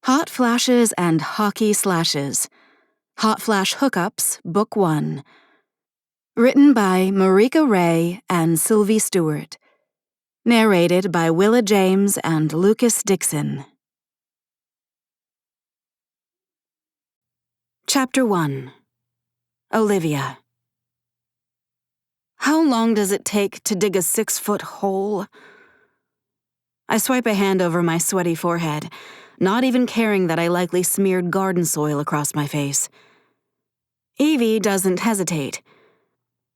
Hot Flashes and Hockey Slashes. Hot Flash Hookups, Book 1. Written by Marika Ray and Sylvie Stewart. Narrated by Willa, Jaymes and Dixon. Chapter 1. Olivia. How long does it take to dig a 6-foot hole? I swipe a hand over my sweaty forehead, not even caring that I likely smeared garden soil across my face. Evie doesn't hesitate.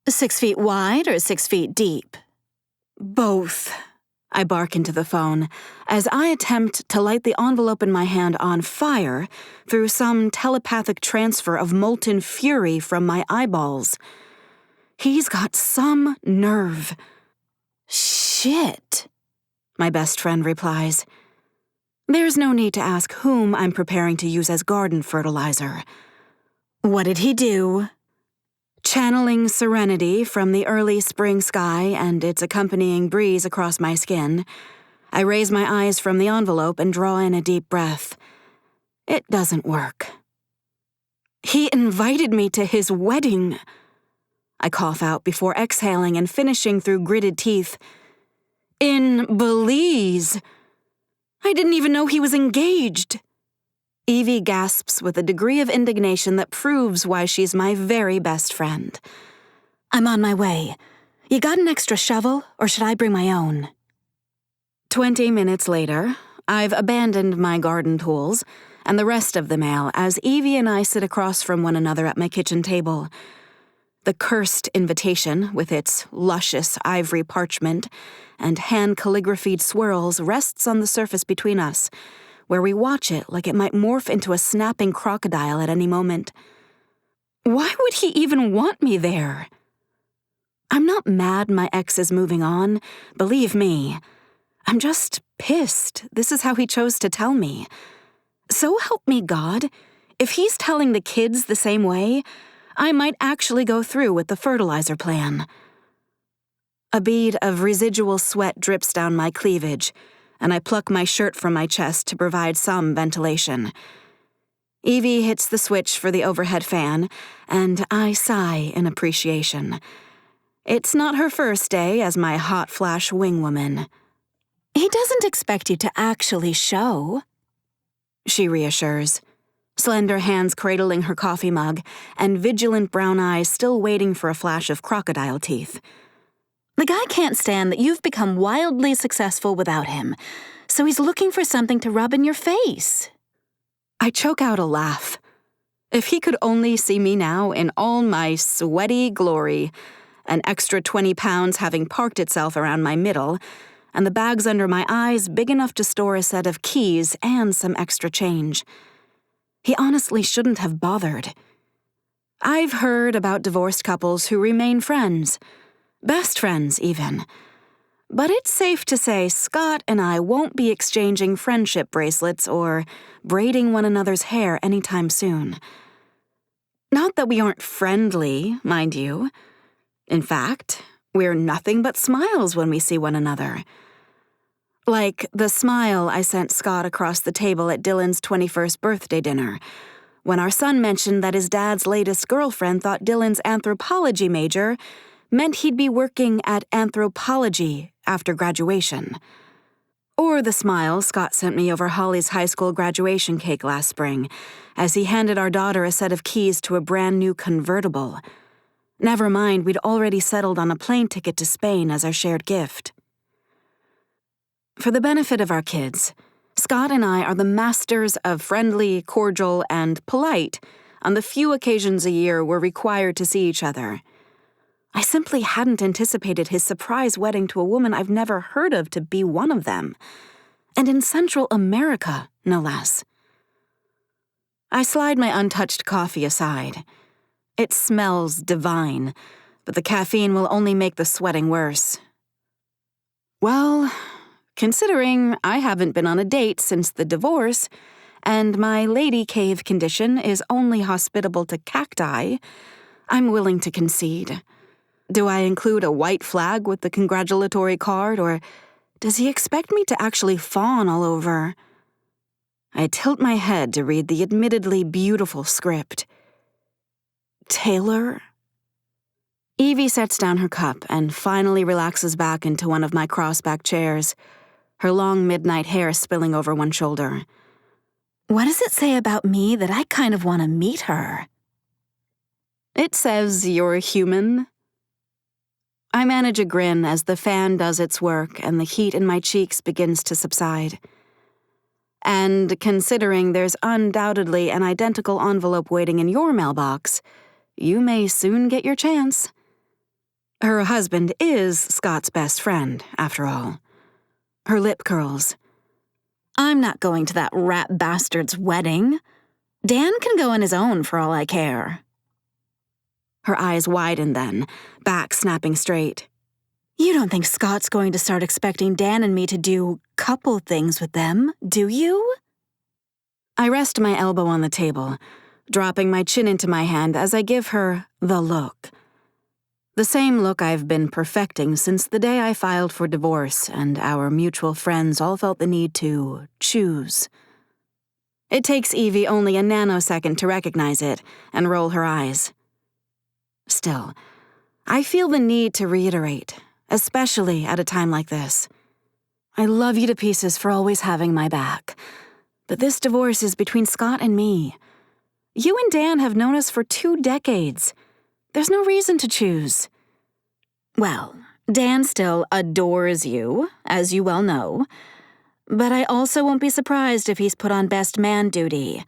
6 feet wide or 6 feet deep? Both, I bark into the phone as I attempt to light the envelope in my hand on fire through some telepathic transfer of molten fury from my eyeballs. He's got some nerve. Shit, my best friend replies. There's no need to ask whom I'm preparing to use as garden fertilizer. What did he do? Channeling serenity from the early spring sky and its accompanying breeze across my skin, I raise my eyes from the envelope and draw in a deep breath. It doesn't work. He invited me to his wedding. I cough out before exhaling and finishing through gritted teeth. In Belize. I didn't even know he was engaged. Evie gasps with a degree of indignation that proves why she's my very best friend. I'm on my way. You got an extra shovel, or should I bring my own? 20 minutes later, I've abandoned my garden tools and the rest of the mail as Evie and I sit across from one another at my kitchen table. The cursed invitation, with its luscious ivory parchment and hand-calligraphied swirls, rests on the surface between us, where we watch it like it might morph into a snapping crocodile at any moment. Why would he even want me there? I'm not mad my ex is moving on, believe me. I'm just pissed this is how he chose to tell me. So help me God, if he's telling the kids the same way, I might actually go through with the fertilizer plan. A bead of residual sweat drips down my cleavage, and I pluck my shirt from my chest to provide some ventilation. Evie hits the switch for the overhead fan, and I sigh in appreciation. It's not her first day as my hot flash wingwoman. He doesn't expect you to actually show, she reassures, slender hands cradling her coffee mug and vigilant brown eyes still waiting for a flash of crocodile teeth. The guy can't stand that you've become wildly successful without him, so he's looking for something to rub in your face. I choke out a laugh. If he could only see me now in all my sweaty glory, an extra 20 pounds having parked itself around my middle, and the bags under my eyes big enough to store a set of keys and some extra change. He honestly shouldn't have bothered. I've heard about divorced couples who remain friends. Best friends, even. But it's safe to say Scott and I won't be exchanging friendship bracelets or braiding one another's hair anytime soon. Not that we aren't friendly, mind you. In fact, we're nothing but smiles when we see one another. Like the smile I sent Scott across the table at Dylan's 21st birthday dinner, when our son mentioned that his dad's latest girlfriend thought Dylan's anthropology major meant he'd be working at anthropology after graduation. Or the smile Scott sent me over Holly's high school graduation cake last spring, as he handed our daughter a set of keys to a brand new convertible. Never mind, we'd already settled on a plane ticket to Spain as our shared gift. For the benefit of our kids, Scott and I are the masters of friendly, cordial, and polite on the few occasions a year we're required to see each other. I simply hadn't anticipated his surprise wedding to a woman I've never heard of to be one of them, and in Central America, no less. I slide my untouched coffee aside. It smells divine, but the caffeine will only make the sweating worse. Well, considering I haven't been on a date since the divorce, and my lady cave condition is only hospitable to cacti, I'm willing to concede. Do I include a white flag with the congratulatory card, or does he expect me to actually fawn all over? I tilt my head to read the admittedly beautiful script. Taylor? Evie sets down her cup and finally relaxes back into one of my cross-back chairs, her long midnight hair spilling over one shoulder. What does it say about me that I kind of want to meet her? It says you're human. I manage a grin as the fan does its work and the heat in my cheeks begins to subside. And considering there's undoubtedly an identical envelope waiting in your mailbox, you may soon get your chance. Her husband is Scott's best friend, after all. Her lip curls. I'm not going to that rat bastard's wedding. Dan can go on his own for all I care. Her eyes widen then, back snapping straight. You don't think Scott's going to start expecting Dan and me to do couple things with them, do you? I rest my elbow on the table, dropping my chin into my hand as I give her the look. The same look I've been perfecting since the day I filed for divorce and our mutual friends all felt the need to choose. It takes Evie only a nanosecond to recognize it and roll her eyes. Still, I feel the need to reiterate, especially at a time like this. I love you to pieces for always having my back, but this divorce is between Scott and me. You and Dan have known us for 2 decades. There's no reason to choose. Well, Dan still adores you, as you well know, but I also won't be surprised if he's put on best man duty.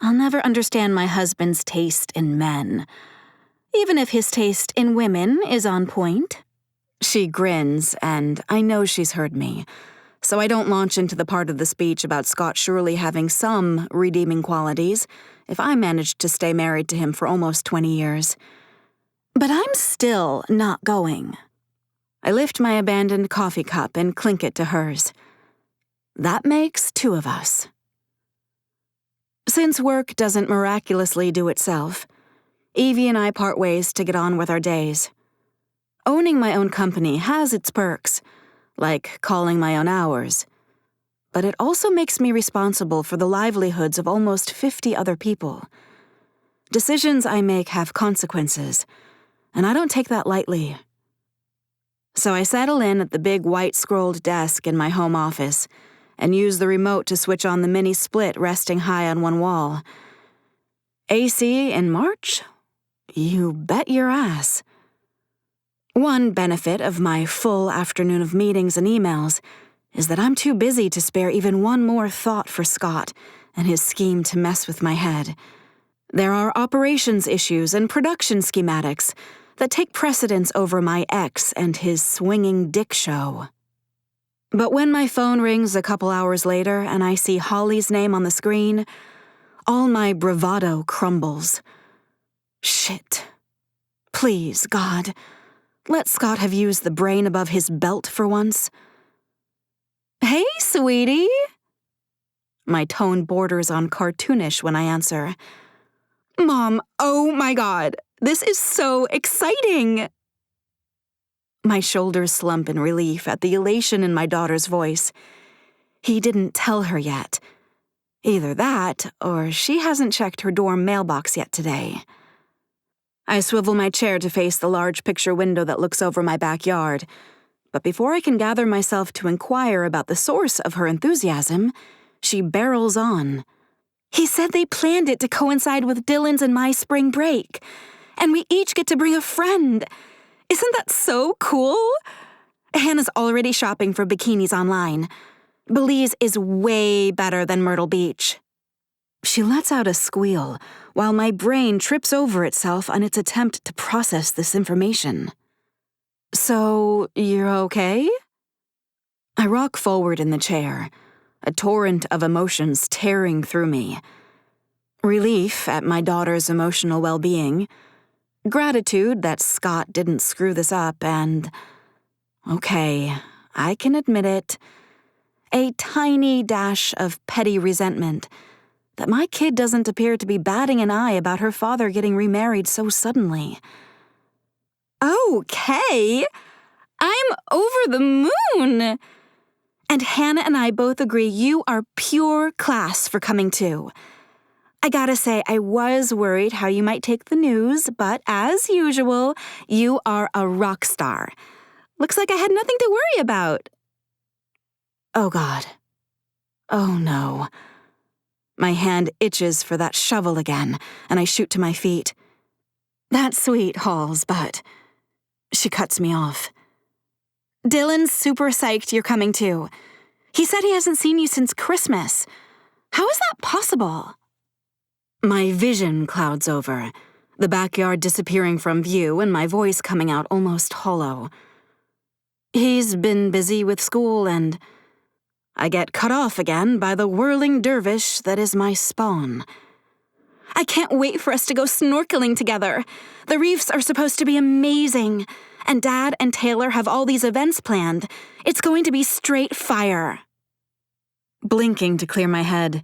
I'll never understand my husband's taste in men, even if his taste in women is on point. She grins, and I know she's heard me, so I don't launch into the part of the speech about Scott surely having some redeeming qualities if I managed to stay married to him for almost 20 years. But I'm still not going. I lift my abandoned coffee cup and clink it to hers. That makes 2 of us. Since work doesn't miraculously do itself, Evie and I part ways to get on with our days. Owning my own company has its perks, like calling my own hours, but it also makes me responsible for the livelihoods of almost 50 other people. Decisions I make have consequences, and I don't take that lightly. So I settle in at the big white-scrolled desk in my home office and use the remote to switch on the mini split resting high on one wall. AC in March? You bet your ass. One benefit of my full afternoon of meetings and emails is that I'm too busy to spare even one more thought for Scott and his scheme to mess with my head. There are operations issues and production schematics that take precedence over my ex and his swinging dick show. But when my phone rings a couple hours later and I see Holly's name on the screen, all my bravado crumbles. Shit. Please, God, let Scott have used the brain above his belt for once. Hey, sweetie. My tone borders on cartoonish when I answer. Mom, oh my God, this is so exciting. My shoulders slump in relief at the elation in my daughter's voice. He didn't tell her yet. Either that, or she hasn't checked her dorm mailbox yet today. I swivel my chair to face the large picture window that looks over my backyard, but before I can gather myself to inquire about the source of her enthusiasm, she barrels on. He said they planned it to coincide with Dylan's and my spring break, and we each get to bring a friend. Isn't that so cool? Hannah's already shopping for bikinis online. Belize is way better than Myrtle Beach. She lets out a squeal, while my brain trips over itself on its attempt to process this information. So, you're okay? I rock forward in the chair, a torrent of emotions tearing through me. Relief at my daughter's emotional well-being, gratitude that Scott didn't screw this up, and, okay, I can admit it, a tiny dash of petty resentment that my kid doesn't appear to be batting an eye about her father getting remarried so suddenly. Okay, I'm over the moon. And Hannah and I both agree you are pure class for coming too. I gotta say, I was worried how you might take the news, but as usual, you are a rock star. Looks like I had nothing to worry about. Oh, God. Oh, no. My hand itches for that shovel again, and I shoot to my feet. That's sweet, Halls, but... She cuts me off. Dylan's super psyched you're coming too. He said he hasn't seen you since Christmas. How is that possible? My vision clouds over, the backyard disappearing from view and my voice coming out almost hollow. He's been busy with school and... I get cut off again by the whirling dervish that is my spawn. I can't wait for us to go snorkeling together. The reefs are supposed to be amazing, and Dad and Taylor have all these events planned. It's going to be straight fire. Blinking to clear my head,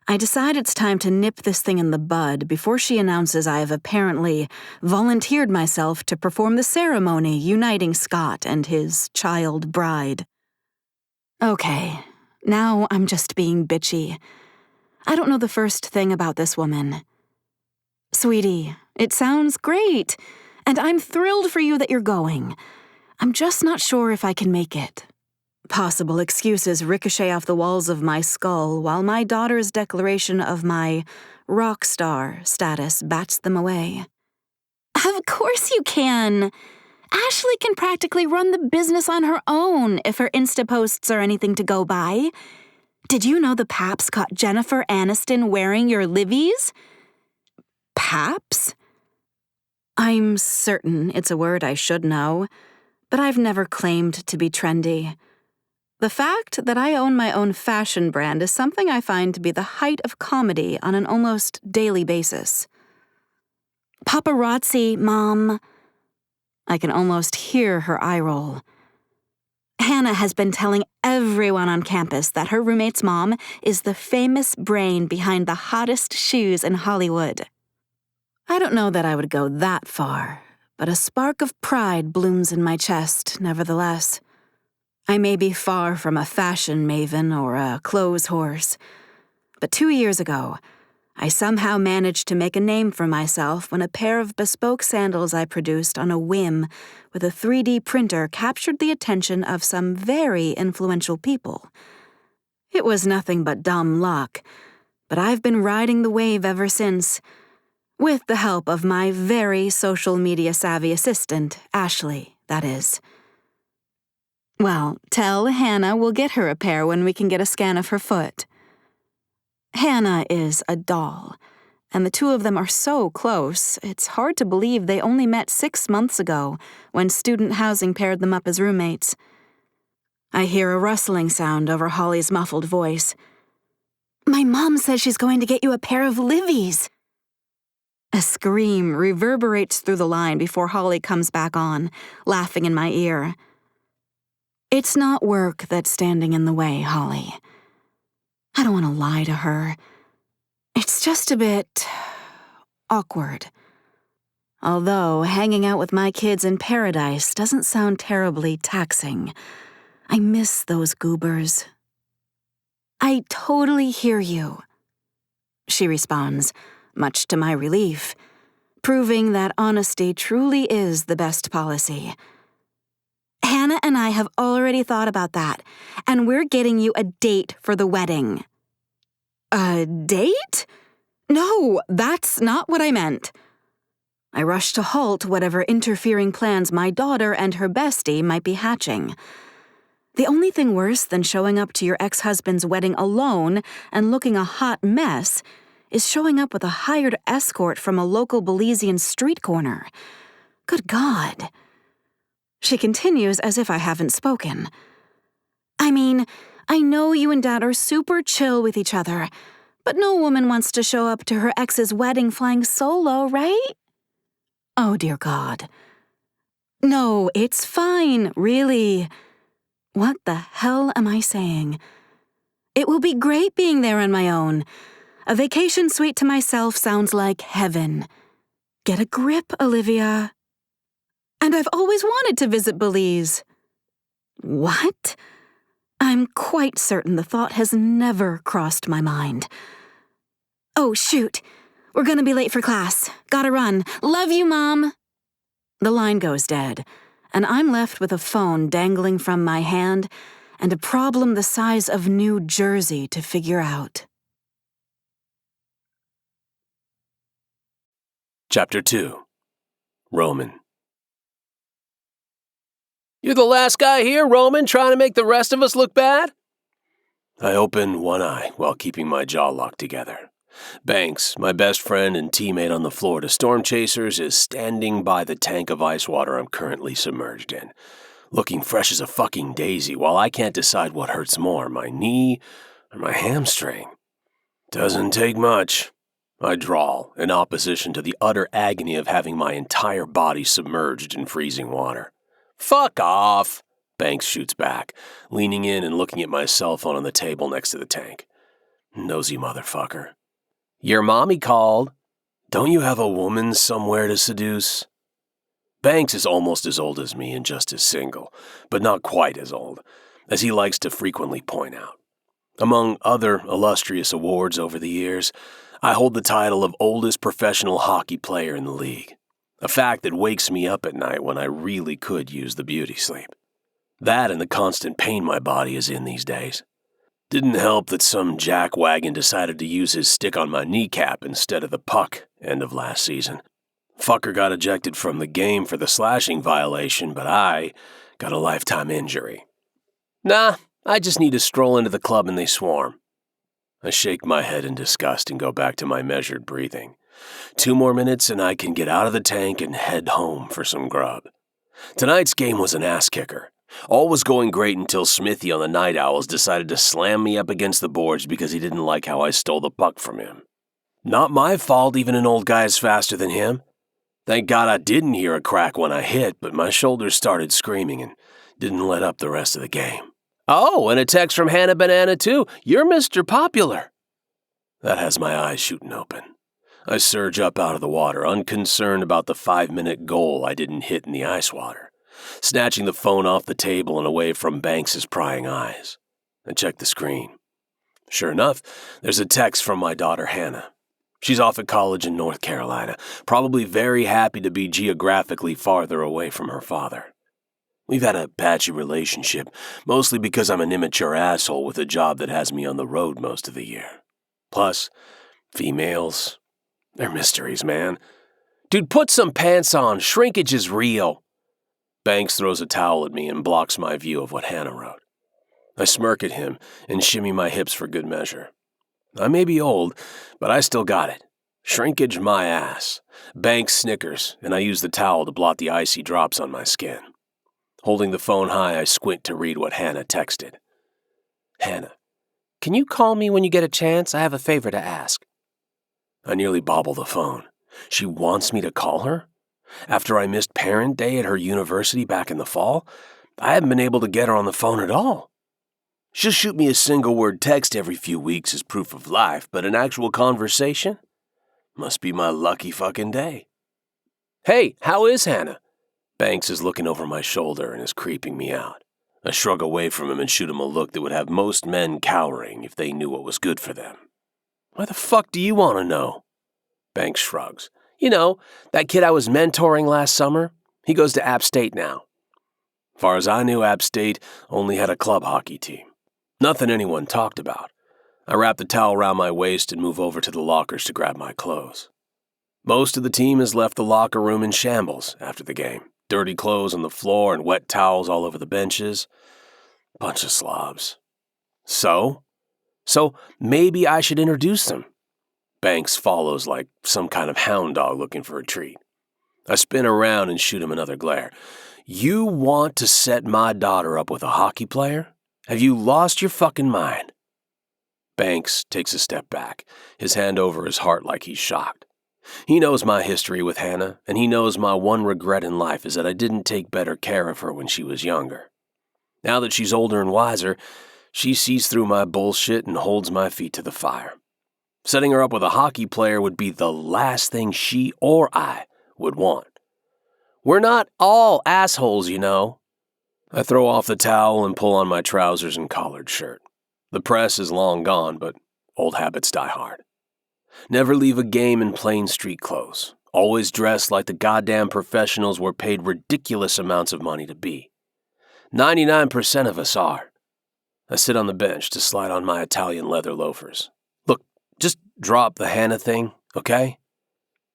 I decide it's time to nip this thing in the bud before she announces I have apparently volunteered myself to perform the ceremony uniting Scott and his child bride. Okay, now I'm just being bitchy. I don't know the first thing about this woman. Sweetie, it sounds great, and I'm thrilled for you that you're going. I'm just not sure if I can make it. Possible excuses ricochet off the walls of my skull while my daughter's declaration of my rock star status bats them away. Of course you can. Ashley can practically run the business on her own if her Insta posts are anything to go by. Did you know the Paps caught Jennifer Aniston wearing your livies? Paps? I'm certain it's a word I should know, but I've never claimed to be trendy. The fact that I own my own fashion brand is something I find to be the height of comedy on an almost daily basis. Paparazzi, Mom. I can almost hear her eye roll. Hannah has been telling everyone on campus that her roommate's mom is the famous brain behind the hottest shoes in Hollywood. I don't know that I would go that far, but a spark of pride blooms in my chest, nevertheless. I may be far from a fashion maven or a clothes horse, but 2 years ago, I somehow managed to make a name for myself when a pair of bespoke sandals I produced on a whim with a 3D printer captured the attention of some very influential people. It was nothing but dumb luck, but I've been riding the wave ever since, with the help of my very social media savvy assistant, Ashley, that is. Well, tell Hannah we'll get her a pair when we can get a scan of her foot. Hannah is a doll, and the two of them are so close, it's hard to believe they only met 6 months ago when student housing paired them up as roommates. I hear a rustling sound over Holly's muffled voice. My mom says she's going to get you a pair of livies. A scream reverberates through the line before Holly comes back on, laughing in my ear. It's not work that's standing in the way, Holly. I don't want to lie to her. It's just a bit... awkward. Although hanging out with my kids in paradise doesn't sound terribly taxing. I miss those goobers. I totally hear you, she responds, much to my relief, proving that honesty truly is the best policy. Hannah and I have already thought about that, and we're getting you a date for the wedding. A date? No, that's not what I meant. I rush to halt whatever interfering plans my daughter and her bestie might be hatching. The only thing worse than showing up to your ex-husband's wedding alone and looking a hot mess is showing up with a hired escort from a local Belizean street corner. Good God. She continues as if I haven't spoken. I mean, I know you and Dad are super chill with each other, but no woman wants to show up to her ex's wedding flying solo, right? Oh, dear God. No, it's fine, really. What the hell am I saying? It will be great being there on my own. A vacation suite to myself sounds like heaven. Get a grip, Olivia. And I've always wanted to visit Belize. What? I'm quite certain the thought has never crossed my mind. Oh, shoot. We're gonna be late for class. Gotta run. Love you, Mom. The line goes dead, and I'm left with a phone dangling from my hand and a problem the size of New Jersey to figure out. Chapter 2. Roman. "You the last guy here, Roman, trying to make the rest of us look bad?" I open one eye while keeping my jaw locked together. Banks, my best friend and teammate on the Florida Storm Chasers, is standing by the tank of ice water I'm currently submerged in, looking fresh as a fucking daisy while I can't decide what hurts more, my knee or my hamstring. "Doesn't take much," I drawl, in opposition to the utter agony of having my entire body submerged in freezing water. "Fuck off," Banks shoots back, leaning in and looking at my cell phone on the table next to the tank. Nosy motherfucker. "Your mommy called. Don't you have a woman somewhere to seduce?" Banks is almost as old as me and just as single, but not quite as old, as he likes to frequently point out. Among other illustrious awards over the years, I hold the title of oldest professional hockey player in the league, a fact that wakes me up at night when I really could use the beauty sleep. That and the constant pain my body is in these days. Didn't help that some jackwagon decided to use his stick on my kneecap instead of the puck end of last season. Fucker got ejected from the game for the slashing violation, but I got a lifetime injury. Nah, I just need to stroll into the club and they swarm. I shake my head in disgust and go back to my measured breathing. 2 more minutes and I can get out of the tank and head home for some grub. Tonight's game was an ass kicker. All was going great until Smithy on the Night Owls decided to slam me up against the boards because he didn't like how I stole the puck from him. Not my fault even an old guy is faster than him. Thank God I didn't hear a crack when I hit, but my shoulders started screaming and didn't let up the rest of the game. "Oh, and a text from Hannah Banana too. You're Mr. Popular." That has my eyes shooting open. I surge up out of the water, unconcerned about the 5-minute goal I didn't hit in the ice water, snatching the phone off the table and away from Banks's prying eyes. I check the screen. Sure enough, there's a text from my daughter Hannah. She's off at college in North Carolina, probably very happy to be geographically farther away from her father. We've had a patchy relationship, mostly because I'm an immature asshole with a job that has me on the road most of the year. Plus, females, they're mysteries, man. Dude, put some pants on. Shrinkage is real. Banks throws a towel at me and blocks my view of what Hannah wrote. I smirk at him and shimmy my hips for good measure. I may be old, but I still got it. Shrinkage my ass. Banks snickers, and I use the towel to blot the icy drops on my skin. Holding the phone high, I squint to read what Hannah texted. "Hannah, can you call me when you get a chance? I have a favor to ask." I nearly bobble the phone. She wants me to call her? After I missed Parent Day at her university back in the fall, I haven't been able to get her on the phone at all. She'll shoot me a single-word text every few weeks as proof of life, but an actual conversation? Must be my lucky fucking day. "Hey, how is Hannah?" Banks is looking over my shoulder and is creeping me out. I shrug away from him and shoot him a look that would have most men cowering if they knew what was good for them. "Why the fuck do you want to know?" Banks shrugs. "You know, that kid I was mentoring last summer? He goes to App State now." Far as I knew, App State only had a club hockey team. Nothing anyone talked about. I wrap the towel around my waist and move over to the lockers to grab my clothes. Most of the team has left the locker room in shambles after the game. Dirty clothes on the floor and wet towels all over the benches. Bunch of slobs. So maybe I should introduce them. Banks follows like some kind of hound dog looking for a treat. I spin around and shoot him another glare. "You want to set my daughter up with a hockey player? Have you lost your fucking mind?" Banks takes a step back, his hand over his heart like he's shocked. He knows my history with Hannah, and he knows my one regret in life is that I didn't take better care of her when she was younger. Now that she's older and wiser, she sees through my bullshit and holds my feet to the fire. Setting her up with a hockey player would be the last thing she or I would want. We're not all assholes, you know. I throw off the towel and pull on my trousers and collared shirt. The press is long gone, but old habits die hard. Never leave a game in plain street clothes. Always dress like the goddamn professionals we're paid ridiculous amounts of money to be. 99% of us are. I sit on the bench to slide on my Italian leather loafers. Look, just drop the Hannah thing, okay?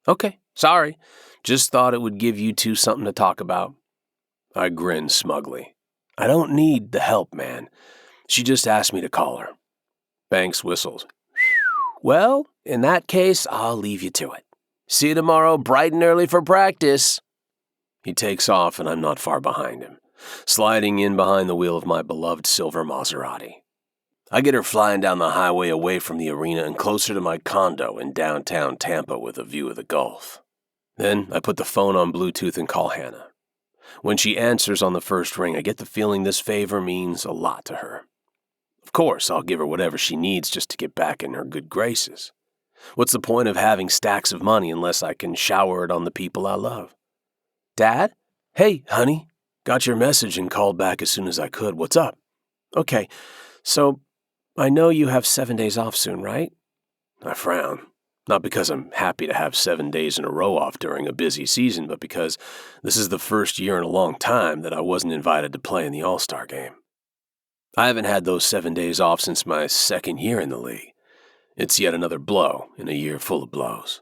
Okay, sorry. Just thought it would give you two something to talk about. I grin smugly. I don't need the help, man. She just asked me to call her. Banks whistles. Well, in that case, I'll leave you to it. See you tomorrow bright and early for practice. He takes off and I'm not far behind him, sliding in behind the wheel of my beloved silver Maserati. I get her flying down the highway away from the arena and closer to my condo in downtown Tampa with a view of the Gulf. Then I put the phone on Bluetooth and call Hannah. When she answers on the first ring, I get the feeling this favor means a lot to her. Of course, I'll give her whatever she needs just to get back in her good graces. What's the point of having stacks of money unless I can shower it on the people I love? Dad? Hey, honey. Got your message and called back as soon as I could. What's up? Okay, so I know you have 7 days off soon, right? I frown. Not because I'm happy to have 7 days in a row off during a busy season, but because this is the first year in a long time that I wasn't invited to play in the All-Star game. I haven't had those 7 days off since my second year in the league. It's yet another blow in a year full of blows.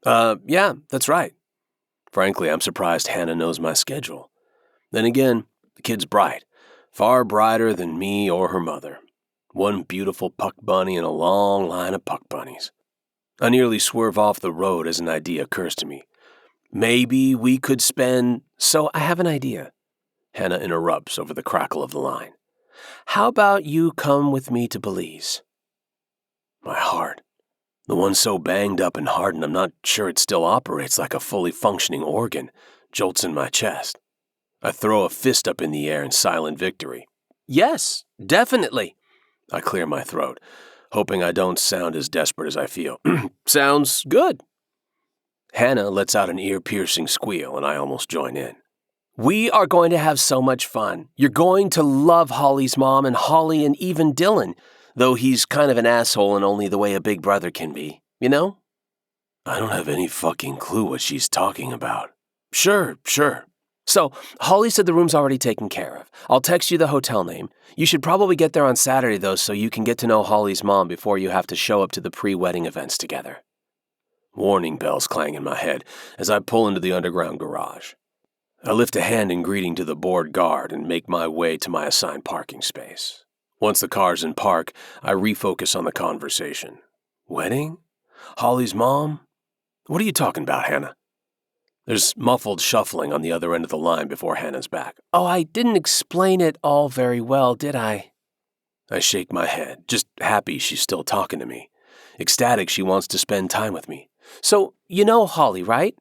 Yeah, that's right. Frankly, I'm surprised Hannah knows my schedule. Then again, the kid's bright, far brighter than me or her mother. One beautiful puck bunny in a long line of puck bunnies. I nearly swerve off the road as an idea occurs to me. Maybe we could spend... So I have an idea. Hannah interrupts over the crackle of the line. How about you come with me to Belize? My heart, the one so banged up and hardened I'm not sure it still operates like a fully functioning organ, jolts in my chest. I throw a fist up in the air in silent victory. Yes, definitely. I clear my throat, hoping I don't sound as desperate as I feel. Sounds good. Hannah lets out an ear-piercing squeal, and I almost join in. We are going to have so much fun. You're going to love Holly's mom and Holly and even Dylan, though he's kind of an asshole in only the way a big brother can be, you know? I don't have any fucking clue what she's talking about. Sure. So, Holly said the room's already taken care of. I'll text you the hotel name. You should probably get there on Saturday, though, so you can get to know Holly's mom before you have to show up to the pre-wedding events together. Warning bells clang in my head as I pull into the underground garage. I lift a hand in greeting to the bored guard and make my way to my assigned parking space. Once the car's in park, I refocus on the conversation. Wedding? Holly's mom? What are you talking about, Hannah? There's muffled shuffling on the other end of the line before Hannah's back. Oh, I didn't explain it all very well, did I? I shake my head, just happy she's still talking to me. Ecstatic she wants to spend time with me. So, you know Holly, right?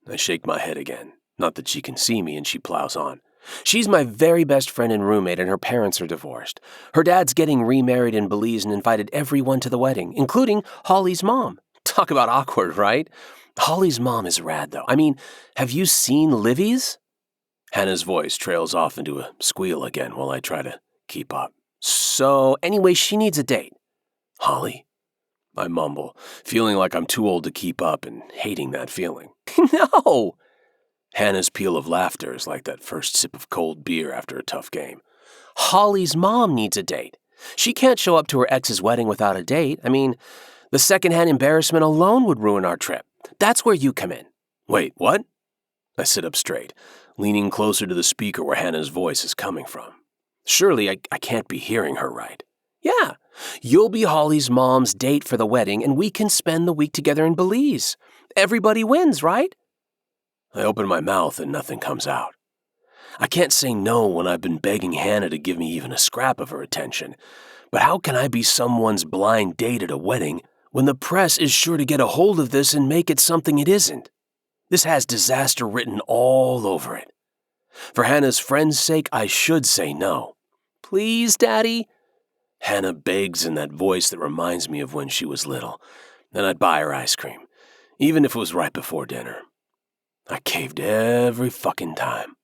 I shake my head again. Not that she can see me, and she plows on. She's my very best friend and roommate, and her parents are divorced. Her dad's getting remarried in Belize and invited everyone to the wedding, including Holly's mom. Talk about awkward, right? Holly's mom is rad, though. I mean, have you seen Livy's? Hannah's voice trails off into a squeal again while I try to keep up. So, anyway, she needs a date. Holly? I mumble, feeling like I'm too old to keep up and hating that feeling. No! Hannah's peal of laughter is like that first sip of cold beer after a tough game. Holly's mom needs a date. She can't show up to her ex's wedding without a date. I mean, the secondhand embarrassment alone would ruin our trip. That's where you come in. Wait, what? I sit up straight, leaning closer to the speaker where Hannah's voice is coming from. Surely I can't be hearing her right. Yeah, you'll be Holly's mom's date for the wedding, and we can spend the week together in Belize. Everybody wins, right? I open my mouth and nothing comes out. I can't say no when I've been begging Hannah to give me even a scrap of her attention. But how can I be someone's blind date at a wedding when the press is sure to get a hold of this and make it something it isn't? This has disaster written all over it. For Hannah's friend's sake, I should say no. Please, Daddy? Hannah begs in that voice that reminds me of when she was little. Then I'd buy her ice cream, even if it was right before dinner. I caved every fucking time.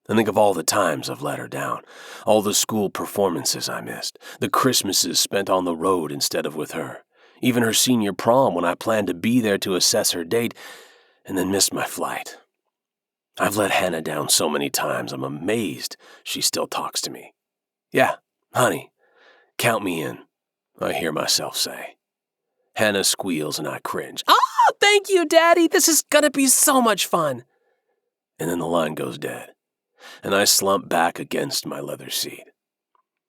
I think of all the times I've let her down, all the school performances I missed, the Christmases spent on the road instead of with her, even her senior prom when I planned to be there to assess her date and then missed my flight. I've let Hannah down so many times I'm amazed she still talks to me. Yeah, honey, count me in, I hear myself say. Hannah squeals and I cringe. Oh, thank you, Daddy. This is gonna be so much fun. And then the line goes dead, and I slump back against my leather seat.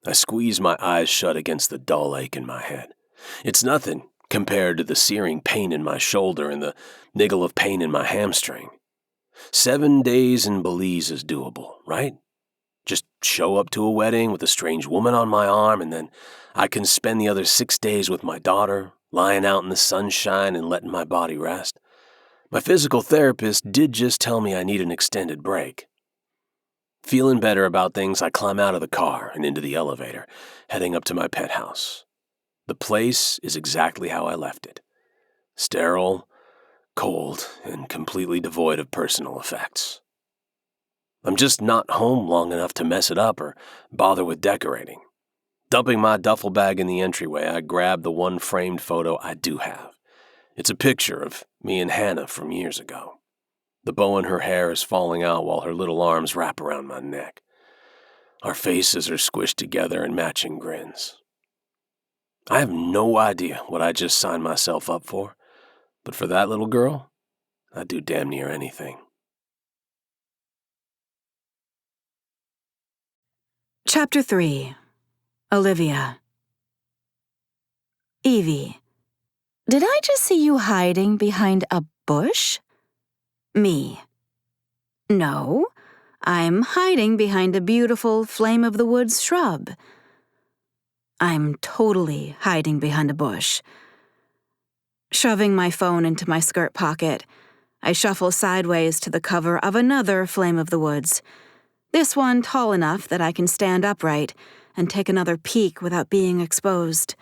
I squeeze my eyes shut against the dull ache in my head. It's nothing compared to the searing pain in my shoulder and the niggle of pain in my hamstring. 7 days in Belize is doable, right? Just show up to a wedding with a strange woman on my arm, and then I can spend the other 6 days with my daughter, lying out in the sunshine and letting my body rest. My physical therapist did just tell me I need an extended break. Feeling better about things, I climb out of the car and into the elevator, heading up to my pet house. The place is exactly how I left it. Sterile, cold, and completely devoid of personal effects. I'm just not home long enough to mess it up or bother with decorating. Dumping my duffel bag in the entryway, I grab the one framed photo I do have. It's a picture of me and Hannah from years ago. The bow in her hair is falling out while her little arms wrap around my neck. Our faces are squished together in matching grins. I have no idea what I just signed myself up for, but for that little girl, I'd do damn near anything. Chapter 3. Olivia. Evie, did I just see you hiding behind a bush? Me. No, I'm hiding behind a beautiful flame-of-the-woods shrub. I'm totally hiding behind a bush. Shoving my phone into my skirt pocket, I shuffle sideways to the cover of another flame-of-the-woods, this one tall enough that I can stand upright and take another peek without being exposed.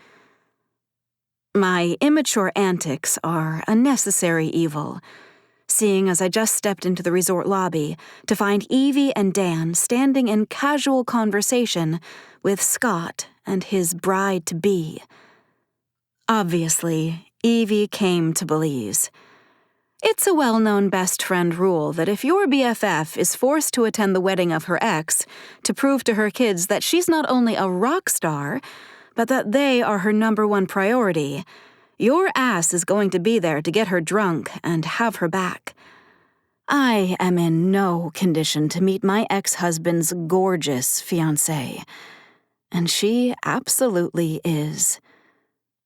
My immature antics are a necessary evil, seeing as I just stepped into the resort lobby to find Evie and Dan standing in casual conversation with Scott and his bride-to-be. Obviously, Evie came to Belize. It's a well-known best friend rule that if your BFF is forced to attend the wedding of her ex to prove to her kids that she's not only a rock star, but that they are her number one priority, your ass is going to be there to get her drunk and have her back. I am in no condition to meet my ex-husband's gorgeous fiancée, and she absolutely is.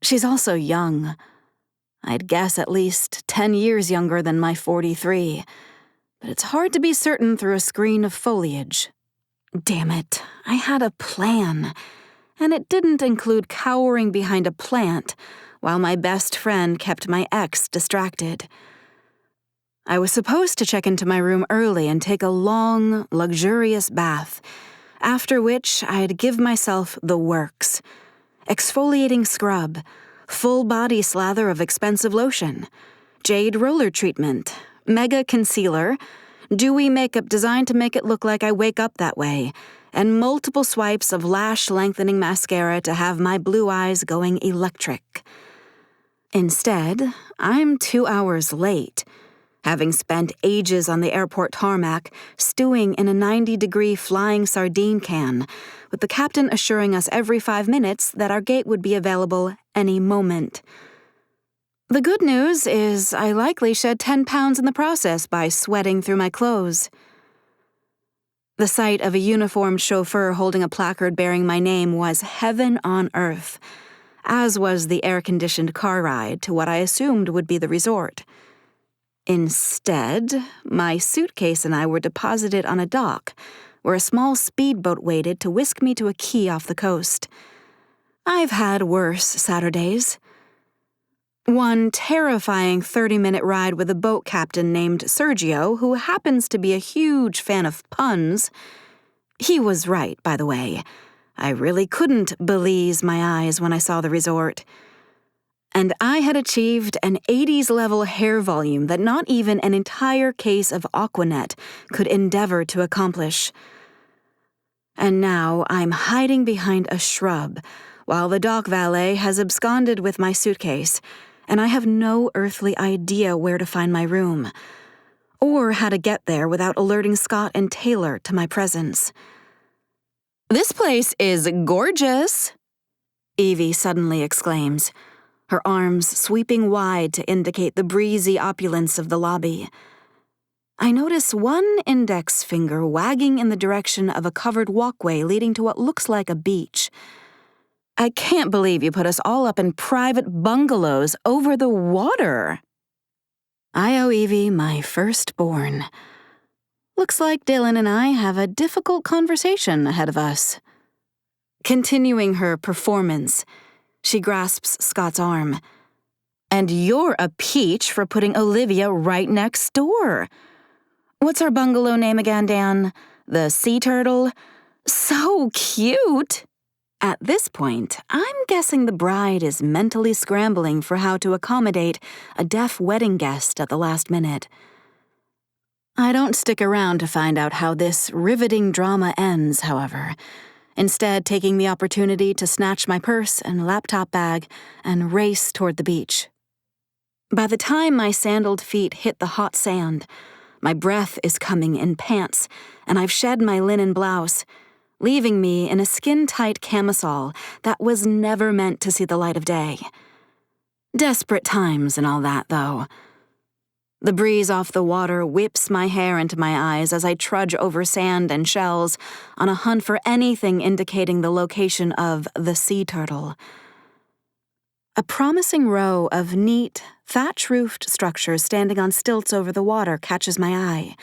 She's also young. I'd guess at least 10 years younger than my 43, but it's hard to be certain through a screen of foliage. Damn it, I had a plan, and it didn't include cowering behind a plant while my best friend kept my ex distracted. I was supposed to check into my room early and take a long, luxurious bath, after which I'd give myself the works. Exfoliating scrub, full body slather of expensive lotion, jade roller treatment, mega concealer, dewy makeup designed to make it look like I wake up that way, and multiple swipes of lash-lengthening mascara to have my blue eyes going electric. Instead, I'm 2 hours late, having spent ages on the airport tarmac stewing in a 90-degree flying sardine can, with the captain assuring us every 5 minutes that our gate would be available any moment. The good news is I likely shed 10 pounds in the process by sweating through my clothes. The sight of a uniformed chauffeur holding a placard bearing my name was heaven on earth, as was the air-conditioned car ride to what I assumed would be the resort. Instead, my suitcase and I were deposited on a dock, where a small speedboat waited to whisk me to a quay off the coast. I've had worse Saturdays. One terrifying 30-minute ride with a boat captain named Sergio, who happens to be a huge fan of puns. He was right, by the way. I really couldn't Belize my eyes when I saw the resort. And I had achieved an 80s-level hair volume that not even an entire case of Aquanet could endeavor to accomplish. And now I'm hiding behind a shrub, while the dock valet has absconded with my suitcase, and I have no earthly idea where to find my room, or how to get there without alerting Scott and Taylor to my presence. "This place is gorgeous," Evie suddenly exclaims, her arms sweeping wide to indicate the breezy opulence of the lobby. I notice one index finger wagging in the direction of a covered walkway leading to what looks like a beach. "I can't believe you put us all up in private bungalows over the water." I owe Evie my firstborn. Looks like Dylan and I have a difficult conversation ahead of us. Continuing her performance, she grasps Scott's arm. "And you're a peach for putting Olivia right next door. What's our bungalow name again, Dan? The Sea Turtle? So cute!" At this point, I'm guessing the bride is mentally scrambling for how to accommodate a deaf wedding guest at the last minute. I don't stick around to find out how this riveting drama ends, however, instead taking the opportunity to snatch my purse and laptop bag and race toward the beach. By the time my sandaled feet hit the hot sand, my breath is coming in pants, and I've shed my linen blouse, leaving me in a skin-tight camisole that was never meant to see the light of day. Desperate times and all that, though. The breeze off the water whips my hair into my eyes as I trudge over sand and shells on a hunt for anything indicating the location of the Sea Turtle. A promising row of neat, thatch-roofed structures standing on stilts over the water catches my eye,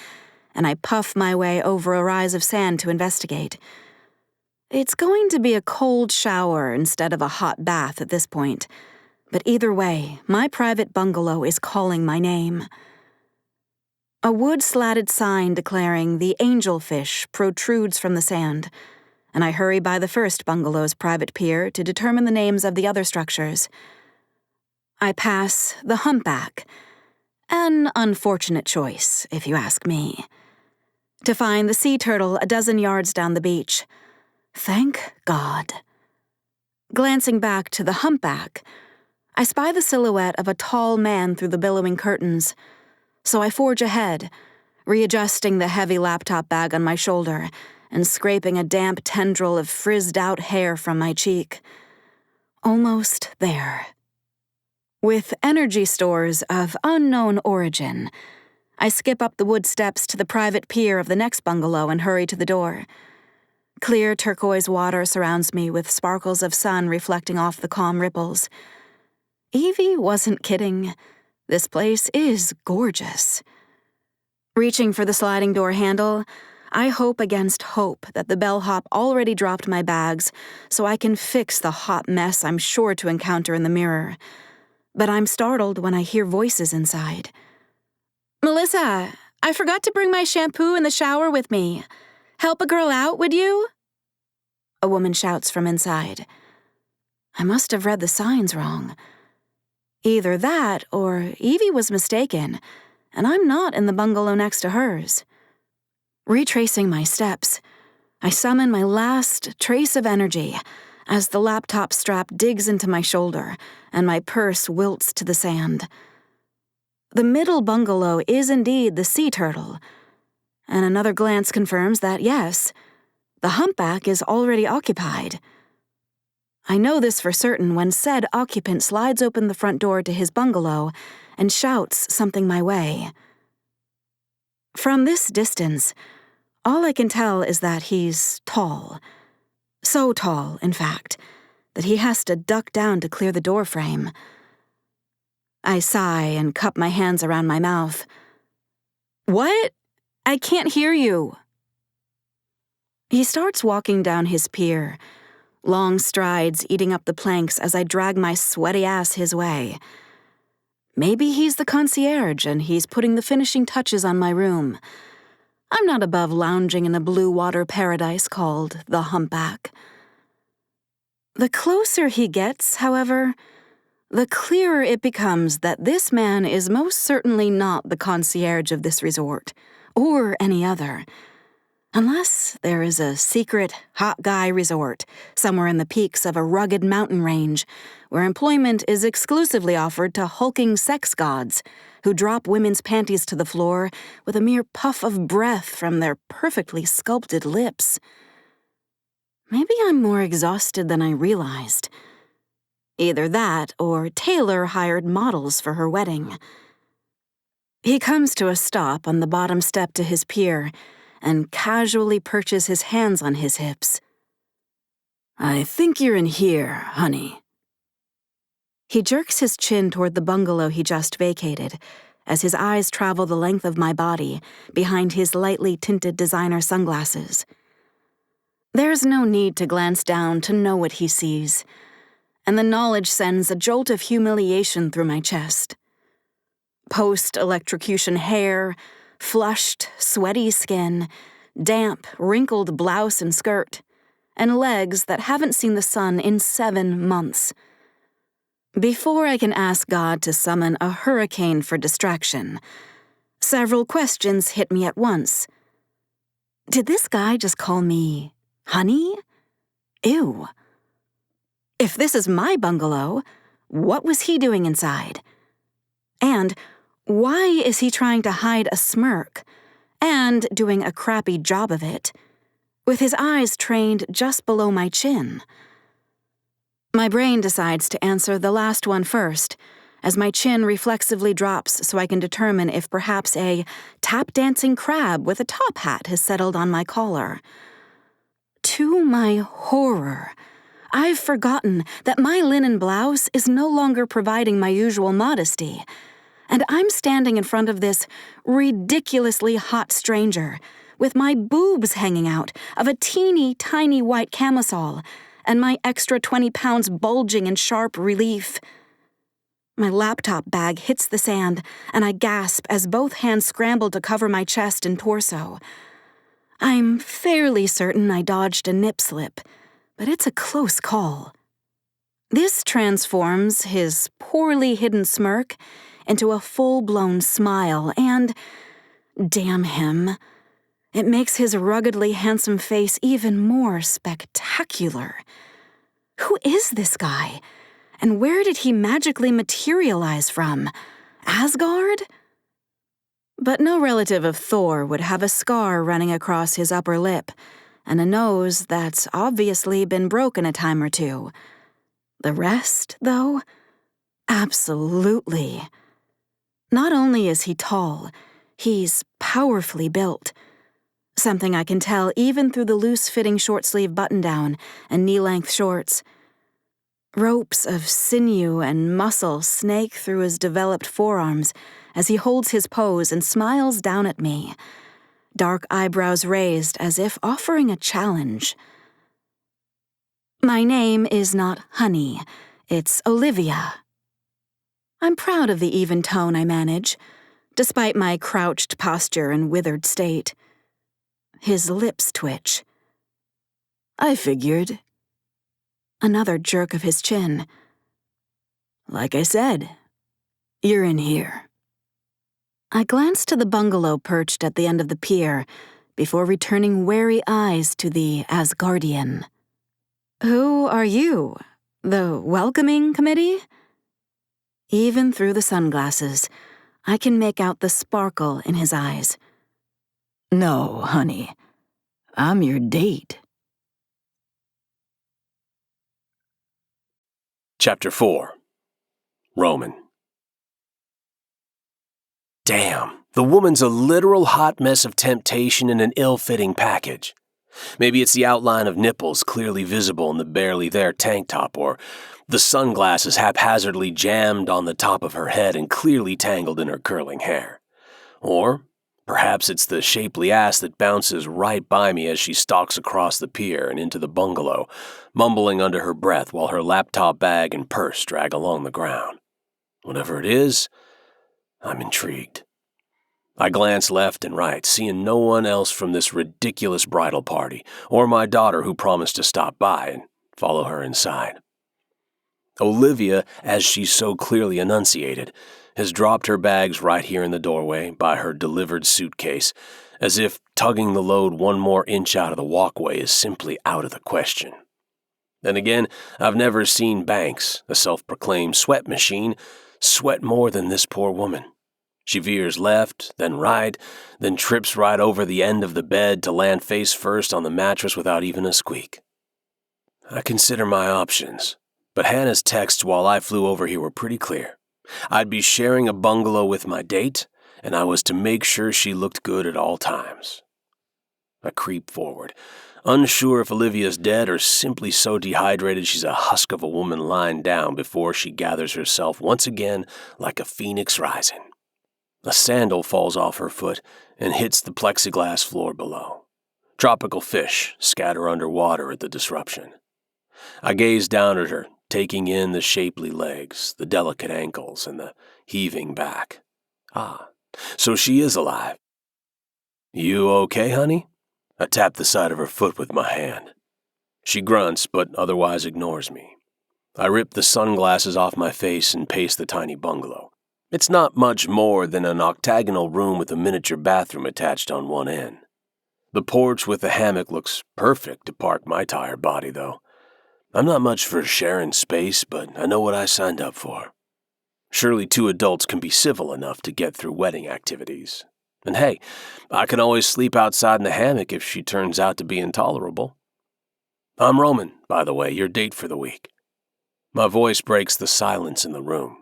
and I puff my way over a rise of sand to investigate. It's going to be a cold shower instead of a hot bath at this point, but either way, my private bungalow is calling my name. A wood-slatted sign declaring "The Angelfish" protrudes from the sand, and I hurry by the first bungalow's private pier to determine the names of the other structures. I pass the Humpback, an unfortunate choice, if you ask me, to find the Sea Turtle a dozen yards down the beach. Thank God. Glancing back to the Humpback, I spy the silhouette of a tall man through the billowing curtains, so I forge ahead, readjusting the heavy laptop bag on my shoulder and scraping a damp tendril of frizzed-out hair from my cheek. Almost there. With energy stores of unknown origin, I skip up the wood steps to the private pier of the next bungalow and hurry to the door. Clear turquoise water surrounds me with sparkles of sun reflecting off the calm ripples. Evie wasn't kidding. This place is gorgeous. Reaching for the sliding door handle, I hope against hope that the bellhop already dropped my bags so I can fix the hot mess I'm sure to encounter in the mirror. But I'm startled when I hear voices inside. "Melissa, I forgot to bring my shampoo in the shower with me. Help a girl out, would you?" A woman shouts from inside. I must have read the signs wrong. Either that or Evie was mistaken, and I'm not in the bungalow next to hers. Retracing my steps, I summon my last trace of energy as the laptop strap digs into my shoulder and my purse wilts to the sand. The middle bungalow is indeed the Sea Turtle, and another glance confirms that, yes, the Humpback is already occupied. I know this for certain when said occupant slides open the front door to his bungalow and shouts something my way. From this distance, all I can tell is that he's tall. So tall, in fact, that he has to duck down to clear the door frame. I sigh and cup my hands around my mouth. "What? I can't hear you." He starts walking down his pier, long strides eating up the planks as I drag my sweaty ass his way. Maybe he's the concierge and he's putting the finishing touches on my room. I'm not above lounging in a blue water paradise called the Humpback. The closer he gets, however, the clearer it becomes that this man is most certainly not the concierge of this resort, or any other. Unless there is a secret hot guy resort somewhere in the peaks of a rugged mountain range where employment is exclusively offered to hulking sex gods who drop women's panties to the floor with a mere puff of breath from their perfectly sculpted lips. Maybe I'm more exhausted than I realized. Either that or Taylor hired models for her wedding. He comes to a stop on the bottom step to his pier and casually perches his hands on his hips. "I think you're in here, honey." He jerks his chin toward the bungalow he just vacated as his eyes travel the length of my body behind his lightly tinted designer sunglasses. There's no need to glance down to know what he sees, and the knowledge sends a jolt of humiliation through my chest. Post-electrocution hair, flushed, sweaty skin, damp, wrinkled blouse and skirt, and legs that haven't seen the sun in 7 months. Before I can ask God to summon a hurricane for distraction, several questions hit me at once. Did this guy just call me honey? Ew. If this is my bungalow, what was he doing inside? And why is he trying to hide a smirk, and doing a crappy job of it, with his eyes trained just below my chin? My brain decides to answer the last one first, as my chin reflexively drops so I can determine if perhaps a tap-dancing crab with a top hat has settled on my collar. To my horror, I've forgotten that my linen blouse is no longer providing my usual modesty, and I'm standing in front of this ridiculously hot stranger, with my boobs hanging out of a teeny tiny white camisole, and my extra 20 pounds bulging in sharp relief. My laptop bag hits the sand, and I gasp as both hands scramble to cover my chest and torso. I'm fairly certain I dodged a nip slip, but it's a close call. This transforms his poorly hidden smirk into a full-blown smile, and, damn him, it makes his ruggedly handsome face even more spectacular. Who is this guy? And where did he magically materialize from? Asgard? But no relative of Thor would have a scar running across his upper lip, and a nose that's obviously been broken a time or two. The rest, though? Absolutely. Not only is he tall, he's powerfully built. Something I can tell even through the loose-fitting short-sleeve button-down and knee-length shorts. Ropes of sinew and muscle snake through his developed forearms as he holds his pose and smiles down at me, dark eyebrows raised as if offering a challenge. My name is not Honey, it's Olivia. I'm proud of the even tone I manage, despite my crouched posture and withered state. His lips twitch. I figured. Another jerk of his chin. Like I said, you're in here. I glanced to the bungalow perched at the end of the pier before returning wary eyes to the Asgardian. Who are you? The welcoming committee? Even through the sunglasses, I can make out the sparkle in his eyes. No, honey. I'm your date. Chapter 4. Roman. Damn, the woman's a literal hot mess of temptation in an ill-fitting package. Maybe it's the outline of nipples clearly visible in the barely there tank top, or the sunglasses haphazardly jammed on the top of her head and clearly tangled in her curling hair. Or perhaps it's the shapely ass that bounces right by me as she stalks across the pier and into the bungalow, mumbling under her breath while her laptop bag and purse drag along the ground. Whatever it is, I'm intrigued. I glance left and right, seeing no one else from this ridiculous bridal party, or my daughter who promised to stop by, and follow her inside. Olivia, as she so clearly enunciated, has dropped her bags right here in the doorway by her delivered suitcase, as if tugging the load one more inch out of the walkway is simply out of the question. Then again, I've never seen Banks, a self-proclaimed sweat machine, sweat more than this poor woman. She veers left, then right, then trips right over the end of the bed to land face first on the mattress without even a squeak. I consider my options, but Hannah's texts while I flew over here were pretty clear. I'd be sharing a bungalow with my date, and I was to make sure she looked good at all times. I creep forward, unsure if Olivia's dead or simply so dehydrated she's a husk of a woman lying down before she gathers herself once again like a phoenix rising. A sandal falls off her foot and hits the plexiglass floor below. Tropical fish scatter underwater at the disruption. I gaze down at her, taking in the shapely legs, the delicate ankles, and the heaving back. Ah, so she is alive. You okay, honey? I tap the side of her foot with my hand. She grunts, but otherwise ignores me. I rip the sunglasses off my face and pace the tiny bungalow. It's not much more than an octagonal room with a miniature bathroom attached on one end. The porch with the hammock looks perfect to park my tired body, though. I'm not much for sharing space, but I know what I signed up for. Surely 2 adults can be civil enough to get through wedding activities. And hey, I can always sleep outside in the hammock if she turns out to be intolerable. I'm Roman, by the way, your date for the week. My voice breaks the silence in the room.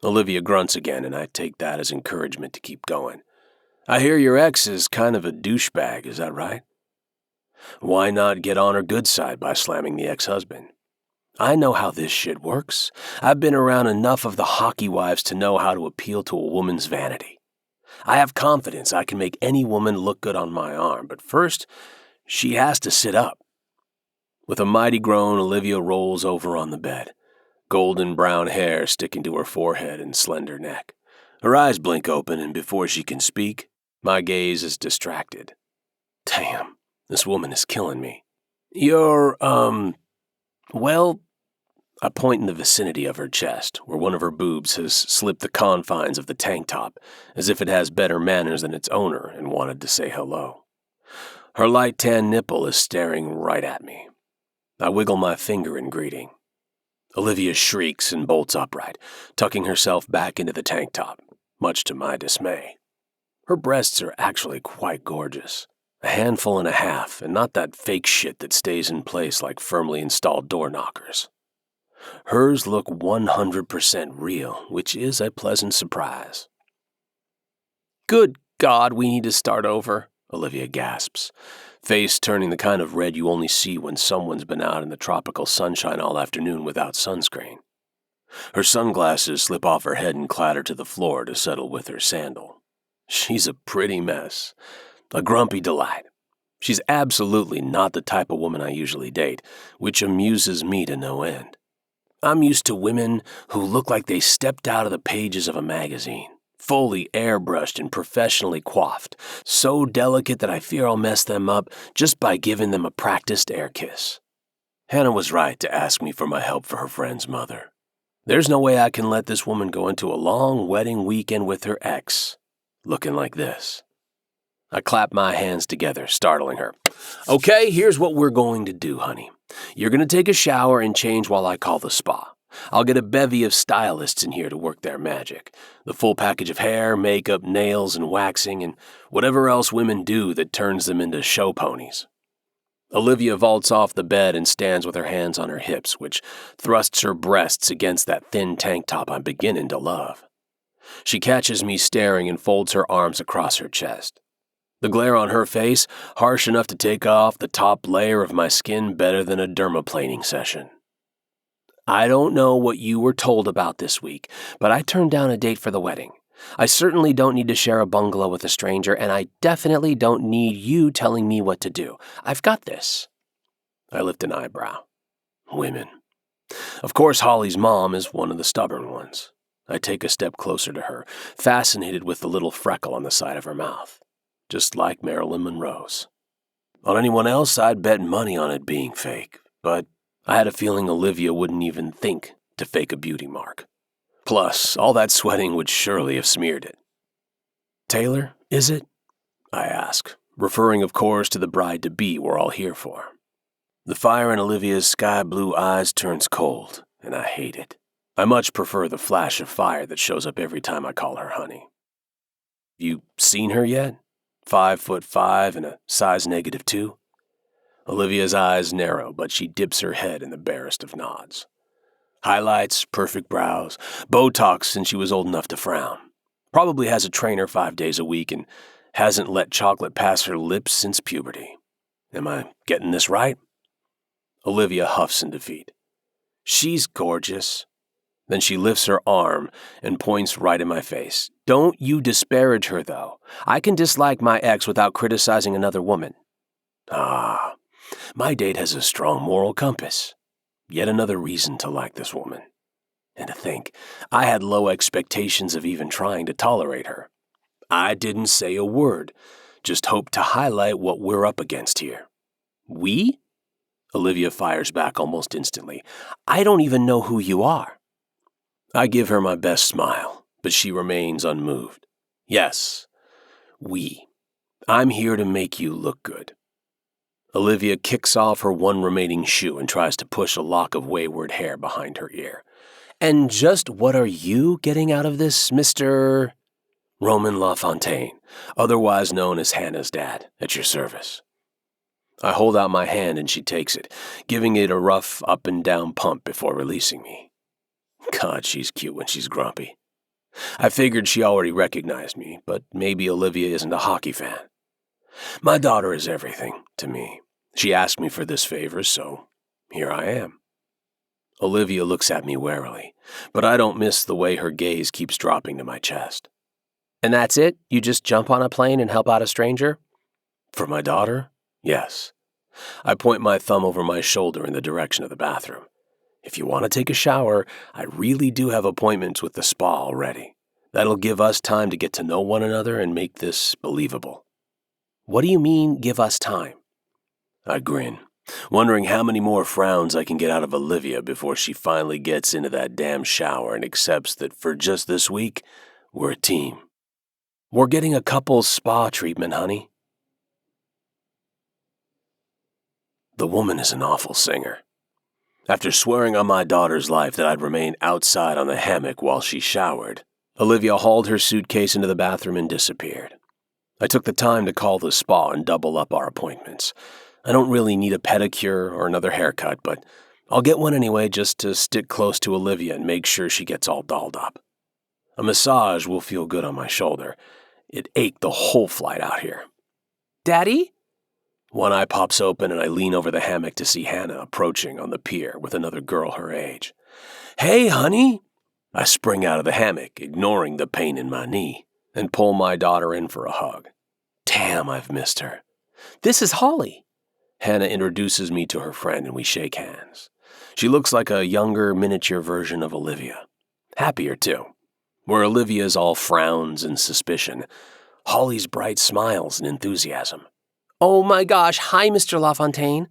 Olivia grunts again, and I take that as encouragement to keep going. I hear your ex is kind of a douchebag, is that right? Why not get on her good side by slamming the ex-husband? I know how this shit works. I've been around enough of the hockey wives to know how to appeal to a woman's vanity. I have confidence I can make any woman look good on my arm, but first, she has to sit up. With a mighty groan, Olivia rolls over on the bed, golden brown hair sticking to her forehead and slender neck. Her eyes blink open, and before she can speak, my gaze is distracted. Damn, this woman is killing me. You're, well, I point in the vicinity of her chest, where one of her boobs has slipped the confines of the tank top, as if it has better manners than its owner and wanted to say hello. Her light tan nipple is staring right at me. I wiggle my finger in greeting. Olivia shrieks and bolts upright, tucking herself back into the tank top, much to my dismay. Her breasts are actually quite gorgeous. A handful and a half, and not that fake shit that stays in place like firmly installed door knockers. Hers look 100% real, which is a pleasant surprise. Good God, we need to start over, Olivia gasps, face turning the kind of red you only see when someone's been out in the tropical sunshine all afternoon without sunscreen. Her sunglasses slip off her head and clatter to the floor to settle with her sandal. She's a pretty mess. A grumpy delight. She's absolutely not the type of woman I usually date, which amuses me to no end. I'm used to women who look like they stepped out of the pages of a magazine, fully airbrushed and professionally coiffed, so delicate that I fear I'll mess them up just by giving them a practiced air kiss. Hannah was right to ask me for my help for her friend's mother. There's no way I can let this woman go into a long wedding weekend with her ex, looking like this. I clap my hands together, startling her. Okay, here's what we're going to do, honey. You're going to take a shower and change while I call the spa. I'll get a bevy of stylists in here to work their magic. The full package of hair, makeup, nails, and waxing, and whatever else women do that turns them into show ponies. Olivia vaults off the bed and stands with her hands on her hips, which thrusts her breasts against that thin tank top I'm beginning to love. She catches me staring and folds her arms across her chest. The glare on her face, harsh enough to take off the top layer of my skin better than a dermaplaning session. I don't know what you were told about this week, but I turned down a date for the wedding. I certainly don't need to share a bungalow with a stranger, and I definitely don't need you telling me what to do. I've got this. I lift an eyebrow. Women. Of course, Holly's mom is one of the stubborn ones. I take a step closer to her, fascinated with the little freckle on the side of her mouth. Just like Marilyn Monroe's. On anyone else, I'd bet money on it being fake, but I had a feeling Olivia wouldn't even think to fake a beauty mark. Plus, all that sweating would surely have smeared it. "Taylor, is it?" I ask, referring of course to the bride-to-be we're all here for. The fire in Olivia's sky-blue eyes turns cold, and I hate it. I much prefer the flash of fire that shows up every time I call her honey. "You seen her yet? 5'5" and a size -2? Olivia's eyes narrow, but she dips her head in the barest of nods. Highlights, perfect brows, Botox since she was old enough to frown. Probably has a trainer 5 days a week and hasn't let chocolate pass her lips since puberty. Am I getting this right? Olivia huffs in defeat. "She's gorgeous." Then she lifts her arm and points right in my face. "Don't you disparage her, though. I can dislike my ex without criticizing another woman." Ah, my date has a strong moral compass. Yet another reason to like this woman. And to think, I had low expectations of even trying to tolerate her. I didn't say a word, just hoped to highlight what we're up against here. "We?" Olivia fires back almost instantly. "I don't even know who you are." I give her my best smile, but she remains unmoved. "Yes, we. I'm here to make you look good." Olivia kicks off her one remaining shoe and tries to push a lock of wayward hair behind her ear. "And just what are you getting out of this, Mr. Roman LaFontaine, otherwise known as Hannah's dad, at your service?" I hold out my hand and she takes it, giving it a rough up and down pump before releasing me. God, she's cute when she's grumpy. I figured she already recognized me, but maybe Olivia isn't a hockey fan. My daughter is everything to me. She asked me for this favor, so here I am. Olivia looks at me warily, but I don't miss the way her gaze keeps dropping to my chest. "And that's it? You just jump on a plane and help out a stranger?" "For my daughter? Yes." I point my thumb over my shoulder in the direction of the bathroom. "If you want to take a shower, I really do have appointments with the spa already. That'll give us time to get to know one another and make this believable." "What do you mean, give us time?" I grin, wondering how many more frowns I can get out of Olivia before she finally gets into that damn shower and accepts that for just this week, we're a team. "We're getting a couple's spa treatment, honey." The woman is an awful singer. After swearing on my daughter's life that I'd remain outside on the hammock while she showered, Olivia hauled her suitcase into the bathroom and disappeared. I took the time to call the spa and double up our appointments. I don't really need a pedicure or another haircut, but I'll get one anyway just to stick close to Olivia and make sure she gets all dolled up. A massage will feel good on my shoulder. It ached the whole flight out here. "Daddy?" One eye pops open and I lean over the hammock to see Hannah approaching on the pier with another girl her age. "Hey, honey!" I spring out of the hammock, ignoring the pain in my knee, and pull my daughter in for a hug. Damn, I've missed her. "This is Holly." Hannah introduces me to her friend and we shake hands. She looks like a younger, miniature version of Olivia. Happier, too. Where Olivia's all frowns and suspicion, Holly's bright smiles and enthusiasm. "Oh my gosh, hi, Mr. LaFontaine,"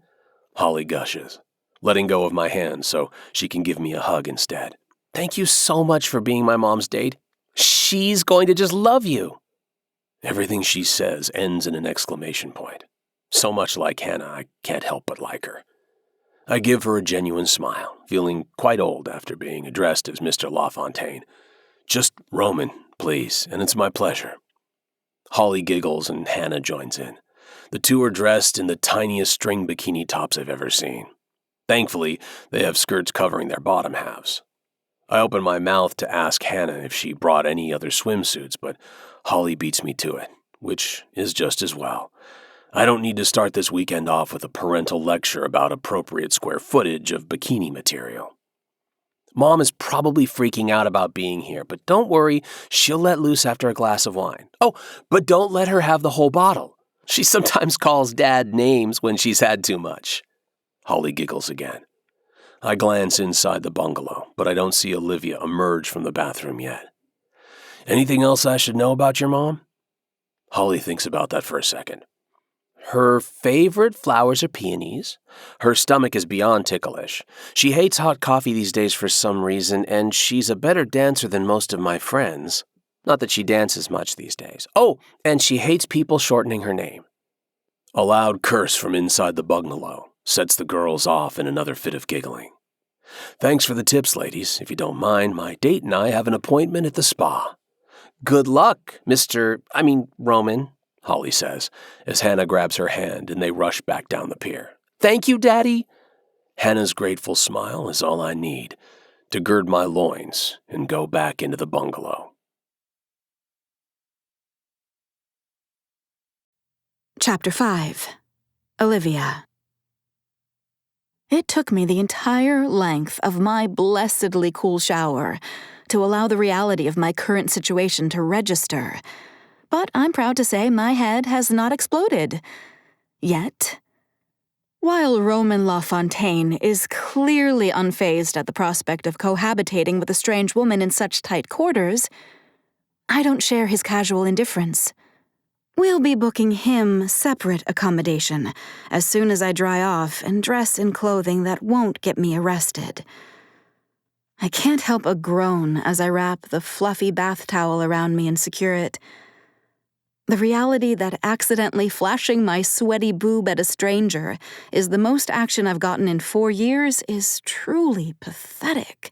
Holly gushes, letting go of my hand so she can give me a hug instead. "Thank you so much for being my mom's date. She's going to just love you." Everything she says ends in an exclamation point. So much like Hannah, I can't help but like her. I give her a genuine smile, feeling quite old after being addressed as Mr. LaFontaine. "Just Roman, please, and it's my pleasure." Holly giggles and Hannah joins in. The two are dressed in the tiniest string bikini tops I've ever seen. Thankfully, they have skirts covering their bottom halves. I open my mouth to ask Hannah if she brought any other swimsuits, but Holly beats me to it, which is just as well. I don't need to start this weekend off with a parental lecture about appropriate square footage of bikini material. "Mom is probably freaking out about being here, but don't worry, she'll let loose after a glass of wine. Oh, but don't let her have the whole bottle. She sometimes calls Dad names when she's had too much." Holly giggles again. I glance inside the bungalow, but I don't see Olivia emerge from the bathroom yet. "Anything else I should know about your mom?" Holly thinks about that for a second. Her favorite flowers are peonies. Her stomach is beyond ticklish. She hates hot coffee these days for some reason, and she's a better dancer than most of my friends. Not that she dances much these days. Oh, and she hates people shortening her name. A loud curse from inside the bungalow sets the girls off in another fit of giggling. Thanks for the tips, ladies. If you don't mind, my date and I have an appointment at the spa. Good luck, Roman, Holly says, as Hannah grabs her hand and they rush back down the pier. Thank you, Daddy. Hannah's grateful smile is all I need to gird my loins and go back into the bungalow. Chapter 5. Olivia. It took me the entire length of my blessedly cool shower to allow the reality of my current situation to register. But I'm proud to say my head has not exploded. Yet. While Roman LaFontaine is clearly unfazed at the prospect of cohabitating with a strange woman in such tight quarters, I don't share his casual indifference. We'll be booking him separate accommodation as soon as I dry off and dress in clothing that won't get me arrested. I can't help but groan as I wrap the fluffy bath towel around me and secure it. The reality that accidentally flashing my sweaty boob at a stranger is the most action I've gotten in 4 years is truly pathetic.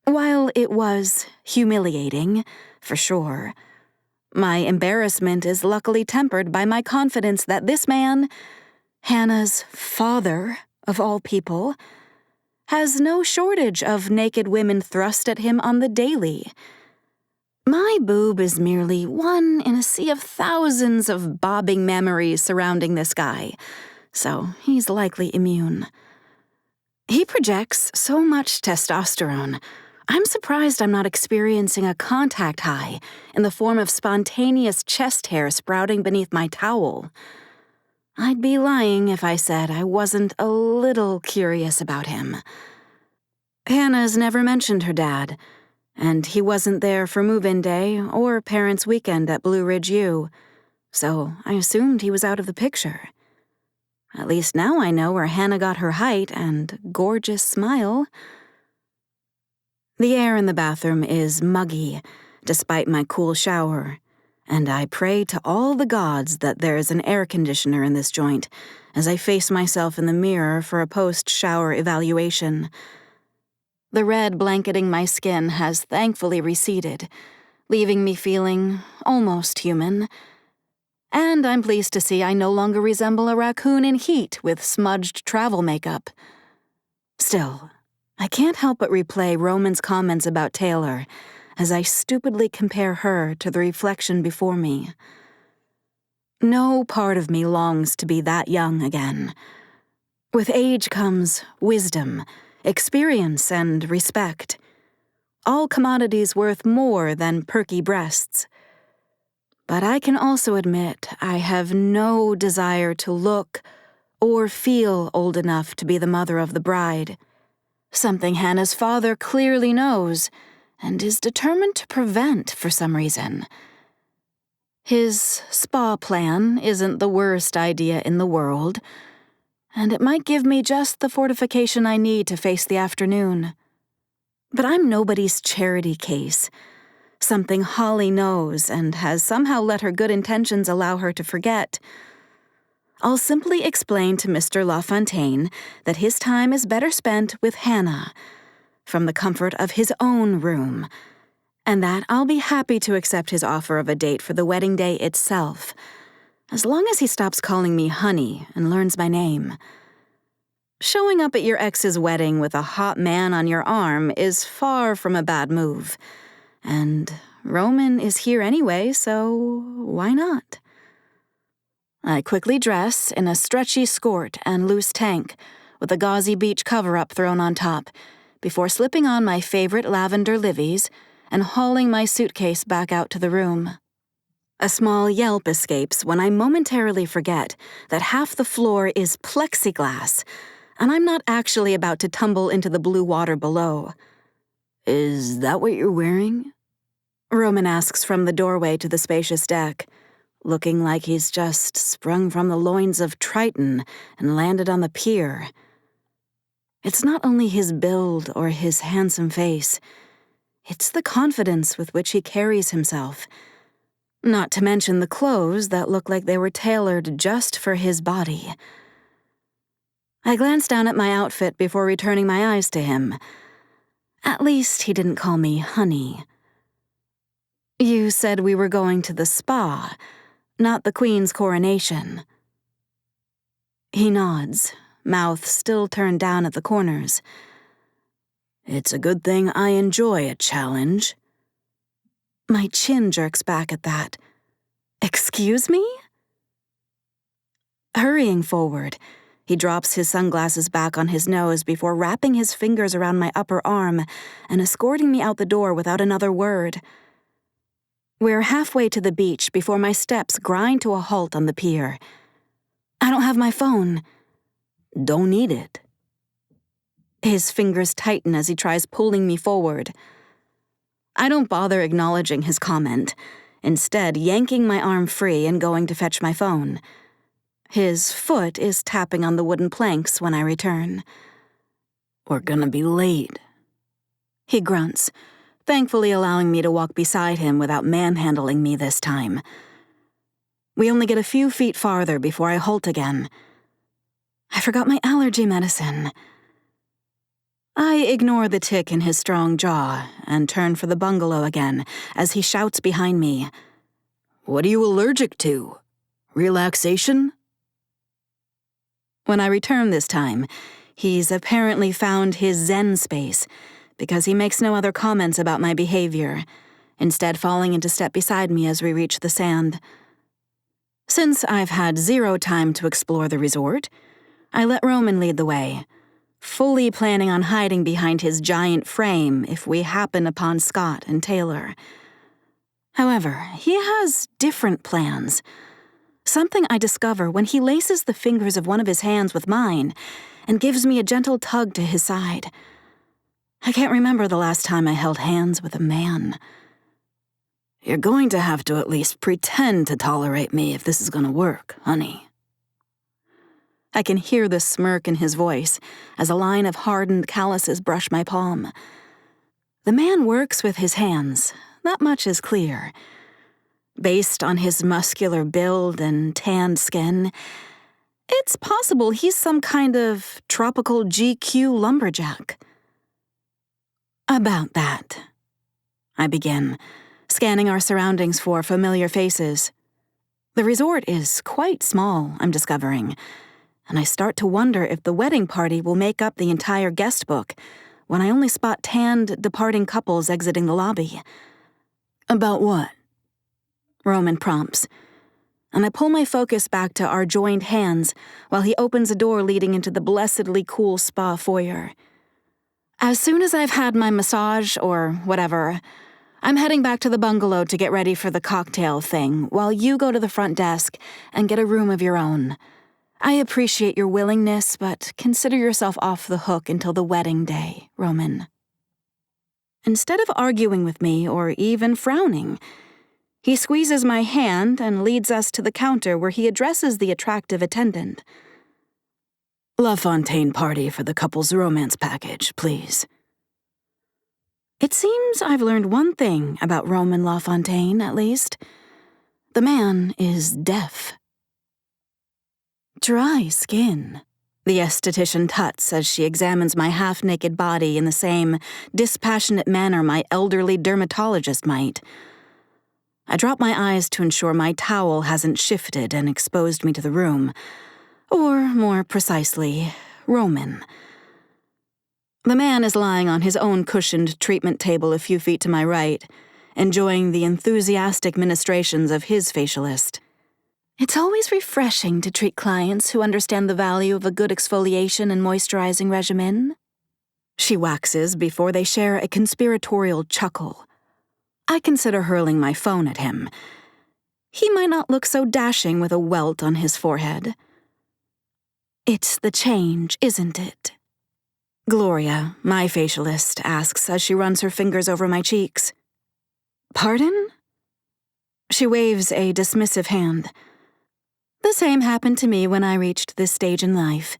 While it was humiliating, for sure, my embarrassment is luckily tempered by my confidence that this man, Hannah's father of all people, has no shortage of naked women thrust at him on the daily. My boob is merely one in a sea of thousands of bobbing memories surrounding this guy, so he's likely immune. He projects so much testosterone. I'm surprised I'm not experiencing a contact high in the form of spontaneous chest hair sprouting beneath my towel. I'd be lying if I said I wasn't a little curious about him. Hannah's never mentioned her dad, and he wasn't there for move-in day or parents' weekend at Blue Ridge U, so I assumed he was out of the picture. At least now I know where Hannah got her height and gorgeous smile. The air in the bathroom is muggy, despite my cool shower, and I pray to all the gods that there is an air conditioner in this joint as I face myself in the mirror for a post-shower evaluation. The red blanketing my skin has thankfully receded, leaving me feeling almost human. And I'm pleased to see I no longer resemble a raccoon in heat with smudged travel makeup. Still, I can't help but replay Roman's comments about Taylor as I stupidly compare her to the reflection before me. No part of me longs to be that young again. With age comes wisdom, experience, and respect. All commodities worth more than perky breasts. But I can also admit I have no desire to look or feel old enough to be the mother of the bride. Something Hannah's father clearly knows and is determined to prevent for some reason. His spa plan isn't the worst idea in the world, and it might give me just the fortification I need to face the afternoon. But I'm nobody's charity case, something Holly knows and has somehow let her good intentions allow her to forget. I'll simply explain to Mr. LaFontaine that his time is better spent with Hannah, from the comfort of his own room, and that I'll be happy to accept his offer of a date for the wedding day itself, as long as he stops calling me honey and learns my name. Showing up at your ex's wedding with a hot man on your arm is far from a bad move, and Roman is here anyway, so why not? I quickly dress in a stretchy skirt and loose tank with a gauzy beach cover-up thrown on top, before slipping on my favorite lavender liveys and hauling my suitcase back out to the room. A small yelp escapes when I momentarily forget that half the floor is plexiglass, and I'm not actually about to tumble into the blue water below. "Is that what you're wearing?" Roman asks from the doorway to the spacious deck. looking like he's just sprung from the loins of Triton and landed on the pier. It's not only his build or his handsome face, it's the confidence with which he carries himself, not to mention the clothes that look like they were tailored just for his body. I glanced down at my outfit before returning my eyes to him. At least he didn't call me honey. You said we were going to the spa, not the Queen's coronation. He nods, mouth still turned down at the corners. It's a good thing I enjoy a challenge. My chin jerks back at that. Excuse me? Hurrying forward, he drops his sunglasses back on his nose before wrapping his fingers around my upper arm and escorting me out the door without another word. We're halfway to the beach before my steps grind to a halt on the pier. I don't have my phone. Don't need it. His fingers tighten as he tries pulling me forward. I don't bother acknowledging his comment, instead yanking my arm free and going to fetch my phone. His foot is tapping on the wooden planks when I return. We're gonna be late, he grunts, thankfully allowing me to walk beside him without manhandling me this time. We only get a few feet farther before I halt again. I forgot my allergy medicine. I ignore the tick in his strong jaw and turn for the bungalow again as he shouts behind me. What are you allergic to? Relaxation? When I return this time, he's apparently found his zen space because he makes no other comments about my behavior, instead falling into step beside me as we reach the sand. Since I've had zero time to explore the resort, I let Roman lead the way, fully planning on hiding behind his giant frame if we happen upon Scott and Taylor. However, he has different plans. Something I discover when he laces the fingers of one of his hands with mine and gives me a gentle tug to his side. I can't remember the last time I held hands with a man. You're going to have to at least pretend to tolerate me if this is going to work, honey. I can hear the smirk in his voice as a line of hardened calluses brush my palm. The man works with his hands, that much is clear. Based on his muscular build and tanned skin, it's possible he's some kind of tropical GQ lumberjack. About that, I begin, scanning our surroundings for familiar faces. The resort is quite small, I'm discovering, and I start to wonder if the wedding party will make up the entire guest book when I only spot tanned, departing couples exiting the lobby. About what? Roman prompts, and I pull my focus back to our joined hands while he opens a door leading into the blessedly cool spa foyer. As soon as I've had my massage or whatever, I'm heading back to the bungalow to get ready for the cocktail thing while you go to the front desk and get a room of your own. I appreciate your willingness, but consider yourself off the hook until the wedding day, Roman. Instead of arguing with me or even frowning, he squeezes my hand and leads us to the counter where he addresses the attractive attendant. LaFontaine party for the couple's romance package, please. It seems I've learned one thing about Roman LaFontaine, at least. The man is deaf. Dry skin, the esthetician tuts as she examines my half-naked body in the same dispassionate manner my elderly dermatologist might. I drop my eyes to ensure my towel hasn't shifted and exposed me to the room. Or, more precisely, Roman. The man is lying on his own cushioned treatment table a few feet to my right, enjoying the enthusiastic ministrations of his facialist. It's always refreshing to treat clients who understand the value of a good exfoliation and moisturizing regimen. She waxes before they share a conspiratorial chuckle. I consider hurling my phone at him. He might not look so dashing with a welt on his forehead. It's the change, isn't it? Gloria, my facialist, asks as she runs her fingers over my cheeks. Pardon? She waves a dismissive hand. The same happened to me when I reached this stage in life.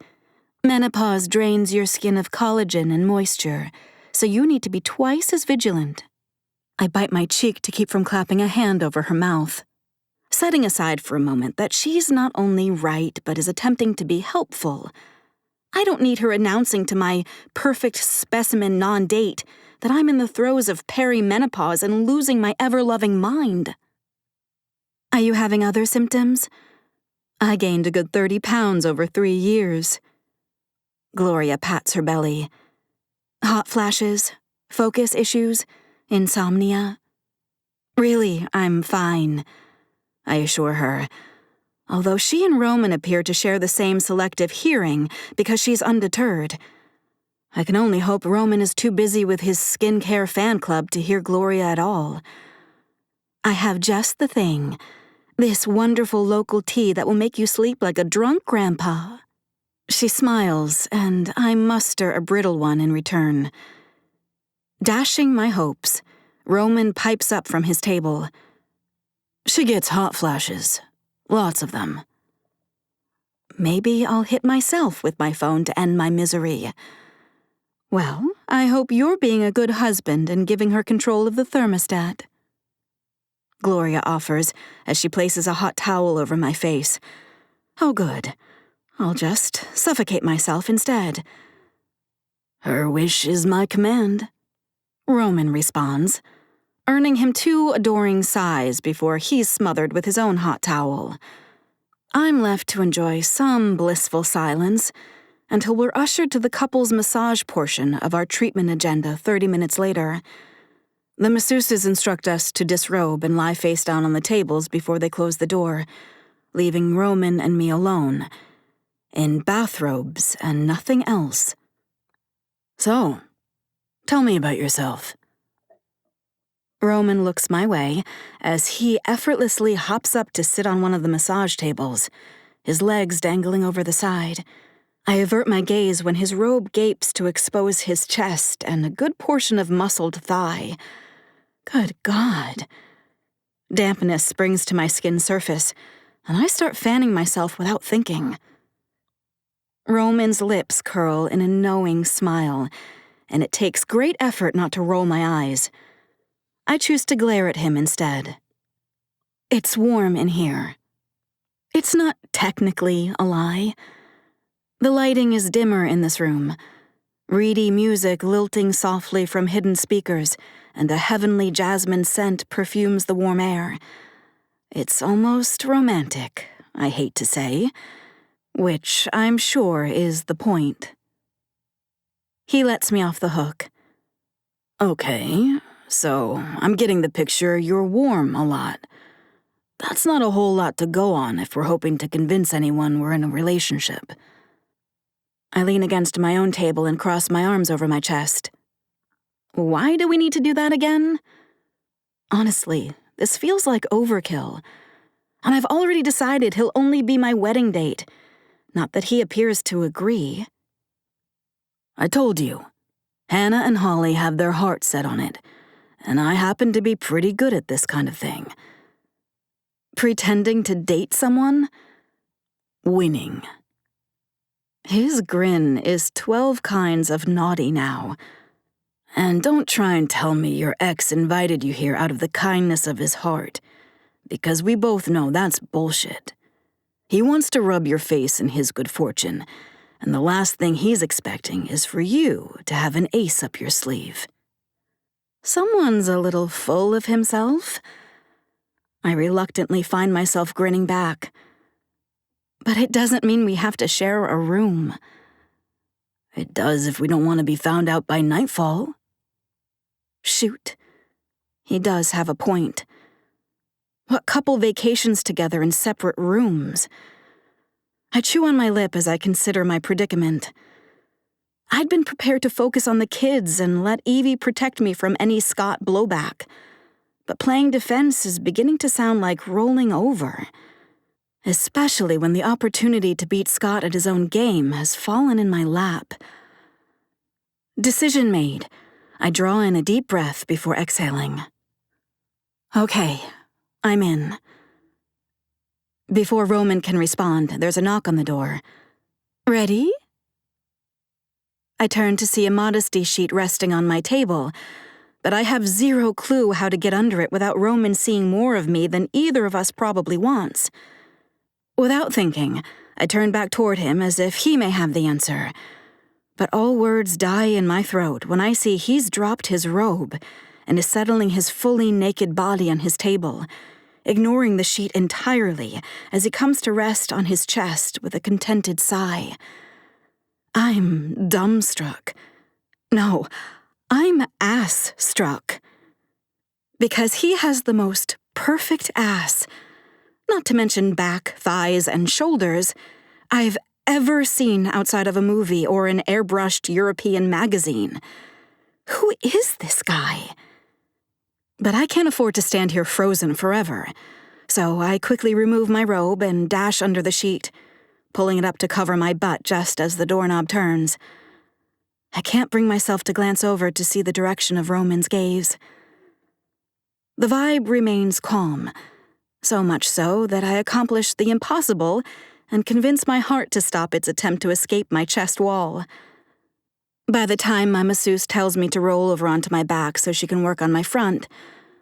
Menopause drains your skin of collagen and moisture, so you need to be twice as vigilant. I bite my cheek to keep from clapping a hand over her mouth. Setting aside for a moment that she's not only right but is attempting to be helpful, I don't need her announcing to my perfect specimen non-date that I'm in the throes of perimenopause and losing my ever-loving mind. Are you having other symptoms? I gained a good 30 pounds over 3 years. Gloria pats her belly. Hot flashes, focus issues, insomnia. Really, I'm fine, I assure her, although she and Roman appear to share the same selective hearing because she's undeterred. I can only hope Roman is too busy with his skincare fan club to hear Gloria at all. I have just the thing, this wonderful local tea that will make you sleep like a drunk grandpa. She smiles, and I muster a brittle one in return. Dashing my hopes, Roman pipes up from his table. She gets hot flashes. Lots of them. Maybe I'll hit myself with my phone to end my misery. Well, I hope you're being a good husband and giving her control of the thermostat. Gloria offers as she places a hot towel over my face. Oh, good. I'll just suffocate myself instead. Her wish is my command, Roman responds, earning him 2 adoring sighs before he's smothered with his own hot towel. I'm left to enjoy some blissful silence until we're ushered to the couple's massage portion of our treatment agenda 30 minutes later. The masseuses instruct us to disrobe and lie face down on the tables before they close the door, leaving Roman and me alone, in bathrobes and nothing else. So, tell me about yourself. Roman looks my way as he effortlessly hops up to sit on one of the massage tables, his legs dangling over the side. I avert my gaze when his robe gapes to expose his chest and a good portion of muscled thigh. Good God. Dampness springs to my skin surface, and I start fanning myself without thinking. Roman's lips curl in a knowing smile, and it takes great effort not to roll my eyes. I choose to glare at him instead. It's warm in here. It's not technically a lie. The lighting is dimmer in this room, reedy music lilting softly from hidden speakers, and a heavenly jasmine scent perfumes the warm air. It's almost romantic, I hate to say, which I'm sure is the point. He lets me off the hook. Okay, so I'm getting the picture you're warm a lot. That's not a whole lot to go on if we're hoping to convince anyone we're in a relationship. I lean against my own table and cross my arms over my chest. Why do we need to do that again? Honestly, this feels like overkill. And I've already decided he'll only be my wedding date. Not that he appears to agree. I told you, Hannah and Holly have their hearts set on it, and I happen to be pretty good at this kind of thing. Pretending to date someone? Winning. His grin is 12 kinds of naughty now. And don't try and tell me your ex invited you here out of the kindness of his heart, because we both know that's bullshit. He wants to rub your face in his good fortune, and the last thing he's expecting is for you to have an ace up your sleeve. Someone's a little full of himself. I reluctantly find myself grinning back. But it doesn't mean we have to share a room. It does if we don't want to be found out by nightfall. Shoot. He does have a point. What couple vacations together in separate rooms? I chew on my lip as I consider my predicament. I'd been prepared to focus on the kids and let Evie protect me from any Scott blowback. But playing defense is beginning to sound like rolling over. Especially when the opportunity to beat Scott at his own game has fallen in my lap. Decision made. I draw in a deep breath before exhaling. Okay, I'm in. Before Roman can respond, there's a knock on the door. Ready? I turn to see a modesty sheet resting on my table, but I have zero clue how to get under it without Roman seeing more of me than either of us probably wants. Without thinking, I turn back toward him as if he may have the answer. But all words die in my throat when I see he's dropped his robe and is settling his fully naked body on his table, ignoring the sheet entirely as he comes to rest on his chest with a contented sigh. I'm dumbstruck. No, I'm ass-struck. Because he has the most perfect ass, not to mention back, thighs, and shoulders, I've ever seen outside of a movie or an airbrushed European magazine. Who is this guy? But I can't afford to stand here frozen forever, so I quickly remove my robe and dash under the sheet, pulling it up to cover my butt just as the doorknob turns. I can't bring myself to glance over to see the direction of Roman's gaze. The vibe remains calm, so much so that I accomplish the impossible and convince my heart to stop its attempt to escape my chest wall. By the time my masseuse tells me to roll over onto my back so she can work on my front,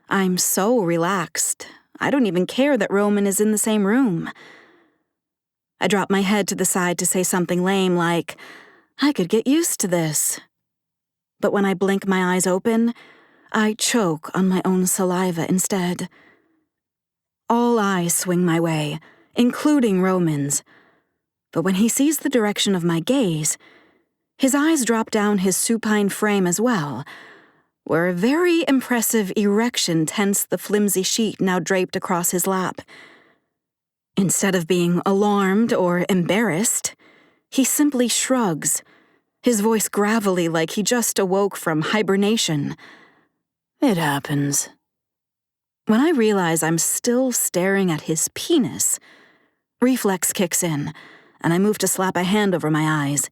I'm so relaxed, I don't even care that Roman is in the same room. I drop my head to the side to say something lame like, I could get used to this. But when I blink my eyes open, I choke on my own saliva instead. All eyes swing my way, including Roman's. But when he sees the direction of my gaze, his eyes drop down his supine frame as well, where a very impressive erection tents the flimsy sheet now draped across his lap. Instead of being alarmed or embarrassed, he simply shrugs, his voice gravelly like he just awoke from hibernation. It happens. When I realize I'm still staring at his penis, reflex kicks in, and I move to slap a hand over my eyes.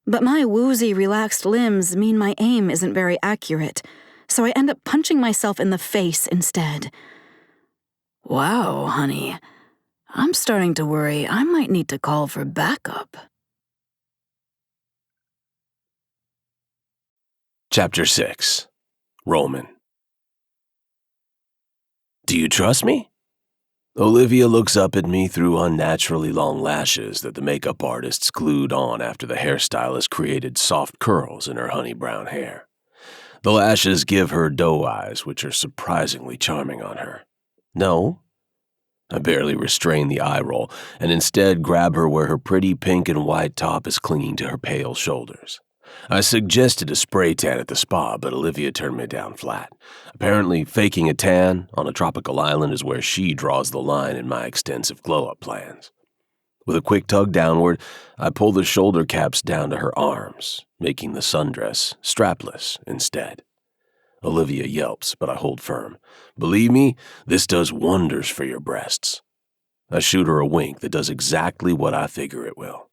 But my woozy, relaxed limbs mean my aim isn't very accurate, so I end up punching myself in the face instead. Wow, honey. I'm starting to worry I might need to call for backup. Chapter 6. Roman. Do you trust me? Olivia looks up at me through unnaturally long lashes that the makeup artists glued on after the hairstylist created soft curls in her honey brown hair. The lashes give her doe eyes, which are surprisingly charming on her. No? I barely restrain the eye roll and instead grab her where her pretty pink and white top is clinging to her pale shoulders. I suggested a spray tan at the spa, but Olivia turned me down flat. Apparently, faking a tan on a tropical island is where she draws the line in my extensive glow-up plans. With a quick tug downward, I pull the shoulder caps down to her arms, making the sundress strapless instead. Olivia yelps, but I hold firm. Believe me, this does wonders for your breasts. I shoot her a wink that does exactly what I figure it will.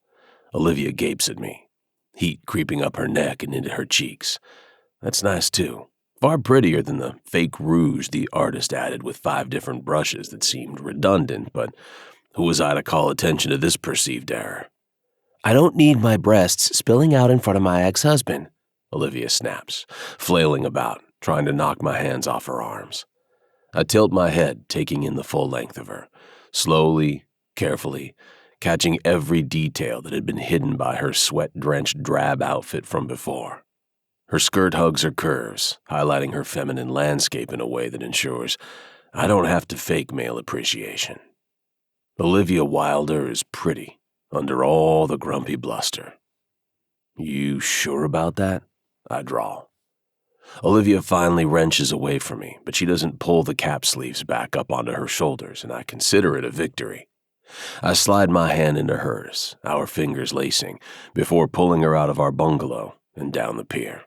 Olivia gapes at me, heat creeping up her neck and into her cheeks. That's nice too. Far prettier than the fake rouge the artist added with 5 different brushes that seemed redundant, but who was I to call attention to this perceived error? I don't need my breasts spilling out in front of my ex-husband, Olivia snaps, flailing about, trying to knock my hands off her arms. I tilt my head, taking in the full length of her, slowly, carefully, catching every detail that had been hidden by her sweat-drenched drab outfit from before. Her skirt hugs her curves, highlighting her feminine landscape in a way that ensures I don't have to fake male appreciation. Olivia Wilder is pretty, under all the grumpy bluster. You sure about that? I drawl. Olivia finally wrenches away from me, but she doesn't pull the cap sleeves back up onto her shoulders, and I consider it a victory. I slide my hand into hers, our fingers lacing, before pulling her out of our bungalow and down the pier.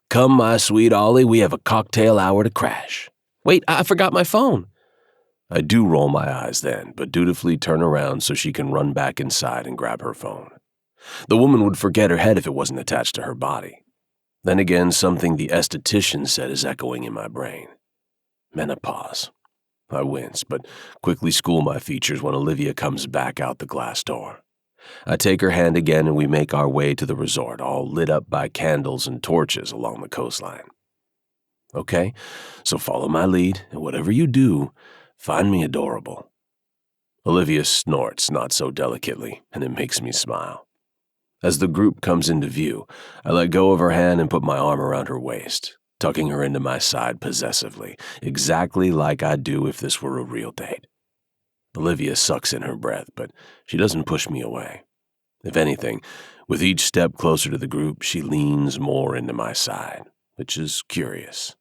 Come, my sweet Ollie, we have a cocktail hour to crash. Wait, I forgot my phone. I do roll my eyes then, but dutifully turn around so she can run back inside and grab her phone. The woman would forget her head if it wasn't attached to her body. Then again, something the esthetician said is echoing in my brain. Menopause. I wince, but quickly school my features when Olivia comes back out the glass door. I take her hand again and we make our way to the resort, all lit up by candles and torches along the coastline. Okay, so follow my lead, and whatever you do, find me adorable. Olivia snorts not so delicately, and it makes me smile. As the group comes into view, I let go of her hand and put my arm around her waist, tucking her into my side possessively, exactly like I'd do if this were a real date. Olivia sucks in her breath, but she doesn't push me away. If anything, with each step closer to the group, she leans more into my side, which is curious.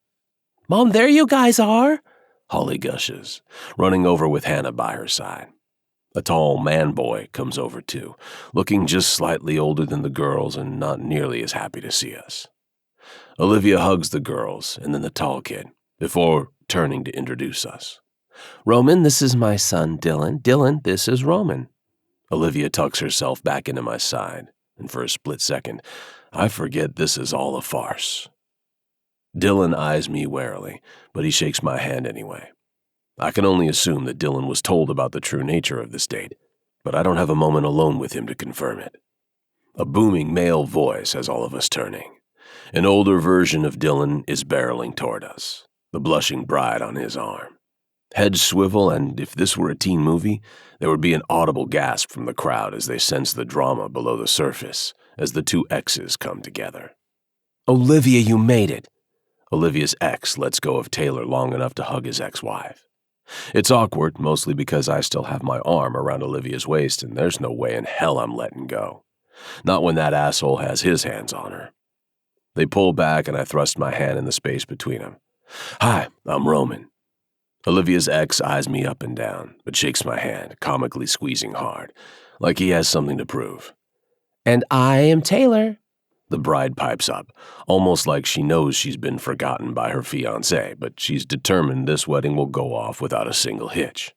"Mom, there you guys are," Holly gushes, running over with Hannah by her side. A tall man-boy comes over too, looking just slightly older than the girls and not nearly as happy to see us. Olivia hugs the girls and then the tall kid, before turning to introduce us. "Roman, this is my son, Dylan. Dylan, this is Roman." Olivia tucks herself back into my side, and for a split second, I forget this is all a farce. Dylan eyes me warily, but he shakes my hand anyway. I can only assume that Dylan was told about the true nature of this date, but I don't have a moment alone with him to confirm it. A booming male voice has all of us turning. An older version of Dylan is barreling toward us, the blushing bride on his arm. Heads swivel, and if this were a teen movie, there would be an audible gasp from the crowd as they sense the drama below the surface as the two exes come together. "Olivia, you made it!" Olivia's ex lets go of Taylor long enough to hug his ex-wife. It's awkward, mostly because I still have my arm around Olivia's waist and there's no way in hell I'm letting go. Not when that asshole has his hands on her. They pull back and I thrust my hand in the space between them. "Hi, I'm Roman." Olivia's ex eyes me up and down, but shakes my hand, comically squeezing hard, like he has something to prove. "And I am Taylor." The bride pipes up, almost like she knows she's been forgotten by her fiancé, but she's determined this wedding will go off without a single hitch.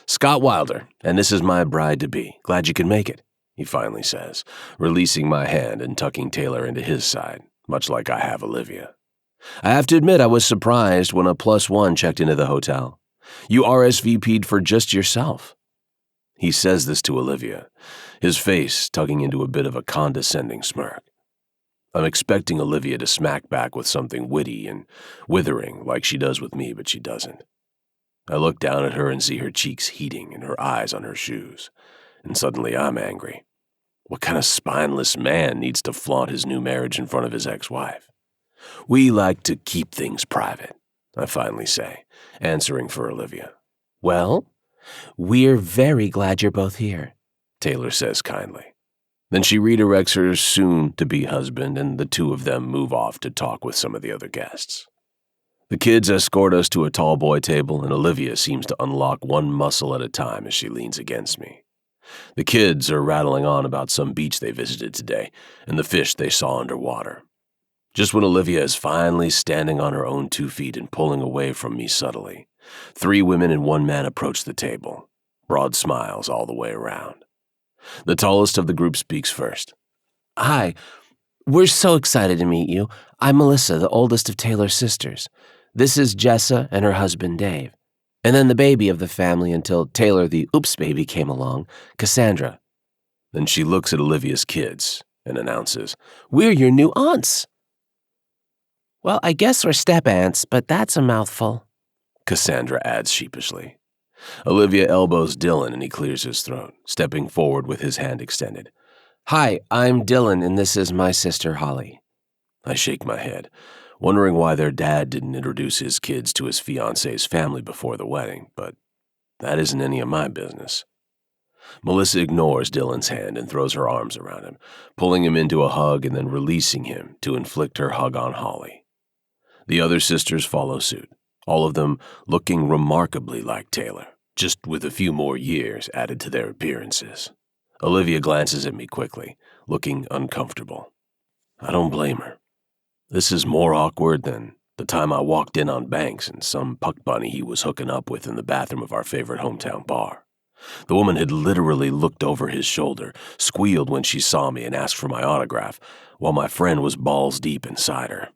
"Scott Wilder, and this is my bride-to-be. Glad you could make it," he finally says, releasing my hand and tucking Taylor into his side, much like I have Olivia. "I have to admit I was surprised when a +1 checked into the hotel. You RSVP'd for just yourself." He says this to Olivia, his face tugging into a bit of a condescending smirk. I'm expecting Olivia to smack back with something witty and withering like she does with me, but she doesn't. I look down at her and see her cheeks heating and her eyes on her shoes, and suddenly I'm angry. What kind of spineless man needs to flaunt his new marriage in front of his ex-wife? "We like to keep things private," I finally say, answering for Olivia. "Well, we're very glad you're both here," Taylor says kindly. Then she redirects her soon-to-be husband, and the two of them move off to talk with some of the other guests. The kids escort us to a tall boy table, and Olivia seems to unlock one muscle at a time as she leans against me. The kids are rattling on about some beach they visited today and the fish they saw underwater. Just when Olivia is finally standing on her own 2 feet and pulling away from me subtly, 3 women and 1 man approach the table, broad smiles all the way around. The tallest of the group speaks first. "Hi, we're so excited to meet you. I'm Melissa, the oldest of Taylor's sisters. This is Jessa and her husband, Dave. And then the baby of the family until Taylor, the oops baby, came along, Cassandra." Then she looks at Olivia's kids and announces, "We're your new aunts." "Well, I guess we're step-aunts, but that's a mouthful," Cassandra adds sheepishly. Olivia elbows Dylan and he clears his throat, stepping forward with his hand extended. "Hi, I'm Dylan and this is my sister Holly." I shake my head, wondering why their dad didn't introduce his kids to his fiancé's family before the wedding, but that isn't any of my business. Melissa ignores Dylan's hand and throws her arms around him, pulling him into a hug and then releasing him to inflict her hug on Holly. The other sisters follow suit, all of them looking remarkably like Taylor, just with a few more years added to their appearances. Olivia glances at me quickly, looking uncomfortable. I don't blame her. This is more awkward than the time I walked in on Banks and some puck bunny he was hooking up with in the bathroom of our favorite hometown bar. The woman had literally looked over his shoulder, squealed when she saw me and asked for my autograph, while my friend was balls deep inside her.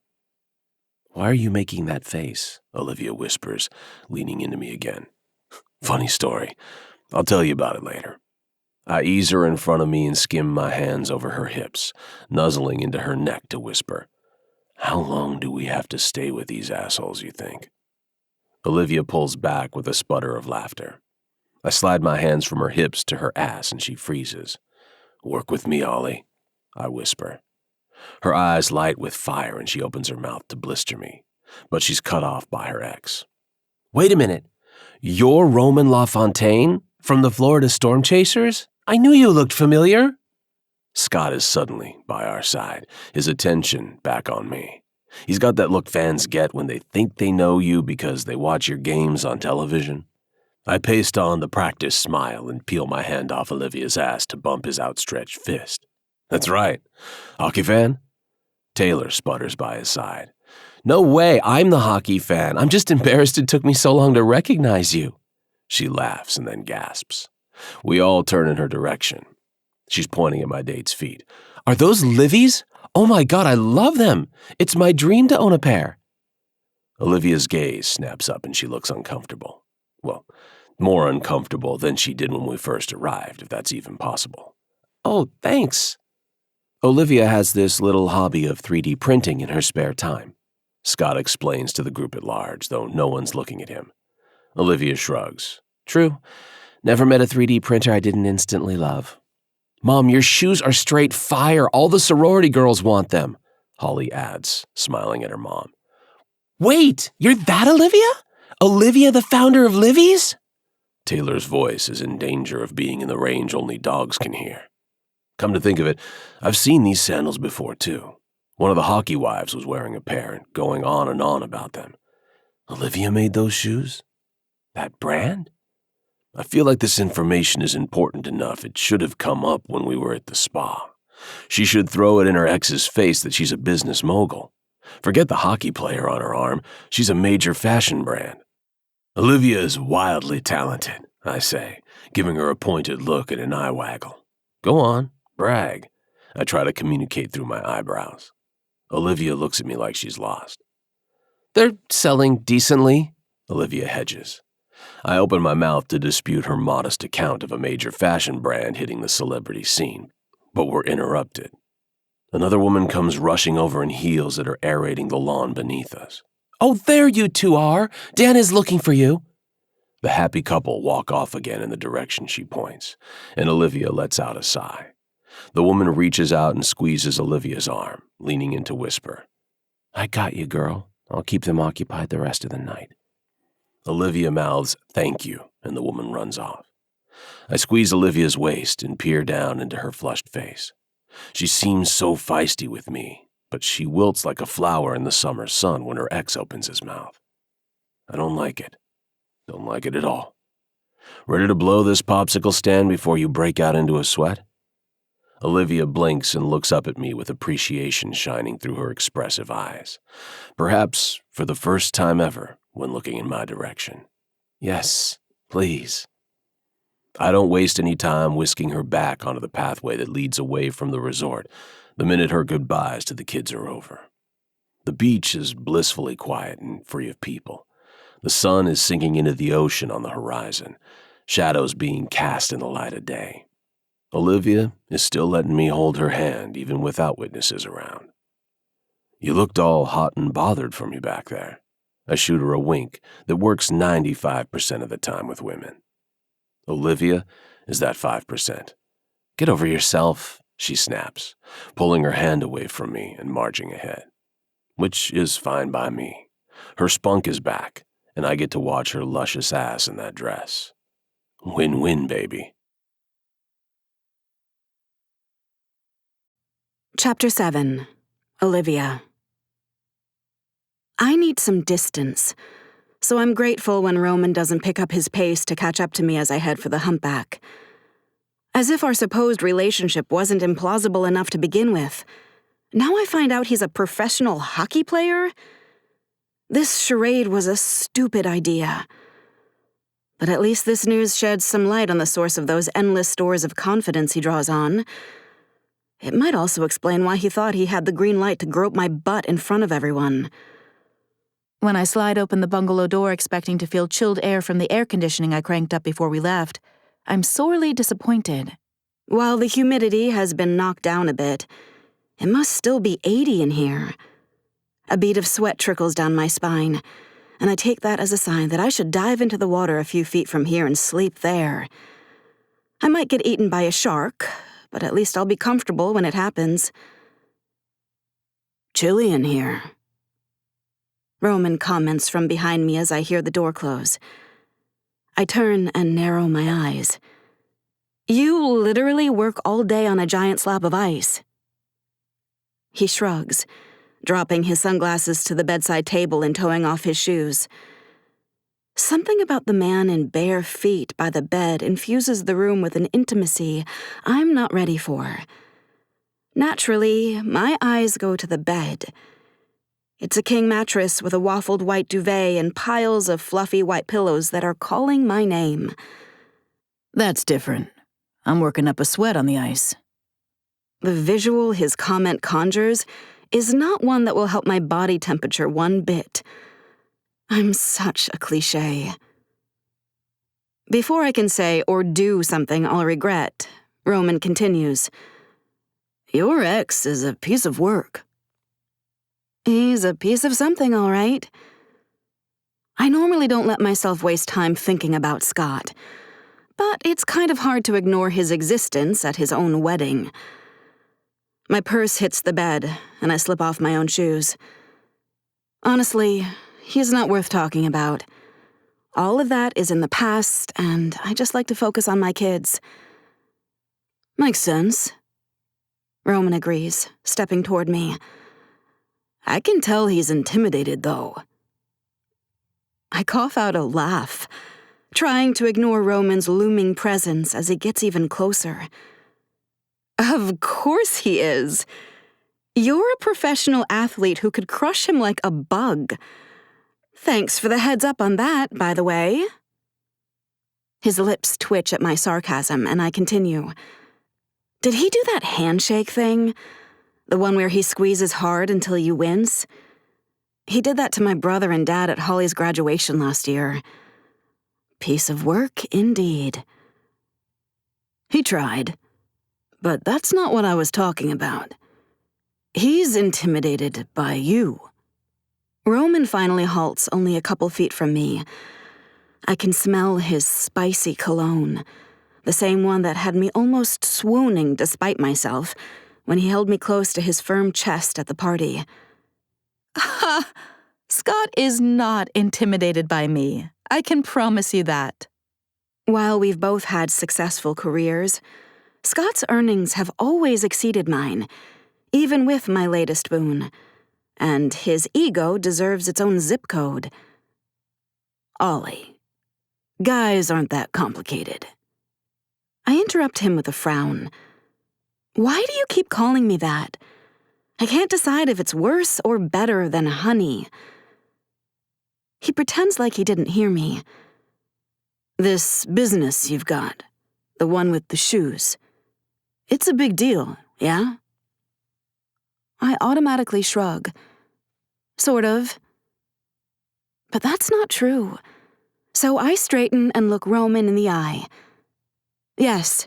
Why are you making that face? Olivia whispers, leaning into me again. Funny story. I'll tell you about it later. I ease her in front of me and skim my hands over her hips, nuzzling into her neck to whisper, "How long do we have to stay with these assholes, you think?" Olivia pulls back with a sputter of laughter. I slide my hands from her hips to her ass and she freezes. "Work with me, Ollie," I whisper. Her eyes light with fire and she opens her mouth to blister me, but she's cut off by her ex. "Wait a minute. You're Roman LaFontaine from the Florida Storm Chasers? I knew you looked familiar." Scott is suddenly by our side, his attention back on me. He's got that look fans get when they think they know you because they watch your games on television. I paste on the practice smile and peel my hand off Olivia's ass to bump his outstretched fist. "That's right. Hockey fan?" Taylor sputters by his side. "No way, I'm the hockey fan. I'm just embarrassed it took me so long to recognize you." She laughs and then gasps. We all turn in her direction. She's pointing at my date's feet. "Are those Livy's? Oh my God, I love them. It's my dream to own a pair." Olivia's gaze snaps up and she looks uncomfortable. Well, more uncomfortable than she did when we first arrived, if that's even possible. "Oh, thanks." Olivia has this little hobby of 3D printing in her spare time. Scott explains to the group at large, though no one's looking at him. Olivia shrugs. "True. Never met a 3D printer I didn't instantly love." "Mom, your shoes are straight fire. All the sorority girls want them," Holly adds, smiling at her mom. "Wait, you're that Olivia? Olivia, the founder of Livy's?" Taylor's voice is in danger of being in the range only dogs can hear. Come to think of it, I've seen these sandals before too. One of the hockey wives was wearing a pair and going on and on about them. Olivia made those shoes? That brand? I feel like this information is important enough it should have come up when we were at the spa. She should throw it in her ex's face that she's a business mogul. Forget the hockey player on her arm, she's a major fashion brand. "Olivia is wildly talented," I say, giving her a pointed look and an eye waggle. "Go on, brag." I try to communicate through my eyebrows. Olivia looks at me like she's lost. "They're selling decently," Olivia hedges. I open my mouth to dispute her modest account of a major fashion brand hitting the celebrity scene, but we're interrupted. Another woman comes rushing over in heels that are aerating the lawn beneath us. "Oh, there you two are! Dan is looking for you!" The happy couple walk off again in the direction she points, and Olivia lets out a sigh. The woman reaches out and squeezes Olivia's arm, leaning in to whisper, "I got you, girl. I'll keep them occupied the rest of the night." Olivia mouths, "Thank you," and the woman runs off. I squeeze Olivia's waist and peer down into her flushed face. She seems so feisty with me, but she wilts like a flower in the summer sun when her ex opens his mouth. I don't like it. Don't like it at all. Ready to blow this popsicle stand before you break out into a sweat? Olivia blinks and looks up at me with appreciation shining through her expressive eyes, perhaps for the first time ever when looking in my direction. "Yes, please." I don't waste any time whisking her back onto the pathway that leads away from the resort the minute her goodbyes to the kids are over. The beach is blissfully quiet and free of people. The sun is sinking into the ocean on the horizon, shadows being cast in the light of day. Olivia is still letting me hold her hand even without witnesses around. "You looked all hot and bothered for me back there." I shoot her a wink that works 95% of the time with women. Olivia is that 5%. "Get over yourself," she snaps, pulling her hand away from me and marching ahead. Which is fine by me. Her spunk is back, and I get to watch her luscious ass in that dress. Win-win, baby. Chapter 7. Olivia. I need some distance, so I'm grateful when Roman doesn't pick up his pace to catch up to me as I head for the humpback. As if our supposed relationship wasn't implausible enough to begin with. Now I find out he's a professional hockey player? This charade was a stupid idea. But at least this news sheds some light on the source of those endless stores of confidence he draws on. It might also explain why he thought he had the green light to grope my butt in front of everyone. When I slide open the bungalow door expecting to feel chilled air from the air conditioning I cranked up before we left, I'm sorely disappointed. While the humidity has been knocked down a bit, it must still be 80 in here. A bead of sweat trickles down my spine, and I take that as a sign that I should dive into the water a few feet from here and sleep there. I might get eaten by a shark, but at least I'll be comfortable when it happens. Chilly in here. Roman comments from behind me as I hear the door close. I turn and narrow my eyes. You literally work all day on a giant slab of ice. He shrugs, dropping his sunglasses to the bedside table and toeing off his shoes. Something about the man in bare feet by the bed infuses the room with an intimacy I'm not ready for. Naturally, my eyes go to the bed. It's a king mattress with a waffled white duvet and piles of fluffy white pillows that are calling my name. That's different. I'm working up a sweat on the ice. The visual his comment conjures is not one that will help my body temperature one bit. I'm such a cliché. Before I can say or do something I'll regret, Roman continues. Your ex is a piece of work. He's a piece of something, all right. I normally don't let myself waste time thinking about Scott, but it's kind of hard to ignore his existence at his own wedding. My purse hits the bed, and I slip off my own shoes. Honestly, he's not worth talking about. All of that is in the past, and I just like to focus on my kids. Makes sense. Roman agrees, stepping toward me. I can tell he's intimidated, though. I cough out a laugh, trying to ignore Roman's looming presence as he gets even closer. Of course he is. You're a professional athlete who could crush him like a bug. Thanks for the heads up on that, by the way. His lips twitch at my sarcasm, and I continue. Did he do that handshake thing? The one where he squeezes hard until you wince? He did that to my brother and dad at Holly's graduation last year. Piece of work, indeed. He tried, but that's not what I was talking about. He's intimidated by you. Roman finally halts only a couple feet from me. I can smell his spicy cologne, the same one that had me almost swooning despite myself when he held me close to his firm chest at the party. Ha! Scott is not intimidated by me. I can promise you that. While we've both had successful careers, Scott's earnings have always exceeded mine, even with my latest boon, and his ego deserves its own zip code. Ollie, guys aren't that complicated. I interrupt him with a frown. Why do you keep calling me that? I can't decide if it's worse or better than honey. He pretends like he didn't hear me. This business you've got, the one with the shoes, it's a big deal, yeah? I automatically shrug. Sort of. But that's not true. So I straighten and look Roman in the eye. Yes,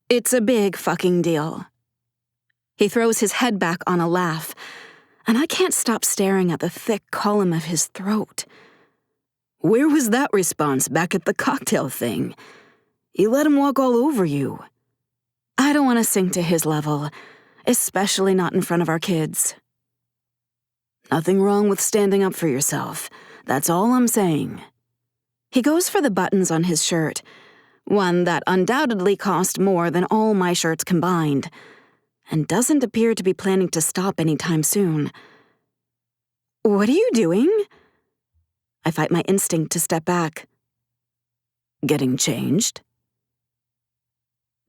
it's a big fucking deal. He throws his head back on a laugh, and I can't stop staring at the thick column of his throat. Where was that response back at the cocktail thing? You let him walk all over you. I don't want to sink to his level, especially not in front of our kids. Nothing wrong with standing up for yourself. That's all I'm saying. He goes for the buttons on his shirt, one that undoubtedly cost more than all my shirts combined, and doesn't appear to be planning to stop anytime soon. What are you doing? I fight my instinct to step back. Getting changed?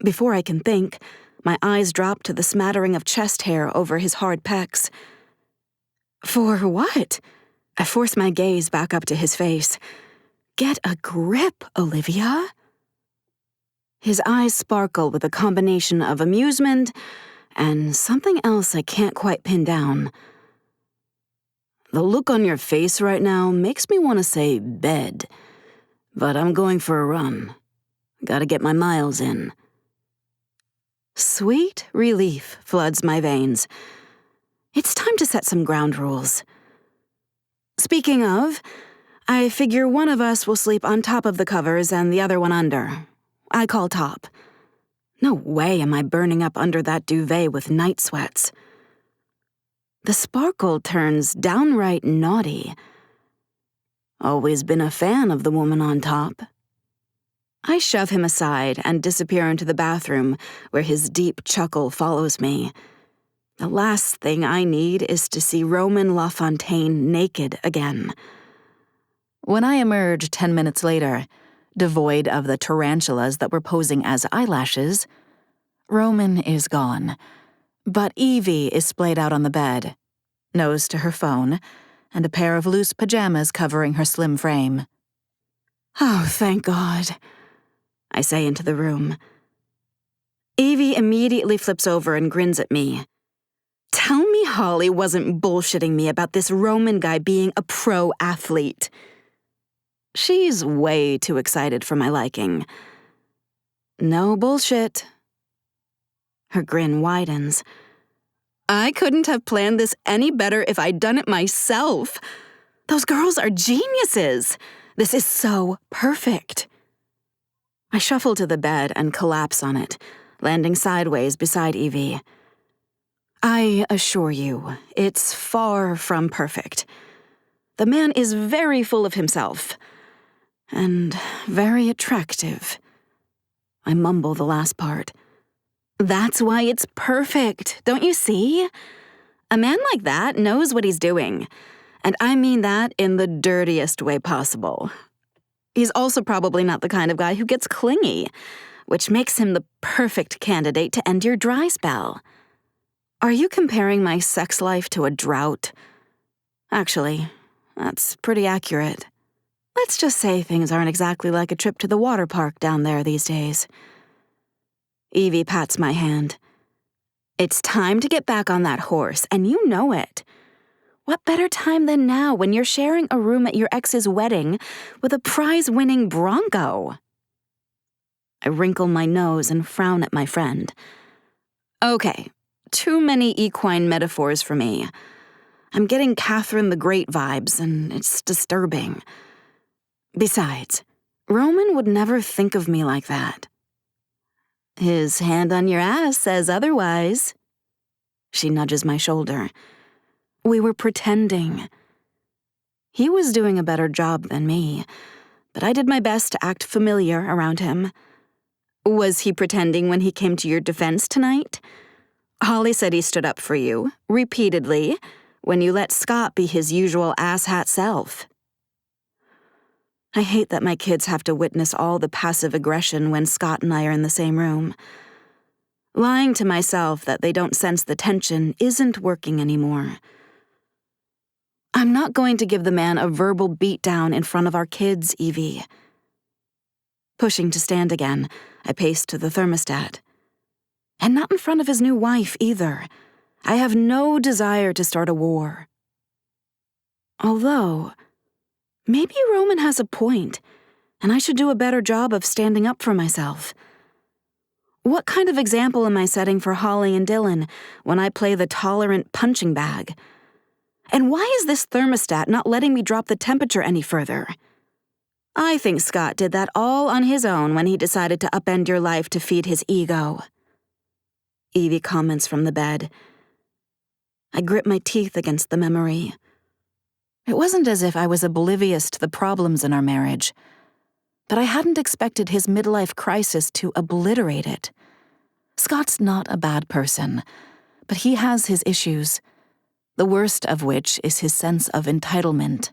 Before I can think, my eyes drop to the smattering of chest hair over his hard pecs. For what? I force my gaze back up to his face. Get a grip, Olivia. His eyes sparkle with a combination of amusement and something else I can't quite pin down. The look on your face right now makes me want to say bed, but I'm going for a run. Gotta get my miles in. Sweet relief floods my veins. It's time to set some ground rules. Speaking of, I figure one of us will sleep on top of the covers and the other one under. I call top. No way am I burning up under that duvet with night sweats. The sparkle turns downright naughty. Always been a fan of the woman on top. I shove him aside and disappear into the bathroom, where his deep chuckle follows me. The last thing I need is to see Roman LaFontaine naked again. When I emerge 10 minutes later, devoid of the tarantulas that were posing as eyelashes, Roman is gone. But Evie is splayed out on the bed, nose to her phone, and a pair of loose pajamas covering her slim frame. Oh, thank God, I say into the room. Evie immediately flips over and grins at me. Tell me Holly wasn't bullshitting me about this Roman guy being a pro athlete. She's way too excited for my liking. No bullshit. Her grin widens. I couldn't have planned this any better if I'd done it myself. Those girls are geniuses. This is so perfect. I shuffle to the bed and collapse on it, landing sideways beside Evie. I assure you, it's far from perfect. The man is very full of himself, and very attractive. I mumble the last part. That's why it's perfect, don't you see? A man like that knows what he's doing, and I mean that in the dirtiest way possible. He's also probably not the kind of guy who gets clingy, which makes him the perfect candidate to end your dry spell. Are you comparing my sex life to a drought? Actually, that's pretty accurate. Let's just say things aren't exactly like a trip to the water park down there these days. Evie pats my hand. It's time to get back on that horse, and you know it. What better time than now when you're sharing a room at your ex's wedding with a prize-winning bronco? I wrinkle my nose and frown at my friend. Okay, too many equine metaphors for me. I'm getting Catherine the Great vibes, and it's disturbing. Besides, Roman would never think of me like that. His hand on your ass says otherwise. She nudges my shoulder. We were pretending. He was doing a better job than me, but I did my best to act familiar around him. Was he pretending when he came to your defense tonight? Holly said he stood up for you, repeatedly, when you let Scott be his usual asshat self. I hate that my kids have to witness all the passive aggression when Scott and I are in the same room. Lying to myself that they don't sense the tension isn't working anymore. I'm not going to give the man a verbal beatdown in front of our kids, Evie. Pushing to stand again, I pace to the thermostat. And not in front of his new wife, either. I have no desire to start a war. Although, maybe Roman has a point, and I should do a better job of standing up for myself. What kind of example am I setting for Holly and Dylan when I play the tolerant punching bag? And why is this thermostat not letting me drop the temperature any further? I think Scott did that all on his own when he decided to upend your life to feed his ego. Evie comments from the bed. I grip my teeth against the memory. It wasn't as if I was oblivious to the problems in our marriage, but I hadn't expected his midlife crisis to obliterate it. Scott's not a bad person, but he has his issues, the worst of which is his sense of entitlement.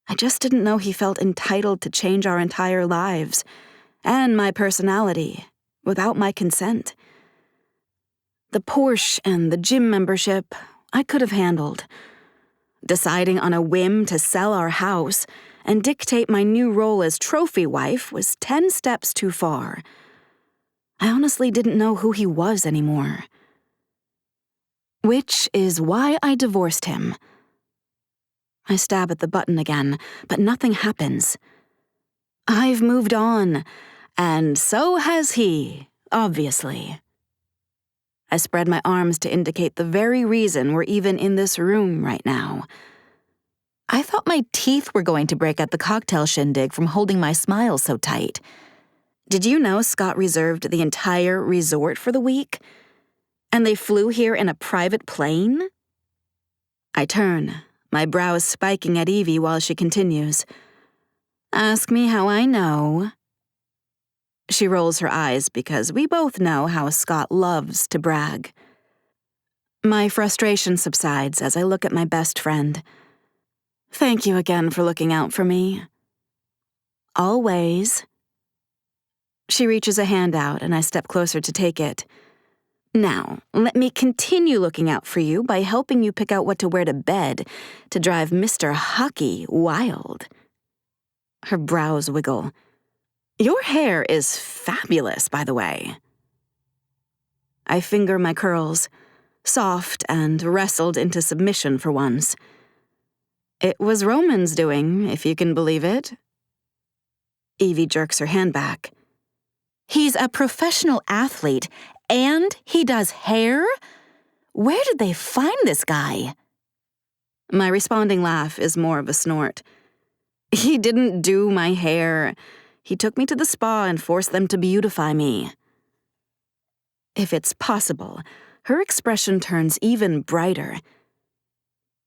I just didn't know he felt entitled to change our entire lives, and my personality, without my consent. The Porsche and the gym membership, I could have handled. Deciding on a whim to sell our house and dictate my new role as trophy wife was 10 steps too far. I honestly didn't know who he was anymore. Which is why I divorced him. I stab at the button again, but nothing happens. I've moved on, and so has he, obviously. I spread my arms to indicate the very reason we're even in this room right now. I thought my teeth were going to break at the cocktail shindig from holding my smile so tight. Did you know Scott reserved the entire resort for the week? And they flew here in a private plane? I turn, my brows spiking at Evie while she continues. Ask me how I know. She rolls her eyes because we both know how Scott loves to brag. My frustration subsides as I look at my best friend. Thank you again for looking out for me. Always. She reaches a hand out and I step closer to take it. Now, let me continue looking out for you by helping you pick out what to wear to bed to drive Mr. Hockey wild. Her brows wiggle. Your hair is fabulous, by the way. I finger my curls, soft and wrestled into submission for once. It was Roman's doing, if you can believe it. Evie jerks her hand back. He's a professional athlete, and he does hair? Where did they find this guy? My responding laugh is more of a snort. He didn't do my hair. He took me to the spa and forced them to beautify me. If it's possible, her expression turns even brighter.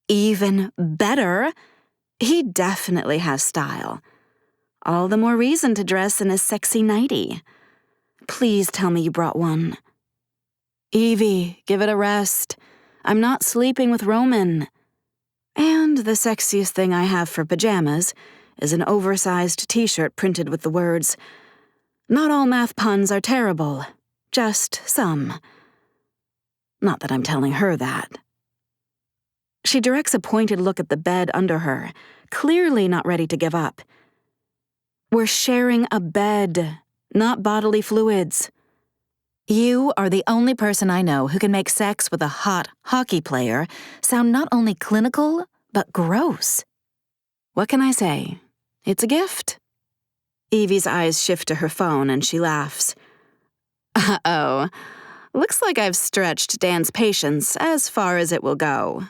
Even better? He definitely has style. All the more reason to dress in a sexy nightie. Please tell me you brought one. Evie, give it a rest. I'm not sleeping with Roman. And the sexiest thing I have for pajamas is an oversized t-shirt printed with the words, "Not all math puns are terrible, just some." Not that I'm telling her that. She directs a pointed look at the bed under her, clearly not ready to give up. We're sharing a bed, not bodily fluids. You are the only person I know who can make sex with a hot hockey player sound not only clinical, but gross. What can I say? It's a gift. Evie's eyes shift to her phone and she laughs. Uh-oh. Looks like I've stretched Dan's patience as far as it will go.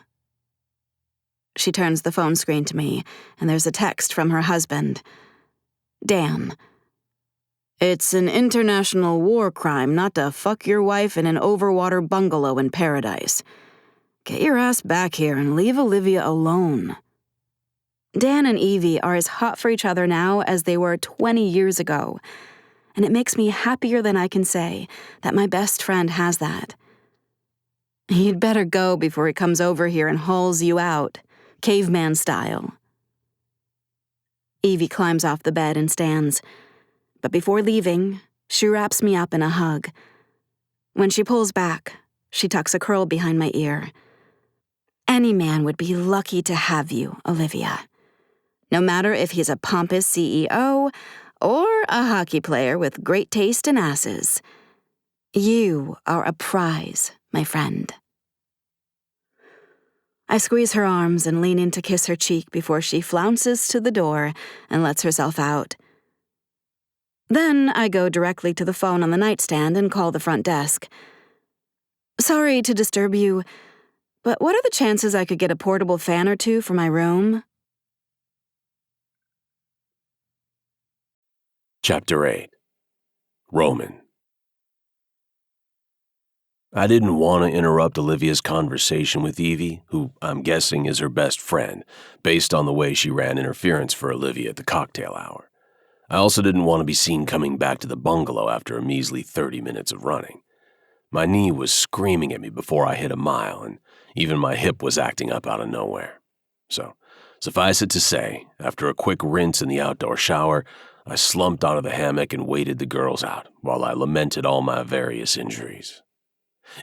She turns the phone screen to me, and there's a text from her husband. Dan. It's an international war crime not to fuck your wife in an overwater bungalow in paradise. Get your ass back here and leave Olivia alone. Dan and Evie are as hot for each other now as they were 20 years ago, and it makes me happier than I can say that my best friend has that. You'd better go before he comes over here and hauls you out, caveman style. Evie climbs off the bed and stands, but before leaving, she wraps me up in a hug. When she pulls back, she tucks a curl behind my ear. Any man would be lucky to have you, Olivia. No matter if he's a pompous CEO or a hockey player with great taste in asses. You are a prize, my friend. I squeeze her arms and lean in to kiss her cheek before she flounces to the door and lets herself out. Then I go directly to the phone on the nightstand and call the front desk. Sorry to disturb you, but what are the chances I could get a portable fan or two for my room? Chapter 8. Roman. I didn't want to interrupt Olivia's conversation with Evie, who I'm guessing is her best friend, based on the way she ran interference for Olivia at the cocktail hour. I also didn't want to be seen coming back to the bungalow after a measly 30 minutes of running. My knee was screaming at me before I hit a mile, and even my hip was acting up out of nowhere. So, suffice it to say, after a quick rinse in the outdoor shower, I slumped onto the hammock and waited the girls out while I lamented all my various injuries.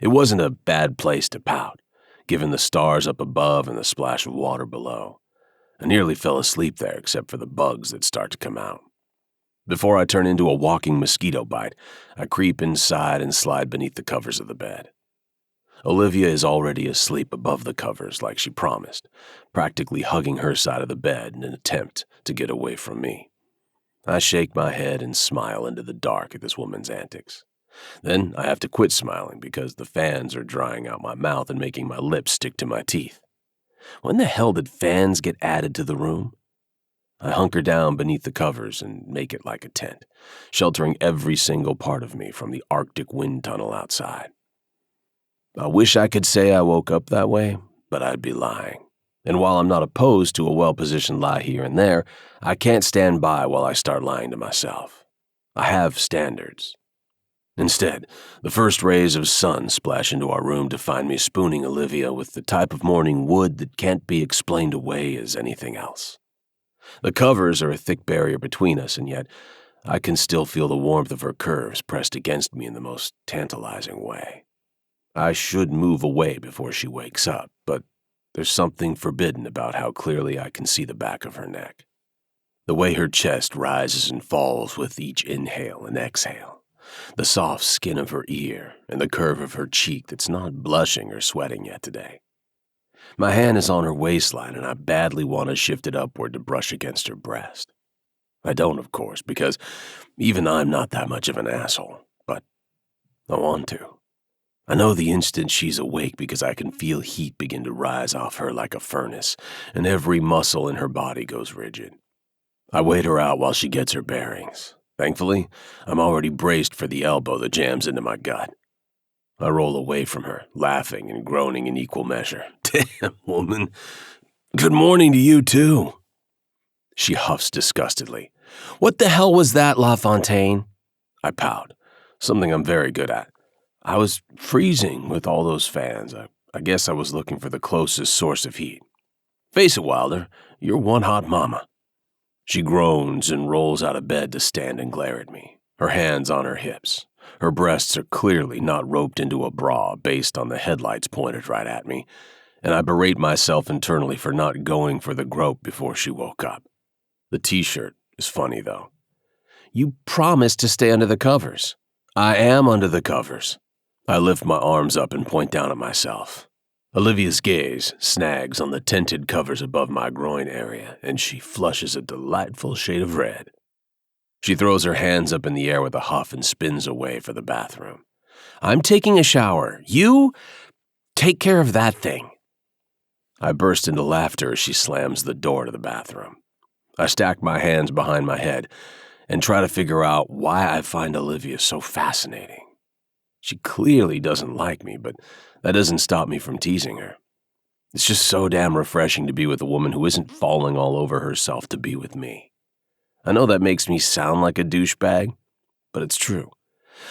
It wasn't a bad place to pout, given the stars up above and the splash of water below. I nearly fell asleep there except for the bugs that start to come out. Before I turn into a walking mosquito bite, I creep inside and slide beneath the covers of the bed. Olivia is already asleep above the covers like she promised, practically hugging her side of the bed in an attempt to get away from me. I shake my head and smile into the dark at this woman's antics. Then I have to quit smiling because the fans are drying out my mouth and making my lips stick to my teeth. When the hell did fans get added to the room? I hunker down beneath the covers and make it like a tent, sheltering every single part of me from the Arctic wind tunnel outside. I wish I could say I woke up that way, but I'd be lying. And while I'm not opposed to a well-positioned lie here and there, I can't stand by while I start lying to myself. I have standards. Instead, the first rays of sun splash into our room to find me spooning Olivia with the type of morning wood that can't be explained away as anything else. The covers are a thick barrier between us, and yet I can still feel the warmth of her curves pressed against me in the most tantalizing way. I should move away before she wakes up, but there's something forbidden about how clearly I can see the back of her neck. The way her chest rises and falls with each inhale and exhale. The soft skin of her ear and the curve of her cheek that's not blushing or sweating yet today. My hand is on her waistline and I badly want to shift it upward to brush against her breast. I don't, of course, because even I'm not that much of an asshole, but I want to. I know the instant she's awake because I can feel heat begin to rise off her like a furnace, and every muscle in her body goes rigid. I wait her out while she gets her bearings. Thankfully, I'm already braced for the elbow that jams into my gut. I roll away from her, laughing and groaning in equal measure. Damn, woman. Good morning to you, too. She huffs disgustedly. What the hell was that, LaFontaine? I pout, something I'm very good at. I was freezing with all those fans. I guess I was looking for the closest source of heat. Face it, Wilder, you're one hot mama. She groans and rolls out of bed to stand and glare at me, her hands on her hips. Her breasts are clearly not roped into a bra based on the headlights pointed right at me, and I berate myself internally for not going for the grope before she woke up. The t-shirt is funny, though. You promised to stay under the covers. I am under the covers. I lift my arms up and point down at myself. Olivia's gaze snags on the tinted covers above my groin area, and she flushes a delightful shade of red. She throws her hands up in the air with a huff and spins away for the bathroom. I'm taking a shower. You take care of that thing. I burst into laughter as she slams the door to the bathroom. I stack my hands behind my head and try to figure out why I find Olivia so fascinating. She clearly doesn't like me, but that doesn't stop me from teasing her. It's just so damn refreshing to be with a woman who isn't falling all over herself to be with me. I know that makes me sound like a douchebag, but it's true.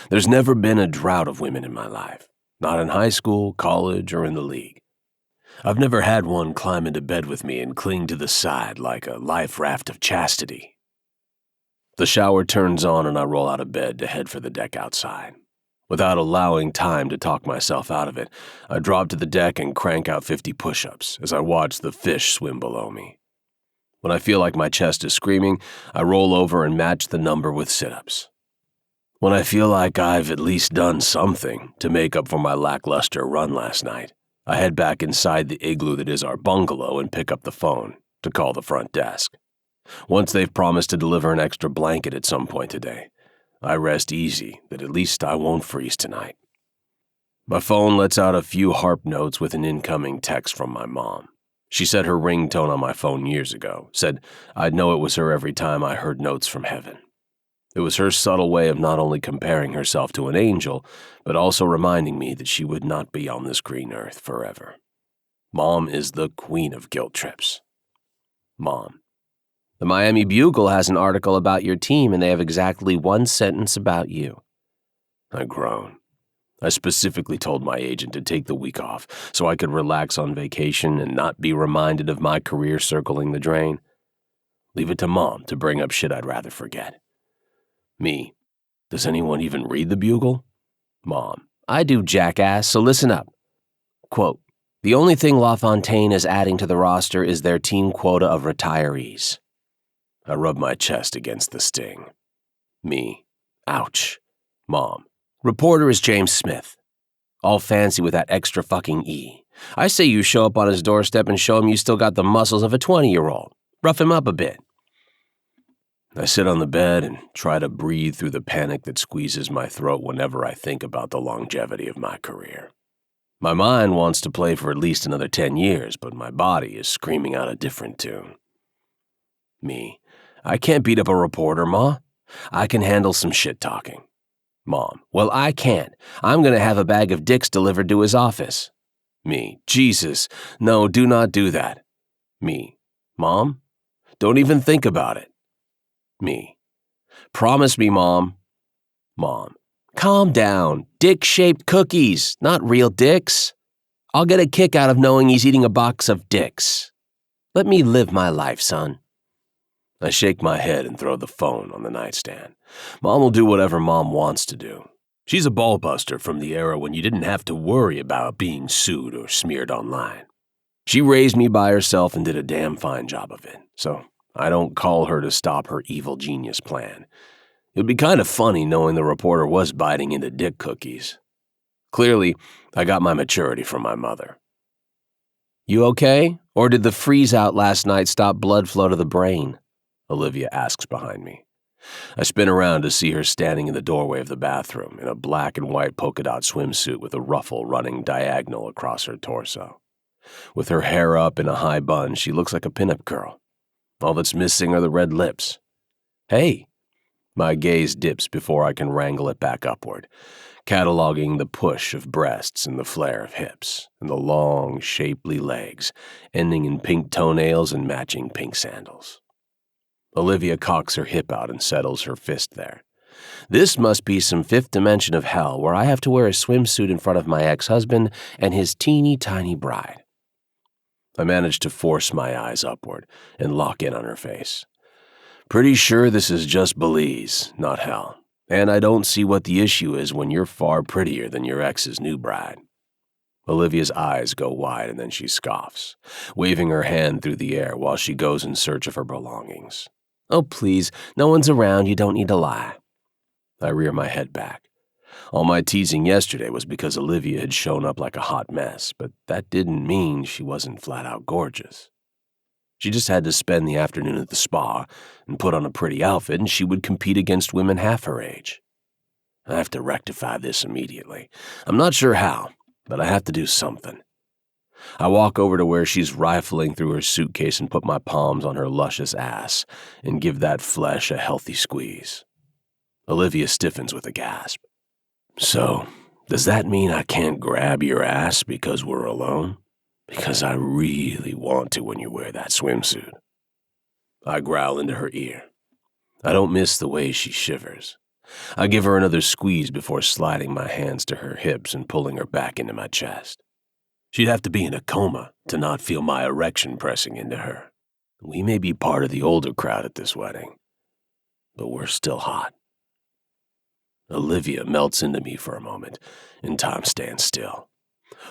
There's never been a drought of women in my life, not in high school, college, or in the league. I've never had one climb into bed with me and cling to the side like a life raft of chastity. The shower turns on and I roll out of bed to head for the deck outside. Without allowing time to talk myself out of it, I drop to the deck and crank out 50 push-ups as I watch the fish swim below me. When I feel like my chest is screaming, I roll over and match the number with sit-ups. When I feel like I've at least done something to make up for my lackluster run last night, I head back inside the igloo that is our bungalow and pick up the phone to call the front desk. Once they've promised to deliver an extra blanket at some point today, I rest easy that at least I won't freeze tonight. My phone lets out a few harp notes with an incoming text from my mom. She set her ringtone on my phone years ago, said I'd know it was her every time I heard notes from heaven. It was her subtle way of not only comparing herself to an angel, but also reminding me that she would not be on this green earth forever. Mom is the queen of guilt trips. Mom. The Miami Bugle has an article about your team and they have exactly one sentence about you. I groan. I specifically told my agent to take the week off so I could relax on vacation and not be reminded of my career circling the drain. Leave it to Mom to bring up shit I'd rather forget. Me. Does anyone even read the Bugle? Mom. I do, jackass, so listen up. Quote, the only thing LaFontaine is adding to the roster is their team quota of retirees. I rub my chest against the sting. Me. Ouch. Mom. Reporter is Jaymes Smith. All fancy with that extra fucking E. I say you show up on his doorstep and show him you still got the muscles of a 20-year-old. Rough him up a bit. I sit on the bed and try to breathe through the panic that squeezes my throat whenever I think about the longevity of my career. My mind wants to play for at least another 10 years, but my body is screaming out a different tune. Me. I can't beat up a reporter, Ma. I can handle some shit-talking. Mom. Well, I can't. I'm going to have a bag of dicks delivered to his office. Me. Jesus. No, do not do that. Me. Mom? Don't even think about it. Me. Promise me, Mom. Mom. Calm down. Dick-shaped cookies, not real dicks. I'll get a kick out of knowing he's eating a box of dicks. Let me live my life, son. I shake my head and throw the phone on the nightstand. Mom will do whatever Mom wants to do. She's a ballbuster from the era when you didn't have to worry about being sued or smeared online. She raised me by herself and did a damn fine job of it, so I don't call her to stop her evil genius plan. It'd be kind of funny knowing the reporter was biting into dick cookies. Clearly, I got my maturity from my mother. You okay? Or did the freeze-out last night stop blood flow to the brain? Olivia asks behind me. I spin around to see her standing in the doorway of the bathroom in a black and white polka dot swimsuit with a ruffle running diagonal across her torso. With her hair up in a high bun, she looks like a pinup girl. All that's missing are the red lips. Hey! My gaze dips before I can wrangle it back upward, cataloging the push of breasts and the flare of hips, and the long, shapely legs, ending in pink toenails and matching pink sandals. Olivia cocks her hip out and settles her fist there. This must be some fifth dimension of hell where I have to wear a swimsuit in front of my ex-husband and his teeny tiny bride. I manage to force my eyes upward and lock in on her face. Pretty sure this is just Belize, not hell, and I don't see what the issue is when you're far prettier than your ex's new bride. Olivia's eyes go wide and then she scoffs, waving her hand through the air while she goes in search of her belongings. Oh, please, no one's around, you don't need to lie. I rear my head back. All my teasing yesterday was because Olivia had shown up like a hot mess, but that didn't mean she wasn't flat-out gorgeous. She just had to spend the afternoon at the spa and put on a pretty outfit, and she would compete against women half her age. I have to rectify this immediately. I'm not sure how, but I have to do something. I walk over to where she's rifling through her suitcase and put my palms on her luscious ass and give that flesh a healthy squeeze. Olivia stiffens with a gasp. So, does that mean I can't grab your ass because we're alone? Because I really want to when you wear that swimsuit. I growl into her ear. I don't miss the way she shivers. I give her another squeeze before sliding my hands to her hips and pulling her back into my chest. She'd have to be in a coma to not feel my erection pressing into her. We may be part of the older crowd at this wedding, but we're still hot. Olivia melts into me for a moment, and time stands still.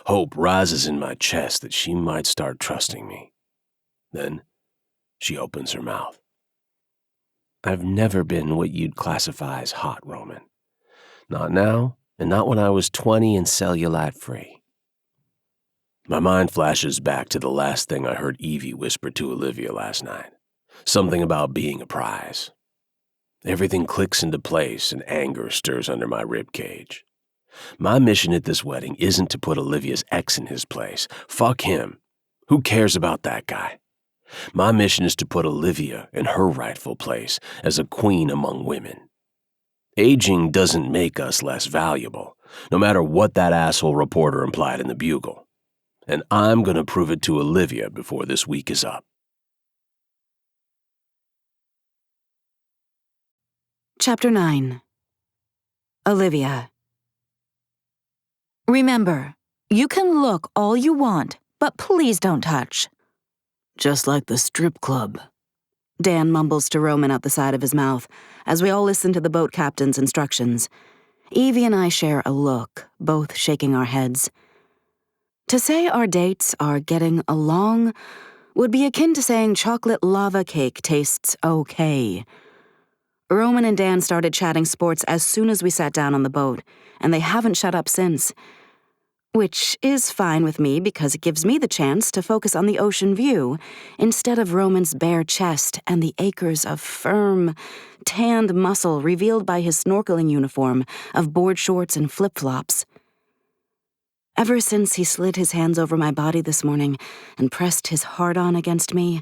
Hope rises in my chest that she might start trusting me. Then she opens her mouth. I've never been what you'd classify as hot, Roman. Not now, and not when I was 20 and cellulite-free. My mind flashes back to the last thing I heard Evie whisper to Olivia last night. Something about being a prize. Everything clicks into place and anger stirs under my ribcage. My mission at this wedding isn't to put Olivia's ex in his place. Fuck him. Who cares about that guy? My mission is to put Olivia in her rightful place as a queen among women. Aging doesn't make us less valuable, no matter what that asshole reporter implied in the Bugle. And I'm going to prove it to Olivia before this week is up. Chapter 9. Olivia. Remember, you can look all you want, but please don't touch. Just like the strip club. Dan mumbles to Roman out the side of his mouth as we all listen to the boat captain's instructions. Evie and I share a look, both shaking our heads. To say our dates are getting along would be akin to saying chocolate lava cake tastes okay. Roman and Dan started chatting sports as soon as we sat down on the boat, and they haven't shut up since. which is fine with me because it gives me the chance to focus on the ocean view instead of Roman's bare chest and the acres of firm, tanned muscle revealed by his snorkeling uniform of board shorts and flip-flops. Ever since he slid his hands over my body this morning and pressed his hard-on against me,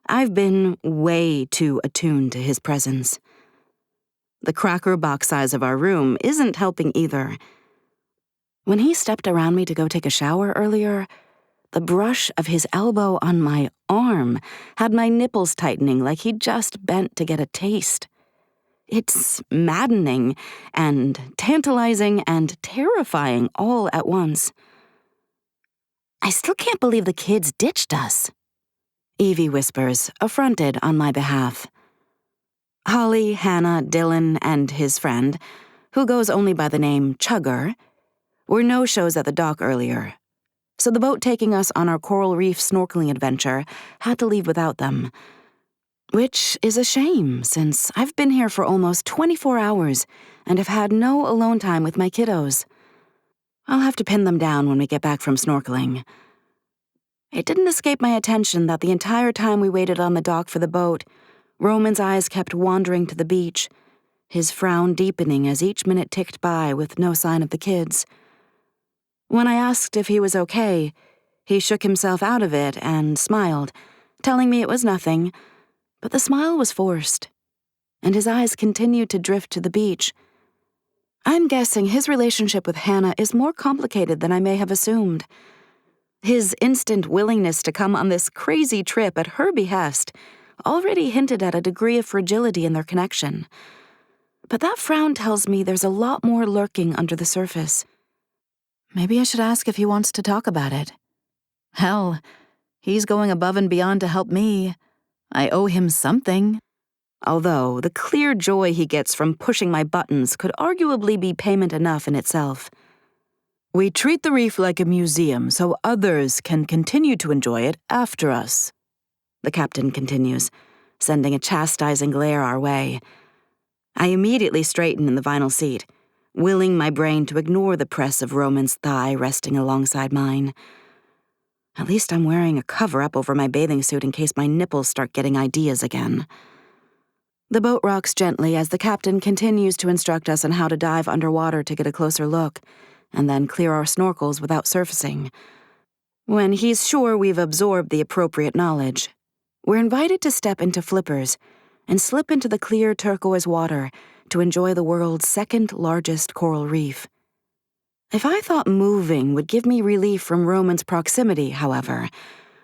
I've been way too attuned to his presence. The cracker box size of our room isn't helping either. When he stepped around me to go take a shower earlier, the brush of his elbow on my arm had my nipples tightening like he'd just bent to get a taste. It's maddening and tantalizing and terrifying all at once. I still can't believe the kids ditched us, Evie whispers, affronted on my behalf. Holly, Hannah, Dylan, and his friend, who goes only by the name Chugger, were no-shows at the dock earlier, so the boat taking us on our coral reef snorkeling adventure had to leave without them. Which is a shame, since I've been here for almost 24 hours and have had no alone time with my kiddos. I'll have to pin them down when we get back from snorkeling. It didn't escape my attention that the entire time we waited on the dock for the boat, Roman's eyes kept wandering to the beach, his frown deepening as each minute ticked by with no sign of the kids. When I asked if he was okay, he shook himself out of it and smiled, telling me it was nothing, but the smile was forced, and his eyes continued to drift to the beach. I'm guessing his relationship with Hannah is more complicated than I may have assumed. His instant willingness to come on this crazy trip at her behest already hinted at a degree of fragility in their connection. But that frown tells me there's a lot more lurking under the surface. Maybe I should ask if he wants to talk about it. Hell, he's going above and beyond to help me. I owe him something. Although the clear joy he gets from pushing my buttons could arguably be payment enough in itself. We treat the reef like a museum so others can continue to enjoy it after us, the captain continues, sending a chastising glare our way. I immediately straighten in the vinyl seat, willing my brain to ignore the press of Roman's thigh resting alongside mine. At least I'm wearing a cover-up over my bathing suit in case my nipples start getting ideas again. The boat rocks gently as the captain continues to instruct us on how to dive underwater to get a closer look, and then clear our snorkels without surfacing. When he's sure we've absorbed the appropriate knowledge, we're invited to step into flippers and slip into the clear turquoise water to enjoy the world's second-largest coral reef. If I thought moving would give me relief from Roman's proximity, however,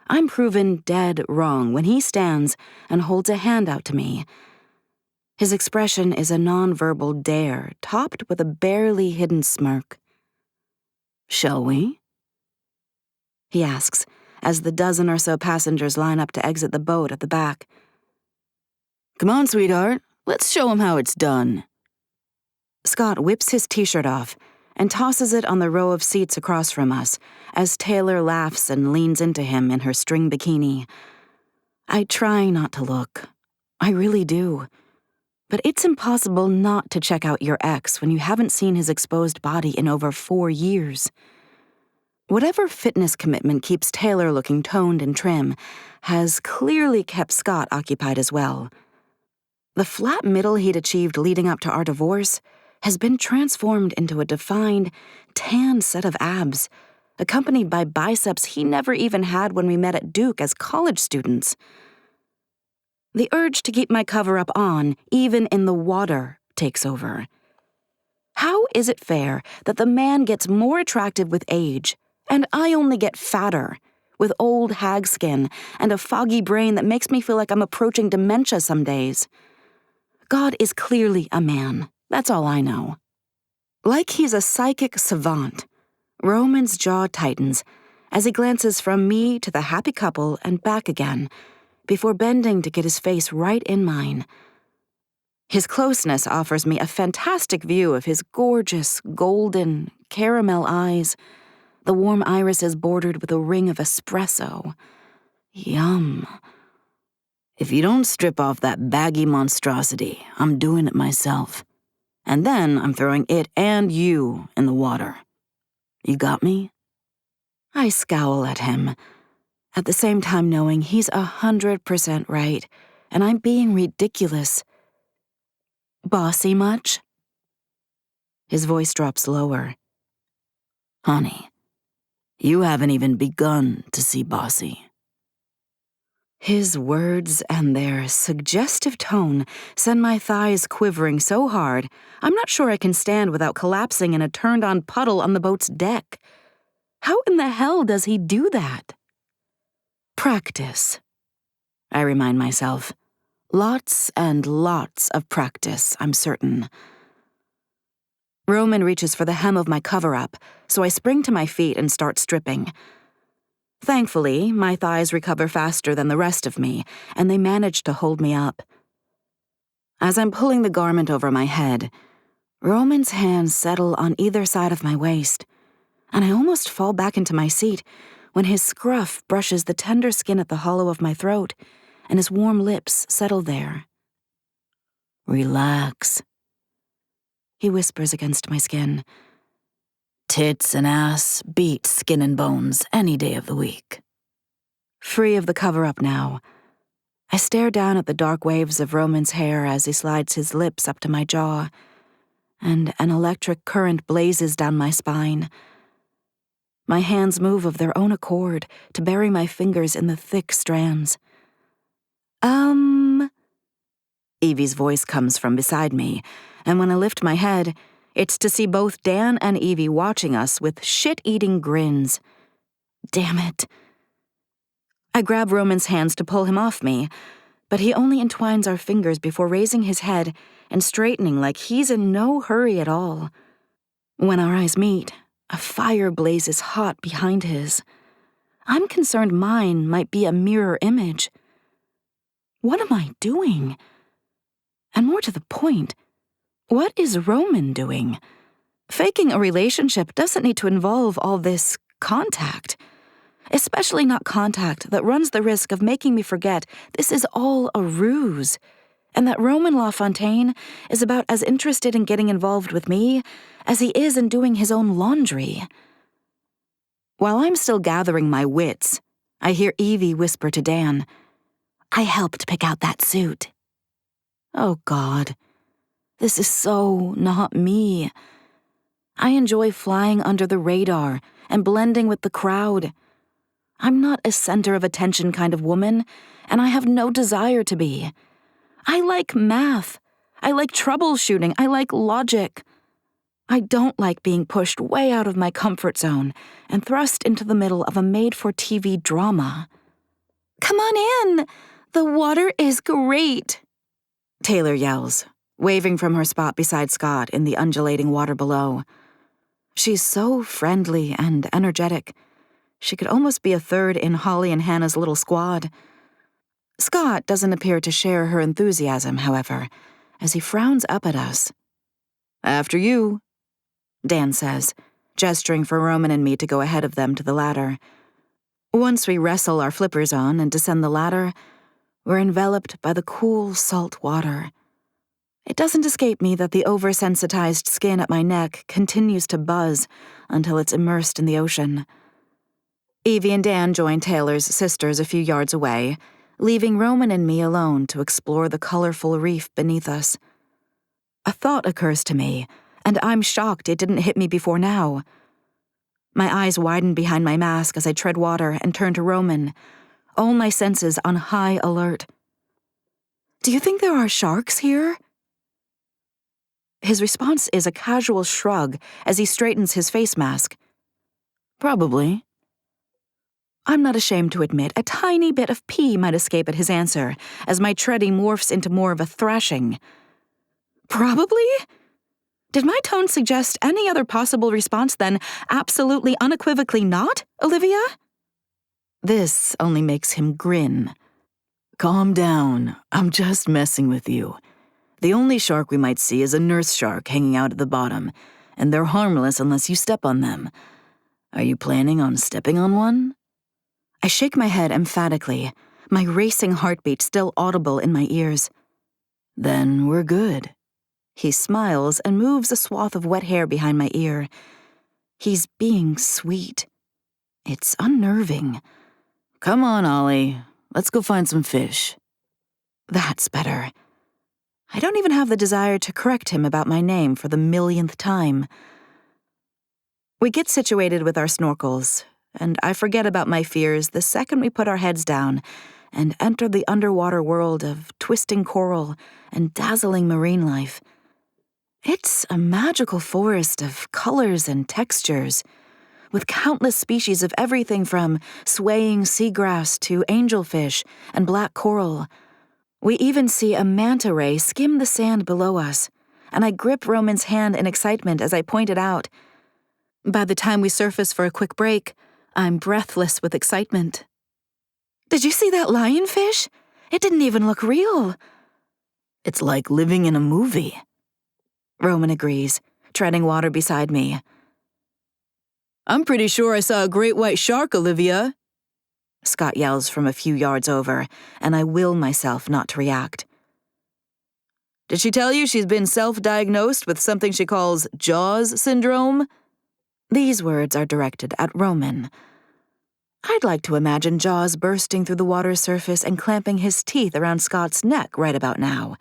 I'm proven dead wrong when he stands and holds a hand out to me. His expression is a nonverbal dare, topped with a barely hidden smirk. "Shall we?" he asks, as the dozen or so passengers line up to exit the boat at the back. "Come on, sweetheart. Let's show him how it's done." Scott whips his t-shirt off and tosses it on the row of seats across from us as Taylor laughs and leans into him in her string bikini. I try not to look. I really do. But it's impossible not to check out your ex when you haven't seen his exposed body in over 4 years. Whatever fitness commitment keeps Taylor looking toned and trim has clearly kept Scott occupied as well. The flat middle he'd achieved leading up to our divorce has been transformed into a defined, tan set of abs, accompanied by biceps he never even had when we met at Duke as college students. The urge to keep my cover-up on, even in the water, takes over. How is it fair that the man gets more attractive with age, and I only get fatter, with old hag skin and a foggy brain that makes me feel like I'm approaching dementia some days? God is clearly a man, that's all I know. Like he's a psychic savant, Roman's jaw tightens as he glances from me to the happy couple and back again, before bending to get his face right in mine. His closeness offers me a fantastic view of his gorgeous, golden, caramel eyes, the warm irises bordered with a ring of espresso. Yum. "If you don't strip off that baggy monstrosity, I'm doing it myself. And then I'm throwing it and you in the water." You got me? I scowl at him, at the same time knowing he's 100% right, and I'm being ridiculous. Bossy much? His voice drops lower. Honey, you haven't even begun to see bossy. His words and their suggestive tone send my thighs quivering so hard, I'm not sure I can stand without collapsing in a turned-on puddle on the boat's deck. How in the hell does he do that? Practice, I remind myself. Lots and lots of practice, I'm certain. Roman reaches for the hem of my cover-up, so I spring to my feet and start stripping. Thankfully, my thighs recover faster than the rest of me, and they manage to hold me up. As I'm pulling the garment over my head, Roman's hands settle on either side of my waist, and I almost fall back into my seat when his scruff brushes the tender skin at the hollow of my throat, and his warm lips settle there. Relax, he whispers against my skin. Tits and ass beat skin and bones any day of the week. Free of the cover-up now, I stare down at the dark waves of Roman's hair as he slides his lips up to my jaw, and an electric current blazes down my spine. My hands move of their own accord to bury my fingers in the thick strands. Evie's voice comes from beside me, and when I lift my head, it's to see both Dan and Evie watching us with shit-eating grins. Damn it. I grab Roman's hands to pull him off me, but he only entwines our fingers before raising his head and straightening like he's in no hurry at all. When our eyes meet, a fire blazes hot behind his. I'm concerned mine might be a mirror image. What am I doing? And more to the point, what is Roman doing? Faking a relationship doesn't need to involve all this contact, especially not contact that runs the risk of making me forget this is all a ruse, and that Roman LaFontaine is about as interested in getting involved with me as he is in doing his own laundry. While I'm still gathering my wits, I hear Evie whisper to Dan, I helped pick out that suit. Oh God, this is so not me. I enjoy flying under the radar and blending with the crowd. I'm not a center of attention kind of woman, and I have no desire to be. I like math. I like troubleshooting. I like logic. I don't like being pushed way out of my comfort zone and thrust into the middle of a made-for-TV drama. Come on in. The water is great, Taylor yells, waving from her spot beside Scott in the undulating water below. She's so friendly and energetic. She could almost be a third in Holly and Hannah's little squad. Scott doesn't appear to share her enthusiasm, however, as he frowns up at us. After you, Dan says, gesturing for Roman and me to go ahead of them to the ladder. Once we wrestle our flippers on and descend the ladder, we're enveloped by the cool, salt water. It doesn't escape me that the oversensitized skin at my neck continues to buzz until it's immersed in the ocean. Evie and Dan join Taylor's sisters a few yards away, leaving Roman and me alone to explore the colorful reef beneath us. A thought occurs to me, and I'm shocked it didn't hit me before now. My eyes widen behind my mask as I tread water and turn to Roman, all my senses on high alert. Do you think there are sharks here? His response is a casual shrug as he straightens his face mask. Probably. I'm not ashamed to admit a tiny bit of pee might escape at his answer as my treading morphs into more of a thrashing. Probably? Did my tone suggest any other possible response than absolutely unequivocally not, Olivia? This only makes him grin. Calm down. I'm just messing with you. The only shark we might see is a nurse shark hanging out at the bottom, and they're harmless unless you step on them. Are you planning on stepping on one? I shake my head emphatically, my racing heartbeat still audible in my ears. Then we're good. He smiles and moves a swath of wet hair behind my ear. He's being sweet. It's unnerving. Come on, Ollie. Let's go find some fish. That's better. I don't even have the desire to correct him about my name for the millionth time. We get situated with our snorkels, and I forget about my fears the second we put our heads down and enter the underwater world of twisting coral and dazzling marine life. It's a magical forest of colors and textures, with countless species of everything from swaying seagrass to angelfish and black coral. We even see a manta ray skim the sand below us, and I grip Roman's hand in excitement as I point it out. By the time we surface for a quick break, I'm breathless with excitement. Did you see that lionfish? It didn't even look real. It's like living in a movie. Roman agrees, treading water beside me. I'm pretty sure I saw a great white shark, Olivia. Scott yells from a few yards over, and I will myself not to react. Did she tell you she's been self-diagnosed with something she calls Jaws syndrome? These words are directed at Roman. I'd like to imagine Jaws bursting through the water's surface and clamping his teeth around Scott's neck right about now.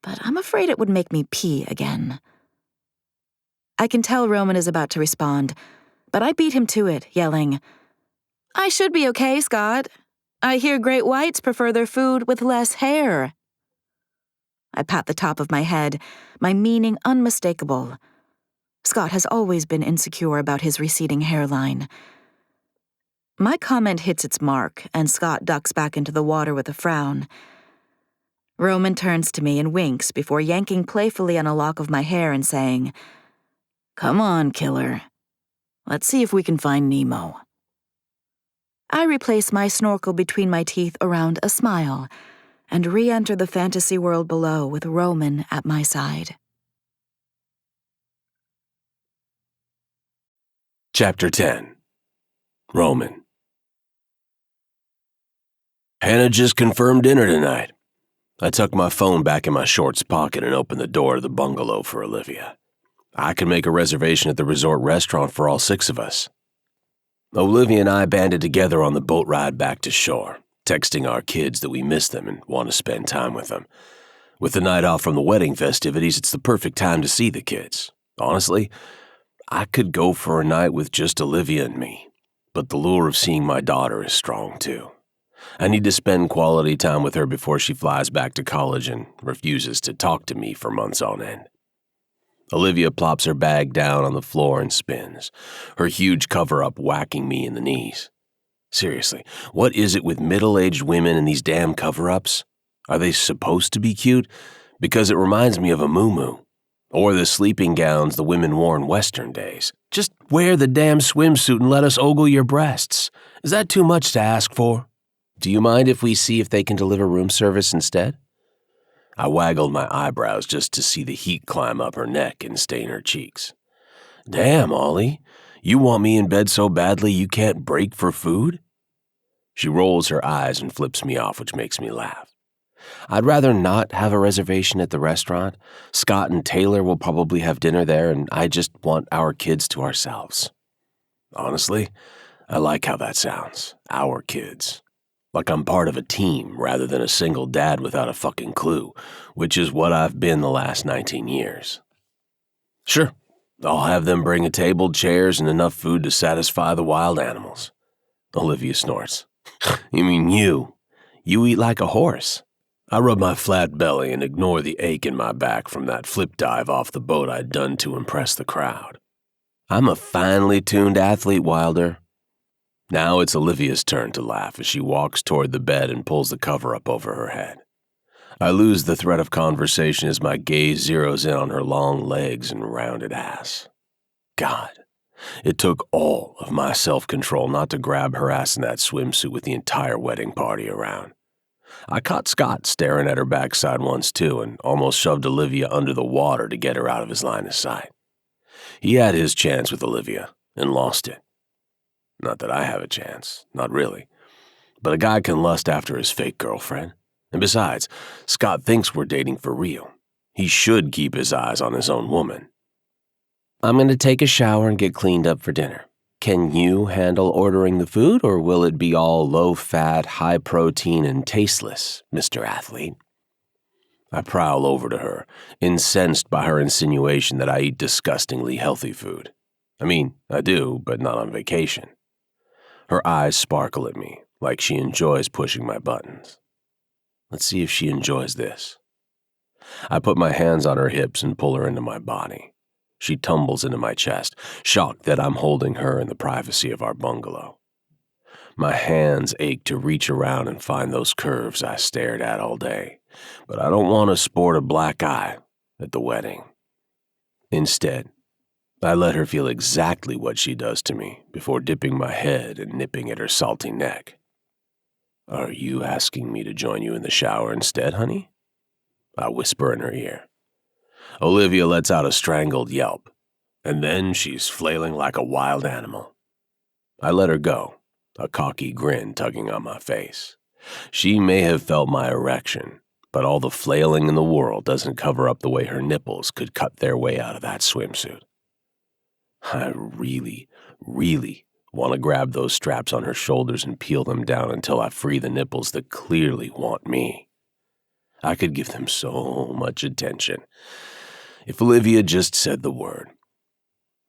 But I'm afraid it would make me pee again. I can tell Roman is about to respond, but I beat him to it, yelling, I should be okay, Scott. I hear great whites prefer their food with less hair. I pat the top of my head, my meaning unmistakable. Scott has always been insecure about his receding hairline. My comment hits its mark, and Scott ducks back into the water with a frown. Roman turns to me and winks before yanking playfully on a lock of my hair and saying, Come on, killer. Let's see if we can find Nemo. I replace my snorkel between my teeth around a smile and re-enter the fantasy world below with Roman at my side. Chapter 10. Roman. Hannah just confirmed dinner tonight. I tucked my phone back in my shorts pocket and opened the door of the bungalow for Olivia. I could make a reservation at the resort restaurant for all 6 of us. Olivia and I banded together on the boat ride back to shore, texting our kids that we miss them and want to spend time with them. With the night off from the wedding festivities, it's the perfect time to see the kids. Honestly, I could go for a night with just Olivia and me, but the lure of seeing my daughter is strong too. I need to spend quality time with her before she flies back to college and refuses to talk to me for months on end. Olivia plops her bag down on the floor and spins, her huge cover-up whacking me in the knees. Seriously, what is it with middle-aged women and these damn cover-ups? Are they supposed to be cute? Because it reminds me of a muumuu. Or the sleeping gowns the women wore in Western days. Just wear the damn swimsuit and let us ogle your breasts. Is that too much to ask for? Do you mind if we see if they can deliver room service instead? I waggled my eyebrows just to see the heat climb up her neck and stain her cheeks. Damn, Ollie, you want me in bed so badly you can't break for food? She rolls her eyes and flips me off, which makes me laugh. I'd rather not have a reservation at the restaurant. Scott and Taylor will probably have dinner there, and I just want our kids to ourselves. Honestly, I like how that sounds. Our kids. Like I'm part of a team rather than a single dad without a fucking clue, which is what I've been the last 19 years. Sure, I'll have them bring a table, chairs, and enough food to satisfy the wild animals. Olivia snorts. You mean you? You eat like a horse. I rub my flat belly and ignore the ache in my back from that flip dive off the boat I'd done to impress the crowd. I'm a finely tuned athlete, Wilder. Now it's Olivia's turn to laugh as she walks toward the bed and pulls the cover up over her head. I lose the thread of conversation as my gaze zeroes in on her long legs and rounded ass. God, it took all of my self-control not to grab her ass in that swimsuit with the entire wedding party around. I caught Scott staring at her backside once too and almost shoved Olivia under the water to get her out of his line of sight. He had his chance with Olivia and lost it. Not that I have a chance, not really. But a guy can lust after his fake girlfriend. And besides, Scott thinks we're dating for real. He should keep his eyes on his own woman. I'm going to take a shower and get cleaned up for dinner. Can you handle ordering the food, or will it be all low-fat, high-protein, and tasteless, Mr. Athlete? I prowl over to her, incensed by her insinuation that I eat disgustingly healthy food. I mean, I do, but not on vacation. Her eyes sparkle at me, like she enjoys pushing my buttons. Let's see if she enjoys this. I put my hands on her hips and pull her into my body. She tumbles into my chest, shocked that I'm holding her in the privacy of our bungalow. My hands ache to reach around and find those curves I stared at all day, but I don't want to sport a black eye at the wedding. Instead, I let her feel exactly what she does to me before dipping my head and nipping at her salty neck. Are you asking me to join you in the shower instead, honey? I whisper in her ear. Olivia lets out a strangled yelp, and then she's flailing like a wild animal. I let her go, a cocky grin tugging on my face. She may have felt my erection, but all the flailing in the world doesn't cover up the way her nipples could cut their way out of that swimsuit. I really want to grab those straps on her shoulders and peel them down until I free the nipples that clearly want me. I could give them so much attention if Olivia just said the word.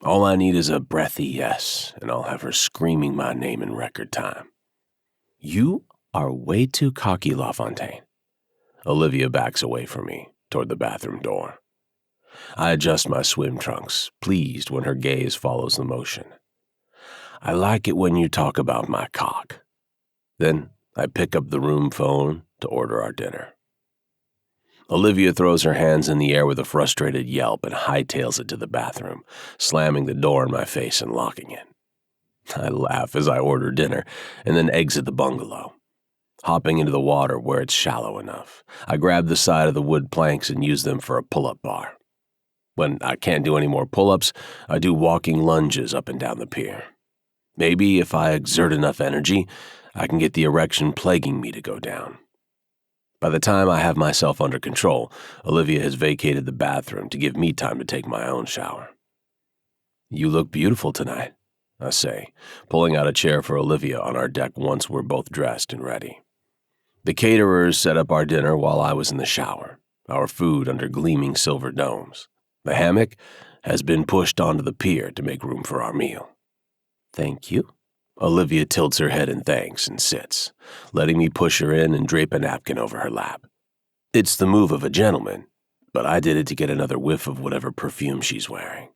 All I need is a breathy yes, and I'll have her screaming my name in record time. You are way too cocky, LaFontaine. Olivia backs away from me, toward the bathroom door. I adjust my swim trunks, pleased when her gaze follows the motion. I like it when you talk about my cock. Then I pick up the room phone to order our dinner. Olivia throws her hands in the air with a frustrated yelp and hightails it to the bathroom, slamming the door in my face and locking it. I laugh as I order dinner and then exit the bungalow. Hopping into the water where it's shallow enough, I grab the side of the wood planks and use them for a pull-up bar. When I can't do any more pull-ups, I do walking lunges up and down the pier. Maybe if I exert enough energy, I can get the erection plaguing me to go down. By the time I have myself under control, Olivia has vacated the bathroom to give me time to take my own shower. You look beautiful tonight, I say, pulling out a chair for Olivia on our deck once we're both dressed and ready. The caterers set up our dinner while I was in the shower, our food under gleaming silver domes. The hammock has been pushed onto the pier to make room for our meal. Thank you. Olivia tilts her head in thanks and sits, letting me push her in and drape a napkin over her lap. It's the move of a gentleman, but I did it to get another whiff of whatever perfume she's wearing.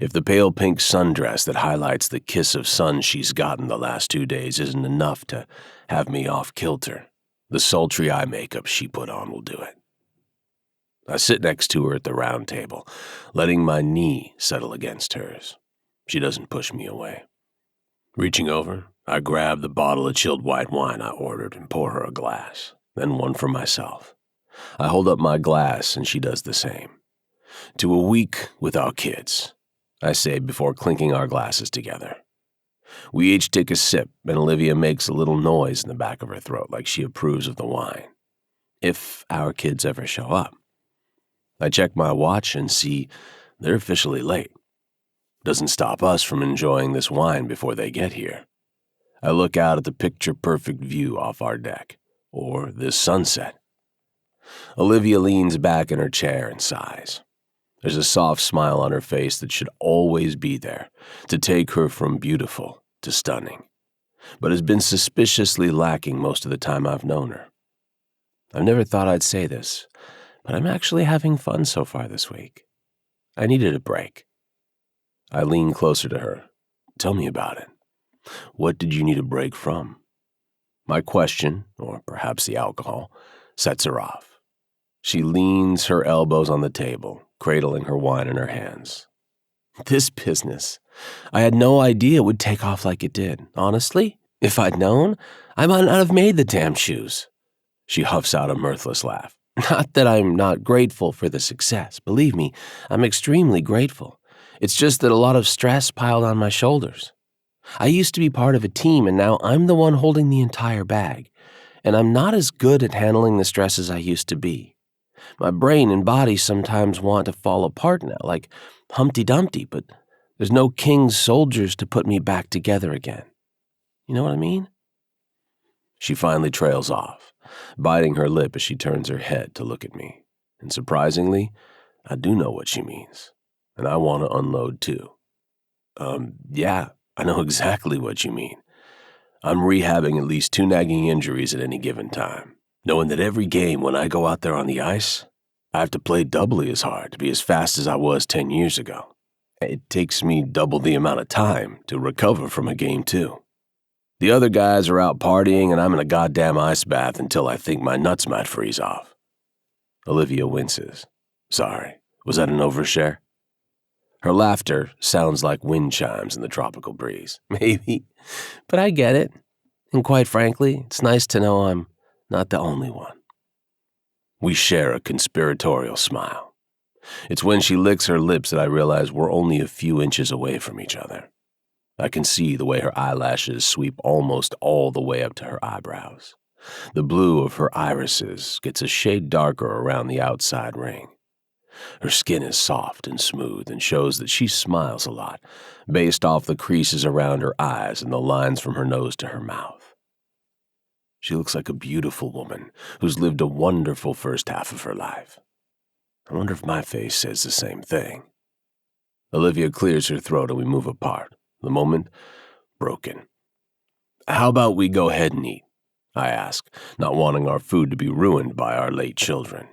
If the pale pink sundress that highlights the kiss of sun she's gotten the last 2 days isn't enough to have me off kilter, the sultry eye makeup she put on will do it. I sit next to her at the round table, letting my knee settle against hers. She doesn't push me away. Reaching over, I grab the bottle of chilled white wine I ordered and pour her a glass, then one for myself. I hold up my glass and she does the same. To a week without kids, I say before clinking our glasses together. We each take a sip and Olivia makes a little noise in the back of her throat like she approves of the wine. If our kids ever show up. I check my watch and see they're officially late. Doesn't stop us from enjoying this wine before they get here. I look out at the picture-perfect view off our deck, or this sunset. Olivia leans back in her chair and sighs. There's a soft smile on her face that should always be there to take her from beautiful to stunning, but has been suspiciously lacking most of the time I've known her. I've never thought I'd say this, but I'm actually having fun so far this week. I needed a break. I lean closer to her. Tell me about it. What did you need a break from? My question, or perhaps the alcohol, sets her off. She leans her elbows on the table, cradling her wine in her hands. This business. I had no idea it would take off like it did. Honestly, if I'd known, I might not have made the damn shoes. She huffs out a mirthless laugh. Not that I'm not grateful for the success. Believe me, I'm extremely grateful. It's just that a lot of stress piled on my shoulders. I used to be part of a team, and now I'm the one holding the entire bag. And I'm not as good at handling the stress as I used to be. My brain and body sometimes want to fall apart now, like Humpty Dumpty, but there's no king's soldiers to put me back together again. You know what I mean? She finally trails off, biting her lip as she turns her head to look at me. And surprisingly, I do know what she means, and I want to unload too. Yeah, I know exactly what you mean. I'm rehabbing at least 2 nagging injuries at any given time, knowing that every game when I go out there on the ice, I have to play doubly as hard to be as fast as I was 10 years ago. It takes me double the amount of time to recover from a game too. The other guys are out partying and I'm in a goddamn ice bath until I think my nuts might freeze off. Olivia winces. Sorry, was that an overshare? Her laughter sounds like wind chimes in the tropical breeze. Maybe, but I get it. And quite frankly, it's nice to know I'm not the only one. We share a conspiratorial smile. It's when she licks her lips that I realize we're only a few inches away from each other. I can see the way her eyelashes sweep almost all the way up to her eyebrows. The blue of her irises gets a shade darker around the outside ring. Her skin is soft and smooth and shows that she smiles a lot, based off the creases around her eyes and the lines from her nose to her mouth. She looks like a beautiful woman who's lived a wonderful first half of her life. I wonder if my face says the same thing. Olivia clears her throat and we move apart, the moment broken. How about we go ahead and eat? I ask, not wanting our food to be ruined by our late children.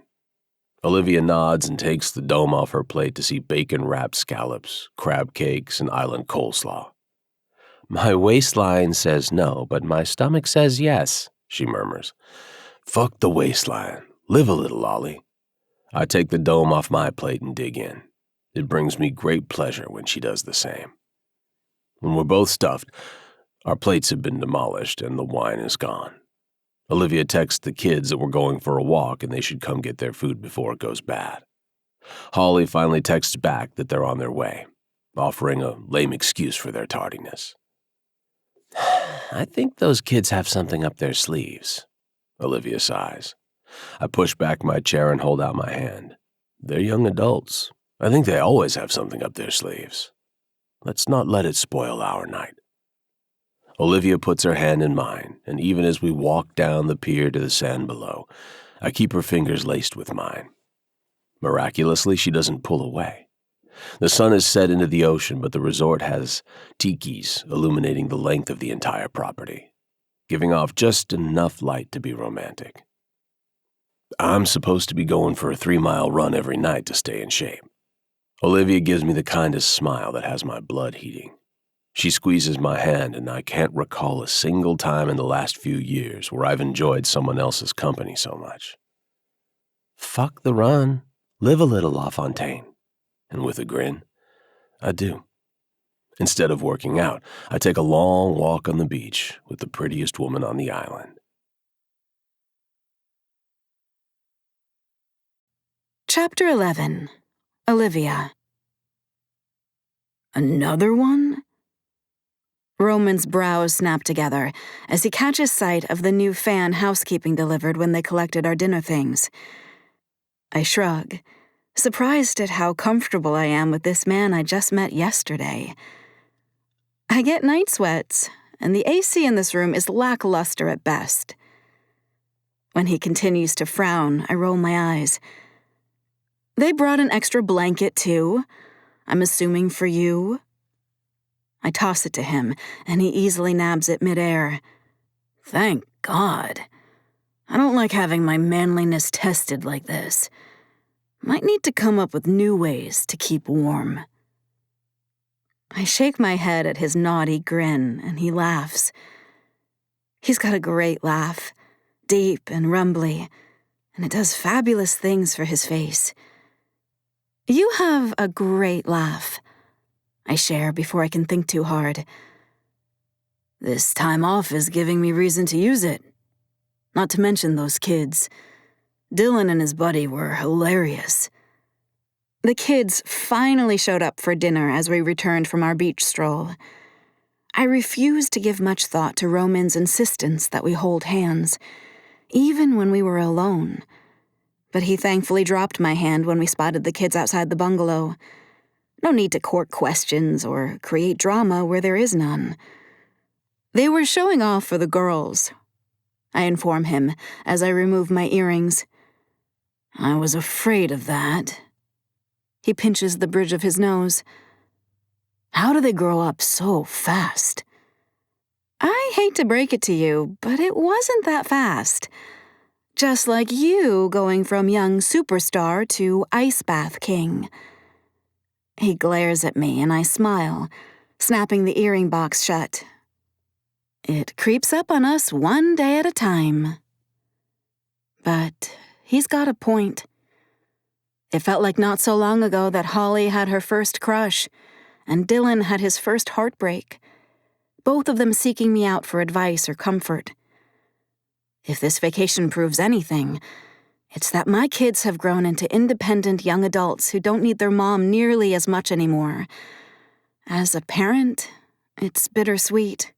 Olivia nods and takes the dome off her plate to see bacon-wrapped scallops, crab cakes, and island coleslaw. My waistline says no, but my stomach says yes, she murmurs. Fuck the waistline. Live a little, Ollie. I take the dome off my plate and dig in. It brings me great pleasure when she does the same. When we're both stuffed, our plates have been demolished and the wine is gone. Olivia texts the kids that we're going for a walk and they should come get their food before it goes bad. Holly finally texts back that they're on their way, offering a lame excuse for their tardiness. I think those kids have something up their sleeves, Olivia sighs. I push back my chair and hold out my hand. They're young adults. I think they always have something up their sleeves. Let's not let it spoil our night. Olivia puts her hand in mine, and even as we walk down the pier to the sand below, I keep her fingers laced with mine. Miraculously, she doesn't pull away. The sun is set into the ocean, but the resort has tikis illuminating the length of the entire property, giving off just enough light to be romantic. I'm supposed to be going for a 3-mile run every night to stay in shape. Olivia gives me the kindest smile that has my blood heating. She squeezes my hand, and I can't recall a single time in the last few years where I've enjoyed someone else's company so much. Fuck the run. Live a little, LaFontaine. And with a grin, I do. Instead of working out, I take a long walk on the beach with the prettiest woman on the island. Chapter 11. Olivia. Another one? Roman's brows snap together as he catches sight of the new fan housekeeping delivered when they collected our dinner things. I shrug, surprised at how comfortable I am with this man I just met yesterday. I get night sweats, and the AC in this room is lackluster at best. When he continues to frown, I roll my eyes. They brought an extra blanket, too. I'm assuming for you. I toss it to him, and he easily nabs it midair. Thank God. I don't like having my manliness tested like this. Might need to come up with new ways to keep warm. I shake my head at his naughty grin, and he laughs. He's got a great laugh, deep and rumbly, and it does fabulous things for his face. You have a great laugh, I share before I can think too hard. This time off is giving me reason to use it. Not to mention those kids. Dylan and his buddy were hilarious. The kids finally showed up for dinner as we returned from our beach stroll. I refused to give much thought to Roman's insistence that we hold hands, even when we were alone. but he thankfully dropped my hand when we spotted the kids outside the bungalow. No need to court questions or create drama where there is none. They were showing off for the girls, I inform him as I remove my earrings. I was afraid of that. He pinches the bridge of his nose. How do they grow up so fast? I hate to break it to you, but it wasn't that fast. Just like you going from young superstar to ice bath king. He glares at me and I smile, snapping the earring box shut. It creeps up on us one day at a time. But he's got a point. It felt like not so long ago that Holly had her first crush, and Dylan had his first heartbreak, both of them seeking me out for advice or comfort. If this vacation proves anything, it's that my kids have grown into independent young adults who don't need their mom nearly as much anymore. As a parent, it's bittersweet.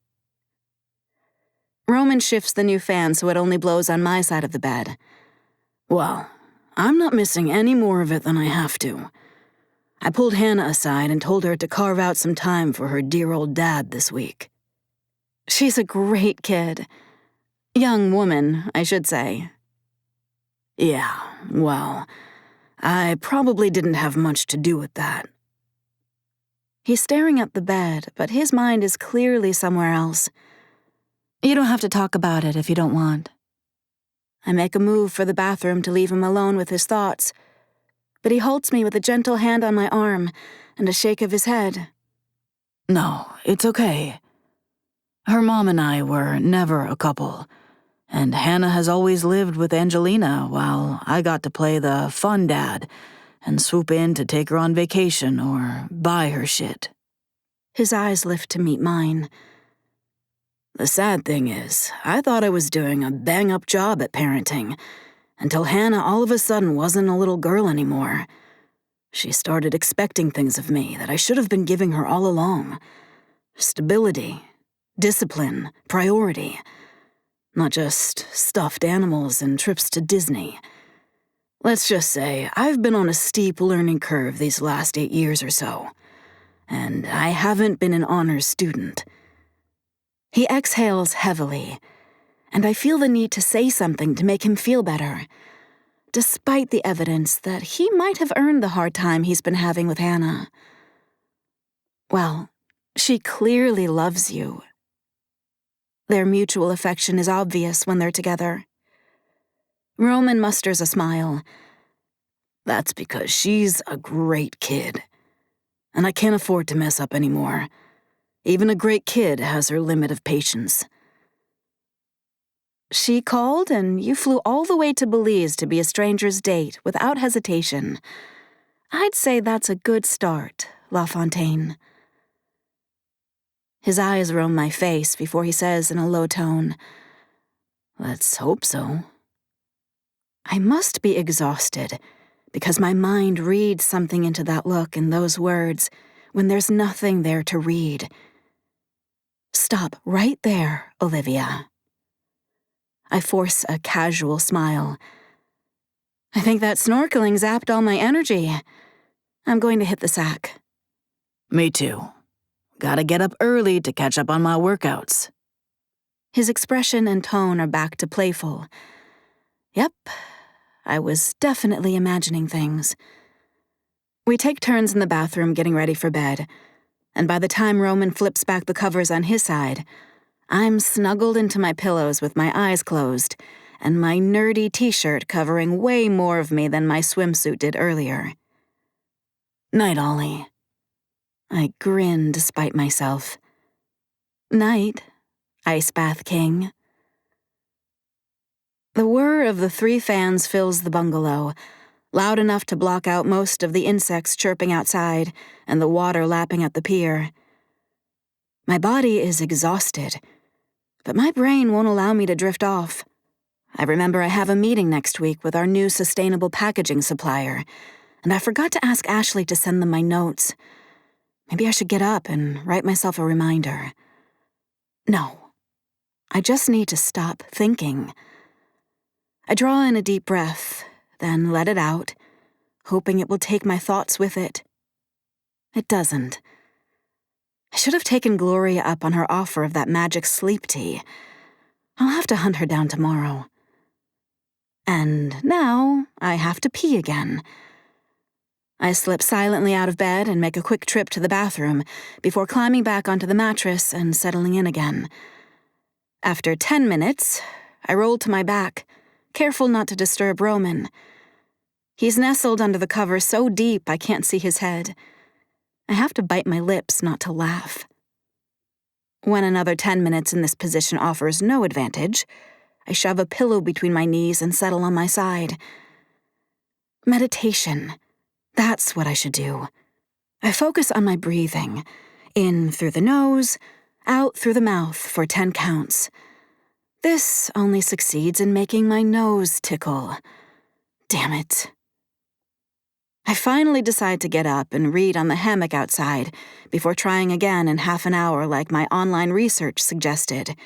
Roman shifts the new fan so it only blows on my side of the bed. Well, I'm not missing any more of it than I have to. I pulled Hannah aside and told her to carve out some time for her dear old dad this week. She's a great kid. Young woman, I should say. Yeah, well, I probably didn't have much to do with that. He's staring at the bed, but his mind is clearly somewhere else. You don't have to talk about it if you don't want. I make a move for the bathroom to leave him alone with his thoughts, but he halts me with a gentle hand on my arm and a shake of his head. No, it's okay. Her mom and I were never a couple, and Hannah has always lived with Angelina while I got to play the fun dad and swoop in to take her on vacation or buy her shit. His eyes lift to meet mine. The sad thing is, I thought I was doing a bang-up job at parenting, until Hannah all of a sudden wasn't a little girl anymore. She started expecting things of me that I should have been giving her all along. Stability, discipline, priority. Not just stuffed animals and trips to Disney. Let's just say I've been on a steep learning curve these last 8 years or so, and I haven't been an honors student. He exhales heavily, and I feel the need to say something to make him feel better, despite the evidence that he might have earned the hard time he's been having with Hannah. Well, she clearly loves you. Their mutual affection is obvious when they're together. Roman musters a smile. That's because she's a great kid, and I can't afford to mess up anymore. Even a great kid has her limit of patience. She called, and you flew all the way to Belize to be a stranger's date without hesitation. I'd say that's a good start, LaFontaine. His eyes roam my face before he says in a low tone, Let's hope so. I must be exhausted, because my mind reads something into that look and those words when there's nothing there to read. Stop right there, Olivia. I force a casual smile. I think that snorkeling zapped all my energy. I'm going to hit the sack. Me too. Gotta get up early to catch up on my workouts. His expression and tone are back to playful. Yep, I was definitely imagining things. We take turns in the bathroom getting ready for bed, and by the time Roman flips back the covers on his side, I'm snuggled into my pillows with my eyes closed and my nerdy t-shirt covering way more of me than my swimsuit did earlier. Night, Ollie. I grin despite myself. Night, Ice Bath King. The whir of the 3 fans fills the bungalow, loud enough to block out most of the insects chirping outside and the water lapping at the pier. My body is exhausted, but my brain won't allow me to drift off. I remember I have a meeting next week with our new sustainable packaging supplier, and I forgot to ask Ashley to send them my notes. Maybe I should get up and write myself a reminder. No, I just need to stop thinking. I draw in a deep breath, then let it out, hoping it will take my thoughts with it. It doesn't. I should have taken Gloria up on her offer of that magic sleep tea. I'll have to hunt her down tomorrow. And now I have to pee again. I slip silently out of bed and make a quick trip to the bathroom before climbing back onto the mattress and settling in again. After 10 minutes, I roll to my back, careful not to disturb Roman. He's nestled under the cover so deep I can't see his head. I have to bite my lips not to laugh. When another 10 minutes in this position offers no advantage, I shove a pillow between my knees and settle on my side. Meditation. That's what I should do. I focus on my breathing, in through the nose, out through the mouth for 10 counts. This only succeeds in making my nose tickle. Damn it. I finally decide to get up and read on the hammock outside before trying again in half an hour like my online research suggested.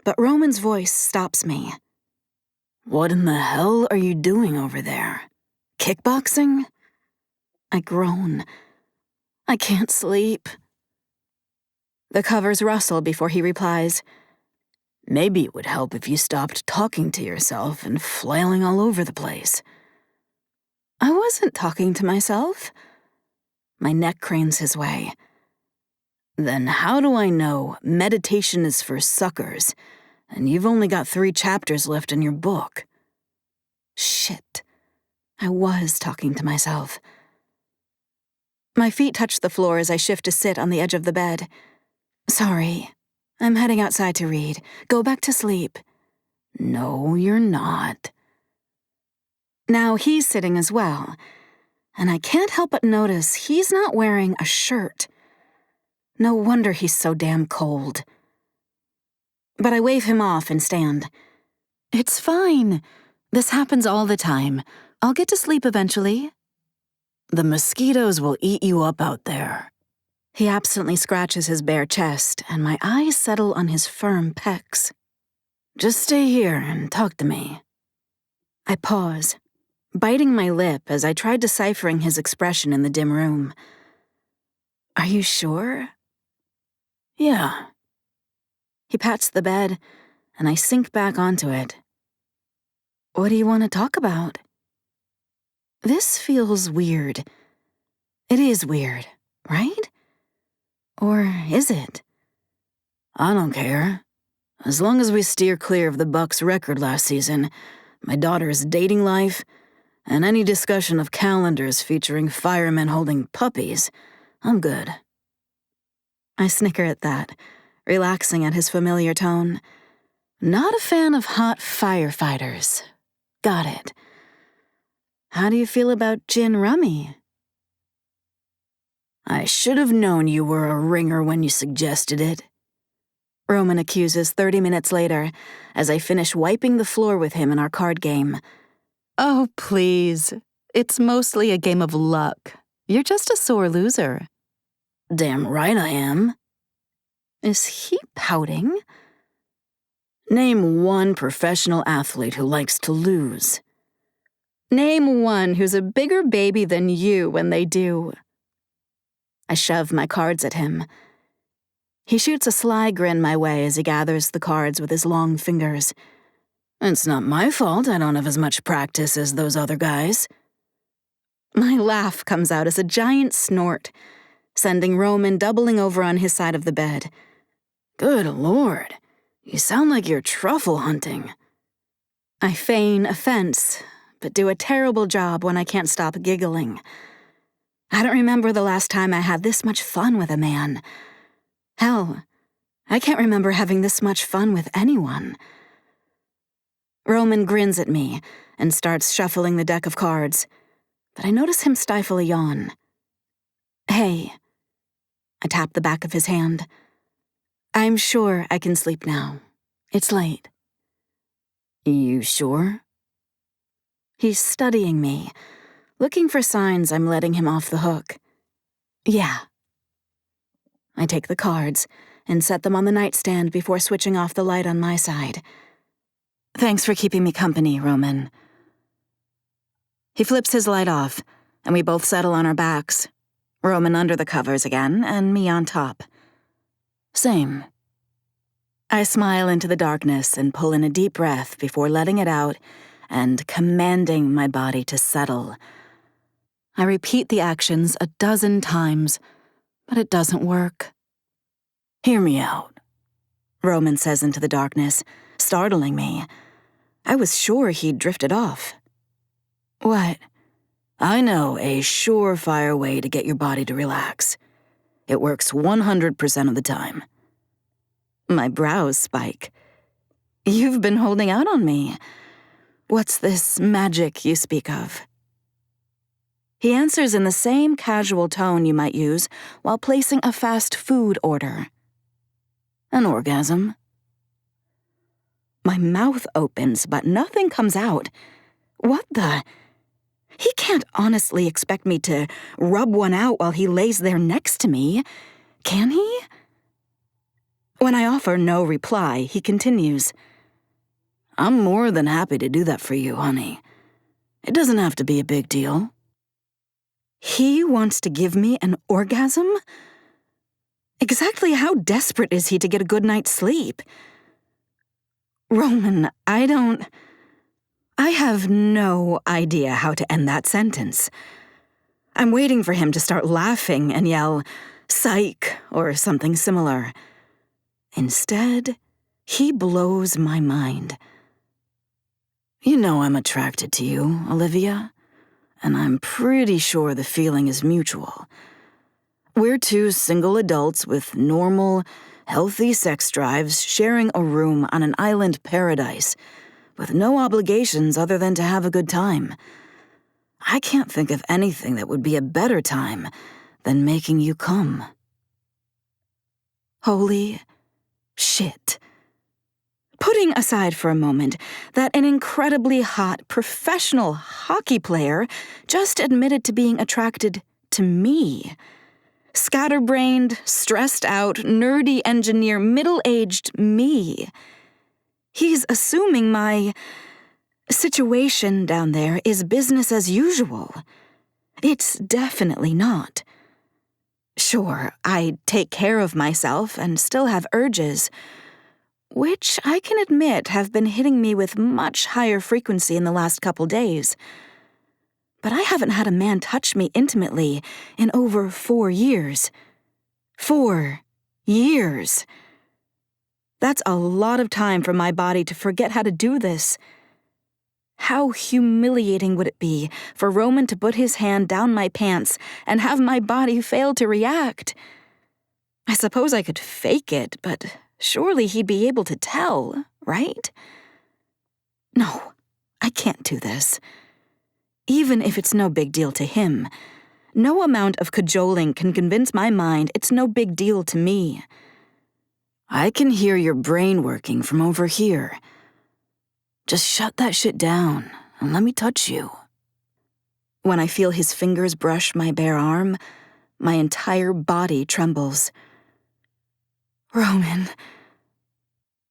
But Roman's voice stops me. "What in the hell are you doing over there? Kickboxing?" I groan. I can't sleep. The covers rustle before he replies, "Maybe it would help if you stopped talking to yourself and flailing all over the place." I wasn't talking to myself. My neck cranes his way. "Then how do I know meditation is for suckers, and you've only got 3 chapters left in your book?" Shit. I was talking to myself. My feet touch the floor as I shift to sit on the edge of the bed. "Sorry. I'm heading outside to read. Go back to sleep." "No, you're not." Now he's sitting as well, and I can't help but notice he's not wearing a shirt. No wonder he's so damn cold. But I wave him off and stand. "It's fine. This happens all the time. I'll get to sleep eventually." "The mosquitoes will eat you up out there." He absently scratches his bare chest, and my eyes settle on his firm pecs. "Just stay here and talk to me." I pause, biting my lip as I try deciphering his expression in the dim room. "Are you sure?" "Yeah." He pats the bed, and I sink back onto it. "What do you want to talk about?" This feels weird. It is weird, right? Or is it? "I don't care. As long as we steer clear of the Bucks' record last season, my daughter's dating life, and any discussion of calendars featuring firemen holding puppies, I'm good." I snicker at that, relaxing at his familiar tone. Not a fan of hot firefighters. Got it. "How do you feel about gin rummy?" "I should have known you were a ringer when you suggested it," Roman accuses 30 minutes later as I finish wiping the floor with him in our card game. "Oh, please. It's mostly a game of luck. You're just a sore loser." "Damn right I am." Is he pouting? "Name one professional athlete who likes to lose." "Name one who's a bigger baby than you when they do." I shove my cards at him. He shoots a sly grin my way as he gathers the cards with his long fingers. "It's not my fault I don't have as much practice as those other guys." My laugh comes out as a giant snort, sending Roman doubling over on his side of the bed. "Good Lord, you sound like you're truffle hunting." I feign offense, but do a terrible job when I can't stop giggling. I don't remember the last time I had this much fun with a man. Hell, I can't remember having this much fun with anyone. Roman grins at me and starts shuffling the deck of cards, but I notice him stifle a yawn. "Hey." I tap the back of his hand. "I'm sure I can sleep now. It's late." "You sure?" He's studying me, looking for signs I'm letting him off the hook. "Yeah." I take the cards and set them on the nightstand before switching off the light on my side. "Thanks for keeping me company, Roman." He flips his light off, and we both settle on our backs, Roman under the covers again, and me on top. Same. I smile into the darkness and pull in a deep breath before letting it out and commanding my body to settle. I repeat the actions 12 times, but it doesn't work. Hear me out, Roman says into the darkness, startling me. I was sure he'd drifted off. What? I know a surefire way to get your body to relax. It works 100% of the time. My brows spike. You've been holding out on me. What's this magic you speak of? He answers in the same casual tone you might use while placing a fast food order. An orgasm. My mouth opens, but nothing comes out. What the? He can't honestly expect me to rub one out while he lays there next to me, can he? When I offer no reply, he continues. I'm more than happy to do that for you, honey. It doesn't have to be a big deal. He wants to give me an orgasm? Exactly how desperate is he to get a good night's sleep? Roman, I have no idea how to end that sentence. I'm waiting for him to start laughing and yell, "Psych," or something similar. Instead, he blows my mind. You know I'm attracted to you, Olivia, and I'm pretty sure the feeling is mutual. We're two single adults with normal, healthy sex drives sharing a room on an island paradise with no obligations other than to have a good time. I can't think of anything that would be a better time than making you come. Holy shit. Putting aside for a moment that an incredibly hot professional hockey player just admitted to being attracted to me. Scatterbrained, stressed out, nerdy engineer, middle-aged me. He's assuming my situation down there is business as usual. It's definitely not. Sure, I take care of myself and still have urges, which I can admit have been hitting me with much higher frequency in the last couple days. But I haven't had a man touch me intimately in over 4 years. 4 years. That's a lot of time for my body to forget how to do this. How humiliating would it be for Roman to put his hand down my pants and have my body fail to react? I suppose I could fake it, but surely he'd be able to tell, right? No, I can't do this. Even if it's no big deal to him, no amount of cajoling can convince my mind it's no big deal to me. I can hear your brain working from over here. Just shut that shit down and let me touch you. When I feel his fingers brush my bare arm, my entire body trembles. Roman.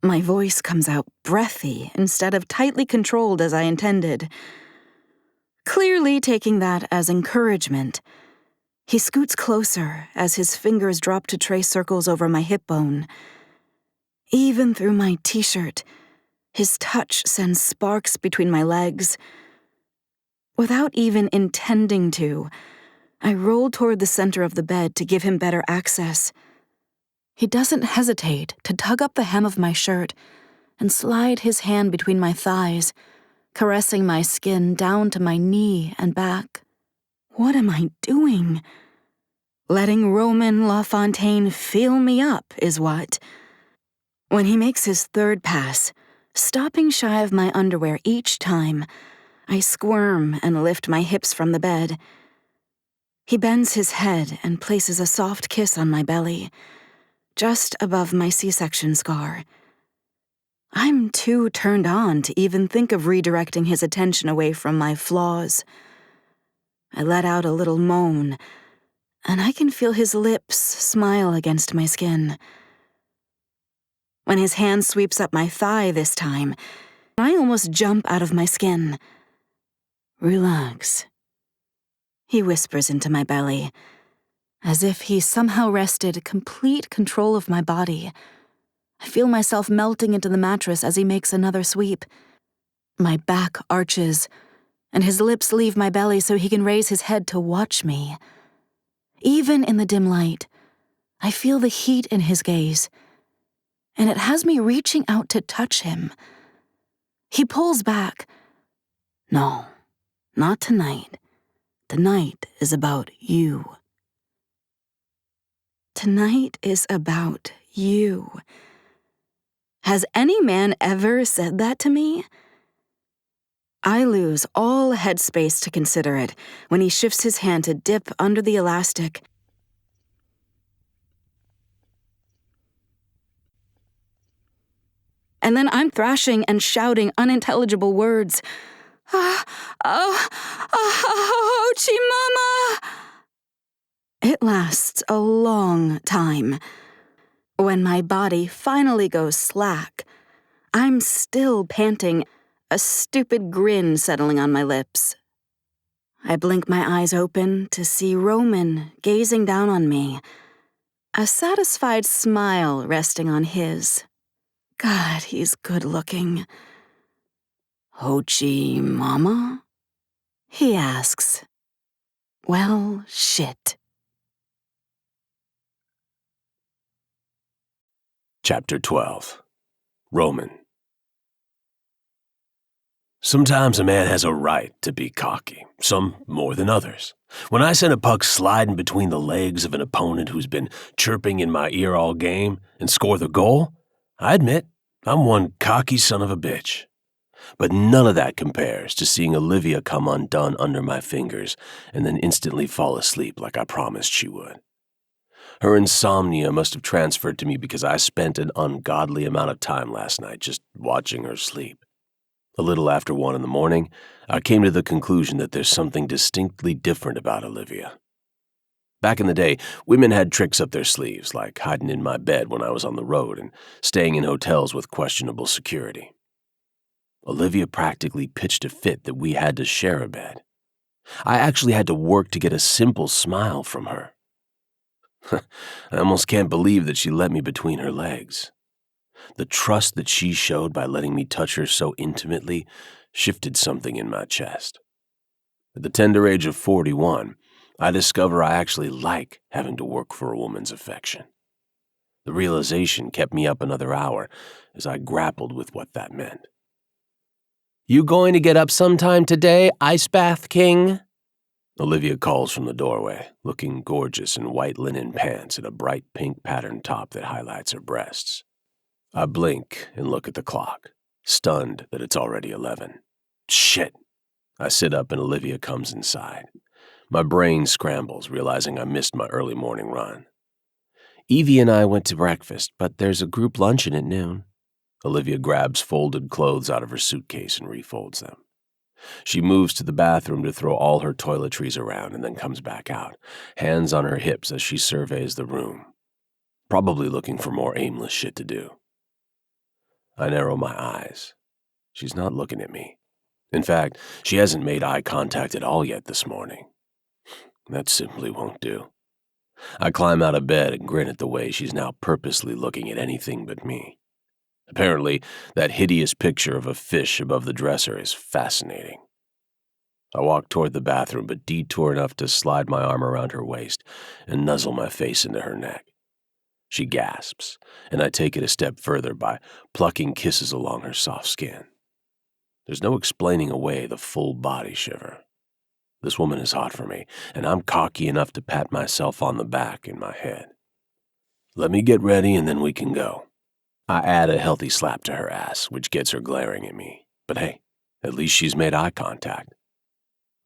My voice comes out breathy instead of tightly controlled as I intended. Clearly taking that as encouragement, he scoots closer as his fingers drop to trace circles over my hip bone. Even through my t-shirt, his touch sends sparks between my legs. Without even intending to, I roll toward the center of the bed to give him better access. He doesn't hesitate to tug up the hem of my shirt and slide his hand between my thighs, caressing my skin down to my knee and back. What am I doing? Letting Roman LaFontaine feel me up is what. When he makes his third pass, stopping shy of my underwear each time, I squirm and lift my hips from the bed. He bends his head and places a soft kiss on my belly, just above my C-section scar. I'm too turned on to even think of redirecting his attention away from my flaws. I let out a little moan, and I can feel his lips smile against my skin. When his hand sweeps up my thigh this time, I almost jump out of my skin. Relax. He whispers into my belly, as if he somehow wrested complete control of my body. I feel myself melting into the mattress as he makes another sweep. My back arches, and his lips leave my belly so he can raise his head to watch me. Even in the dim light, I feel the heat in his gaze, and it has me reaching out to touch him. He pulls back. No, not tonight. Tonight is about you. Tonight is about you. Has any man ever said that to me? I lose all headspace to consider it when he shifts his hand to dip under the elastic. And then I'm thrashing and shouting unintelligible words. Oh, Chimama! It lasts a long time. When my body finally goes slack, I'm still panting, a stupid grin settling on my lips. I blink my eyes open to see Roman gazing down on me, a satisfied smile resting on his. God, he's good looking. Hochi Mama? He asks. Well, shit. Chapter 12. Roman. Sometimes a man has a right to be cocky, some more than others. When I send a puck sliding between the legs of an opponent who's been chirping in my ear all game and score the goal, I admit I'm one cocky son of a bitch. But none of that compares to seeing Olivia come undone under my fingers and then instantly fall asleep like I promised she would. Her insomnia must have transferred to me because I spent an ungodly amount of time last night just watching her sleep. A little after 1 in the morning, I came to the conclusion that there's something distinctly different about Olivia. Back in the day, women had tricks up their sleeves, like hiding in my bed when I was on the road and staying in hotels with questionable security. Olivia practically pitched a fit that we had to share a bed. I actually had to work to get a simple smile from her. I almost can't believe that she let me between her legs. The trust that she showed by letting me touch her so intimately shifted something in my chest. At the tender age of 41, I discover I actually like having to work for a woman's affection. The realization kept me up another hour as I grappled with what that meant. "You going to get up sometime today, Ice Bath King?" Olivia calls from the doorway, looking gorgeous in white linen pants and a bright pink patterned top that highlights her breasts. I blink and look at the clock, stunned that it's already 11. Shit! I sit up and Olivia comes inside. My brain scrambles, realizing I missed my early morning run. Evie and I went to breakfast, but there's a group luncheon at noon. Olivia grabs folded clothes out of her suitcase and refolds them. She moves to the bathroom to throw all her toiletries around and then comes back out, hands on her hips as she surveys the room, probably looking for more aimless shit to do. I narrow my eyes. She's not looking at me. In fact, she hasn't made eye contact at all yet this morning. That simply won't do. I climb out of bed and grin at the way she's now purposely looking at anything but me. Apparently, that hideous picture of a fish above the dresser is fascinating. I walk toward the bathroom, but detour enough to slide my arm around her waist and nuzzle my face into her neck. She gasps, and I take it a step further by plucking kisses along her soft skin. There's no explaining away the full body shiver. This woman is hot for me, and I'm cocky enough to pat myself on the back in my head. Let me get ready and then we can go. I add a healthy slap to her ass, which gets her glaring at me. But hey, at least she's made eye contact.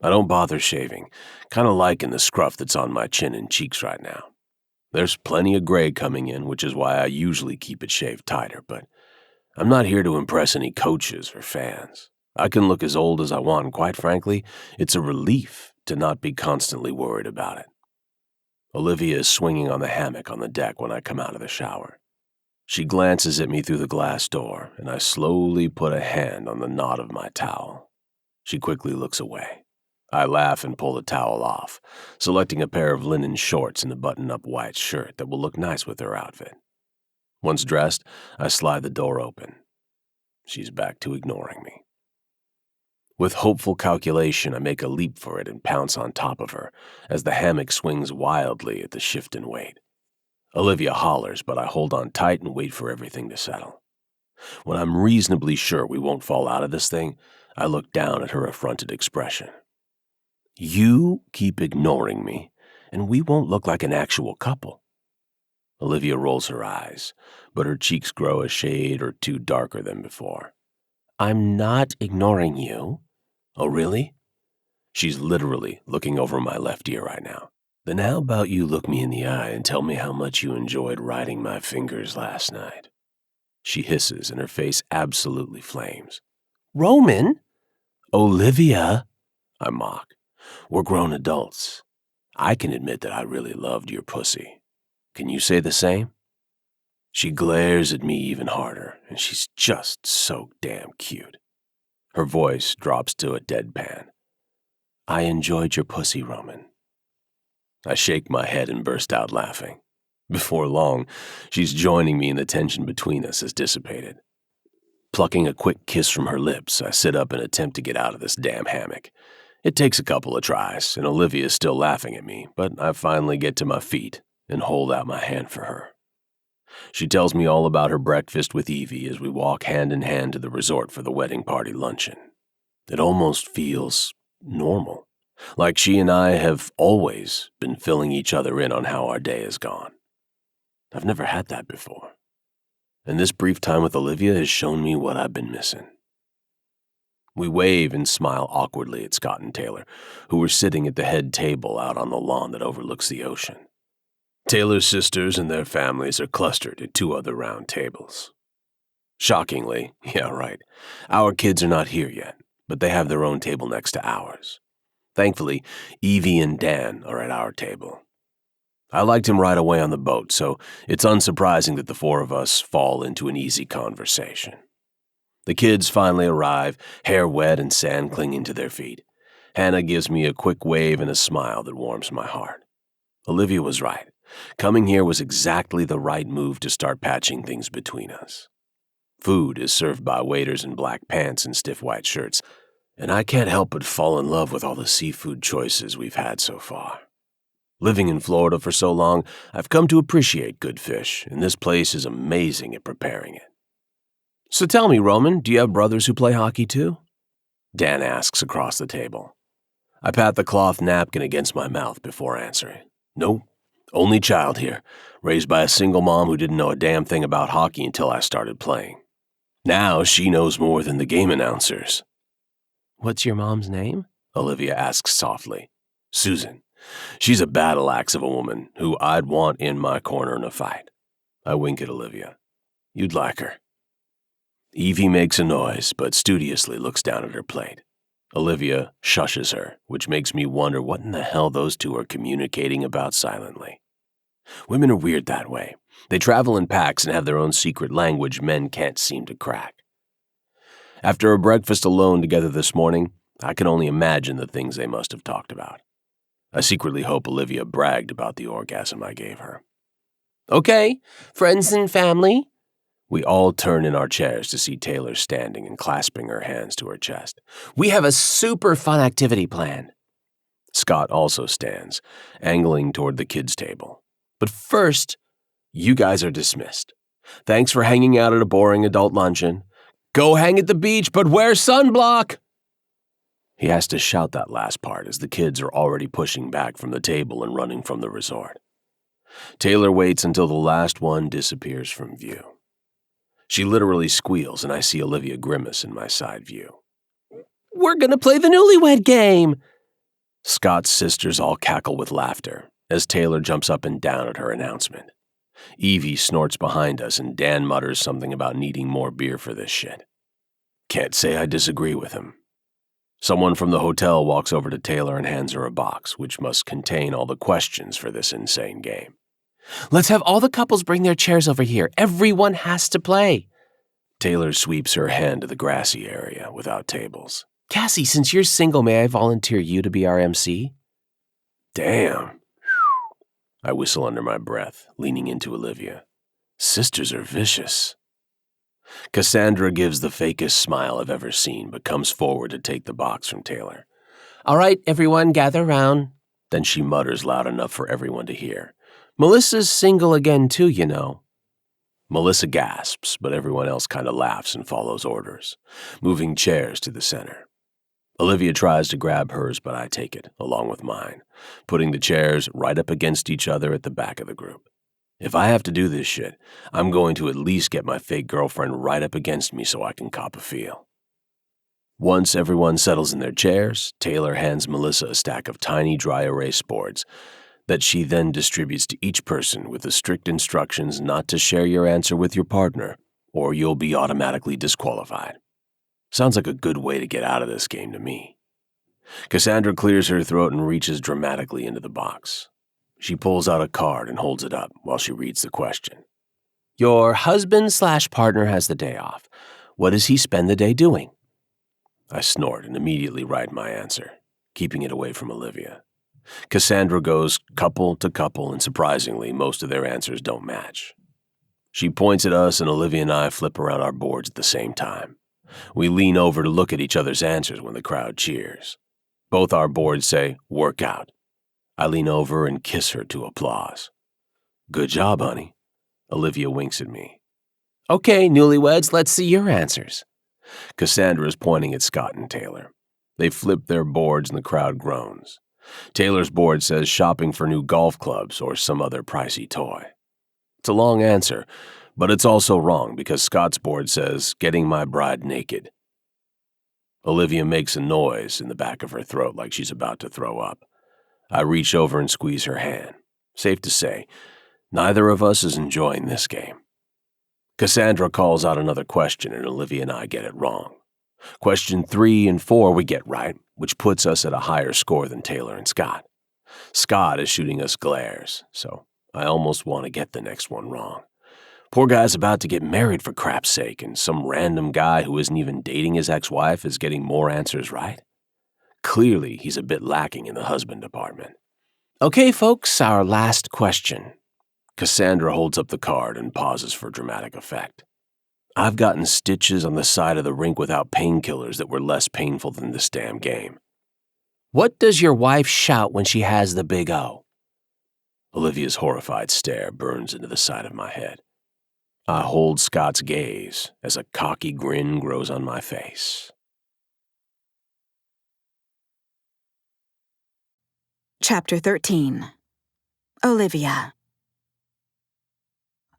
I don't bother shaving, kind of liking the scruff that's on my chin and cheeks right now. There's plenty of gray coming in, which is why I usually keep it shaved tighter, but I'm not here to impress any coaches or fans. I can look as old as I want, and quite frankly, it's a relief to not be constantly worried about it. Olivia is swinging on the hammock on the deck when I come out of the shower. She glances at me through the glass door, and I slowly put a hand on the knot of my towel. She quickly looks away. I laugh and pull the towel off, selecting a pair of linen shorts and a button-up white shirt that will look nice with her outfit. Once dressed, I slide the door open. She's back to ignoring me. With hopeful calculation, I make a leap for it and pounce on top of her as the hammock swings wildly at the shift in weight. Olivia hollers, but I hold on tight and wait for everything to settle. When I'm reasonably sure we won't fall out of this thing, I look down at her affronted expression. You keep ignoring me, and we won't look like an actual couple. Olivia rolls her eyes, but her cheeks grow a shade or two darker than before. I'm not ignoring you. Oh, really? She's literally looking over my left ear right now. Then how about you look me in the eye and tell me how much you enjoyed riding my fingers last night? She hisses and her face absolutely flames. Roman? Olivia? I mock. We're grown adults. I can admit that I really loved your pussy. Can you say the same? She glares at me even harder, and she's just so damn cute. Her voice drops to a deadpan. I enjoyed your pussy, Roman. I shake my head and burst out laughing. Before long, she's joining me and the tension between us has dissipated. Plucking a quick kiss from her lips, I sit up and attempt to get out of this damn hammock. It takes a couple of tries, and Olivia is still laughing at me, but I finally get to my feet and hold out my hand for her. She tells me all about her breakfast with Evie as we walk hand in hand to the resort for the wedding party luncheon. It almost feels normal, like she and I have always been filling each other in on how our day has gone. I've never had that before, and this brief time with Olivia has shown me what I've been missing. We wave and smile awkwardly at Scott and Taylor, who were sitting at the head table out on the lawn that overlooks the ocean. Taylor's sisters and their families are clustered at two other round tables. Shockingly, yeah, right, our kids are not here yet, but they have their own table next to ours. Thankfully, Evie and Dan are at our table. I liked him right away on the boat, so it's unsurprising that the four of us fall into an easy conversation. The kids finally arrive, hair wet and sand clinging to their feet. Hannah gives me a quick wave and a smile that warms my heart. Olivia was right. Coming here was exactly the right move to start patching things between us. Food is served by waiters in black pants and stiff white shirts, and I can't help but fall in love with all the seafood choices we've had so far. Living in Florida for so long, I've come to appreciate good fish, and this place is amazing at preparing it. So tell me, Roman, do you have brothers who play hockey too? Dan asks across the table. I pat the cloth napkin against my mouth before answering. No, only child here, raised by a single mom who didn't know a damn thing about hockey until I started playing. Now she knows more than the game announcers. What's your mom's name? Olivia asks softly. Susan. She's a battle axe of a woman who I'd want in my corner in a fight. I wink at Olivia. You'd like her. Evie makes a noise, but studiously looks down at her plate. Olivia shushes her, which makes me wonder what in the hell those two are communicating about silently. Women are weird that way. They travel in packs and have their own secret language men can't seem to crack. After a breakfast alone together this morning, I can only imagine the things they must have talked about. I secretly hope Olivia bragged about the orgasm I gave her. Okay, friends and family. We all turn in our chairs to see Taylor standing and clasping her hands to her chest. We have a super fun activity planned. Scott also stands, angling toward the kids' table. But first, you guys are dismissed. Thanks for hanging out at a boring adult luncheon. Go hang at the beach, but wear sunblock! He has to shout that last part as the kids are already pushing back from the table and running from the resort. Taylor waits until the last one disappears from view. She literally squeals, and I see Olivia grimace in my side view. We're gonna play the newlywed game! Scott's sisters all cackle with laughter as Taylor jumps up and down at her announcement. Evie snorts behind us, and Dan mutters something about needing more beer for this shit. Can't say I disagree with him. Someone from the hotel walks over to Taylor and hands her a box, which must contain all the questions for this insane game. Let's have all the couples bring their chairs over here. Everyone has to play. Taylor sweeps her hand to the grassy area without tables. Cassie, since you're single, may I volunteer you to be our MC? Damn. I whistle under my breath, leaning into Olivia. Sisters are vicious. Cassandra gives the fakest smile I've ever seen, but comes forward to take the box from Taylor. All right, everyone, gather round. Then she mutters loud enough for everyone to hear. Melissa's single again too, you know. Melissa gasps, but everyone else kind of laughs and follows orders, moving chairs to the center. Olivia tries to grab hers, but I take it, along with mine, putting the chairs right up against each other at the back of the group. If I have to do this shit, I'm going to at least get my fake girlfriend right up against me so I can cop a feel. Once everyone settles in their chairs, Taylor hands Melissa a stack of tiny dry erase boards that she then distributes to each person with the strict instructions not to share your answer with your partner, or you'll be automatically disqualified. Sounds like a good way to get out of this game to me. Cassandra clears her throat and reaches dramatically into the box. She pulls out a card and holds it up while she reads the question. Your husband/partner has the day off. What does he spend the day doing? I snort and immediately write my answer, keeping it away from Olivia. Cassandra goes couple to couple, and surprisingly, most of their answers don't match. She points at us, and Olivia and I flip around our boards at the same time. We lean over to look at each other's answers when the crowd cheers. Both our boards say, workout. I lean over and kiss her to applause. Good job, honey. Olivia winks at me. Okay, newlyweds, let's see your answers. Cassandra is pointing at Scott and Taylor. They flip their boards and the crowd groans. Taylor's board says shopping for new golf clubs or some other pricey toy. It's a long answer, but it's also wrong because Scott's board says getting my bride naked. Olivia makes a noise in the back of her throat like she's about to throw up. I reach over and squeeze her hand. Safe to say, neither of us is enjoying this game. Cassandra calls out another question and Olivia and I get it wrong. Question 3 and 4 we get right, which puts us at a higher score than Taylor and Scott. Scott is shooting us glares, so I almost want to get the next one wrong. Poor guy's about to get married for crap's sake, and some random guy who isn't even dating his ex-wife is getting more answers right. Clearly, he's a bit lacking in the husband department. Okay, folks, our last question. Cassandra holds up the card and pauses for dramatic effect. I've gotten stitches on the side of the rink without painkillers that were less painful than this damn game. What does your wife shout when she has the big O? Olivia's horrified stare burns into the side of my head. I hold Scott's gaze as a cocky grin grows on my face. Chapter 13. Olivia.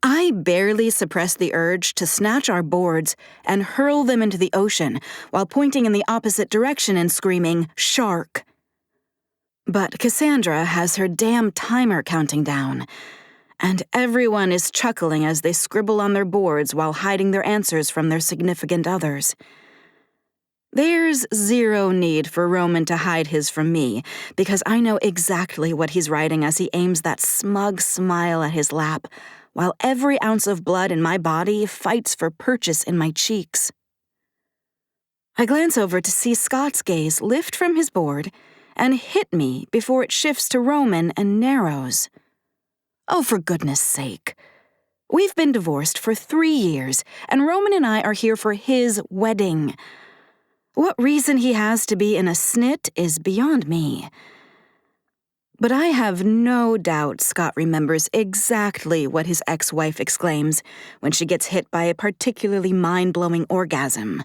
I barely suppressed the urge to snatch our boards and hurl them into the ocean while pointing in the opposite direction and screaming, "Shark!" But Cassandra has her damn timer counting down, and everyone is chuckling as they scribble on their boards while hiding their answers from their significant others. There's zero need for Roman to hide his from me, because I know exactly what he's writing as he aims that smug smile at his lap, while every ounce of blood in my body fights for purchase in my cheeks. I glance over to see Scott's gaze lift from his board and hit me before it shifts to Roman and narrows. Oh, for goodness sake. We've been divorced for 3 years, and Roman and I are here for his wedding. What reason he has to be in a snit is beyond me. But I have no doubt Scott remembers exactly what his ex-wife exclaims when she gets hit by a particularly mind-blowing orgasm.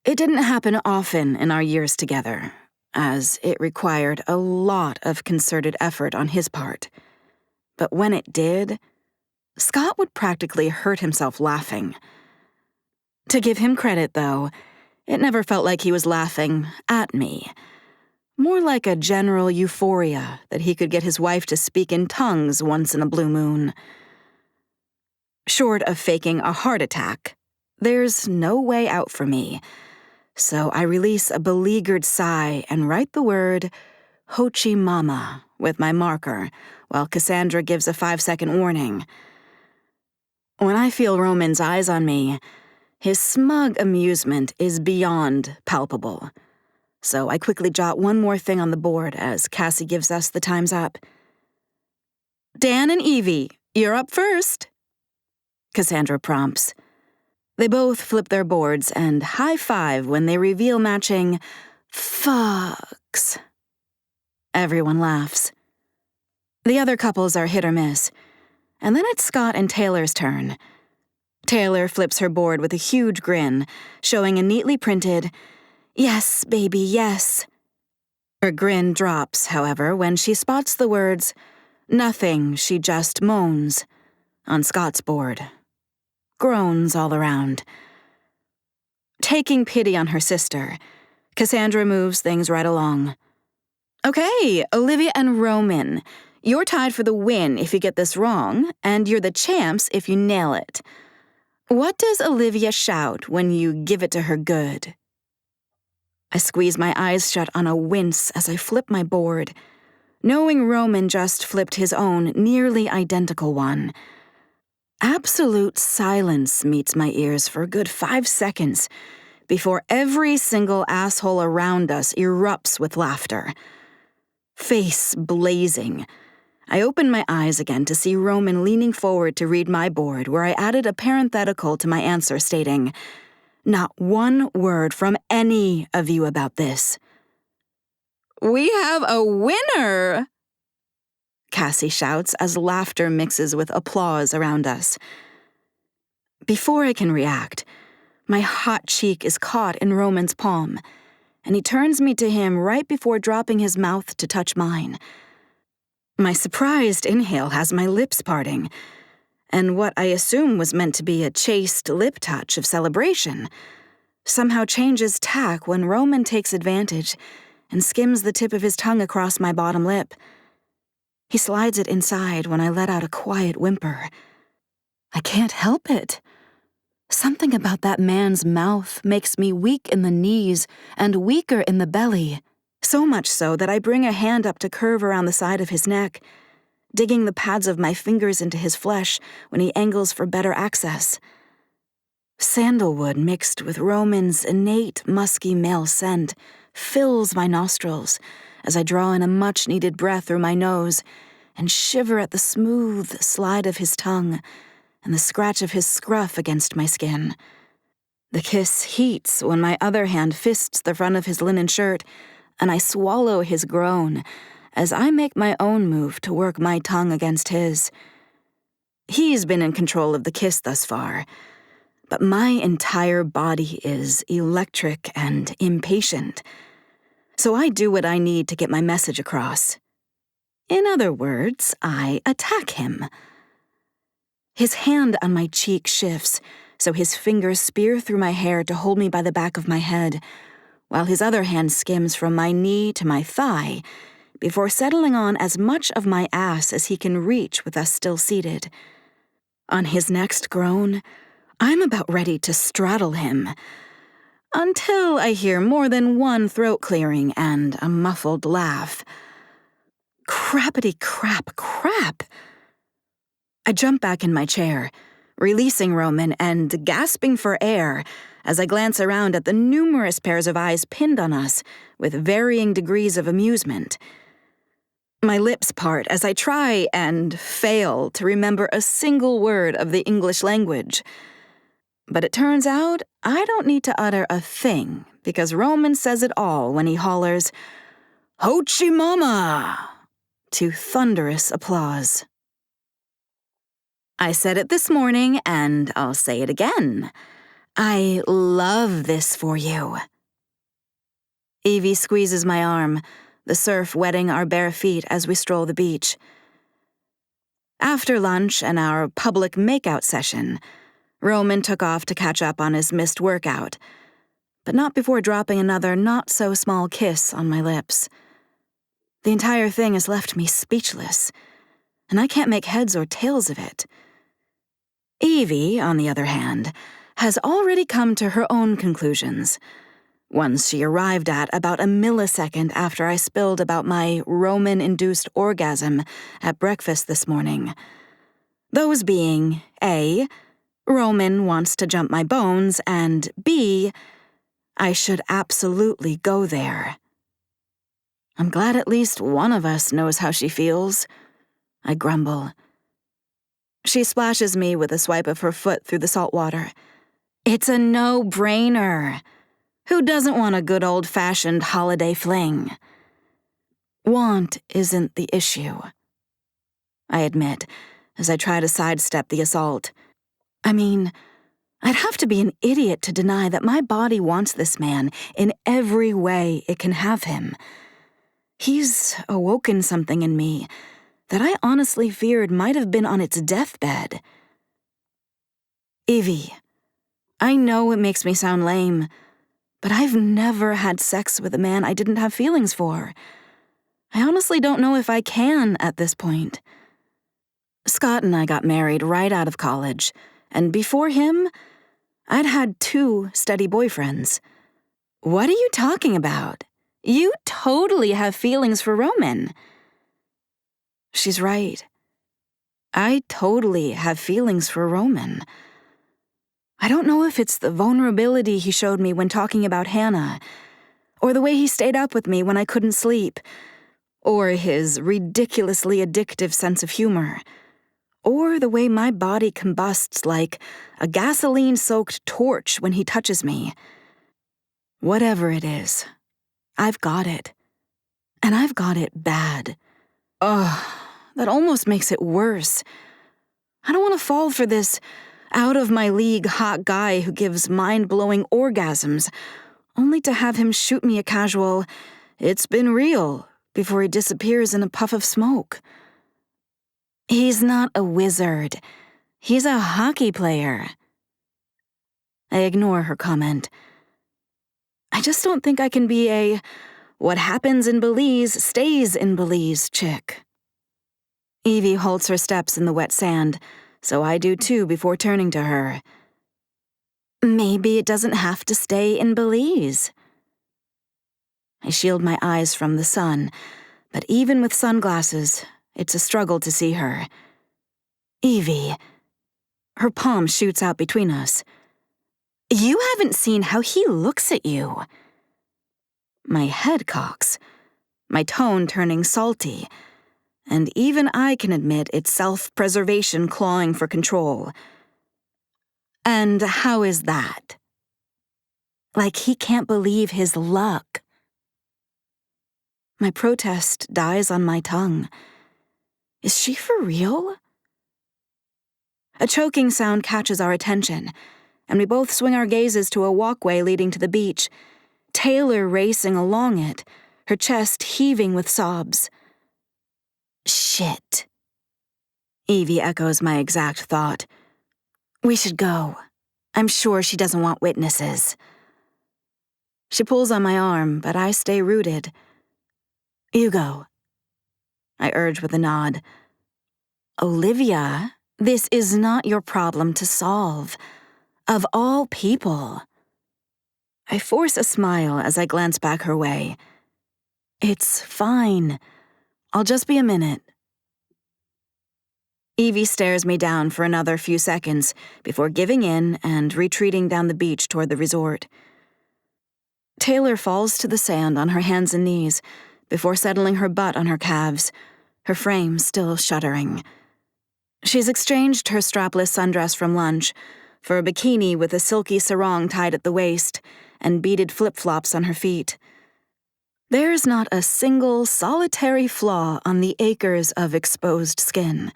It didn't happen often in our years together, as it required a lot of concerted effort on his part. But when it did, Scott would practically hurt himself laughing. To give him credit, though, it never felt like he was laughing at me. More like a general euphoria that he could get his wife to speak in tongues once in a blue moon. Short of faking a heart attack, there's no way out for me, so I release a beleaguered sigh and write the word Hochi Mama with my marker, while Cassandra gives a 5-second warning. When I feel Roman's eyes on me, His smug amusement is beyond palpable. So I quickly jot one more thing on the board as Cassie gives us the time's up. Dan and Evie, you're up first, Cassandra prompts. They both flip their boards and high-five when they reveal matching fucks. Everyone laughs. The other couples are hit or miss. And then it's Scott and Taylor's turn. Taylor flips her board with a huge grin, showing a neatly printed, "Yes, baby, yes." Her grin drops, however, when she spots the words, "Nothing, she just moans," on Scott's board. Groans all around. Taking pity on her sister, Cassandra moves things right along. Okay, Olivia and Roman, you're tied for the win if you get this wrong, and you're the champs if you nail it. What does Olivia shout when you give it to her good? I squeeze my eyes shut on a wince as I flip my board, knowing Roman just flipped his own nearly identical one. Absolute silence meets my ears for a good 5 seconds before every single asshole around us erupts with laughter. Face blazing, I open my eyes again to see Roman leaning forward to read my board, where I added a parenthetical to my answer stating, "Not one word from any of you about this." "We have a winner!" Cassie shouts as laughter mixes with applause around us. Before I can react, my hot cheek is caught in Roman's palm, and he turns me to him right before dropping his mouth to touch mine. My surprised inhale has my lips parting, and what I assume was meant to be a chaste lip touch of celebration somehow changes tack when Roman takes advantage and skims the tip of his tongue across my bottom lip. He slides it inside when I let out a quiet whimper. I can't help it. Something about that man's mouth makes me weak in the knees and weaker in the belly, so much so that I bring a hand up to curve around the side of his neck, digging the pads of my fingers into his flesh when he angles for better access. Sandalwood mixed with Roman's innate musky male scent fills my nostrils as I draw in a much-needed breath through my nose and shiver at the smooth slide of his tongue and the scratch of his scruff against my skin. The kiss heats when my other hand fists the front of his linen shirt, and I swallow his groan as I make my own move to work my tongue against his. He's been in control of the kiss thus far, but my entire body is electric and impatient. So I do what I need to get my message across. In other words, I attack him. His hand on my cheek shifts, so his fingers spear through my hair to hold me by the back of my head, while his other hand skims from my knee to my thigh, before settling on as much of my ass as he can reach with us still seated. On his next groan, I'm about ready to straddle him, until I hear more than one throat clearing and a muffled laugh. Crappity crap crap! I jump back in my chair, releasing Roman and gasping for air as I glance around at the numerous pairs of eyes pinned on us with varying degrees of amusement. My lips part as I try and fail to remember a single word of the English language. But it turns out I don't need to utter a thing because Roman says it all when he hollers, "Hoochie Mama!" to thunderous applause. I said it this morning, and I'll say it again. I love this for you. Evie squeezes my arm, the surf wetting our bare feet as we stroll the beach. After lunch and our public makeout session, Roman took off to catch up on his missed workout, but not before dropping another not-so-small kiss on my lips. The entire thing has left me speechless, and I can't make heads or tails of it. Evie, on the other hand, has already come to her own conclusions, ones she arrived at about a millisecond after I spilled about my Roman-induced orgasm at breakfast this morning. Those being, A, Roman wants to jump my bones, and B, I should absolutely go there. I'm glad at least one of us knows how she feels, I grumble. She splashes me with a swipe of her foot through the salt water. It's a no-brainer. Who doesn't want a good old-fashioned holiday fling? Want isn't the issue, I admit, as I try to sidestep the assault. I mean, I'd have to be an idiot to deny that my body wants this man in every way it can have him. He's awoken something in me that I honestly feared might have been on its deathbed. Evie, I know it makes me sound lame, but I've never had sex with a man I didn't have feelings for. I honestly don't know if I can at this point. Scott and I got married right out of college, and before him, I'd had 2 steady boyfriends. What are you talking about? You totally have feelings for Roman. She's right. I totally have feelings for Roman. I don't know if it's the vulnerability he showed me when talking about Hannah, or the way he stayed up with me when I couldn't sleep, or his ridiculously addictive sense of humor, or the way my body combusts like a gasoline-soaked torch when he touches me. Whatever it is, I've got it. And I've got it bad. Ugh, that almost makes it worse. I don't want to fall for this out-of-my-league hot guy who gives mind-blowing orgasms, only to have him shoot me a casual, "It's been real," before he disappears in a puff of smoke. He's not a wizard. He's a hockey player. I ignore her comment. I just don't think I can be a what happens in Belize stays in Belize chick. Evie halts her steps in the wet sand, so I do too before turning to her. Maybe it doesn't have to stay in Belize. I shield my eyes from the sun, but even with sunglasses, it's a struggle to see her. Evie. Her palm shoots out between us. You haven't seen how he looks at you. My head cocks, my tone turning salty, and even I can admit it's self-preservation clawing for control. And how is that? Like he can't believe his luck. My protest dies on my tongue. Is she for real? A choking sound catches our attention, and we both swing our gazes to a walkway leading to the beach, Taylor racing along it, her chest heaving with sobs. Shit. Evie echoes my exact thought. We should go. I'm sure she doesn't want witnesses. She pulls on my arm, but I stay rooted. You go, I urge with a nod. Olivia, this is not your problem to solve. Of all people. I force a smile as I glance back her way. It's fine. I'll just be a minute. Evie stares me down for another few seconds before giving in and retreating down the beach toward the resort. Taylor falls to the sand on her hands and knees before settling her butt on her calves, her frame still shuddering. She's exchanged her strapless sundress from lunch for a bikini with a silky sarong tied at the waist and beaded flip-flops on her feet. There's not a single solitary flaw on the acres of exposed skin.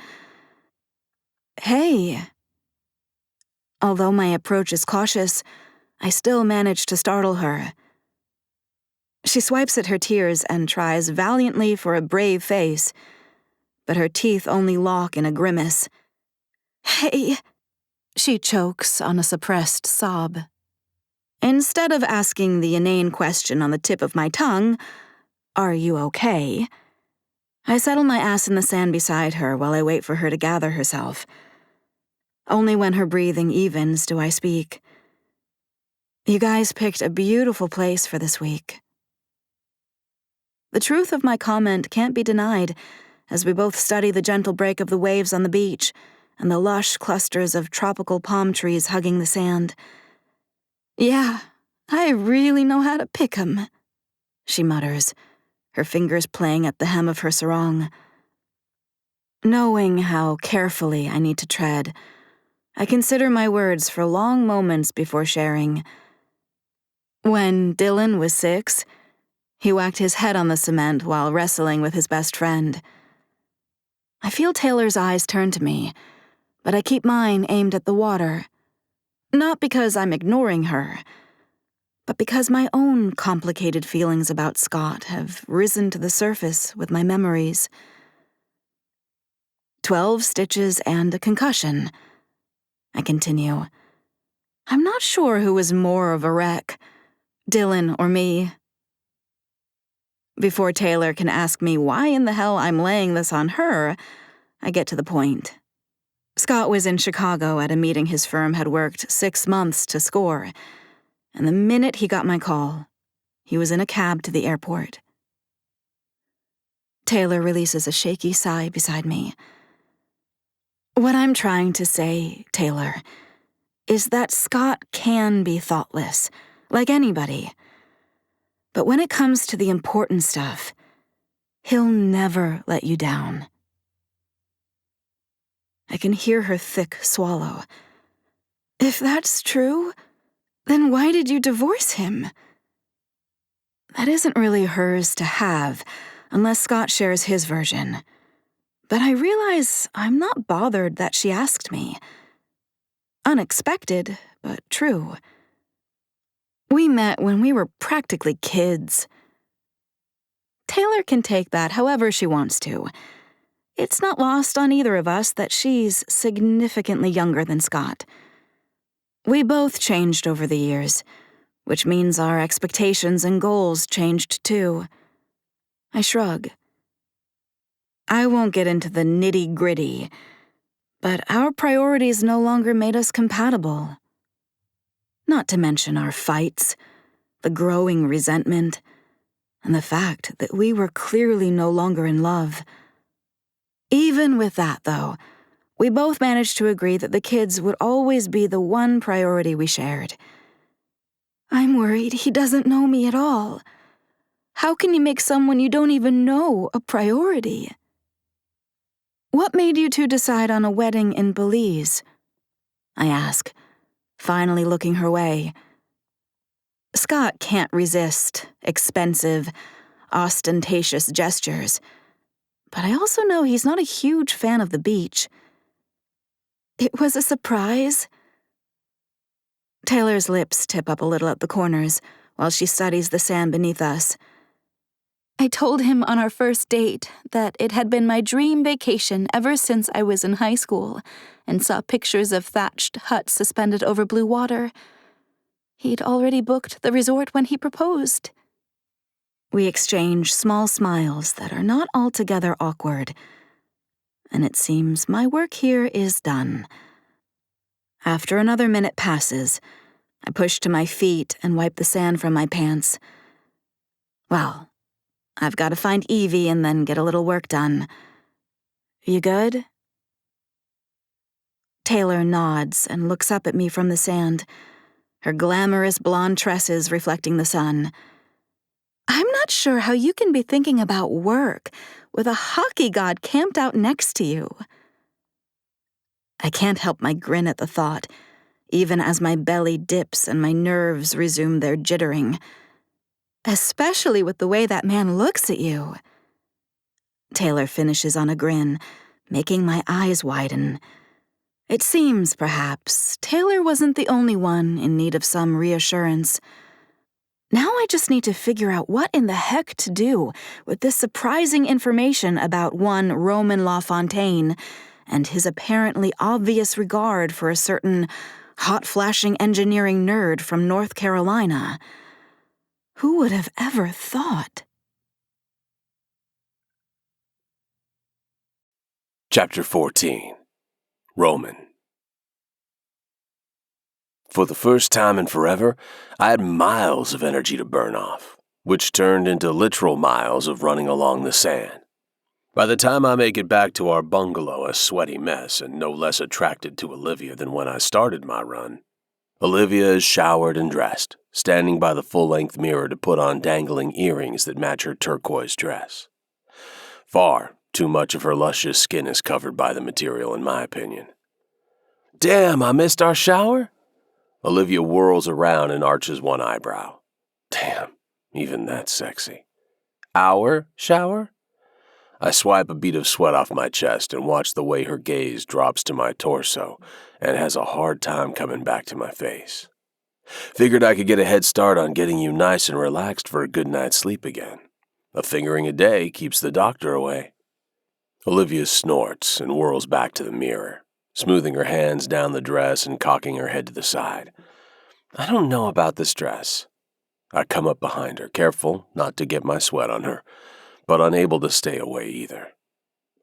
Hey. Although my approach is cautious, I still manage to startle her. She swipes at her tears and tries valiantly for a brave face, but her teeth only lock in a grimace. Hey. She chokes on a suppressed sob. Instead of asking the inane question on the tip of my tongue, "Are you okay?" I settle my ass in the sand beside her while I wait for her to gather herself. Only when her breathing evens do I speak. You guys picked a beautiful place for this week. The truth of my comment can't be denied as we both study the gentle break of the waves on the beach and the lush clusters of tropical palm trees hugging the sand. "Yeah, I really know how to pick 'em," she mutters, her fingers playing at the hem of her sarong. Knowing how carefully I need to tread, I consider my words for long moments before sharing. When Dylan was 6, he whacked his head on the cement while wrestling with his best friend. I feel Taylor's eyes turn to me, but I keep mine aimed at the water. Not because I'm ignoring her, but because my own complicated feelings about Scott have risen to the surface with my memories. 12 stitches and a concussion, I continue. I'm not sure who was more of a wreck, Dylan or me. Before Taylor can ask me why in the hell I'm laying this on her, I get to the point. Scott was in Chicago at a meeting his firm had worked 6 months to score, and the minute he got my call, he was in a cab to the airport. Taylor releases a shaky sigh beside me. What I'm trying to say, Taylor, is that Scott can be thoughtless, like anybody. But when it comes to the important stuff, he'll never let you down. I can hear her thick swallow. If that's true, then why did you divorce him? That isn't really hers to have, unless Scott shares his version. But I realize I'm not bothered that she asked me. Unexpected, but true. We met when we were practically kids. Taylor can take that however she wants to. It's not lost on either of us that she's significantly younger than Scott. We both changed over the years, which means our expectations and goals changed too. I shrug. I won't get into the nitty-gritty, but our priorities no longer made us compatible. Not to mention our fights, the growing resentment, and the fact that we were clearly no longer in love. Even with that, though, we both managed to agree that the kids would always be the one priority we shared. I'm worried he doesn't know me at all. How can you make someone you don't even know a priority? What made you two decide on a wedding in Belize? I ask, finally looking her way. Scott can't resist expensive, ostentatious gestures, but I also know he's not a huge fan of the beach. It was a surprise. Taylor's lips tip up a little at the corners while she studies the sand beneath us. I told him on our first date that it had been my dream vacation ever since I was in high school and saw pictures of thatched huts suspended over blue water. He'd already booked the resort when he proposed. We exchange small smiles that are not altogether awkward, and it seems my work here is done. After another minute passes, I push to my feet and wipe the sand from my pants. Well, I've got to find Evie and then get a little work done. You good? Taylor nods and looks up at me from the sand, her glamorous blonde tresses reflecting the sun. I'm not sure how you can be thinking about work with a hockey god camped out next to you. I can't help my grin at the thought, even as my belly dips and my nerves resume their jittering. Especially with the way that man looks at you. Taylor finishes on a grin, making my eyes widen. It seems, perhaps, Taylor wasn't the only one in need of some reassurance. Now I just need to figure out what in the heck to do with this surprising information about one Roman LaFontaine and his apparently obvious regard for a certain hot-flashing engineering nerd from North Carolina. Who would have ever thought? Chapter 14. Roman. For the first time in forever, I had miles of energy to burn off, which turned into literal miles of running along the sand. By the time I make it back to our bungalow, a sweaty mess and no less attracted to Olivia than when I started my run, Olivia is showered and dressed, standing by the full-length mirror to put on dangling earrings that match her turquoise dress. Far too much of her luscious skin is covered by the material, in my opinion. "Damn, I missed our shower?" Olivia whirls around and arches one eyebrow. Damn, even that's sexy. "Our shower?" I swipe a bead of sweat off my chest and watch the way her gaze drops to my torso and has a hard time coming back to my face. Figured I could get a head start on getting you nice and relaxed for a good night's sleep again. A fingering a day keeps the doctor away. Olivia snorts and whirls back to the mirror, smoothing her hands down the dress and cocking her head to the side. "I don't know about this dress." I come up behind her, careful not to get my sweat on her, but unable to stay away either.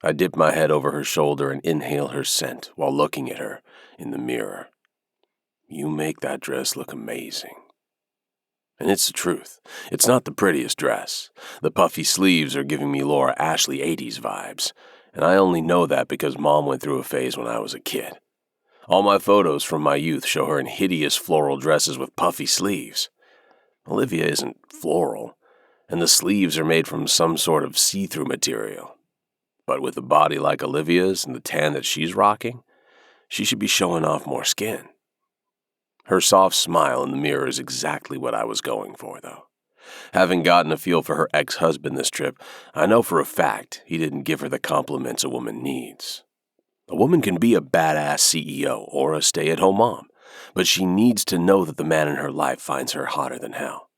I dip my head over her shoulder and inhale her scent while looking at her in the mirror. "You make that dress look amazing." And it's the truth. It's not the prettiest dress. The puffy sleeves are giving me Laura Ashley 80s vibes, and I only know that because Mom went through a phase when I was a kid. All my photos from my youth show her in hideous floral dresses with puffy sleeves. Olivia isn't floral, and the sleeves are made from some sort of see-through material. But with a body like Olivia's and the tan that she's rocking, she should be showing off more skin. Her soft smile in the mirror is exactly what I was going for, though. Having gotten a feel for her ex-husband this trip, I know for a fact he didn't give her the compliments a woman needs. A woman can be a badass CEO or a stay-at-home mom, but she needs to know that the man in her life finds her hotter than hell.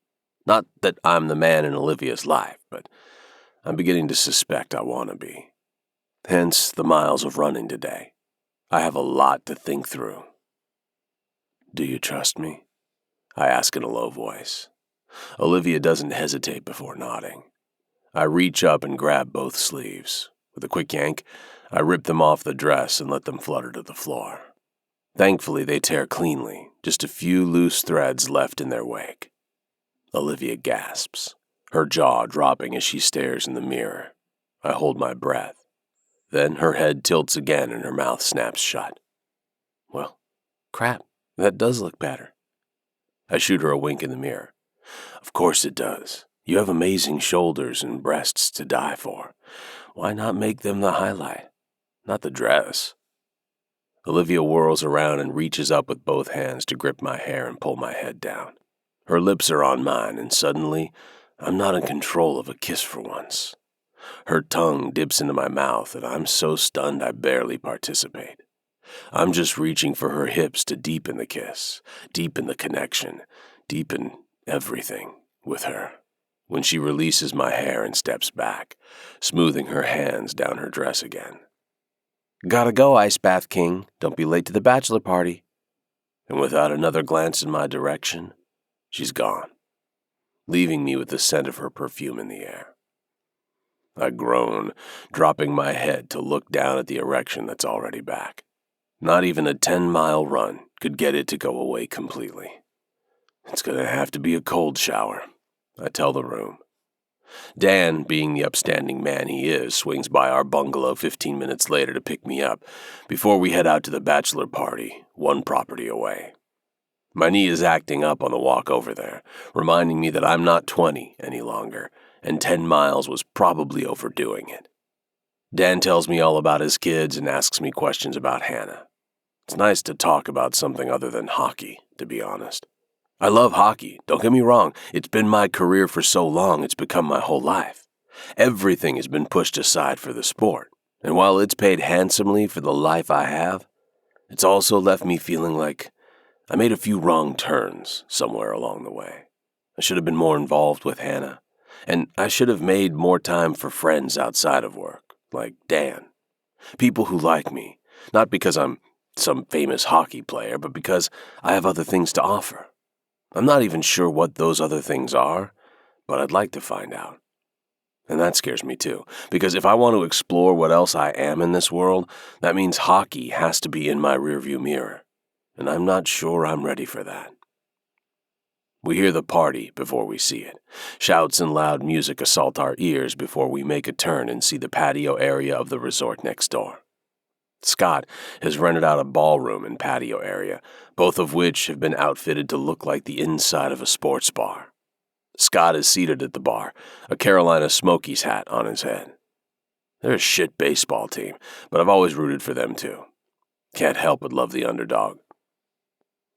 Not that I'm the man in Olivia's life, but I'm beginning to suspect I want to be. Hence the miles of running today. I have a lot to think through. "Do you trust me?" I ask in a low voice. Olivia doesn't hesitate before nodding. I reach up and grab both sleeves. With a quick yank, I rip them off the dress and let them flutter to the floor. Thankfully, they tear cleanly, just a few loose threads left in their wake. Olivia gasps, her jaw dropping as she stares in the mirror. I hold my breath. Then her head tilts again and her mouth snaps shut. "Well, crap, that does look better." I shoot her a wink in the mirror. "Of course it does. You have amazing shoulders and breasts to die for. Why not make them the highlight? Not the dress." Olivia whirls around and reaches up with both hands to grip my hair and pull my head down. Her lips are on mine, and suddenly, I'm not in control of a kiss for once. Her tongue dips into my mouth, and I'm so stunned I barely participate. I'm just reaching for her hips to deepen the kiss, deepen the connection, deepen everything with her, when she releases my hair and steps back, smoothing her hands down her dress again. "Gotta go, Ice Bath King. Don't be late to the bachelor party." And without another glance in my direction, she's gone, leaving me with the scent of her perfume in the air. I groan, dropping my head to look down at the erection that's already back. Not even a 10-mile run could get it to go away completely. "It's gonna have to be a cold shower," I tell the room. Dan, being the upstanding man he is, swings by our bungalow 15 minutes later to pick me up before we head out to the bachelor party, one property away. My knee is acting up on the walk over there, reminding me that I'm not 20 any longer, and 10 miles was probably overdoing it. Dan tells me all about his kids and asks me questions about Hannah. It's nice to talk about something other than hockey, to be honest. I love hockey, don't get me wrong. It's been my career for so long, it's become my whole life. Everything has been pushed aside for the sport, and while it's paid handsomely for the life I have, it's also left me feeling like I made a few wrong turns somewhere along the way. I should have been more involved with Hannah, and I should have made more time for friends outside of work, like Dan. People who like me, not because I'm some famous hockey player, but because I have other things to offer. I'm not even sure what those other things are, but I'd like to find out. And that scares me too, because if I want to explore what else I am in this world, that means hockey has to be in my rearview mirror, and I'm not sure I'm ready for that. We hear the party before we see it. Shouts and loud music assault our ears before we make a turn and see the patio area of the resort next door. Scott has rented out a ballroom and patio area, both of which have been outfitted to look like the inside of a sports bar. Scott is seated at the bar, a Carolina Smokies hat on his head. They're a shit baseball team, but I've always rooted for them too. Can't help but love the underdog.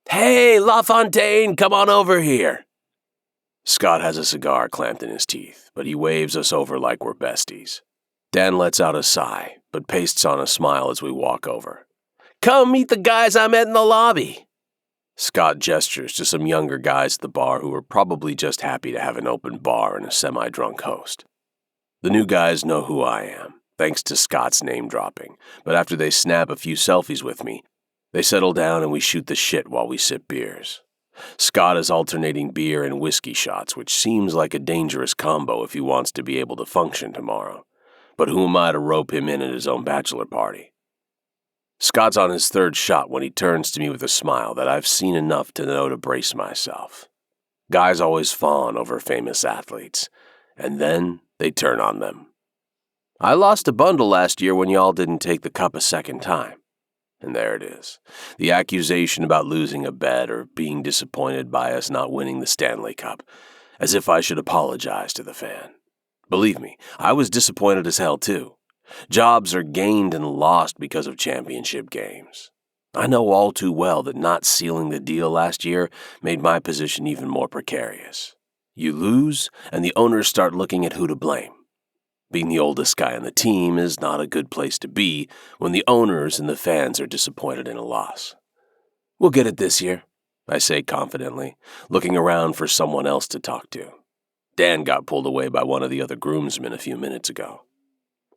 "Hey, LaFontaine, come on over here." Scott has a cigar clamped in his teeth, but he waves us over like we're besties. Dan lets out a sigh, but pastes on a smile as we walk over. "Come meet the guys I met in the lobby." Scott gestures to some younger guys at the bar who are probably just happy to have an open bar and a semi-drunk host. The new guys know who I am, thanks to Scott's name-dropping, but after they snap a few selfies with me, they settle down and we shoot the shit while we sip beers. Scott is alternating beer and whiskey shots, which seems like a dangerous combo if he wants to be able to function tomorrow. But who am I to rope him in at his own bachelor party? Scott's on his third shot when he turns to me with a smile that I've seen enough to know to brace myself. Guys always fawn over famous athletes, and then they turn on them. "I lost a bundle last year when y'all didn't take the cup a second time." And there it is. The accusation about losing a bet or being disappointed by us not winning the Stanley Cup, as if I should apologize to the fan. Believe me, I was disappointed as hell too. Jobs are gained and lost because of championship games. I know all too well that not sealing the deal last year made my position even more precarious. You lose, and the owners start looking at who to blame. Being the oldest guy on the team is not a good place to be when the owners and the fans are disappointed in a loss. "We'll get it this year," I say confidently, looking around for someone else to talk to. Dan got pulled away by one of the other groomsmen a few minutes ago.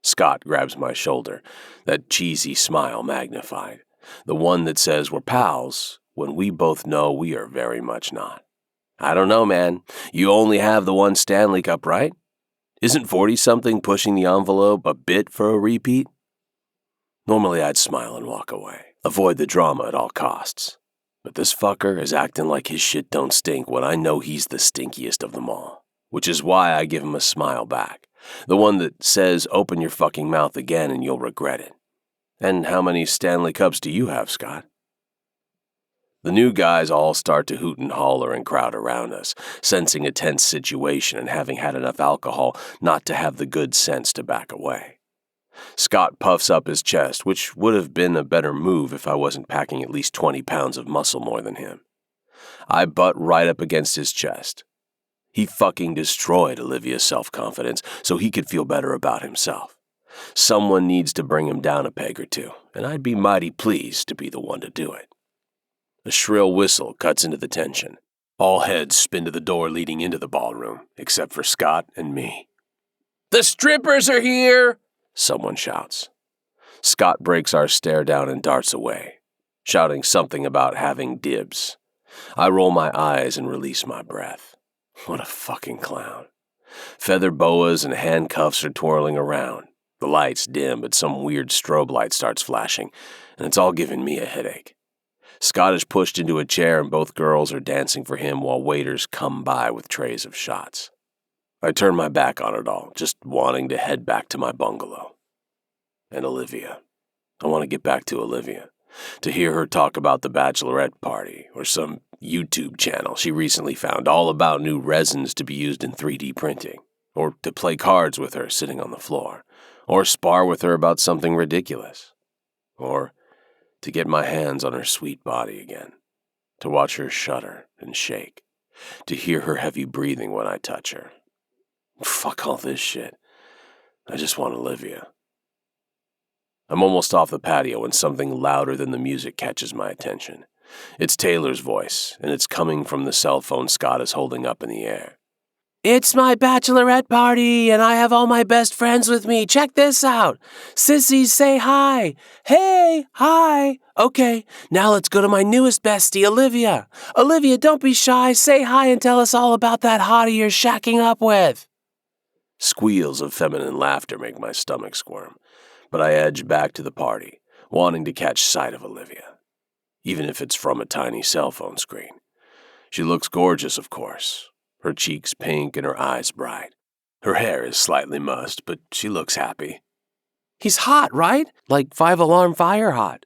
Scott grabs my shoulder, that cheesy smile magnified, the one that says we're pals when we both know we are very much not. "I don't know, man. You only have the one Stanley Cup, right? Isn't 40-something pushing the envelope a bit for a repeat?" Normally I'd smile and walk away, avoid the drama at all costs. But this fucker is acting like his shit don't stink when I know he's the stinkiest of them all, which is why I give him a smile back, the one that says open your fucking mouth again and you'll regret it. "And how many Stanley Cups do you have, Scott?" The new guys all start to hoot and holler and crowd around us, sensing a tense situation and having had enough alcohol not to have the good sense to back away. Scott puffs up his chest, which would have been a better move if I wasn't packing at least 20 pounds of muscle more than him. I butt right up against his chest. He fucking destroyed Olivia's self-confidence so he could feel better about himself. Someone needs to bring him down a peg or two, and I'd be mighty pleased to be the one to do it. A shrill whistle cuts into the tension. All heads spin to the door leading into the ballroom, except for Scott and me. "The strippers are here!" someone shouts. Scott breaks our stare down and darts away, shouting something about having dibs. I roll my eyes and release my breath. What a fucking clown. Feather boas and handcuffs are twirling around. The lights dim, but some weird strobe light starts flashing, and it's all giving me a headache. Scott is pushed into a chair and both girls are dancing for him while waiters come by with trays of shots. I turn my back on it all, just wanting to head back to my bungalow. And Olivia. I want to get back to Olivia, to hear her talk about the bachelorette party or some YouTube channel she recently found all about new resins to be used in 3D printing, or to play cards with her sitting on the floor, or spar with her about something ridiculous, or to get my hands on her sweet body again, to watch her shudder and shake, to hear her heavy breathing when I touch her. Fuck all this shit. I just want Olivia. I'm almost off the patio when something louder than the music catches my attention. It's Taylor's voice, and it's coming from the cell phone Scott is holding up in the air. "It's my bachelorette party, and I have all my best friends with me. Check this out. Sissies, say hi. Hey, hi. Okay, now let's go to my newest bestie, Olivia. Olivia, don't be shy. Say hi and tell us all about that hottie you're shacking up with." Squeals of feminine laughter make my stomach squirm, but I edge back to the party, wanting to catch sight of Olivia, even if it's from a tiny cell phone screen. She looks gorgeous, of course. Her cheeks pink and her eyes bright. Her hair is slightly mussed, but she looks happy. He's hot, right? Like 5-alarm fire hot.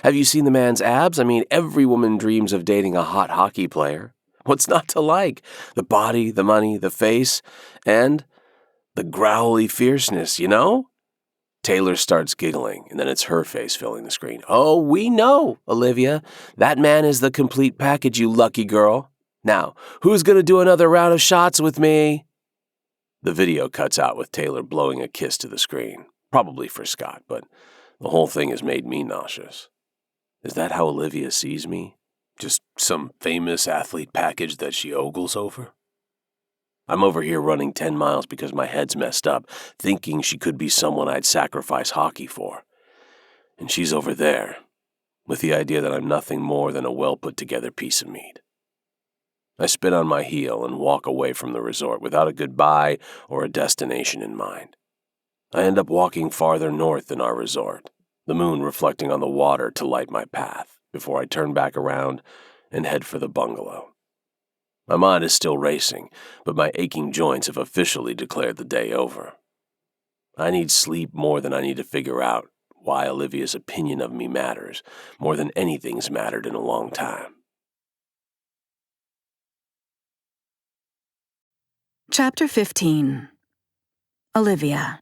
Have you seen the man's abs? I mean, every woman dreams of dating a hot hockey player. What's not to like? The body, the money, the face, and the growly fierceness, you know? Taylor starts giggling, and then it's her face filling the screen. Oh, we know, Olivia. That man is the complete package, you lucky girl. Now, who's going to do another round of shots with me? The video cuts out with Taylor blowing a kiss to the screen. Probably for Scott, but the whole thing has made me nauseous. Is that how Olivia sees me? Just some famous athlete package that she ogles over? I'm over here running 10 miles because my head's messed up, thinking she could be someone I'd sacrifice hockey for. And she's over there, with the idea that I'm nothing more than a well-put-together piece of meat. I spin on my heel and walk away from the resort without a goodbye or a destination in mind. I end up walking farther north than our resort, the moon reflecting on the water to light my path, before I turn back around and head for the bungalow. My mind is still racing, but my aching joints have officially declared the day over. I need sleep more than I need to figure out why Olivia's opinion of me matters, more than anything's mattered in a long time. Chapter 15. Olivia.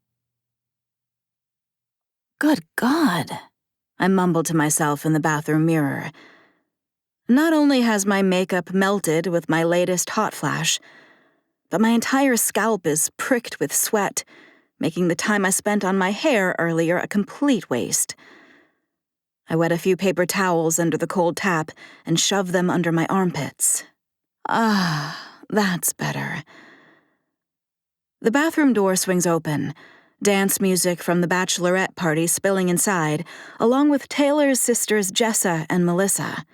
Good God, I mumbled to myself in the bathroom mirror. Not only has my makeup melted with my latest hot flash, but my entire scalp is pricked with sweat, making the time I spent on my hair earlier a complete waste. I wet a few paper towels under the cold tap and shove them under my armpits. Ah, that's better. The bathroom door swings open, dance music from the bachelorette party spilling inside, along with Taylor's sisters Jessa and Melissa.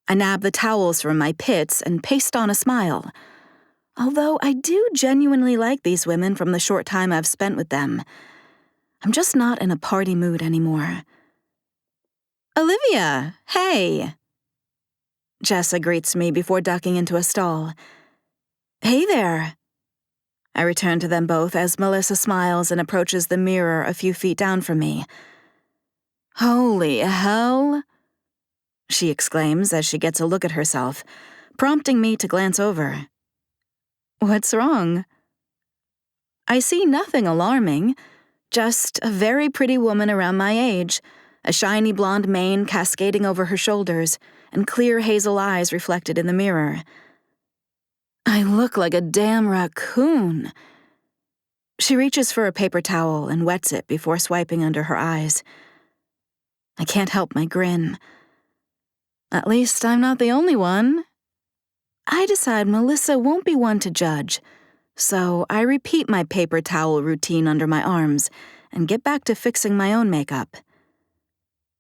I nab the towels from my pits and paste on a smile. Although I do genuinely like these women from the short time I've spent with them. I'm just not in a party mood anymore. Olivia, hey! Jessa greets me before ducking into a stall. Hey there. I return to them both as Melissa smiles and approaches the mirror a few feet down from me. Holy hell! She exclaims as she gets a look at herself, prompting me to glance over. What's wrong? I see nothing alarming, just a very pretty woman around my age, a shiny blonde mane cascading over her shoulders, and clear hazel eyes reflected in the mirror. I look like a damn raccoon. She reaches for a paper towel and wets it before swiping under her eyes. I can't help my grin. At least I'm not the only one. I decide Melissa won't be one to judge, so I repeat my paper towel routine under my arms and get back to fixing my own makeup.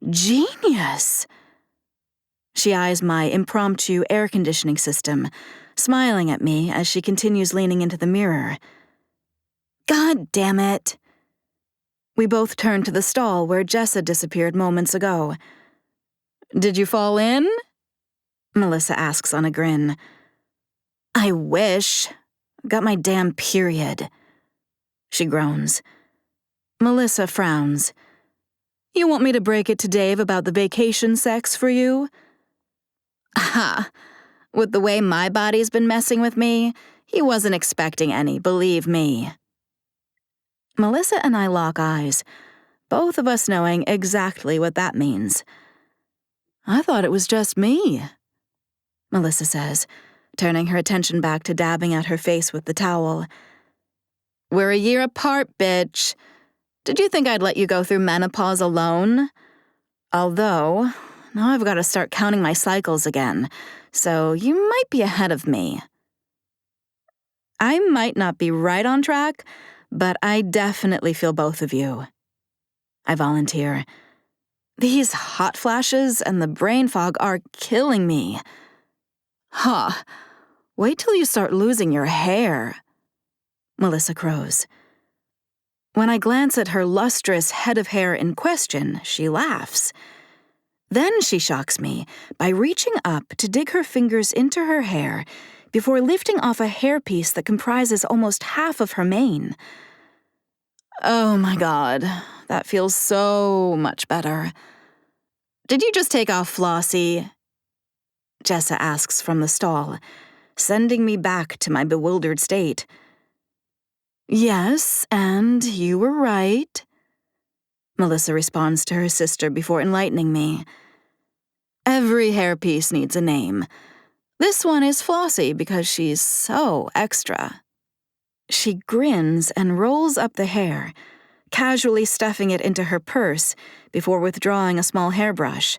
Genius! She eyes my impromptu air conditioning system, smiling at me as she continues leaning into the mirror. God damn it! We both turn to the stall where Jessa disappeared moments ago. Did you fall in? Melissa asks on a grin. I wish. Got my damn period. She groans. Melissa frowns. You want me to break it to Dave about the vacation sex for you? Ha! With the way my body's been messing with me, he wasn't expecting any, believe me. Melissa and I lock eyes, both of us knowing exactly what that means. I thought it was just me, Melissa says, turning her attention back to dabbing at her face with the towel. We're a year apart, bitch. Did you think I'd let you go through menopause alone? Although, now I've got to start counting my cycles again, so you might be ahead of me. I might not be right on track, but I definitely feel both of you. I volunteer. These hot flashes and the brain fog are killing me. Huh. Wait till you start losing your hair. Melissa crows. When I glance at her lustrous head of hair in question, she laughs. Then she shocks me by reaching up to dig her fingers into her hair before lifting off a hairpiece that comprises almost half of her mane. Oh my God, that feels so much better. Did you just take off Flossie? Jessa asks from the stall, sending me back to my bewildered state. Yes, and you were right, Melissa responds to her sister before enlightening me. Every hairpiece needs a name. This one is Flossie because she's so extra. She grins and rolls up the hair, casually stuffing it into her purse before withdrawing a small hairbrush.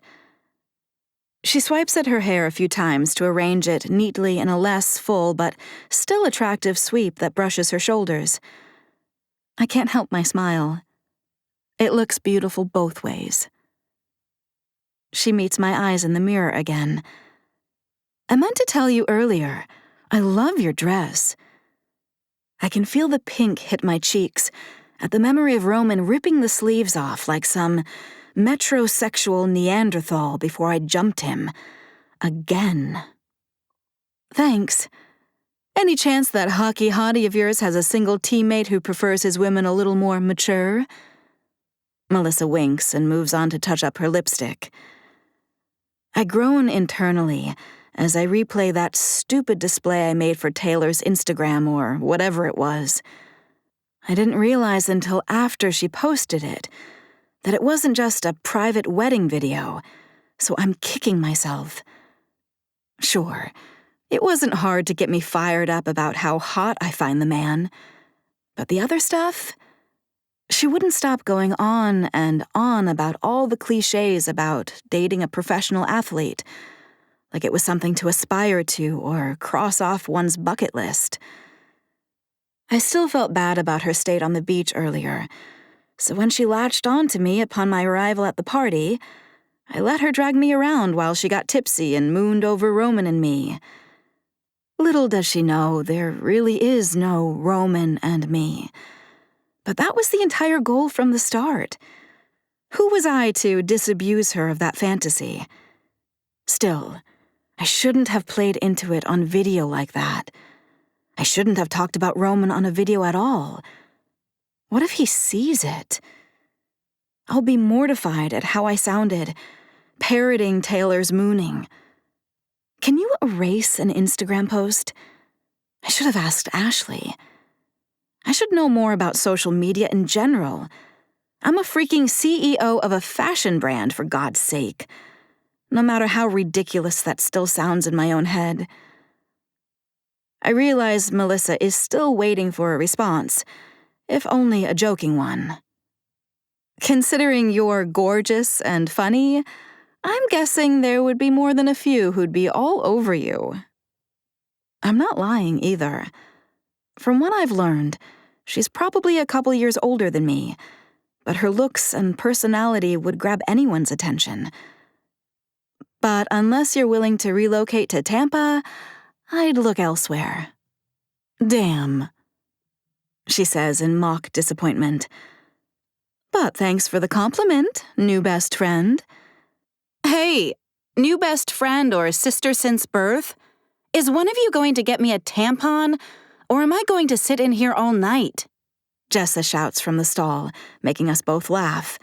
She swipes at her hair a few times to arrange it neatly in a less full but still attractive sweep that brushes her shoulders. I can't help my smile. It looks beautiful both ways. She meets my eyes in the mirror again. I meant to tell you earlier, I love your dress. I can feel the pink hit my cheeks at the memory of Roman ripping the sleeves off like some metrosexual Neanderthal before I jumped him. Again. Thanks. Any chance that hockey hottie of yours has a single teammate who prefers his women a little more mature? Melissa winks and moves on to touch up her lipstick. I groan internally as I replay that stupid display I made for Taylor's Instagram or whatever it was. I didn't realize until after she posted it that it wasn't just a private wedding video, so I'm kicking myself. Sure, it wasn't hard to get me fired up about how hot I find the man, but the other stuff? She wouldn't stop going on and on about all the cliches about dating a professional athlete, like it was something to aspire to or cross off one's bucket list. I still felt bad about her state on the beach earlier, so when she latched on to me upon my arrival at the party, I let her drag me around while she got tipsy and mooned over Roman and me. Little does she know there really is no Roman and me. But that was the entire goal from the start. Who was I to disabuse her of that fantasy? Still, I shouldn't have played into it on video like that. I shouldn't have talked about Roman on a video at all. What if he sees it? I'll be mortified at how I sounded, parroting Taylor's mooning. Can you erase an Instagram post? I should have asked Ashley. I should know more about social media in general. I'm a freaking CEO of a fashion brand, for God's sake. No matter how ridiculous that still sounds in my own head. I realize Melissa is still waiting for a response, if only a joking one. Considering you're gorgeous and funny, I'm guessing there would be more than a few who'd be all over you. I'm not lying either. From what I've learned, she's probably a couple years older than me, but her looks and personality would grab anyone's attention. But unless you're willing to relocate to Tampa, I'd look elsewhere. Damn, she says in mock disappointment. But thanks for the compliment, new best friend. Hey, new best friend or sister since birth? Is one of you going to get me a tampon, or am I going to sit in here all night? Jessa shouts from the stall, making us both laugh.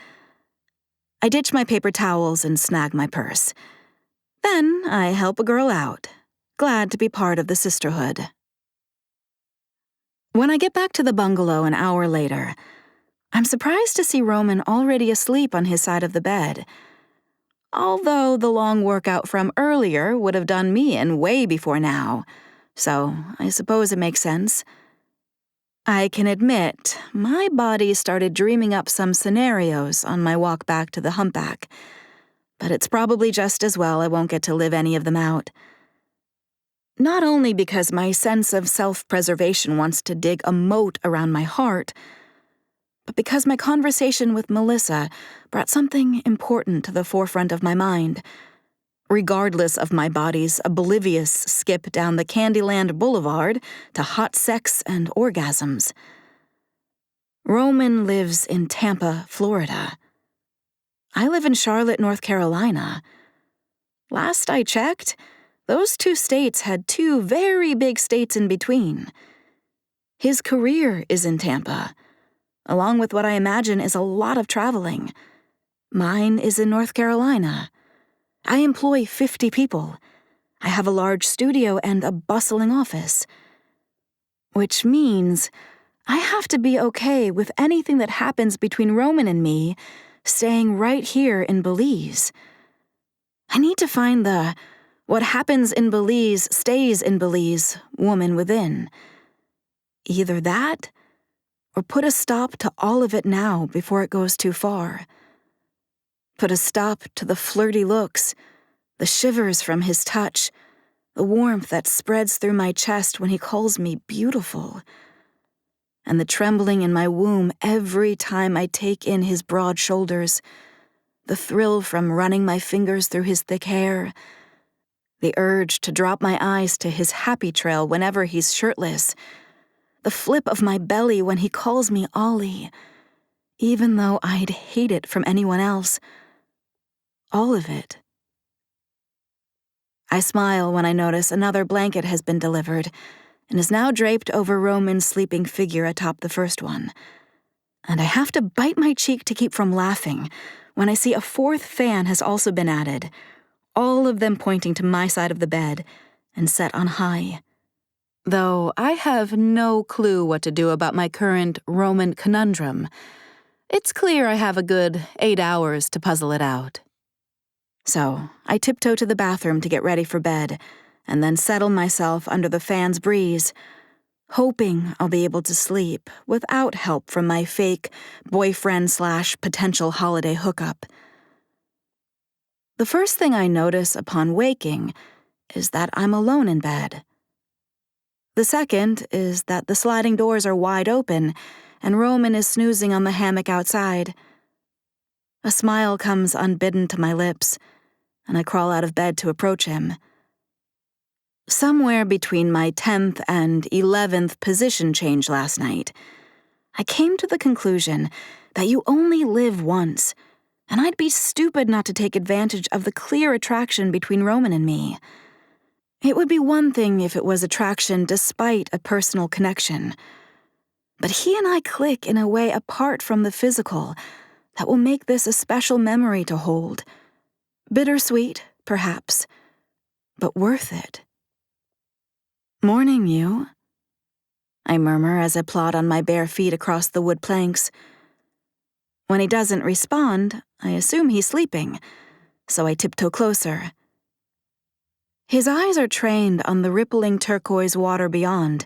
I ditch my paper towels and snag my purse. Then I help a girl out, glad to be part of the sisterhood. When I get back to the bungalow an hour later, I'm surprised to see Roman already asleep on his side of the bed. Although the long workout from earlier would have done me in way before now, so I suppose it makes sense. I can admit, my body started dreaming up some scenarios on my walk back to the humpback, but it's probably just as well I won't get to live any of them out. Not only because my sense of self-preservation wants to dig a moat around my heart, but because my conversation with Melissa brought something important to the forefront of my mind, regardless of my body's oblivious skip down the Candyland Boulevard to hot sex and orgasms. Roman lives in Tampa, Florida. I live in Charlotte, North Carolina. Last I checked, those two states had two very big states in between. His career is in Tampa, along with what I imagine is a lot of traveling. Mine is in North Carolina. I employ 50 people. I have a large studio and a bustling office. Which means I have to be okay with anything that happens between Roman and me staying right here in Belize. I need to find the "what happens in Belize stays in Belize" woman within. Either that, or put a stop to all of it now before it goes too far. Put a stop to the flirty looks, the shivers from his touch, the warmth that spreads through my chest when he calls me beautiful, and the trembling in my womb every time I take in his broad shoulders, the thrill from running my fingers through his thick hair, the urge to drop my eyes to his happy trail whenever he's shirtless, the flip of my belly when he calls me Ollie, even though I'd hate it from anyone else. All of it. I smile when I notice another blanket has been delivered and is now draped over Roman's sleeping figure atop the first one. And I have to bite my cheek to keep from laughing when I see a fourth fan has also been added, all of them pointing to my side of the bed and set on high. Though I have no clue what to do about my current Roman conundrum, it's clear I have a good 8 hours to puzzle it out. So I tiptoe to the bathroom to get ready for bed, and then settle myself under the fan's breeze, hoping I'll be able to sleep without help from my fake boyfriend/potential holiday hookup. The first thing I notice upon waking is that I'm alone in bed. The second is that the sliding doors are wide open and Roman is snoozing on the hammock outside. A smile comes unbidden to my lips, and I crawl out of bed to approach him. Somewhere between my 10th and 11th position change last night, I came to the conclusion that you only live once, and I'd be stupid not to take advantage of the clear attraction between Roman and me. It would be one thing if it was attraction despite a personal connection, but he and I click in a way apart from the physical that will make this a special memory to hold. Bittersweet, perhaps, but worth it. "Morning, you," I murmur as I plod on my bare feet across the wood planks. When he doesn't respond, I assume he's sleeping, so I tiptoe closer. His eyes are trained on the rippling turquoise water beyond,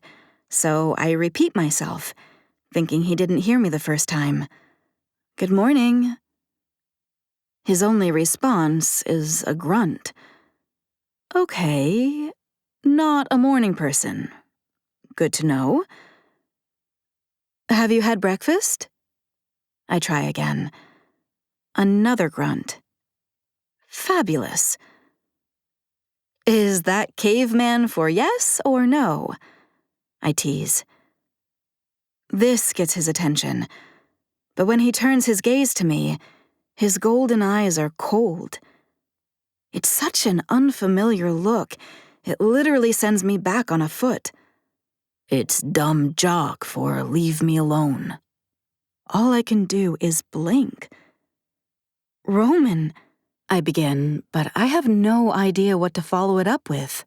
so I repeat myself, thinking he didn't hear me the first time. "Good morning." His only response is a grunt. Okay, not a morning person. Good to know. "Have you had breakfast?" I try again. Another grunt. Fabulous. "Is that caveman for yes or no?" I tease. This gets his attention, but when he turns his gaze to me, his golden eyes are cold. It's such an unfamiliar look, it literally sends me back on a foot. It's dumb jock for leave me alone. All I can do is blink. "Roman," I begin, but I have no idea what to follow it up with.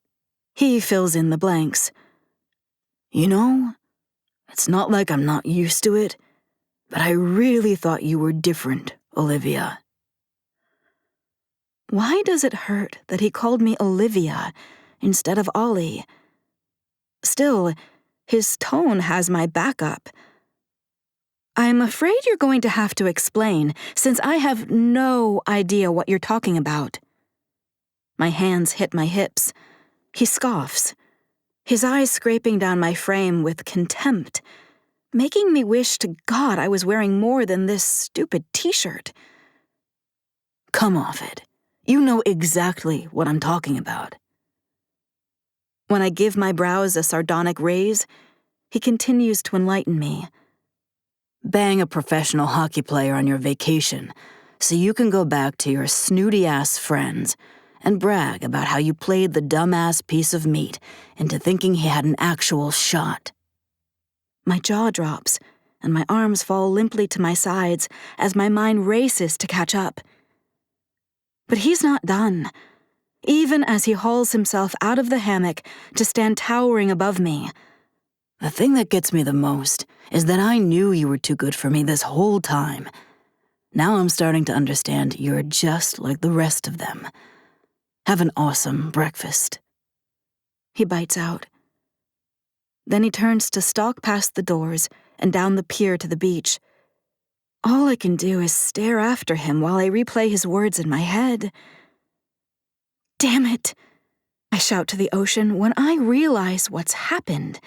He fills in the blanks. "You know, it's not like I'm not used to it, but I really thought you were different, Olivia." Why does it hurt that he called me Olivia instead of Ollie? Still, his tone has my back up. "I'm afraid you're going to have to explain, since I have no idea what you're talking about." My hands hit my hips. He scoffs, his eyes scraping down my frame with contempt, making me wish to God I was wearing more than this stupid t-shirt. "Come off it. You know exactly what I'm talking about." When I give my brows a sardonic raise, he continues to enlighten me. "Bang a professional hockey player on your vacation, so you can go back to your snooty-ass friends and brag about how you played the dumbass piece of meat into thinking he had an actual shot. My jaw drops, and my arms fall limply to my sides as my mind races to catch up. But he's not done, even as he hauls himself out of the hammock to stand towering above me. The thing that gets me the most is that I knew you were too good for me this whole time. Now I'm starting to understand you're just like the rest of them. Have an awesome breakfast. He bites out. Then he turns to stalk past the doors and down the pier to the beach. All I can do is stare after him while I replay his words in my head. Damn it, I shout to the ocean when I realize what's happened.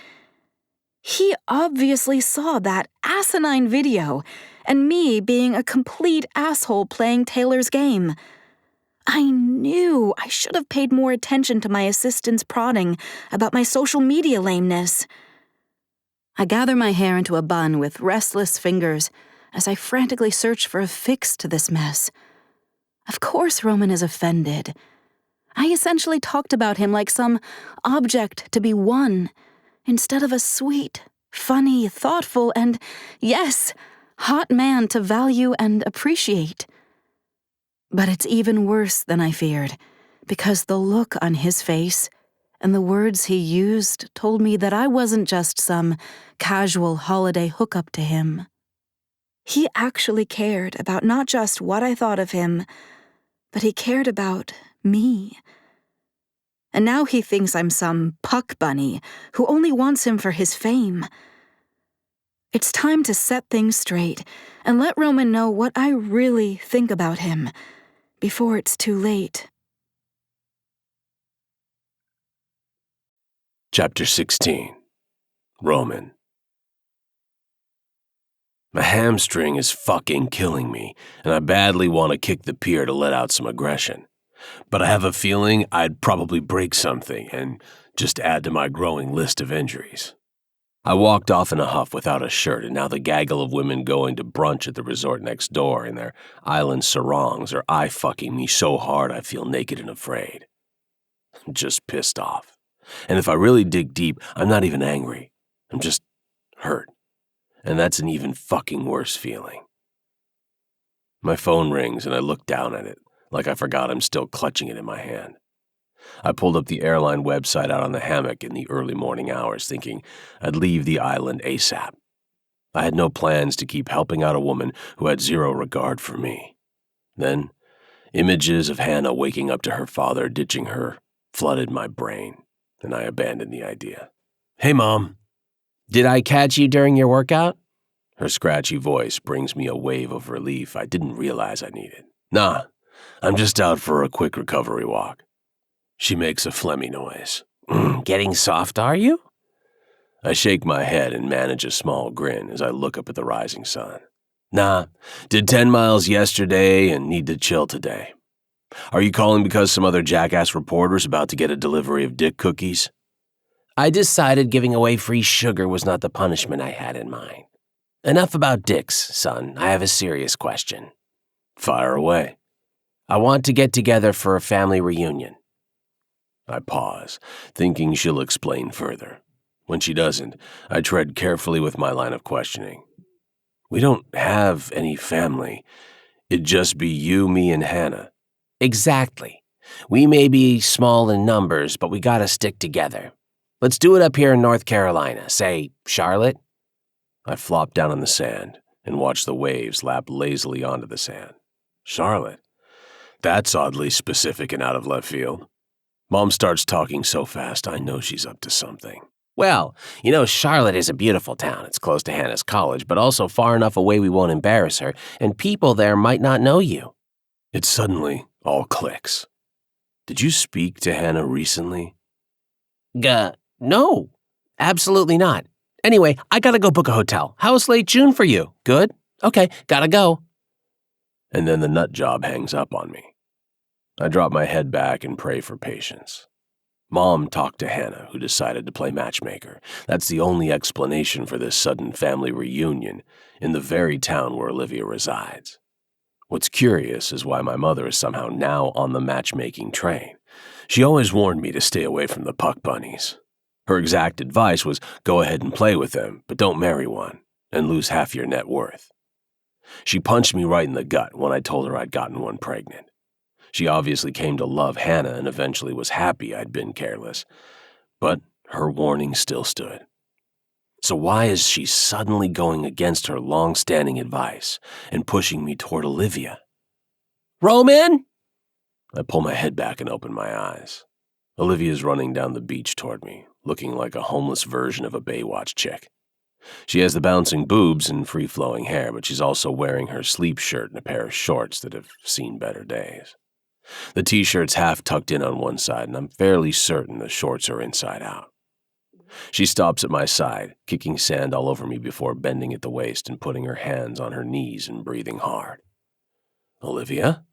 He obviously saw that asinine video and me being a complete asshole playing Taylor's game. I knew I should have paid more attention to my assistant's prodding about my social media lameness. I gather my hair into a bun with restless fingers as I frantically search for a fix to this mess. Of course Roman is offended. I essentially talked about him like some object to be won, instead of a sweet, funny, thoughtful, and, yes, hot man to value and appreciate. But it's even worse than I feared, because the look on his face and the words he used told me that I wasn't just some casual holiday hookup to him. He actually cared about not just what I thought of him, but he cared about me. And now he thinks I'm some puck bunny who only wants him for his fame. It's time to set things straight and let Roman know what I really think about him before it's too late. Chapter 16. Roman. My hamstring is fucking killing me, and I badly want to kick the pier to let out some aggression. But I have a feeling I'd probably break something and just add to my growing list of injuries. I walked off in a huff without a shirt, and now the gaggle of women going to brunch at the resort next door in their island sarongs are eye-fucking me so hard I feel naked and afraid. I'm just pissed off. And if I really dig deep, I'm not even angry. I'm just hurt. And that's an even fucking worse feeling. My phone rings and I look down at it, like I forgot I'm still clutching it in my hand. I pulled up the airline website out on the hammock in the early morning hours, thinking I'd leave the island ASAP. I had no plans to keep helping out a woman who had zero regard for me. Then, images of Hannah waking up to her father ditching her flooded my brain, and I abandoned the idea. "Hey, Mom. Did I catch you during your workout?" Her scratchy voice brings me a wave of relief I didn't realize I needed. "Nah, I'm just out for a quick recovery walk." She makes a phlegmy noise. "Getting soft, are you?" I shake my head and manage a small grin as I look up at the rising sun. "Nah, did 10 miles yesterday and need to chill today. Are you calling because some other jackass reporter's about to get a delivery of dick cookies?" "I decided giving away free sugar was not the punishment I had in mind. Enough about dicks, son. I have a serious question." "Fire away." "I want to get together for a family reunion." I pause, thinking she'll explain further. When she doesn't, I tread carefully with my line of questioning. "We don't have any family. It'd just be you, me, and Hannah." "Exactly. We may be small in numbers, but we gotta stick together. Let's do it up here in North Carolina, say Charlotte." I flop down on the sand and watch the waves lap lazily onto the sand. Charlotte? That's oddly specific and out of left field. Mom starts talking so fast I know she's up to something. "Well, you know, Charlotte is a beautiful town. It's close to Hannah's college, but also far enough away we won't embarrass her, and people there might not know you." It suddenly all clicks. "Did you speak to Hannah recently?" No, absolutely not. Anyway, I gotta go book a hotel. How's late June for you? Good? Okay, gotta go." And then the nut job hangs up on me. I drop my head back and pray for patience. Mom talked to Hannah, who decided to play matchmaker. That's the only explanation for this sudden family reunion in the very town where Olivia resides. What's curious is why my mother is somehow now on the matchmaking train. She always warned me to stay away from the puck bunnies. Her exact advice was go ahead and play with them, but don't marry one, and lose half your net worth. She punched me right in the gut when I told her I'd gotten one pregnant. She obviously came to love Hannah and eventually was happy I'd been careless, but her warning still stood. So why is she suddenly going against her long-standing advice and pushing me toward Olivia? Roman? I pull my head back and open my eyes. Olivia's running down the beach toward me, looking like a homeless version of a Baywatch chick. She has the bouncing boobs and free-flowing hair, but she's also wearing her sleep shirt and a pair of shorts that have seen better days. The t-shirt's half tucked in on one side, and I'm fairly certain the shorts are inside out. She stops at my side, kicking sand all over me before bending at the waist and putting her hands on her knees and breathing hard. Olivia?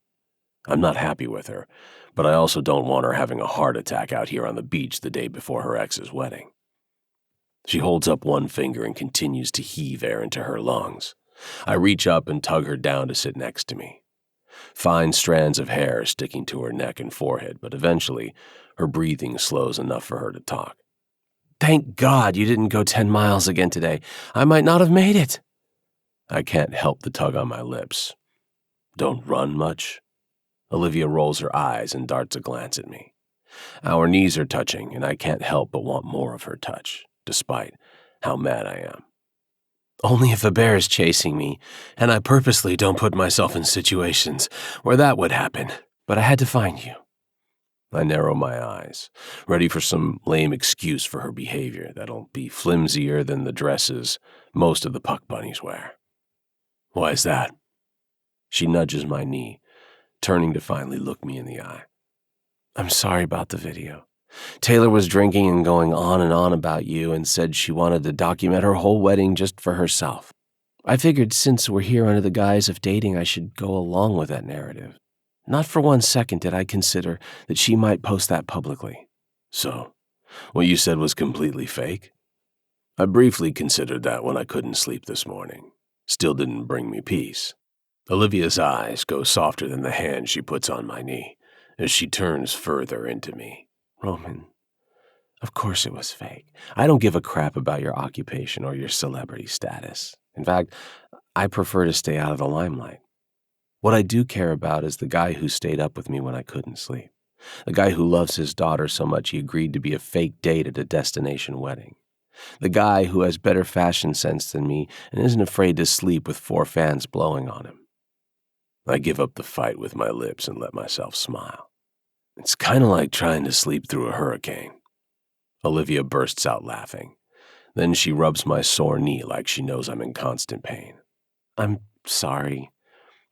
I'm not happy with her, but I also don't want her having a heart attack out here on the beach the day before her ex's wedding. She holds up one finger and continues to heave air into her lungs. I reach up and tug her down to sit next to me. Fine strands of hair sticking to her neck and forehead, but eventually her breathing slows enough for her to talk. Thank God you didn't go 10 miles again today. I might not have made it. I can't help the tug on my lips. Don't run much? Olivia rolls her eyes and darts a glance at me. Our knees are touching, and I can't help but want more of her touch, despite how mad I am. Only if a bear is chasing me, and I purposely don't put myself in situations where that would happen, but I had to find you. I narrow my eyes, ready for some lame excuse for her behavior that'll be flimsier than the dresses most of the puck bunnies wear. Why is that? She nudges my knee, turning to finally look me in the eye. I'm sorry about the video. Taylor was drinking and going on and on about you and said she wanted to document her whole wedding just for herself. I figured since we're here under the guise of dating, I should go along with that narrative. Not for 1 second did I consider that she might post that publicly. So, what you said was completely fake? I briefly considered that when I couldn't sleep this morning. Still didn't bring me peace. Olivia's eyes go softer than the hand she puts on my knee as she turns further into me. Roman, of course it was fake. I don't give a crap about your occupation or your celebrity status. In fact, I prefer to stay out of the limelight. What I do care about is the guy who stayed up with me when I couldn't sleep. The guy who loves his daughter so much he agreed to be a fake date at a destination wedding. The guy who has better fashion sense than me and isn't afraid to sleep with 4 fans blowing on him. I give up the fight with my lips and let myself smile. It's kind of like trying to sleep through a hurricane. Olivia bursts out laughing. Then she rubs my sore knee like she knows I'm in constant pain. I'm sorry.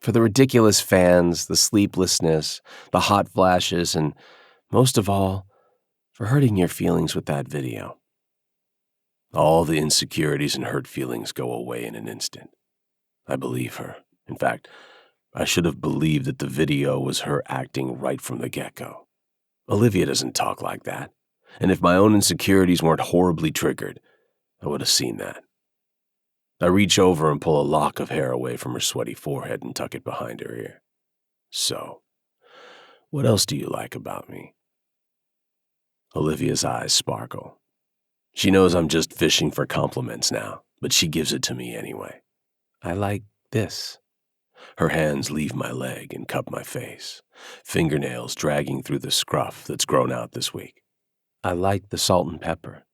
For the ridiculous fans, the sleeplessness, the hot flashes, and most of all, for hurting your feelings with that video. All the insecurities and hurt feelings go away in an instant. I believe her. In fact, I should have believed that the video was her acting right from the get-go. Olivia doesn't talk like that, and if my own insecurities weren't horribly triggered, I would have seen that. I reach over and pull a lock of hair away from her sweaty forehead and tuck it behind her ear. So, what else do you like about me? Olivia's eyes sparkle. She knows I'm just fishing for compliments now, but she gives it to me anyway. I like this. Her hands leave my leg and cup my face, fingernails dragging through the scruff that's grown out this week. I like the salt and pepper.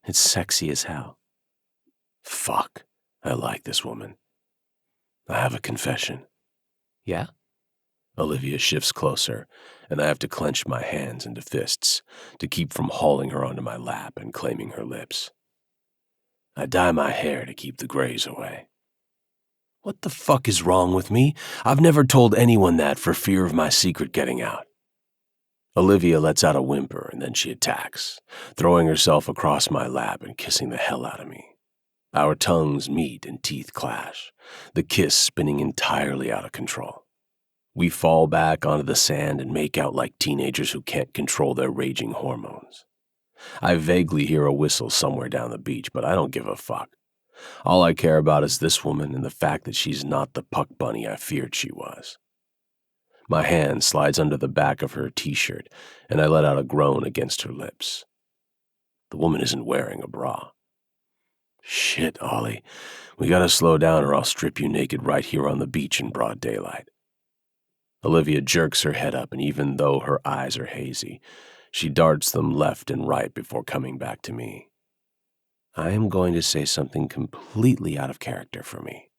It's sexy as hell. Fuck, I like this woman. I have a confession. Yeah? Olivia shifts closer, and I have to clench my hands into fists to keep from hauling her onto my lap and claiming her lips. I dye my hair to keep the grays away. What the fuck is wrong with me? I've never told anyone that for fear of my secret getting out. Olivia lets out a whimper and then she attacks, throwing herself across my lap and kissing the hell out of me. Our tongues meet and teeth clash, the kiss spinning entirely out of control. We fall back onto the sand and make out like teenagers who can't control their raging hormones. I vaguely hear a whistle somewhere down the beach, but I don't give a fuck. All I care about is this woman and the fact that she's not the puck bunny I feared she was. My hand slides under the back of her t-shirt, and I let out a groan against her lips. The woman isn't wearing a bra. Shit, Ollie. We gotta slow down or I'll strip you naked right here on the beach in broad daylight. Olivia jerks her head up, and even though her eyes are hazy, she darts them left and right before coming back to me. I am going to say something completely out of character for me.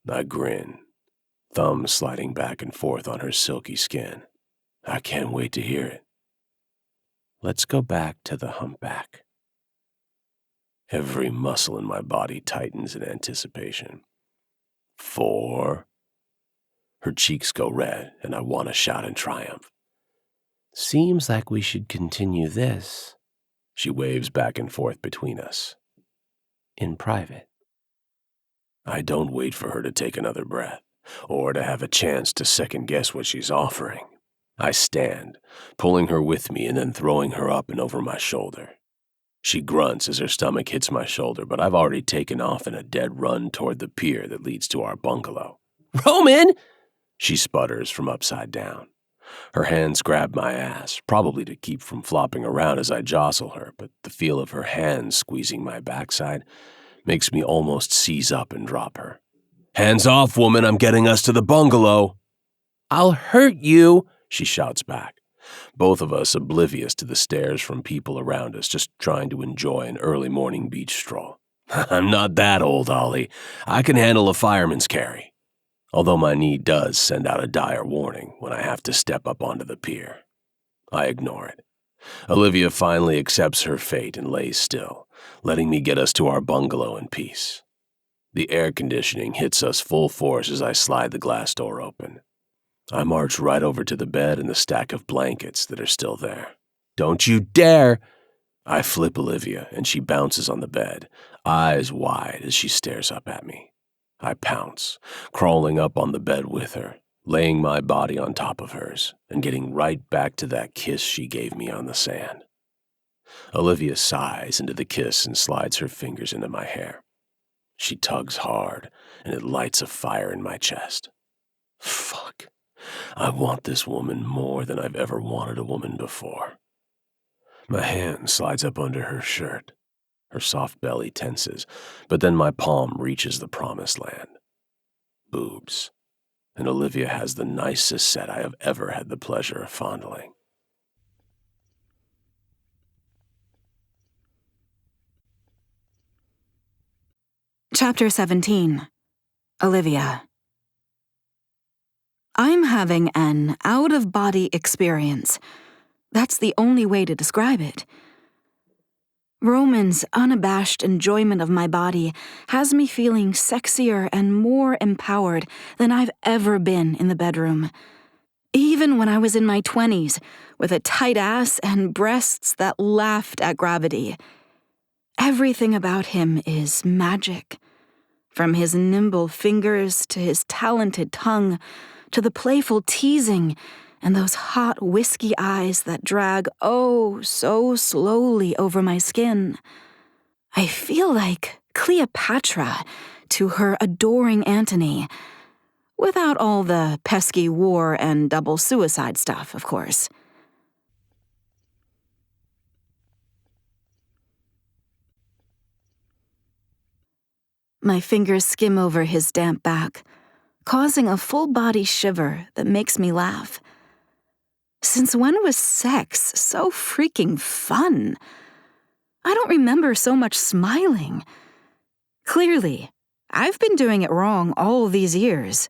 I grin, thumbs sliding back and forth on her silky skin. I can't wait to hear it. Let's go back to the humpback. Every muscle in my body tightens in anticipation. 4. Her cheeks go red, and I want to shout in triumph. Seems like we should continue this. She waves back and forth between us. In private. I don't wait for her to take another breath, or to have a chance to second-guess what she's offering. I stand, pulling her with me and then throwing her up and over my shoulder. She grunts as her stomach hits my shoulder, but I've already taken off in a dead run toward the pier that leads to our bungalow. Roman! She sputters from upside down. Her hands grab my ass, probably to keep from flopping around as I jostle her, but the feel of her hands squeezing my backside makes me almost seize up and drop her. Hands off, woman, I'm getting us to the bungalow. I'll hurt you, she shouts back. Both of us oblivious to the stares from people around us, just trying to enjoy an early morning beach stroll. I'm not that old, Ollie. I can handle a fireman's carry. Although my knee does send out a dire warning when I have to step up onto the pier. I ignore it. Olivia finally accepts her fate and lays still, letting me get us to our bungalow in peace. The air conditioning hits us full force as I slide the glass door open. I march right over to the bed and the stack of blankets that are still there. Don't you dare! I flip Olivia, and she bounces on the bed, eyes wide as she stares up at me. I pounce, crawling up on the bed with her, laying my body on top of hers, and getting right back to that kiss she gave me on the sand. Olivia sighs into the kiss and slides her fingers into my hair. She tugs hard, and it lights a fire in my chest. Fuck. I want this woman more than I've ever wanted a woman before. My hand slides up under her shirt. Her soft belly tenses, but then my palm reaches the promised land. Boobs. And Olivia has the nicest set I have ever had the pleasure of fondling. Chapter 17. Olivia. I'm having an out-of-body experience. That's the only way to describe it. Roman's unabashed enjoyment of my body has me feeling sexier and more empowered than I've ever been in the bedroom. Even when I was in my 20s, with a tight ass and breasts that laughed at gravity. Everything about him is magic. From his nimble fingers to his talented tongue, to the playful teasing and those hot whiskey eyes that drag oh so slowly over my skin. I feel like Cleopatra to her adoring Antony, without all the pesky war and double suicide stuff, of course. My fingers skim over his damp back, causing a full-body shiver that makes me laugh. Since when was sex so freaking fun? I don't remember so much smiling. Clearly, I've been doing it wrong all these years.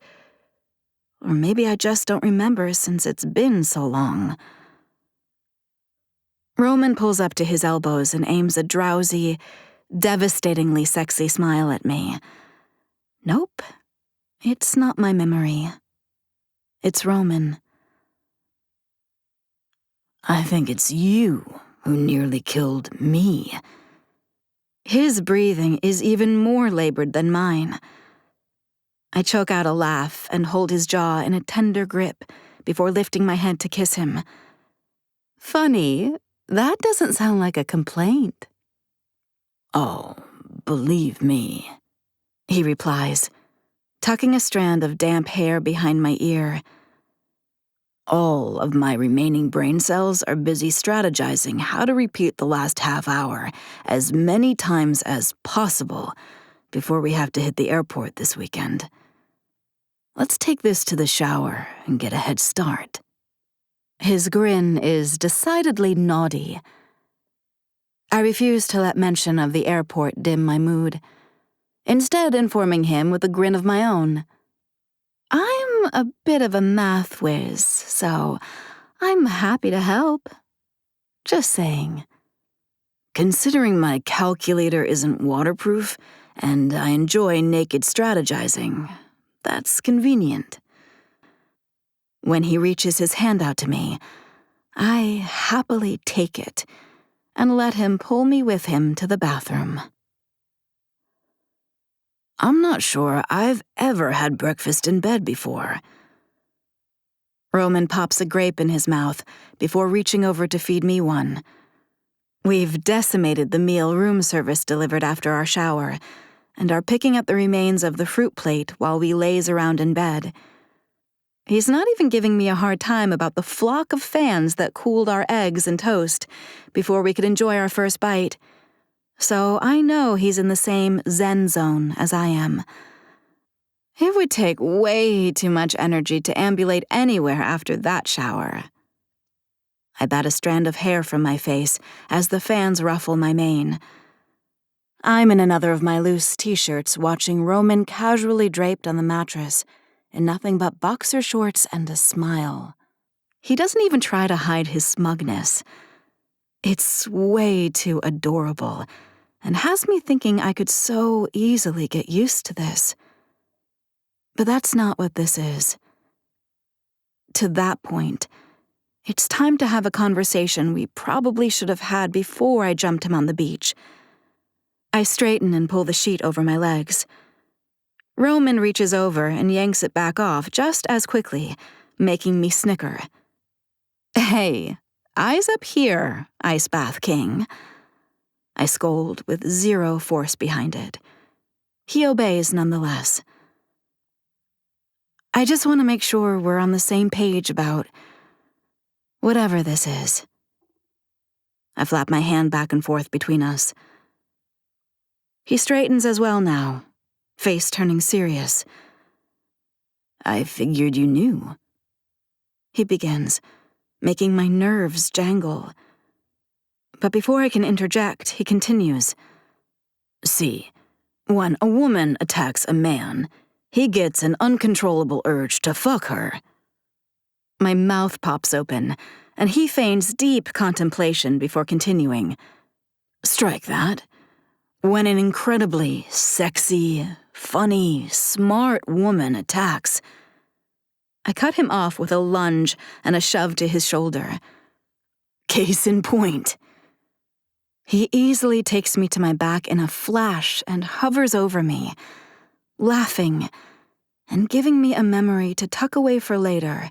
Or maybe I just don't remember since it's been so long. Roman pulls up to his elbows and aims a drowsy, devastatingly sexy smile at me. Nope, it's not my memory. It's Roman. I think it's you who nearly killed me. His breathing is even more labored than mine. I choke out a laugh and hold his jaw in a tender grip before lifting my head to kiss him. Funny, that doesn't sound like a complaint. Oh, Believe me, he replies, tucking a strand of damp hair behind my ear. All of my remaining brain cells are busy strategizing how to repeat the last half hour as many times as possible before we have to hit the airport this weekend. Let's take this to the shower and get a head start. His grin is decidedly naughty. I refuse to let mention of the airport dim my mood, instead informing him with a grin of my own. I'm a bit of a math whiz, so I'm happy to help. Just saying. Considering my calculator isn't waterproof and I enjoy naked strategizing, that's convenient. When he reaches his hand out to me, I happily take it and let him pull me with him to the bathroom. I'm not sure I've ever had breakfast in bed before. Roman pops a grape in his mouth before reaching over to feed me one. We've decimated the meal room service delivered after our shower and are picking up the remains of the fruit plate while we laze around in bed. He's not even giving me a hard time about the flock of fans that cooled our eggs and toast before we could enjoy our first bite. So I know he's in the same zen zone as I am. It would take way too much energy to ambulate anywhere after that shower. I bat a strand of hair from my face as the fans ruffle my mane. I'm in another of my loose t-shirts watching Roman casually draped on the mattress in nothing but boxer shorts and a smile. He doesn't even try to hide his smugness. It's way too adorable and has me thinking I could so easily get used to this. But that's not what this is. To that point, it's time to have a conversation we probably should have had before I jumped him on the beach. I straighten and pull the sheet over my legs. Roman reaches over and yanks it back off just as quickly, making me snicker. Hey, eyes up here, Ice Bath King. I scold with zero force behind it. He obeys nonetheless. I just want to make sure we're on the same page about whatever this is. I flap my hand back and forth between us. He straightens as well now, face turning serious. I figured you knew. He begins, making my nerves jangle. But before I can interject, he continues. See, when a woman attacks a man, he gets an uncontrollable urge to fuck her. My mouth pops open, and he feigns deep contemplation before continuing. Strike that. When an incredibly sexy, funny, smart woman attacks, I cut him off with a lunge and a shove to his shoulder. Case in point. He easily takes me to my back in a flash and hovers over me, laughing and giving me a memory to tuck away for later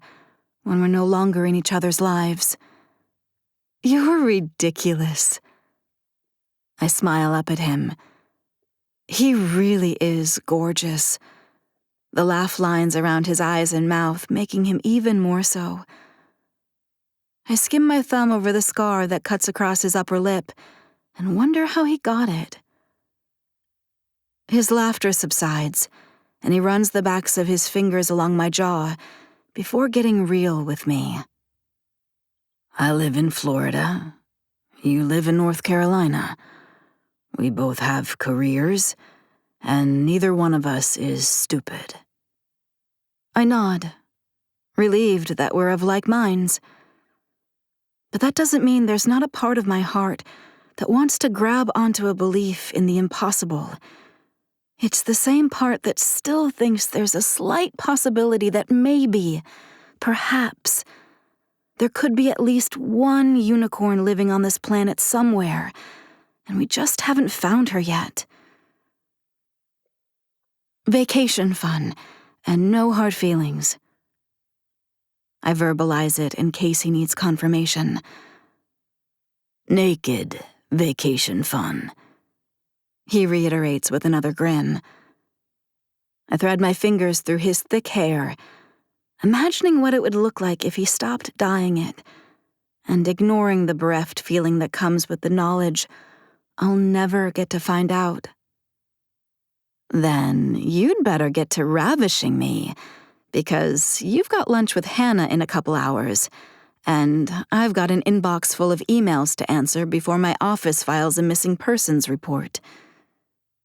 when we're no longer in each other's lives. You're ridiculous. I smile up at him. He really is gorgeous, the laugh lines around his eyes and mouth making him even more so. I skim my thumb over the scar that cuts across his upper lip and wonder how he got it. His laughter subsides, and he runs the backs of his fingers along my jaw before getting real with me. I live in Florida. You live in North Carolina. We both have careers, and neither one of us is stupid. I nod, relieved that we're of like minds. But that doesn't mean there's not a part of my heart that wants to grab onto a belief in the impossible. It's the same part that still thinks there's a slight possibility that maybe, perhaps, there could be at least one unicorn living on this planet somewhere, and we just haven't found her yet. Vacation fun, and no hard feelings. I verbalize it in case he needs confirmation. Naked vacation fun. he reiterates with another grin. I thread my fingers through his thick hair, imagining what it would look like if he stopped dyeing it, and ignoring the bereft feeling that comes with the knowledge I'll never get to find out. Then you'd better get to ravishing me, because you've got lunch with Hannah in a couple hours, and I've got an inbox full of emails to answer before my office files a missing persons report.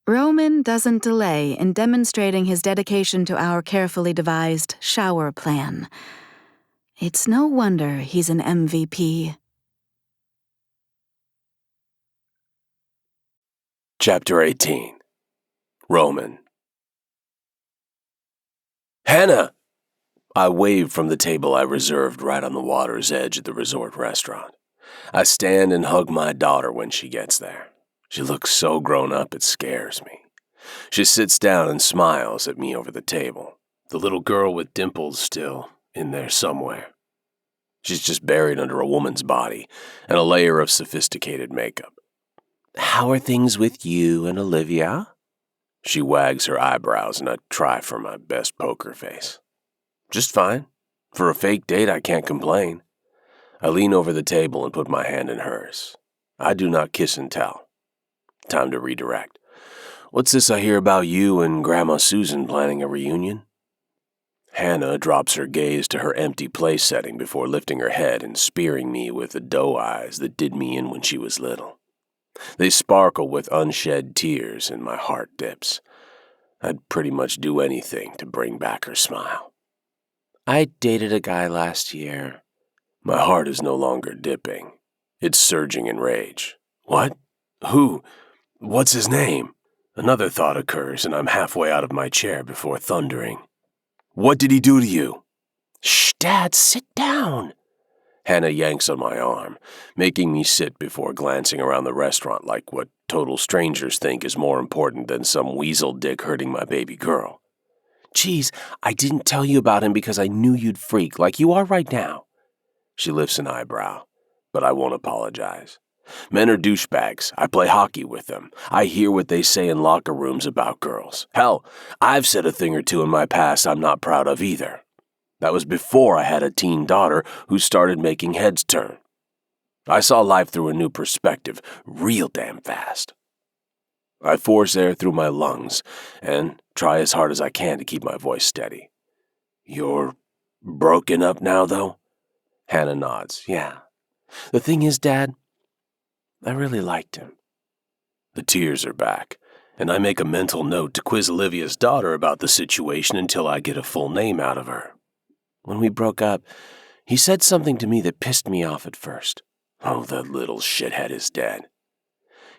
Roman doesn't delay in demonstrating his dedication to our carefully devised shower plan. It's no wonder he's an MVP. Chapter 18. Roman. Hannah! I waved from the table I reserved right on the water's edge at the resort restaurant. I stand and hug my daughter when she gets there. She looks so grown up it scares me. She sits down and smiles at me over the table, the little girl with dimples still in there somewhere. She's just buried under a woman's body and a layer of sophisticated makeup. "How are things with you and Olivia?" She wags her eyebrows and I try for my best poker face. "Just fine. For a fake date, I can't complain." I lean over the table and put my hand in hers. I do not kiss and tell. Time to redirect. "What's this I hear about you and Grandma Susan planning a reunion?" Hannah drops her gaze to her empty place setting before lifting her head and spearing me with the doe eyes that did me in when she was little. They sparkle with unshed tears and my heart dips. I'd pretty much do anything to bring back her smile. "I dated a guy last year." My heart is no longer dipping. It's surging in rage. "What? Who? What's his name?" Another thought occurs and I'm halfway out of my chair before thundering. "What did he do to you?" "Shh, Dad, sit down." Hannah yanks on my arm, making me sit before glancing around the restaurant like what total strangers think is more important than some weasel dick hurting my baby girl. "Geez, I didn't tell you about him because I knew you'd freak like you are right now." She lifts an eyebrow, but I won't apologize. Men are douchebags. I play hockey with them. I hear what they say in locker rooms about girls. Hell, I've said a thing or two in my past I'm not proud of either. That was before I had a teen daughter who started making heads turn. I saw life through a new perspective, real damn fast. I force air through my lungs and try as hard as I can to keep my voice steady. "You're broken up now, though?" Hannah nods. "Yeah. The thing is, Dad, I really liked him." The tears are back, and I make a mental note to quiz Olivia's daughter about the situation until I get a full name out of her. "When we broke up, he said something to me that pissed me off at first. Oh, that little shithead is dead.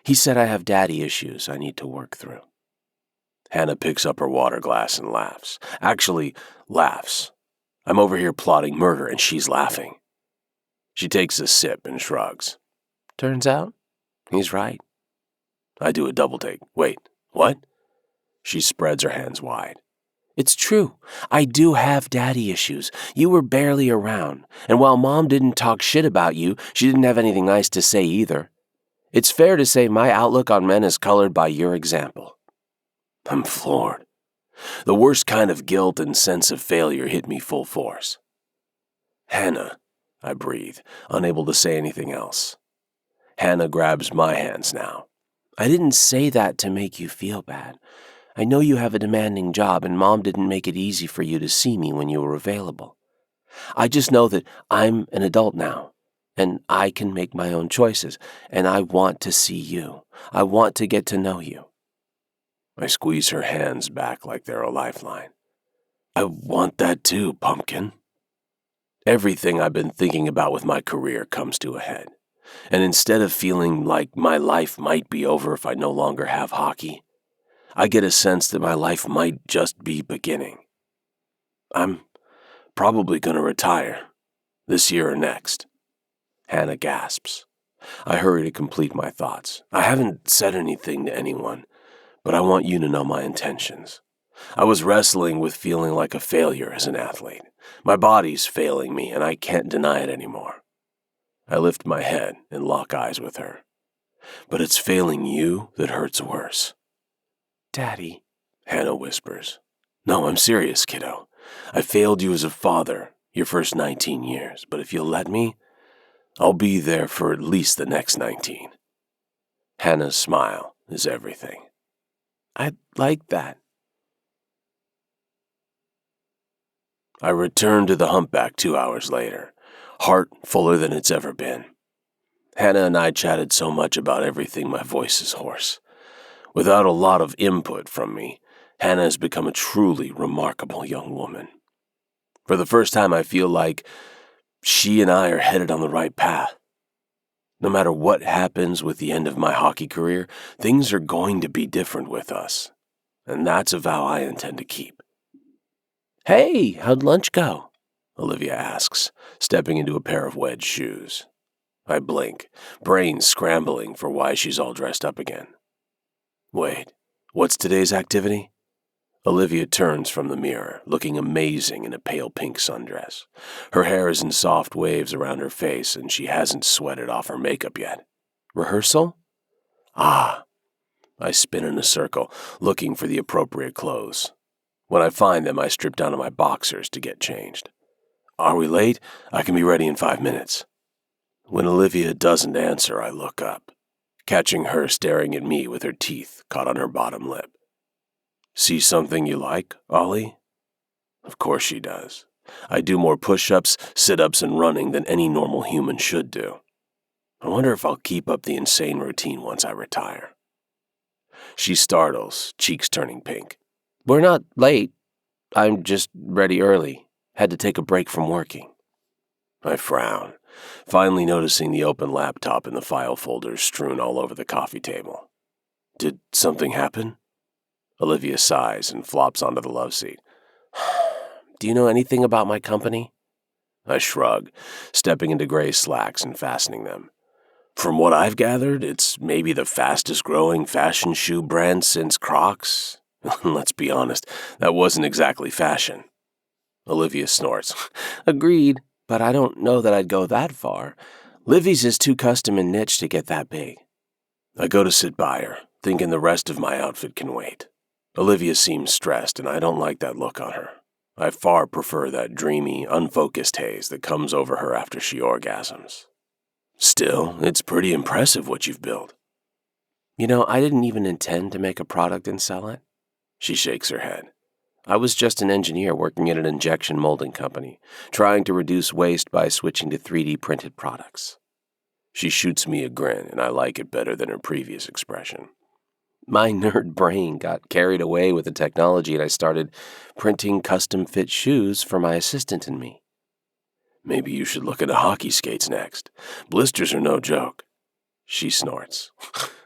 He said I have daddy issues I need to work through." Hannah picks up her water glass and laughs. Actually, laughs. I'm over here plotting murder and she's laughing. She takes a sip and shrugs. "Turns out, he's right." I do a double take. "Wait, what?" She spreads her hands wide. "It's true. I do have daddy issues. You were barely around, and while Mom didn't talk shit about you, she didn't have anything nice to say either. It's fair to say my outlook on men is colored by your example." I'm floored. The worst kind of guilt and sense of failure hit me full force. "Hannah," I breathe, unable to say anything else. Hannah grabs my hands now. "I didn't say that to make you feel bad. I know you have a demanding job and Mom didn't make it easy for you to see me when you were available. I just know that I'm an adult now, and I can make my own choices, and I want to see you. I want to get to know you." I squeeze her hands back like they're a lifeline. "I want that too, pumpkin." Everything I've been thinking about with my career comes to a head, and instead of feeling like my life might be over if I no longer have hockey, I get a sense that my life might just be beginning. I'm probably going to retire, this year or next. Hannah gasps. I hurry to complete my thoughts. I haven't said anything to anyone, but I want you to know my intentions. I was wrestling with feeling like a failure as an athlete. My body's failing me, and I can't deny it anymore. I lift my head and lock eyes with her. But it's failing you that hurts worse. Daddy. Hannah whispers. No, I'm serious, kiddo. I failed you as a father your first 19 years, but if you'll let me, I'll be there for at least the next 19. Hannah's smile is everything. I'd like that. I returned to the humpback 2 hours later, heart fuller than it's ever been. Hannah and I chatted so much about everything my voice is hoarse. Without a lot of input from me, Hannah has become a truly remarkable young woman. For the first time, I feel like she and I are headed on the right path. No matter what happens with the end of my hockey career, things are going to be different with us. And that's a vow I intend to keep. Hey, how'd lunch go? Olivia asks, stepping into a pair of wedge shoes. I blink, brain scrambling for why she's all dressed up again. Wait, what's today's activity? Olivia turns from the mirror, looking amazing in a pale pink sundress. Her hair is in soft waves around her face, and she hasn't sweated off her makeup yet. Rehearsal? Ah. I spin in a circle, looking for the appropriate clothes. When I find them, I strip down to my boxers to get changed. Are we late? I can be ready in 5 minutes. When Olivia doesn't answer, I look up, catching her staring at me with her teeth caught on her bottom lip. See something you like, Ollie? Of course she does. I do more push-ups, sit-ups, and running than any normal human should do. I wonder if I'll keep up the insane routine once I retire. She startles, cheeks turning pink. We're not late. I'm just ready early. Had to take a break from working. I frown, finally noticing the open laptop and the file folders strewn all over the coffee table. Did something happen? Olivia sighs and flops onto the love seat. Do you know anything about my company? I shrug, stepping into gray slacks and fastening them. From what I've gathered, it's maybe the fastest growing fashion shoe brand since Crocs. Let's be honest, that wasn't exactly fashion. Olivia snorts. Agreed, but I don't know that I'd go that far. Livy's is too custom and niche to get that big. I go to sit by her, thinking the rest of my outfit can wait. Olivia seems stressed, and I don't like that look on her. I far prefer that dreamy, unfocused haze that comes over her after she orgasms. Still, it's pretty impressive what you've built. You know, I didn't even intend to make a product and sell it. She shakes her head. I was just an engineer working at an injection molding company, trying to reduce waste by switching to 3D printed products. She shoots me a grin, and I like it better than her previous expression. My nerd brain got carried away with the technology, and I started printing custom-fit shoes for my assistant and me. Maybe you should look into hockey skates next. Blisters are no joke. She snorts.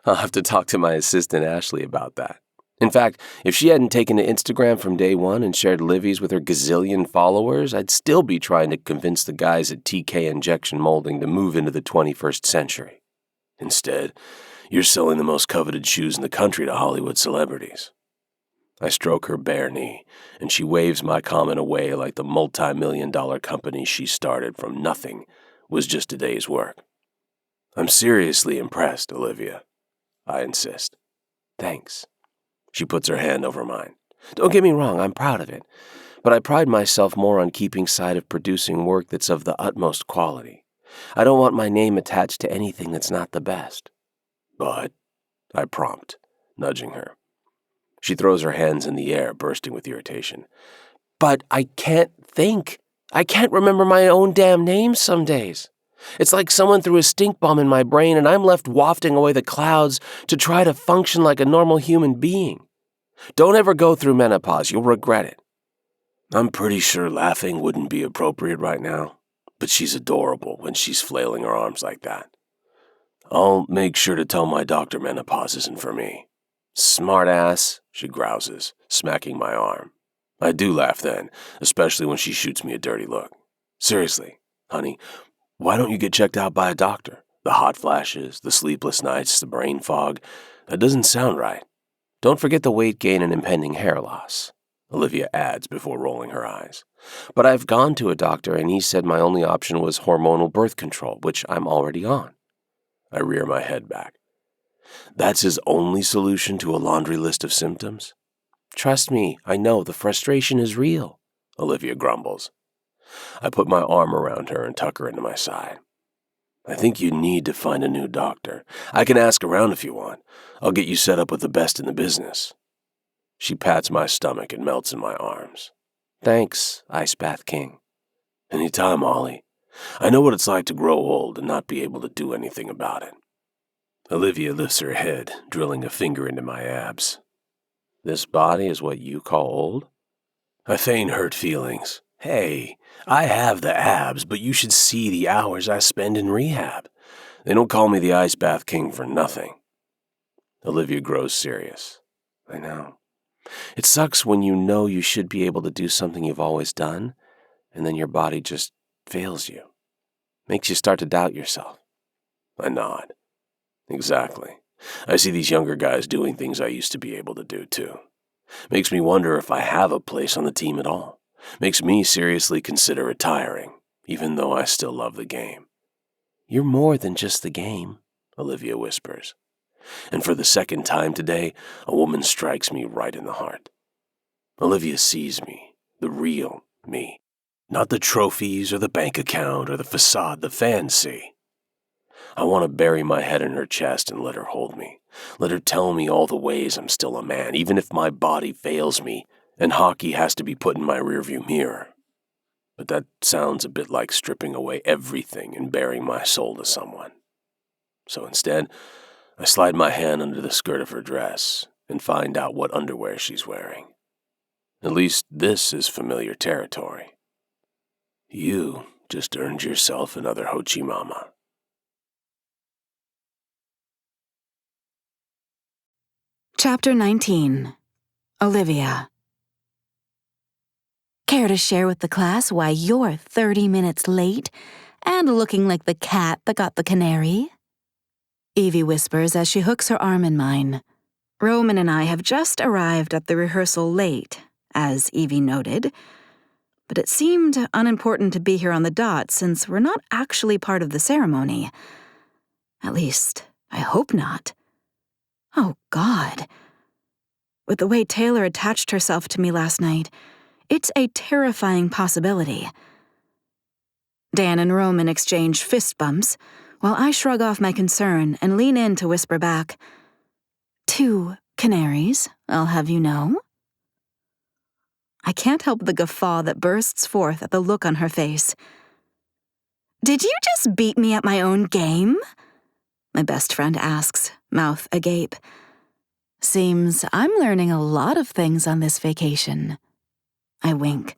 I'll have to talk to my assistant Ashley about that. In fact, if she hadn't taken to Instagram from day one and shared Livy's with her gazillion followers, I'd still be trying to convince the guys at TK Injection Molding to move into the 21st century. Instead, you're selling the most coveted shoes in the country to Hollywood celebrities. I stroke her bare knee, and she waves my comment away like the multi-million-dollar company she started from nothing was just a day's work. I'm seriously impressed, Olivia. I insist. Thanks. She puts her hand over mine. Don't get me wrong, I'm proud of it, but I pride myself more on keeping sight of producing work that's of the utmost quality. I don't want my name attached to anything that's not the best. But, I prompt, nudging her. She throws her hands in the air, bursting with irritation. But I can't think. I can't remember my own damn name some days. It's like someone threw a stink bomb in my brain and I'm left wafting away the clouds to try to function like a normal human being. Don't ever go through menopause. You'll regret it. I'm pretty sure laughing wouldn't be appropriate right now, but she's adorable when she's flailing her arms like that. I'll make sure to tell my doctor menopause isn't for me. Smart ass, she grouses, smacking my arm. I do laugh then, especially when she shoots me a dirty look. Seriously, honey, why don't you get checked out by a doctor? The hot flashes, the sleepless nights, the brain fog. That doesn't sound right. Don't forget the weight gain and impending hair loss, Olivia adds before rolling her eyes. But I've gone to a doctor and he said my only option was hormonal birth control, which I'm already on. I rear my head back. That's his only solution to a laundry list of symptoms? Trust me, I know the frustration is real, Olivia grumbles. I put my arm around her and tuck her into my side. I think you need to find a new doctor. I can ask around if you want. I'll get you set up with the best in the business. She pats my stomach and melts in my arms. Thanks, Ice Bath King. Anytime, Ollie. I know what it's like to grow old and not be able to do anything about it. Olivia lifts her head, drilling a finger into my abs. This body is what you call old? I feign hurt feelings. Hey, I have the abs, but you should see the hours I spend in rehab. They don't call me the Ice Bath King for nothing. Olivia grows serious. I know. It sucks when you know you should be able to do something you've always done, and then your body just fails you. Makes you start to doubt yourself. I nod. Exactly. I see these younger guys doing things I used to be able to do, too. Makes me wonder if I have a place on the team at all. Makes me seriously consider retiring, even though I still love the game. You're more than just the game, Olivia whispers. And for the second time today, a woman strikes me right in the heart. Olivia sees me, the real me, not the trophies or the bank account or the facade the fans see. I want to bury my head in her chest and let her hold me. Let her tell me all the ways I'm still a man, even if my body fails me and hockey has to be put in my rearview mirror. But that sounds a bit like stripping away everything and baring my soul to someone. So instead, I slide my hand under the skirt of her dress and find out what underwear she's wearing. At least this is familiar territory. You just earned yourself another Hochi Mama. Chapter 19. Olivia. Care to share with the class why you're 30 minutes late and looking like the cat that got the canary? Evie whispers as she hooks her arm in mine. Roman and I have just arrived at the rehearsal late, as Evie noted, but it seemed unimportant to be here on the dot since we're not actually part of the ceremony. At least, I hope not. Oh, God. With the way Taylor attached herself to me last night, it's a terrifying possibility. Dan and Roman exchange fist bumps, while I shrug off my concern and lean in to whisper back, 2 canaries, I'll have you know. I can't help the guffaw that bursts forth at the look on her face. Did you just beat me at my own game? My best friend asks, mouth agape. Seems I'm learning a lot of things on this vacation. I wink,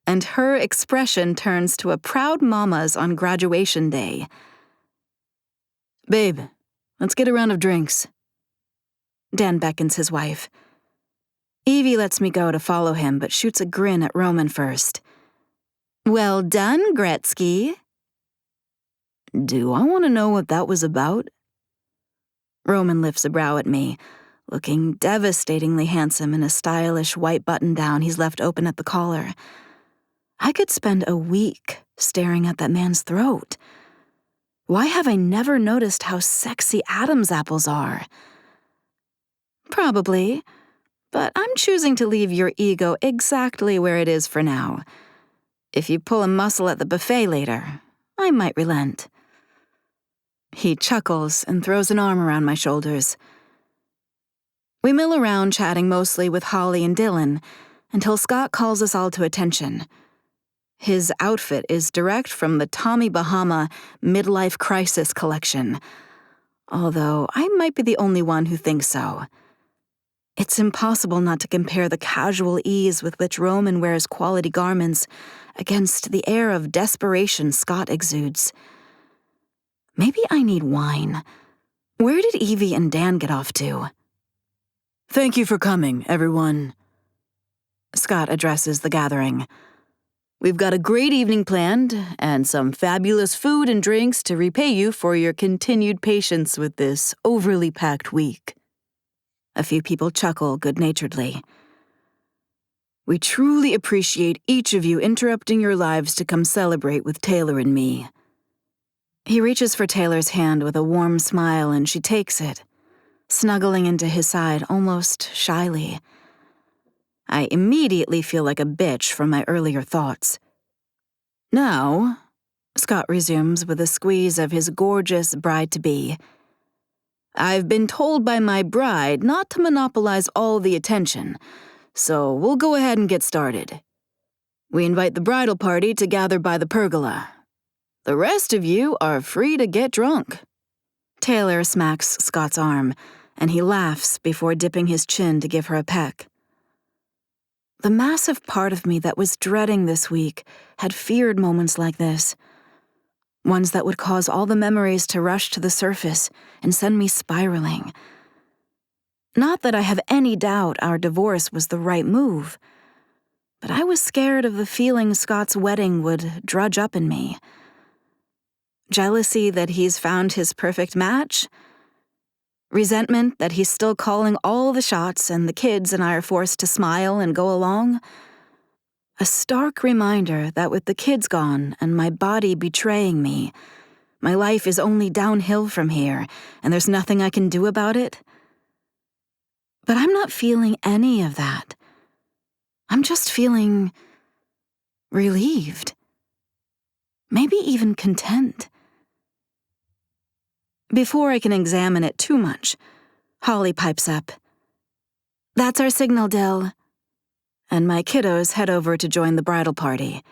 and her expression turns to a proud mama's on graduation day. Babe, let's get a round of drinks. Dan beckons his wife. Evie lets me go to follow him, but shoots a grin at Roman first. Well done, Gretzky. Do I want to know what that was about? Roman lifts a brow at me, looking devastatingly handsome in a stylish white button-down he's left open at the collar. I could spend a week staring at that man's throat. Why have I never noticed how sexy Adam's apples are? Probably, but I'm choosing to leave your ego exactly where it is for now. If you pull a muscle at the buffet later, I might relent. He chuckles and throws an arm around my shoulders. We mill around chatting mostly with Holly and Dylan until Scott calls us all to attention. His outfit is direct from the Tommy Bahama Midlife Crisis collection, although I might be the only one who thinks so. It's impossible not to compare the casual ease with which Roman wears quality garments against the air of desperation Scott exudes. Maybe I need wine. Where did Evie and Dan get off to? Thank you for coming, everyone. Scott addresses the gathering. We've got a great evening planned and some fabulous food and drinks to repay you for your continued patience with this overly packed week. A few people chuckle good-naturedly. We truly appreciate each of you interrupting your lives to come celebrate with Taylor and me. He reaches for Taylor's hand with a warm smile and she takes it, snuggling into his side almost shyly. I immediately feel like a bitch from my earlier thoughts. "Now," Scott resumes with a squeeze of his gorgeous bride-to-be, "I've been told by my bride not to monopolize all the attention, so we'll go ahead and get started. We invite the bridal party to gather by the pergola. The rest of you are free to get drunk." Taylor smacks Scott's arm, and he laughs before dipping his chin to give her a peck. The massive part of me that was dreading this week had feared moments like this, ones that would cause all the memories to rush to the surface and send me spiraling. Not that I have any doubt our divorce was the right move, but I was scared of the feeling Scott's wedding would drudge up in me. Jealousy that he's found his perfect match? Resentment that he's still calling all the shots and the kids and I are forced to smile and go along? A stark reminder that with the kids gone and my body betraying me, my life is only downhill from here and there's nothing I can do about it. But I'm not feeling any of that. I'm just feeling relieved. Maybe even content. Before I can examine it too much, Holly pipes up. "That's our signal, Dill." And my kiddos head over to join the bridal party.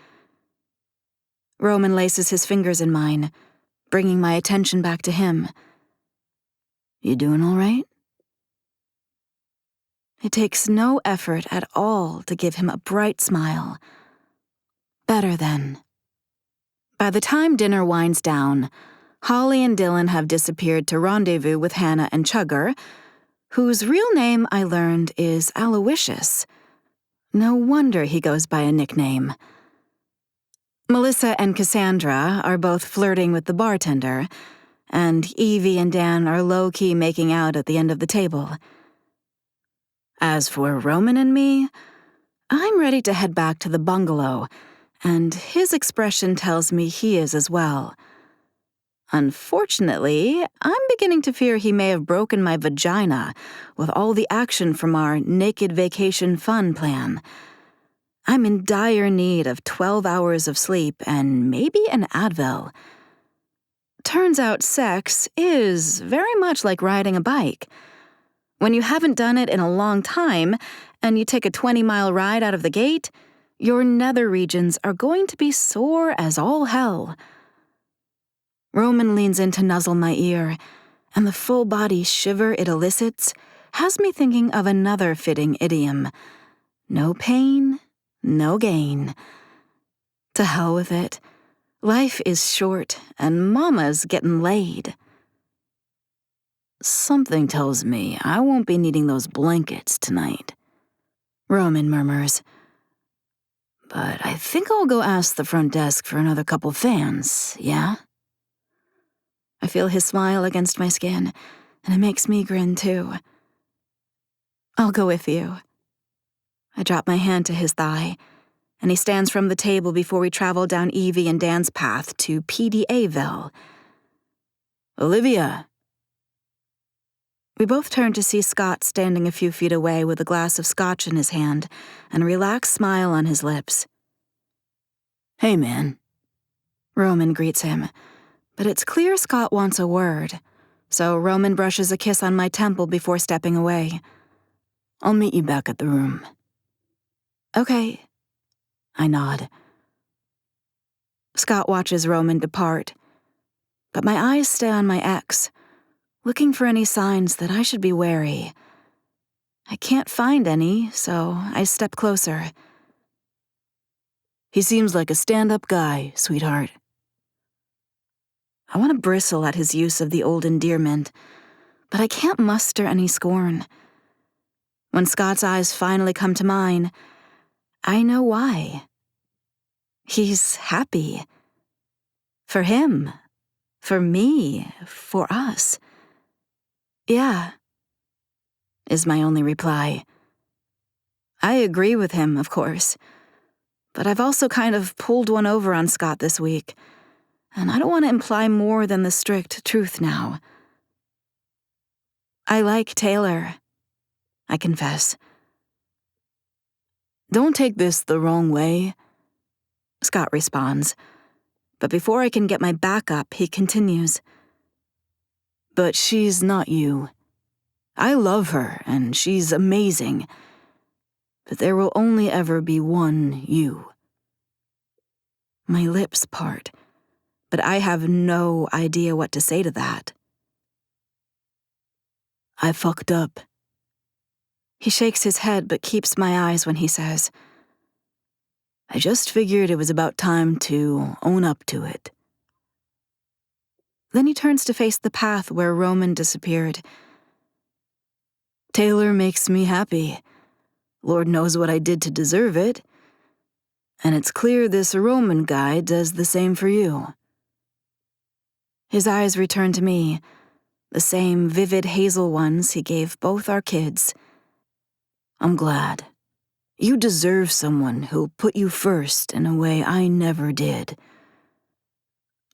Roman laces his fingers in mine, bringing my attention back to him. "You doing all right?" It takes no effort at all to give him a bright smile. Better then. By the time dinner winds down, Holly and Dylan have disappeared to rendezvous with Hannah and Chugger, whose real name I learned is Aloysius. No wonder he goes by a nickname. Melissa and Cassandra are both flirting with the bartender, and Evie and Dan are low-key making out at the end of the table. As for Roman and me, I'm ready to head back to the bungalow, and his expression tells me he is as well. Unfortunately, I'm beginning to fear he may have broken my vagina with all the action from our naked vacation fun plan. I'm in dire need of 12 hours of sleep and maybe an Advil. Turns out sex is very much like riding a bike. When you haven't done it in a long time and you take a 20-mile ride out of the gate, your nether regions are going to be sore as all hell. Roman leans in to nuzzle my ear, and the full-body shiver it elicits has me thinking of another fitting idiom. No pain, no gain. To hell with it. Life is short, and Mama's getting laid. Something tells me I won't be needing those blankets tonight, Roman murmurs. But I think I'll go ask the front desk for another couple fans, yeah? I feel his smile against my skin, and it makes me grin too. I'll go with you. I drop my hand to his thigh, and he stands from the table before we travel down Evie and Dan's path to PDAville. Olivia. We both turn to see Scott standing a few feet away with a glass of scotch in his hand and a relaxed smile on his lips. Hey, man. Roman greets him, but it's clear Scott wants a word, so Roman brushes a kiss on my temple before stepping away. I'll meet you back at the room. Okay. I nod. Scott watches Roman depart, but my eyes stay on my ex, looking for any signs that I should be wary. I can't find any, so I step closer. He seems like a stand-up guy, sweetheart. I want to bristle at his use of the old endearment, but I can't muster any scorn. When Scott's eyes finally come to mine, I know why. He's happy. For him. For me. For us. Yeah, is my only reply. I agree with him, of course, but I've also kind of pulled one over on Scott this week, and I don't want to imply more than the strict truth now. I like Taylor, I confess. Don't take this the wrong way, Scott responds. But before I can get my back up, he continues. but she's not you. I love her, and she's amazing. But there will only ever be one you. My lips part, but I have no idea what to say to that. I fucked up. He shakes his head but keeps my eyes when he says, I just figured it was about time to own up to it. Then he turns to face the path where Roman disappeared. Taylor makes me happy. Lord knows what I did to deserve it. And it's clear this Roman guy does the same for you. His eyes return to me, the same vivid hazel ones he gave both our kids. I'm glad. You deserve someone who'll put you first in a way I never did.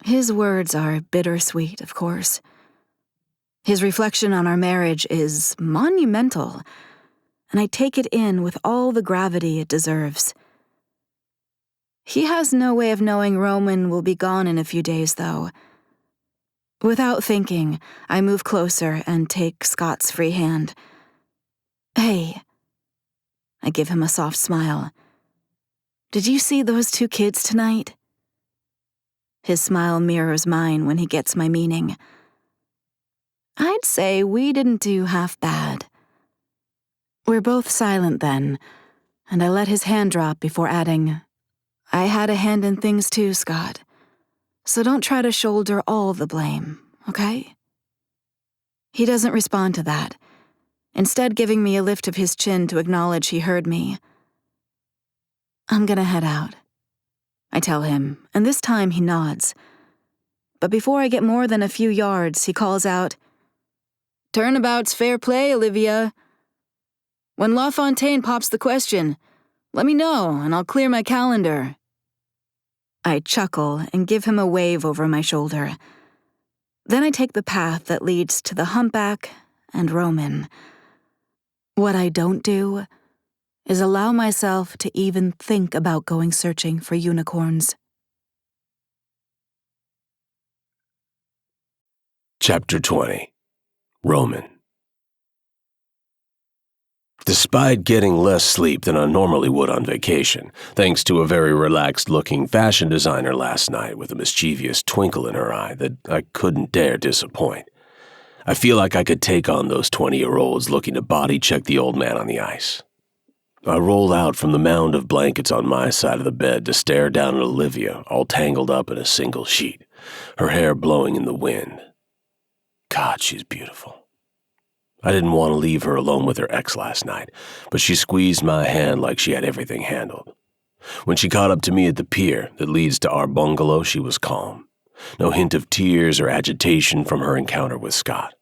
His words are bittersweet, of course. His reflection on our marriage is monumental, and I take it in with all the gravity it deserves. He has no way of knowing Roman will be gone in a few days, though. Without thinking, I move closer and take Scott's free hand. Hey. I give him a soft smile. Did you see those two kids tonight? His smile mirrors mine when he gets my meaning. I'd say we didn't do half bad. We're both silent then, and I let his hand drop before adding, I had a hand in things too, Scott. So don't try to shoulder all the blame, okay? He doesn't respond to that, instead giving me a lift of his chin to acknowledge he heard me. I'm gonna head out, I tell him, and this time he nods. But before I get more than a few yards, he calls out, Turnabout's fair play, Olivia. When LaFontaine pops the question, let me know and I'll clear my calendar. I chuckle and give him a wave over my shoulder. Then I take the path that leads to the humpback and Roman. What I don't do is allow myself to even think about going searching for unicorns. Chapter 20. Roman. Despite getting less sleep than I normally would on vacation, thanks to a very relaxed-looking fashion designer last night with a mischievous twinkle in her eye that I couldn't dare disappoint, I feel like I could take on those 20-year-olds looking to body-check the old man on the ice. I roll out from the mound of blankets on my side of the bed to stare down at Olivia, all tangled up in a single sheet, her hair blowing in the wind. God, she's beautiful. I didn't want to leave her alone with her ex last night, but she squeezed my hand like she had everything handled. When she caught up to me at the pier that leads to our bungalow, she was calm. No hint of tears or agitation from her encounter with Scott.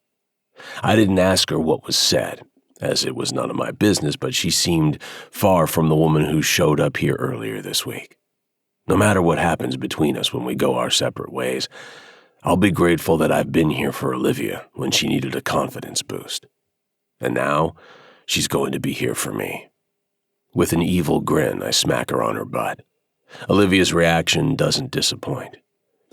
I didn't ask her what was said, as it was none of my business, but she seemed far from the woman who showed up here earlier this week. No matter what happens between us when we go our separate ways, I'll be grateful that I've been here for Olivia when she needed a confidence boost. And now, she's going to be here for me. With an evil grin, I smack her on her butt. Olivia's reaction doesn't disappoint.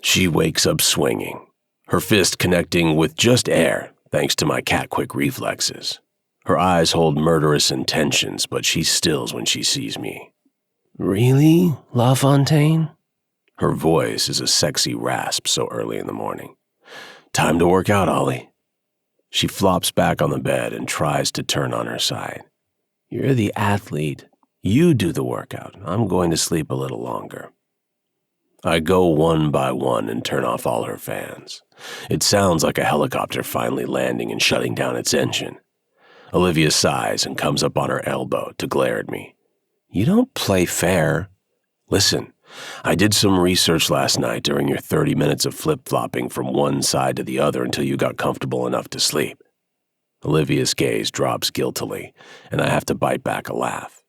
She wakes up swinging, her fist connecting with just air thanks to my cat-quick reflexes. Her eyes hold murderous intentions, but she stills when she sees me. Really, LaFontaine? Her voice is a sexy rasp so early in the morning. Time to work out, Ollie. She flops back on the bed and tries to turn on her side. You're the athlete. You do the workout. I'm going to sleep a little longer. I go one by one and turn off all her fans. It sounds like a helicopter finally landing and shutting down its engine. Olivia sighs and comes up on her elbow to glare at me. You don't play fair. Listen, I did some research last night during your 30 minutes of flip-flopping from one side to the other until you got comfortable enough to sleep. Olivia's gaze drops guiltily, and I have to bite back a laugh.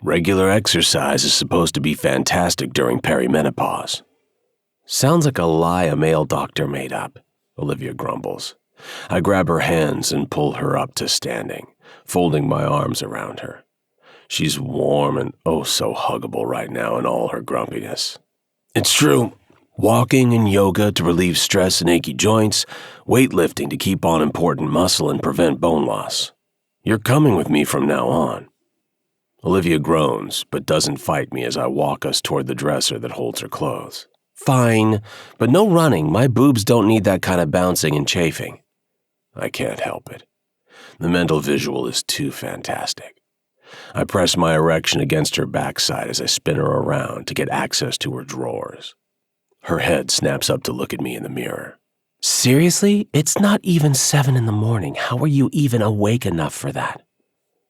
Regular exercise is supposed to be fantastic during perimenopause. Sounds like a lie a male doctor made up, Olivia grumbles. I grab her hands and pull her up to standing, folding my arms around her. She's warm and oh so huggable right now in all her grumpiness. It's true. Walking and yoga to relieve stress and achy joints, weightlifting to keep on important muscle and prevent bone loss. You're coming with me from now on. Olivia groans, but doesn't fight me as I walk us toward the dresser that holds her clothes. Fine, but no running. My boobs don't need that kind of bouncing and chafing. I can't help it. The mental visual is too fantastic. I press my erection against her backside as I spin her around to get access to her drawers. Her head snaps up to look at me in the mirror. Seriously? It's not even 7 a.m. How are you even awake enough for that?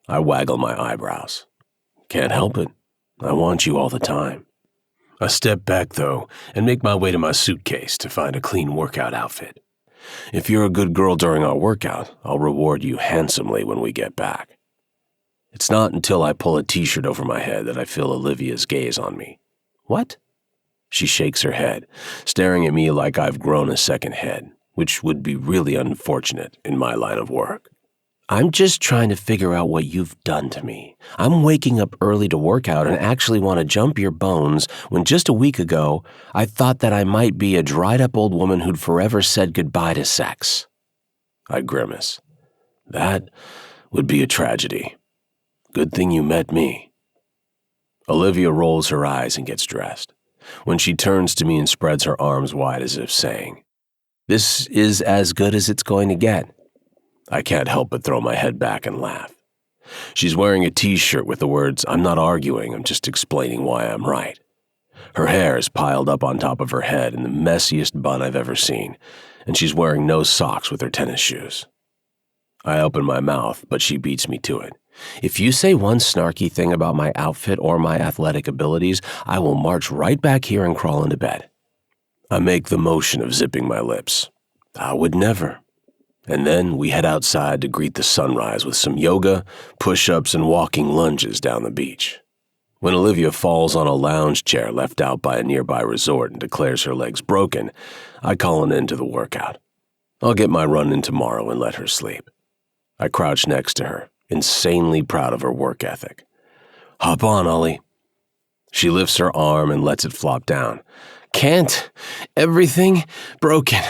I waggle my eyebrows. Can't help it. I want you all the time. I step back, though, and make my way to my suitcase to find a clean workout outfit. If you're a good girl during our workout, I'll reward you handsomely when we get back. It's not until I pull a t-shirt over my head that I feel Olivia's gaze on me. What? She shakes her head, staring at me like I've grown a second head, which would be really unfortunate in my line of work. I'm just trying to figure out what you've done to me. I'm waking up early to work out and actually want to jump your bones when just a week ago I thought that I might be a dried-up old woman who'd forever said goodbye to sex. I grimace. That would be a tragedy. Good thing you met me. Olivia rolls her eyes and gets dressed. When she turns to me and spreads her arms wide as if saying, "This is as good as it's going to get." I can't help but throw my head back and laugh. She's wearing a t-shirt with the words, "I'm not arguing, I'm just explaining why I'm right." Her hair is piled up on top of her head in the messiest bun I've ever seen, and she's wearing no socks with her tennis shoes. I open my mouth, but she beats me to it. If you say one snarky thing about my outfit or my athletic abilities, I will march right back here and crawl into bed. I make the motion of zipping my lips. I would never. And then we head outside to greet the sunrise with some yoga, push-ups, and walking lunges down the beach. When Olivia falls on a lounge chair left out by a nearby resort and declares her legs broken, I call an end to the workout. I'll get my run in tomorrow and let her sleep. I crouch next to her, insanely proud of her work ethic. Hop on, Ollie. She lifts her arm and lets it flop down. Can't. Everything broken.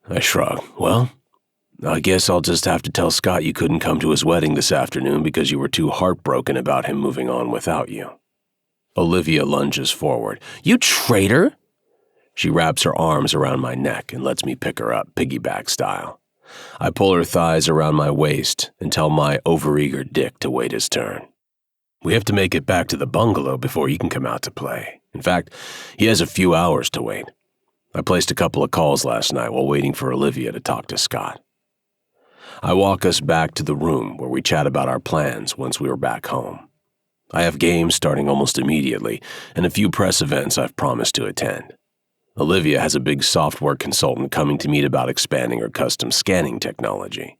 I shrug. Well, I guess I'll just have to tell Scott you couldn't come to his wedding this afternoon because you were too heartbroken about him moving on without you. Olivia lunges forward. You traitor! She wraps her arms around my neck and lets me pick her up, piggyback style. I pull her thighs around my waist and tell my overeager dick to wait his turn. We have to make it back to the bungalow before he can come out to play. In fact, he has a few hours to wait. I placed a couple of calls last night while waiting for Olivia to talk to Scott. I walk us back to the room where we chat about our plans once we were back home. I have games starting almost immediately and a few press events I've promised to attend. Olivia has a big software consultant coming to meet about expanding her custom scanning technology.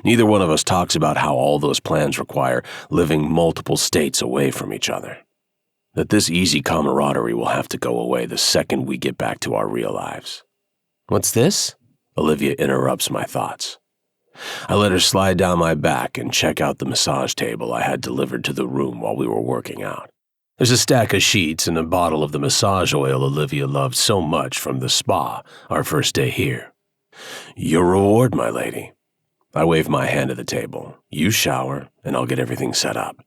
Neither one of us talks about how all those plans require living multiple states away from each other. That this easy camaraderie will have to go away the second we get back to our real lives. What's this? Olivia interrupts my thoughts. I let her slide down my back and check out the massage table I had delivered to the room while we were working out. There's a stack of sheets and a bottle of the massage oil Olivia loved so much from the spa our first day here. Your reward, my lady. I wave my hand at the table. You shower, and I'll get everything set up.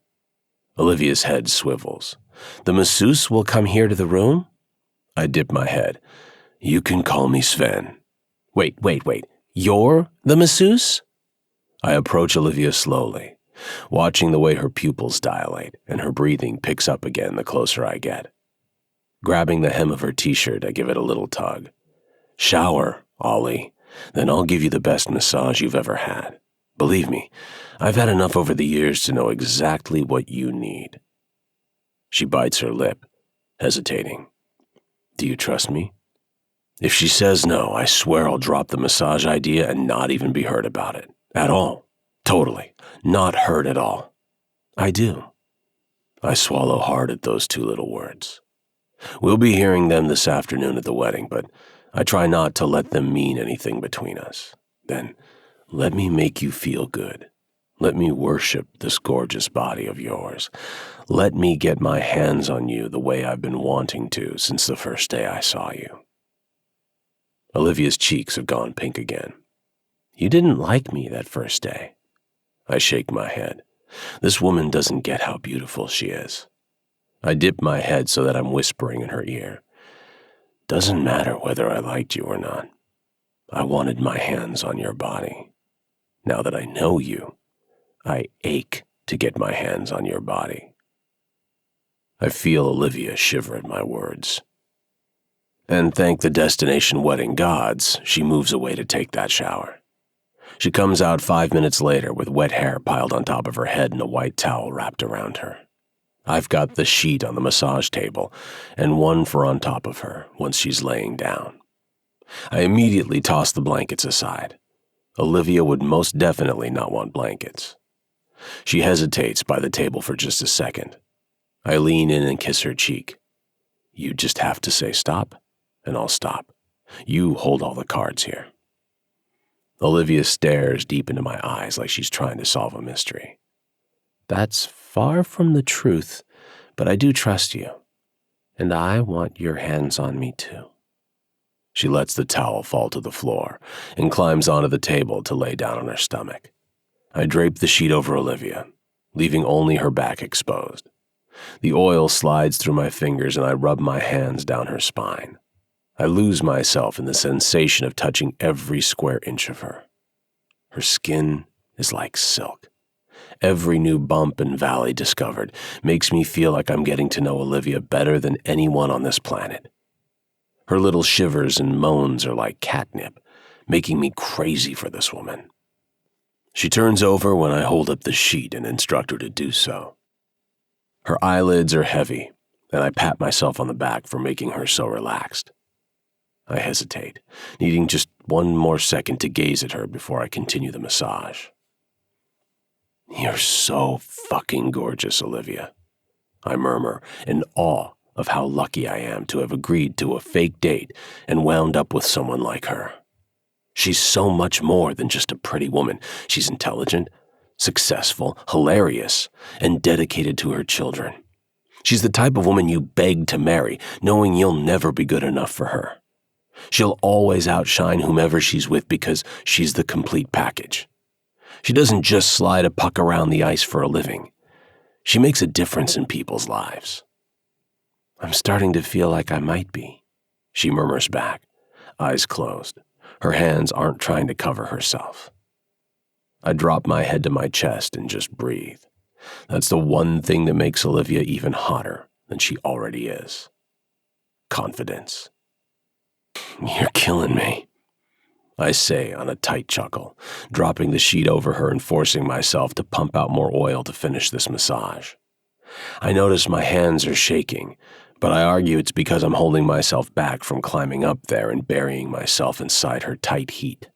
Olivia's head swivels. The masseuse will come here to the room? I dip my head. You can call me Sven. Wait. You're the masseuse? I approach Olivia slowly, watching the way her pupils dilate and her breathing picks up again the closer I get. Grabbing the hem of her t-shirt, I give it a little tug. Shower, Ollie, then I'll give you the best massage you've ever had. Believe me, I've had enough over the years to know exactly what you need. She bites her lip, hesitating. Do you trust me? If she says no, I swear I'll drop the massage idea and not even be heard about it. At all. Totally. Not heard at all. I do. I swallow hard at those two little words. We'll be hearing them this afternoon at the wedding, but I try not to let them mean anything between us. Then let me make you feel good. Let me worship this gorgeous body of yours. Let me get my hands on you the way I've been wanting to since the first day I saw you." Olivia's cheeks have gone pink again. "You didn't like me that first day." I shake my head. This woman doesn't get how beautiful she is. I dip my head so that I'm whispering in her ear. "Doesn't matter whether I liked you or not. I wanted my hands on your body. Now that I know you, I ache to get my hands on your body." I feel Olivia shiver at my words. And thank the destination wedding gods, she moves away to take that shower. She comes out 5 minutes later with wet hair piled on top of her head and a white towel wrapped around her. I've got the sheet on the massage table and one for on top of her once she's laying down. I immediately toss the blankets aside. Olivia would most definitely not want blankets. She hesitates by the table for just a second. I lean in and kiss her cheek. "You just have to say stop, and I'll stop. You hold all the cards here." Olivia stares deep into my eyes like she's trying to solve a mystery. "That's far from the truth, but I do trust you, and I want your hands on me too." She lets the towel fall to the floor and climbs onto the table to lay down on her stomach. I drape the sheet over Olivia, leaving only her back exposed. The oil slides through my fingers and I rub my hands down her spine. I lose myself in the sensation of touching every square inch of her. Her skin is like silk. Every new bump and valley discovered makes me feel like I'm getting to know Olivia better than anyone on this planet. Her little shivers and moans are like catnip, making me crazy for this woman. She turns over when I hold up the sheet and instruct her to do so. Her eyelids are heavy, and I pat myself on the back for making her so relaxed. I hesitate, needing just one more second to gaze at her before I continue the massage. "You're so fucking gorgeous, Olivia," I murmur, in awe of how lucky I am to have agreed to a fake date and wound up with someone like her. She's so much more than just a pretty woman. She's intelligent, successful, hilarious, and dedicated to her children. She's the type of woman you beg to marry, knowing you'll never be good enough for her. She'll always outshine whomever she's with because she's the complete package. She doesn't just slide a puck around the ice for a living. She makes a difference in people's lives. "I'm starting to feel like I might be," she murmurs back, eyes closed. Her hands aren't trying to cover herself. I drop my head to my chest and just breathe. That's the one thing that makes Olivia even hotter than she already is. Confidence. "You're killing me," I say on a tight chuckle, dropping the sheet over her and forcing myself to pump out more oil to finish this massage. I notice my hands are shaking, but I argue it's because I'm holding myself back from climbing up there and burying myself inside her tight heat.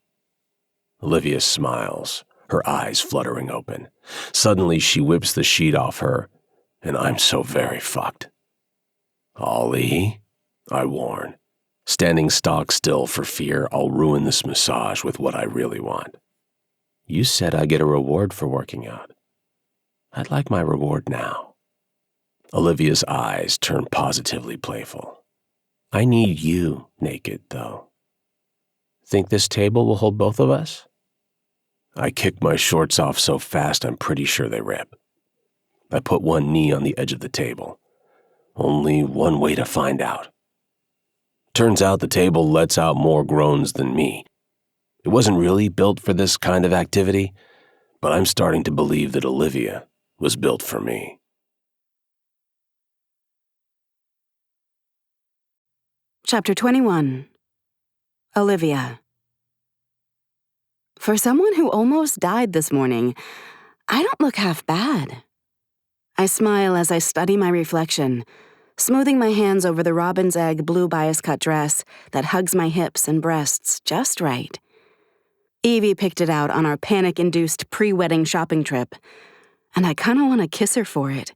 Olivia smiles, her eyes fluttering open. Suddenly she whips the sheet off her, and I'm so very fucked. "Ollie," I warn, standing stock still for fear I'll ruin this massage with what I really want. "You said I get a reward for working out. I'd like my reward now." Olivia's eyes turn positively playful. "I need you naked, though. Think this table will hold both of us?" I kick my shorts off so fast I'm pretty sure they rip. I put one knee on the edge of the table. Only one way to find out. Turns out the table lets out more groans than me. It wasn't really built for this kind of activity, but I'm starting to believe that Olivia was built for me. Chapter 21. Olivia. For someone who almost died this morning, I don't look half bad. I smile as I study my reflection, smoothing my hands over the robin's egg blue bias-cut dress that hugs my hips and breasts just right. Evie picked it out on our panic-induced pre-wedding shopping trip, and I kind of want to kiss her for it.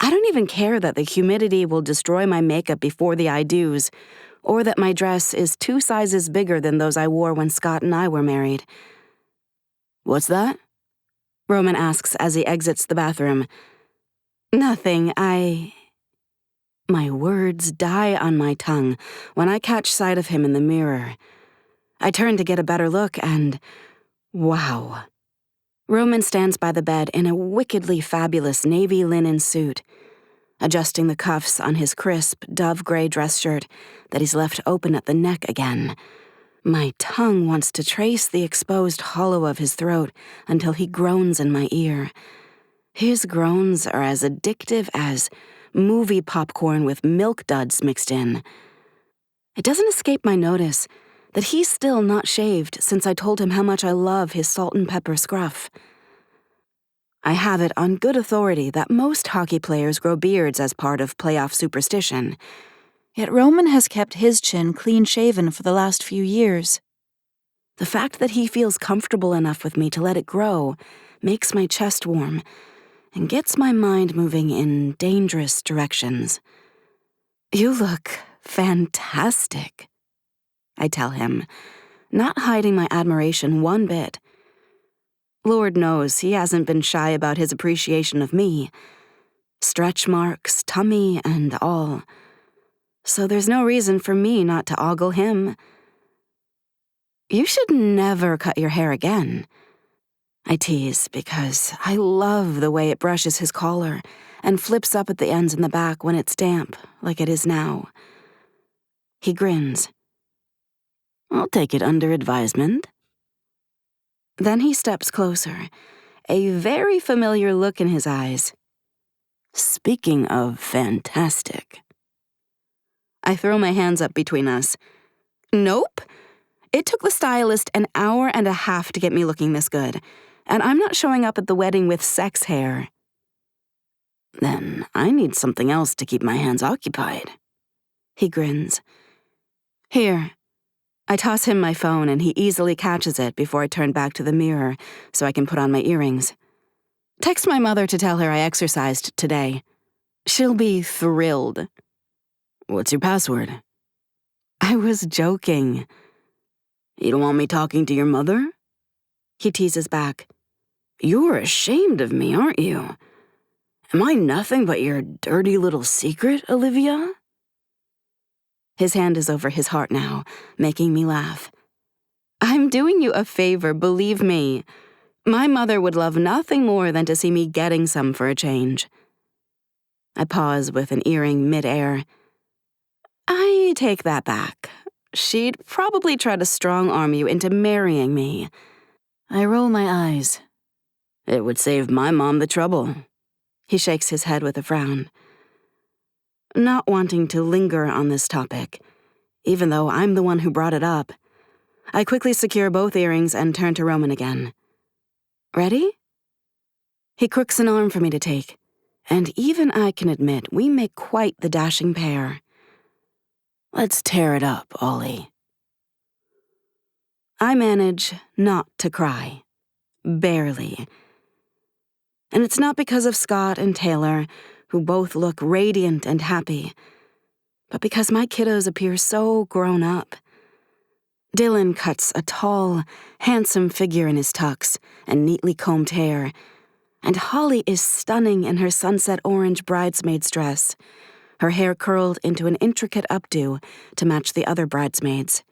I don't even care that the humidity will destroy my makeup before the I do's, or that my dress is 2 sizes bigger than those I wore when Scott and I were married. "What's that?" Roman asks as he exits the bathroom. "Nothing, My words die on my tongue when I catch sight of him in the mirror. I turn to get a better look and, wow. Roman stands by the bed in a wickedly fabulous navy linen suit, adjusting the cuffs on his crisp, dove-gray dress shirt that he's left open at the neck again. My tongue wants to trace the exposed hollow of his throat until he groans in my ear. His groans are as addictive as movie popcorn with milk duds mixed in. It doesn't escape my notice that he's still not shaved since I told him how much I love his salt and pepper scruff. I have it on good authority that most hockey players grow beards as part of playoff superstition, yet Roman has kept his chin clean-shaven for the last few years. The fact that he feels comfortable enough with me to let it grow makes my chest warm and gets my mind moving in dangerous directions. "You look fantastic," I tell him, not hiding my admiration one bit. Lord knows he hasn't been shy about his appreciation of me. Stretch marks, tummy, and all. So there's no reason for me not to ogle him. "You should never cut your hair again," I tease because I love the way it brushes his collar and flips up at the ends in the back when it's damp, like it is now. He grins. "I'll take it under advisement." Then he steps closer, a very familiar look in his eyes. "Speaking of fantastic." I throw my hands up between us. "Nope. It took the stylist an hour and a half to get me looking this good, and I'm not showing up at the wedding with sex hair." "Then I need something else to keep my hands occupied." He grins. "Here." I toss him my phone and he easily catches it before I turn back to the mirror so I can put on my earrings. "Text my mother to tell her I exercised today. She'll be thrilled." "What's your password?" I was joking. "You don't want me talking to your mother?" He teases back. "You're ashamed of me, aren't you? Am I nothing but your dirty little secret, Olivia?" His hand is over his heart now, making me laugh. "I'm doing you a favor, believe me. My mother would love nothing more than to see me getting some for a change." I pause with an earring mid-air. "I take that back. She'd probably try to strong-arm you into marrying me." I roll my eyes. "It would save my mom the trouble." He shakes his head with a frown. Not wanting to linger on this topic, even though I'm the one who brought it up, I quickly secure both earrings and turn to Roman again. "Ready?" He crooks an arm for me to take, and even I can admit we make quite the dashing pair. "Let's tear it up, Ollie." I manage not to cry. Barely. And it's not because of Scott and Taylor, who both look radiant and happy, but because my kiddos appear so grown up. Dylan cuts a tall, handsome figure in his tux and neatly combed hair, and Holly is stunning in her sunset orange bridesmaid's dress, her hair curled into an intricate updo to match the other bridesmaids.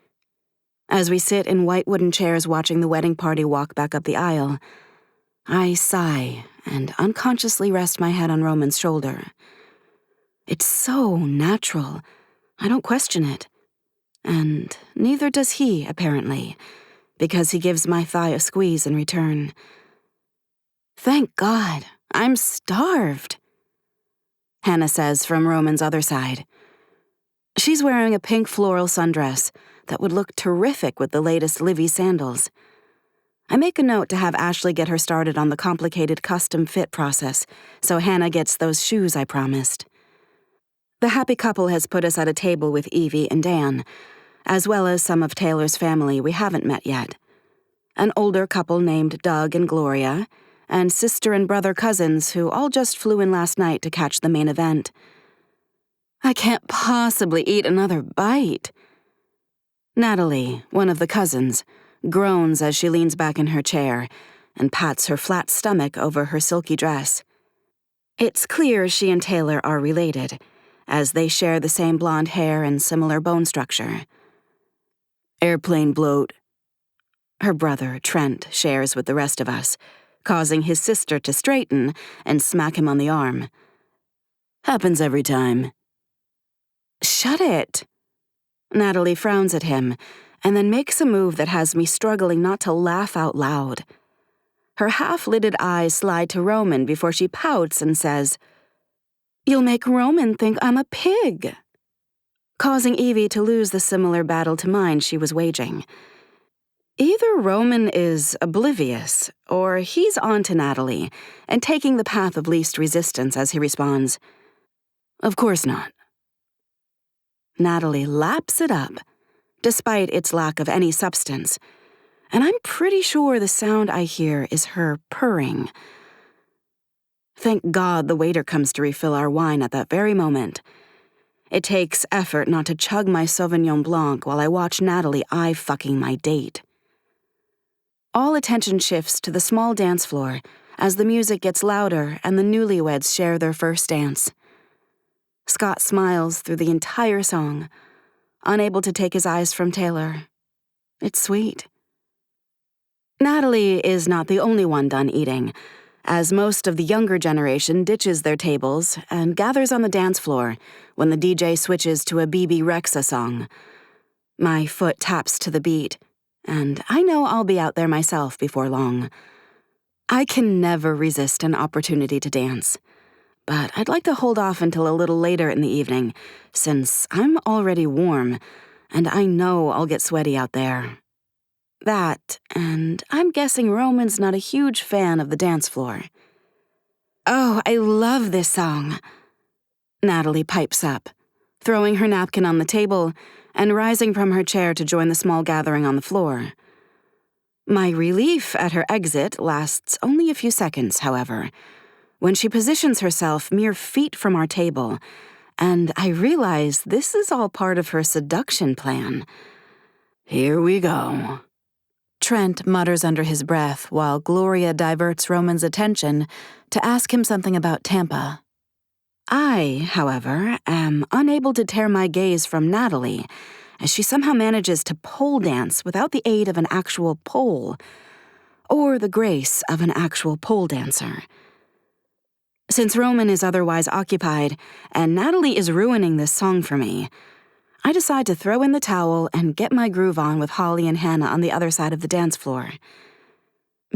As we sit in white wooden chairs watching the wedding party walk back up the aisle, I sigh and unconsciously rest my head on Roman's shoulder. It's so natural. I don't question it. And neither does he, apparently, because he gives my thigh a squeeze in return. "Thank God, I'm starved," Hannah says from Roman's other side. She's wearing a pink floral sundress that would look terrific with the latest Livy sandals. I make a note to have Ashley get her started on the complicated custom fit process, so Hannah gets those shoes I promised. The happy couple has put us at a table with Evie and Dan, as well as some of Taylor's family we haven't met yet. An older couple named Doug and Gloria, and sister and brother cousins who all just flew in last night to catch the main event. I can't possibly eat another bite. Natalie, one of the cousins, groans as she leans back in her chair and pats her flat stomach over her silky dress. It's clear she and Taylor are related, as they share the same blonde hair and similar bone structure. Airplane bloat, her brother, Trent, shares with the rest of us, causing his sister to straighten and smack him on the arm. Happens every time. Shut it. Natalie frowns at him and then makes a move that has me struggling not to laugh out loud. Her half-lidded eyes slide to Roman before she pouts and says, "You'll make Roman think I'm a pig," causing Evie to lose the similar battle to mine she was waging. Either Roman is oblivious, or he's on to Natalie and taking the path of least resistance as he responds, "Of course not." Natalie laps it up, despite its lack of any substance, and I'm pretty sure the sound I hear is her purring. Thank God the waiter comes to refill our wine at that very moment. It takes effort not to chug my Sauvignon Blanc while I watch Natalie eye-fucking my date. All attention shifts to the small dance floor as the music gets louder and the newlyweds share their first dance. Scott smiles through the entire song, unable to take his eyes from Taylor. It's sweet. Natalie is not the only one done eating, as most of the younger generation ditches their tables and gathers on the dance floor when the DJ switches to a BB Rexa song. My foot taps to the beat, and I know I'll be out there myself before long. I can never resist an opportunity to dance, but I'd like to hold off until a little later in the evening, since I'm already warm, and I know I'll get sweaty out there. That, and I'm guessing Roman's not a huge fan of the dance floor. "Oh, I love this song," Natalie pipes up, throwing her napkin on the table and rising from her chair to join the small gathering on the floor. My relief at her exit lasts only a few seconds, however, when she positions herself mere feet from our table, and I realize this is all part of her seduction plan. "Here we go," Trent mutters under his breath while Gloria diverts Roman's attention to ask him something about Tampa. I, however, am unable to tear my gaze from Natalie, as she somehow manages to pole dance without the aid of an actual pole, or the grace of an actual pole dancer. Since Roman is otherwise occupied, and Natalie is ruining this song for me, I decide to throw in the towel and get my groove on with Holly and Hannah on the other side of the dance floor.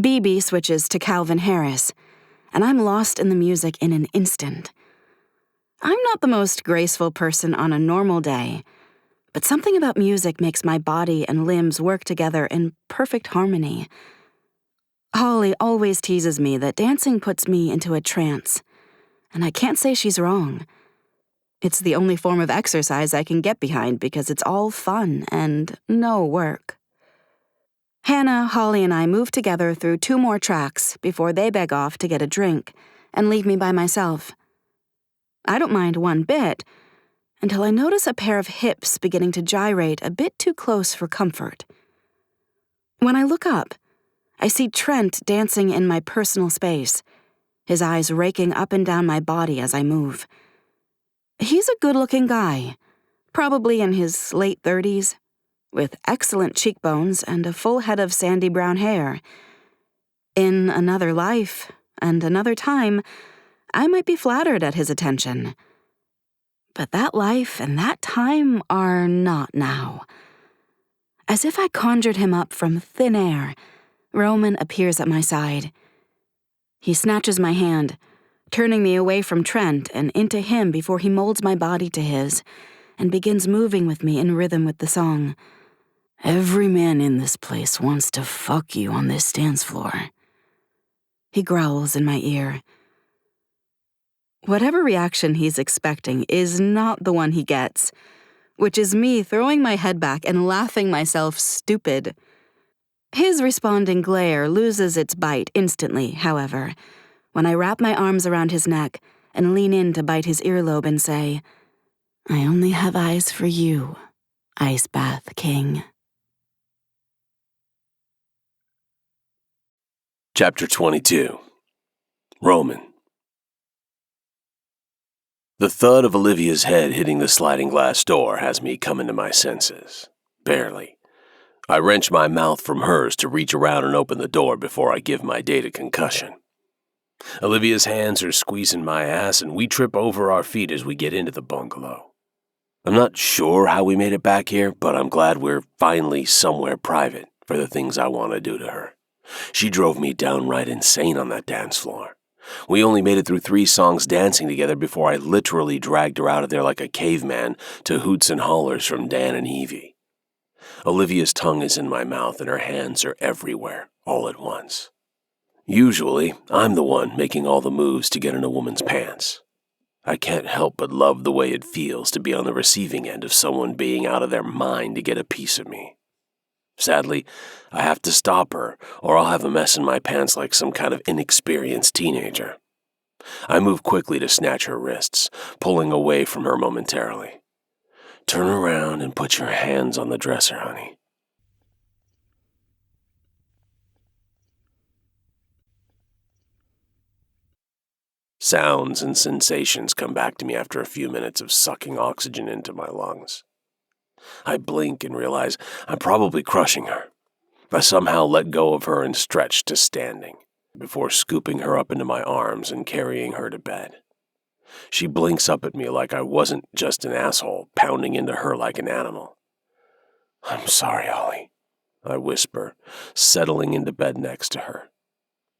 BB switches to Calvin Harris, and I'm lost in the music in an instant. I'm not the most graceful person on a normal day, but something about music makes my body and limbs work together in perfect harmony. Holly always teases me that dancing puts me into a trance, and I can't say she's wrong. It's the only form of exercise I can get behind because it's all fun and no work. Hannah, Holly, and I move together through 2 more tracks before they beg off to get a drink and leave me by myself. I don't mind one bit until I notice a pair of hips beginning to gyrate a bit too close for comfort. When I look up, I see Trent dancing in my personal space, his eyes raking up and down my body as I move. He's a good-looking guy, probably in his late 30s, with excellent cheekbones and a full head of sandy brown hair. In another life and another time, I might be flattered at his attention. But that life and that time are not now. As if I conjured him up from thin air, Roman appears at my side. He snatches my hand, turning me away from Trent and into him before he molds my body to his and begins moving with me in rhythm with the song. "Every man in this place wants to fuck you on this dance floor," he growls in my ear. Whatever reaction he's expecting is not the one he gets, which is me throwing my head back and laughing myself stupid. His responding glare loses its bite instantly, however, when I wrap my arms around his neck and lean in to bite his earlobe and say, "I only have eyes for you, Ice Bath King." Chapter 22. Roman. The thud of Olivia's head hitting the sliding glass door has me coming to my senses. Barely. I wrench my mouth from hers to reach around and open the door before I give my date a concussion. Olivia's hands are squeezing my ass and we trip over our feet as we get into the bungalow. I'm not sure how we made it back here, but I'm glad we're finally somewhere private for the things I want to do to her. She drove me downright insane on that dance floor. We only made it through 3 songs dancing together before I literally dragged her out of there like a caveman to hoots and hollers from Dan and Evie. Olivia's tongue is in my mouth and her hands are everywhere, all at once. Usually, I'm the one making all the moves to get in a woman's pants. I can't help but love the way it feels to be on the receiving end of someone being out of their mind to get a piece of me. Sadly, I have to stop her, or I'll have a mess in my pants like some kind of inexperienced teenager. I move quickly to snatch her wrists, pulling away from her momentarily. Turn around and put your hands on the dresser, honey. Sounds and sensations come back to me after a few minutes of sucking oxygen into my lungs. I blink and realize I'm probably crushing her. I somehow let go of her and stretch to standing, before scooping her up into my arms and carrying her to bed. She blinks up at me like I wasn't just an asshole pounding into her like an animal. "I'm sorry, Ollie," I whisper, settling into bed next to her.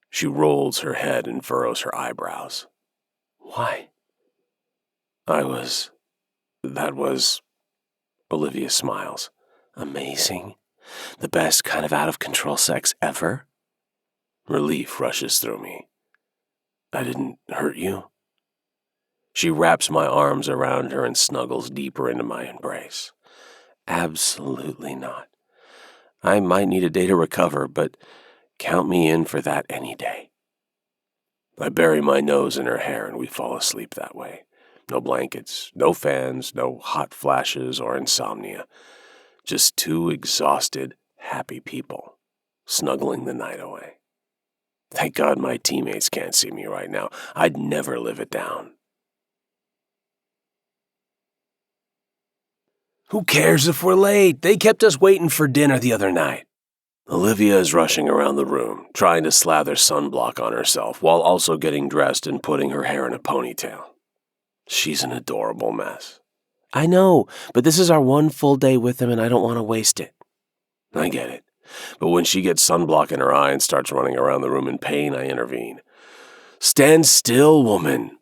She rolls her head and furrows her eyebrows. "Why?" That was... Olivia smiles. "Amazing. The best kind of out-of-control sex ever." Relief rushes through me. "I didn't hurt you?" She wraps my arms around her and snuggles deeper into my embrace. "Absolutely not. I might need a day to recover, but count me in for that any day." I bury my nose in her hair and we fall asleep that way. No blankets, no fans, no hot flashes or insomnia. Just 2 exhausted, happy people, snuggling the night away. Thank God my teammates can't see me right now. I'd never live it down. "Who cares if we're late? They kept us waiting for dinner the other night." Olivia is rushing around the room, trying to slather sunblock on herself while also getting dressed and putting her hair in a ponytail. She's an adorable mess. "I know, but this is our one full day with him and I don't want to waste it." I get it, but when she gets sunblock in her eye and starts running around the room in pain, I intervene. "Stand still, woman."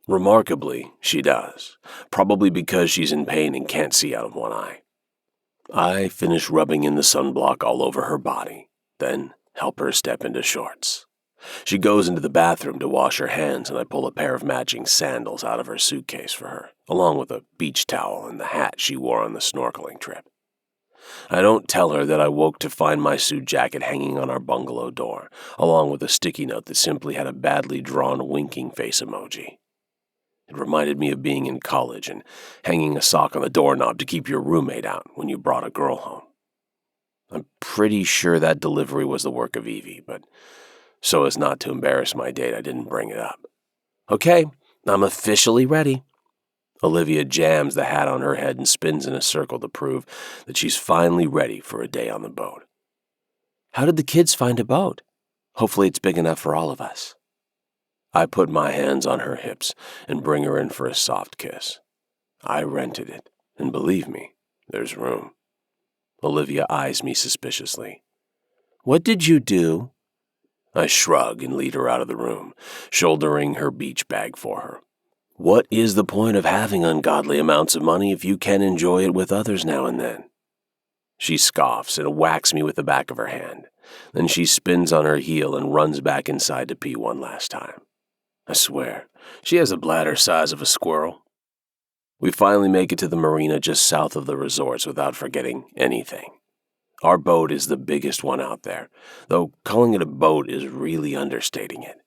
Remarkably, she does, probably because she's in pain and can't see out of one eye. I finish rubbing in the sunblock all over her body, then help her step into shorts. She goes into the bathroom to wash her hands and I pull a pair of matching sandals out of her suitcase for her, along with a beach towel and the hat she wore on the snorkeling trip. I don't tell her that I woke to find my suit jacket hanging on our bungalow door, along with a sticky note that simply had a badly drawn winking face emoji. It reminded me of being in college and hanging a sock on the doorknob to keep your roommate out when you brought a girl home. I'm pretty sure that delivery was the work of Evie, but so as not to embarrass my date, I didn't bring it up. "Okay, I'm officially ready." Olivia jams the hat on her head and spins in a circle to prove that she's finally ready for a day on the boat. "How did the kids find a boat? Hopefully it's big enough for all of us." I put my hands on her hips and bring her in for a soft kiss. I rented it, and believe me, there's room. Olivia eyes me suspiciously. "What did you do?" I shrug and lead her out of the room, shouldering her beach bag for her. What is the point of having ungodly amounts of money if you can enjoy it with others now and then? She scoffs and whacks me with the back of her hand. Then she spins on her heel and runs back inside to pee one last time. I swear, she has a bladder size of a squirrel. We finally make it to the marina just south of the resorts without forgetting anything. Our boat is the biggest one out there, though calling it a boat is really understating it.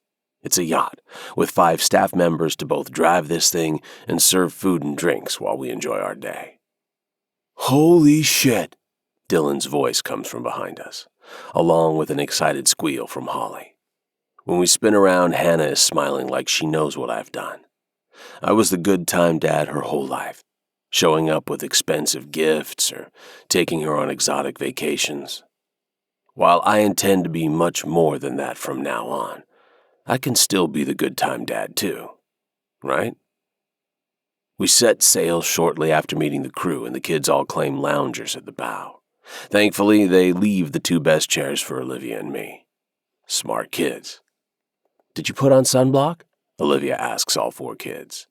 It's a yacht, with 5 staff members to both drive this thing and serve food and drinks while we enjoy our day. Holy shit! Dylan's voice comes from behind us, along with an excited squeal from Holly. When we spin around, Hannah is smiling like she knows what I've done. I was the good time dad her whole life, showing up with expensive gifts or taking her on exotic vacations. While I intend to be much more than that from now on, I can still be the good time dad too, right? We set sail shortly after meeting the crew, and the kids all claim loungers at the bow. Thankfully, they leave the 2 best chairs for Olivia and me. Smart kids. Did you put on sunblock? Olivia asks all 4 kids.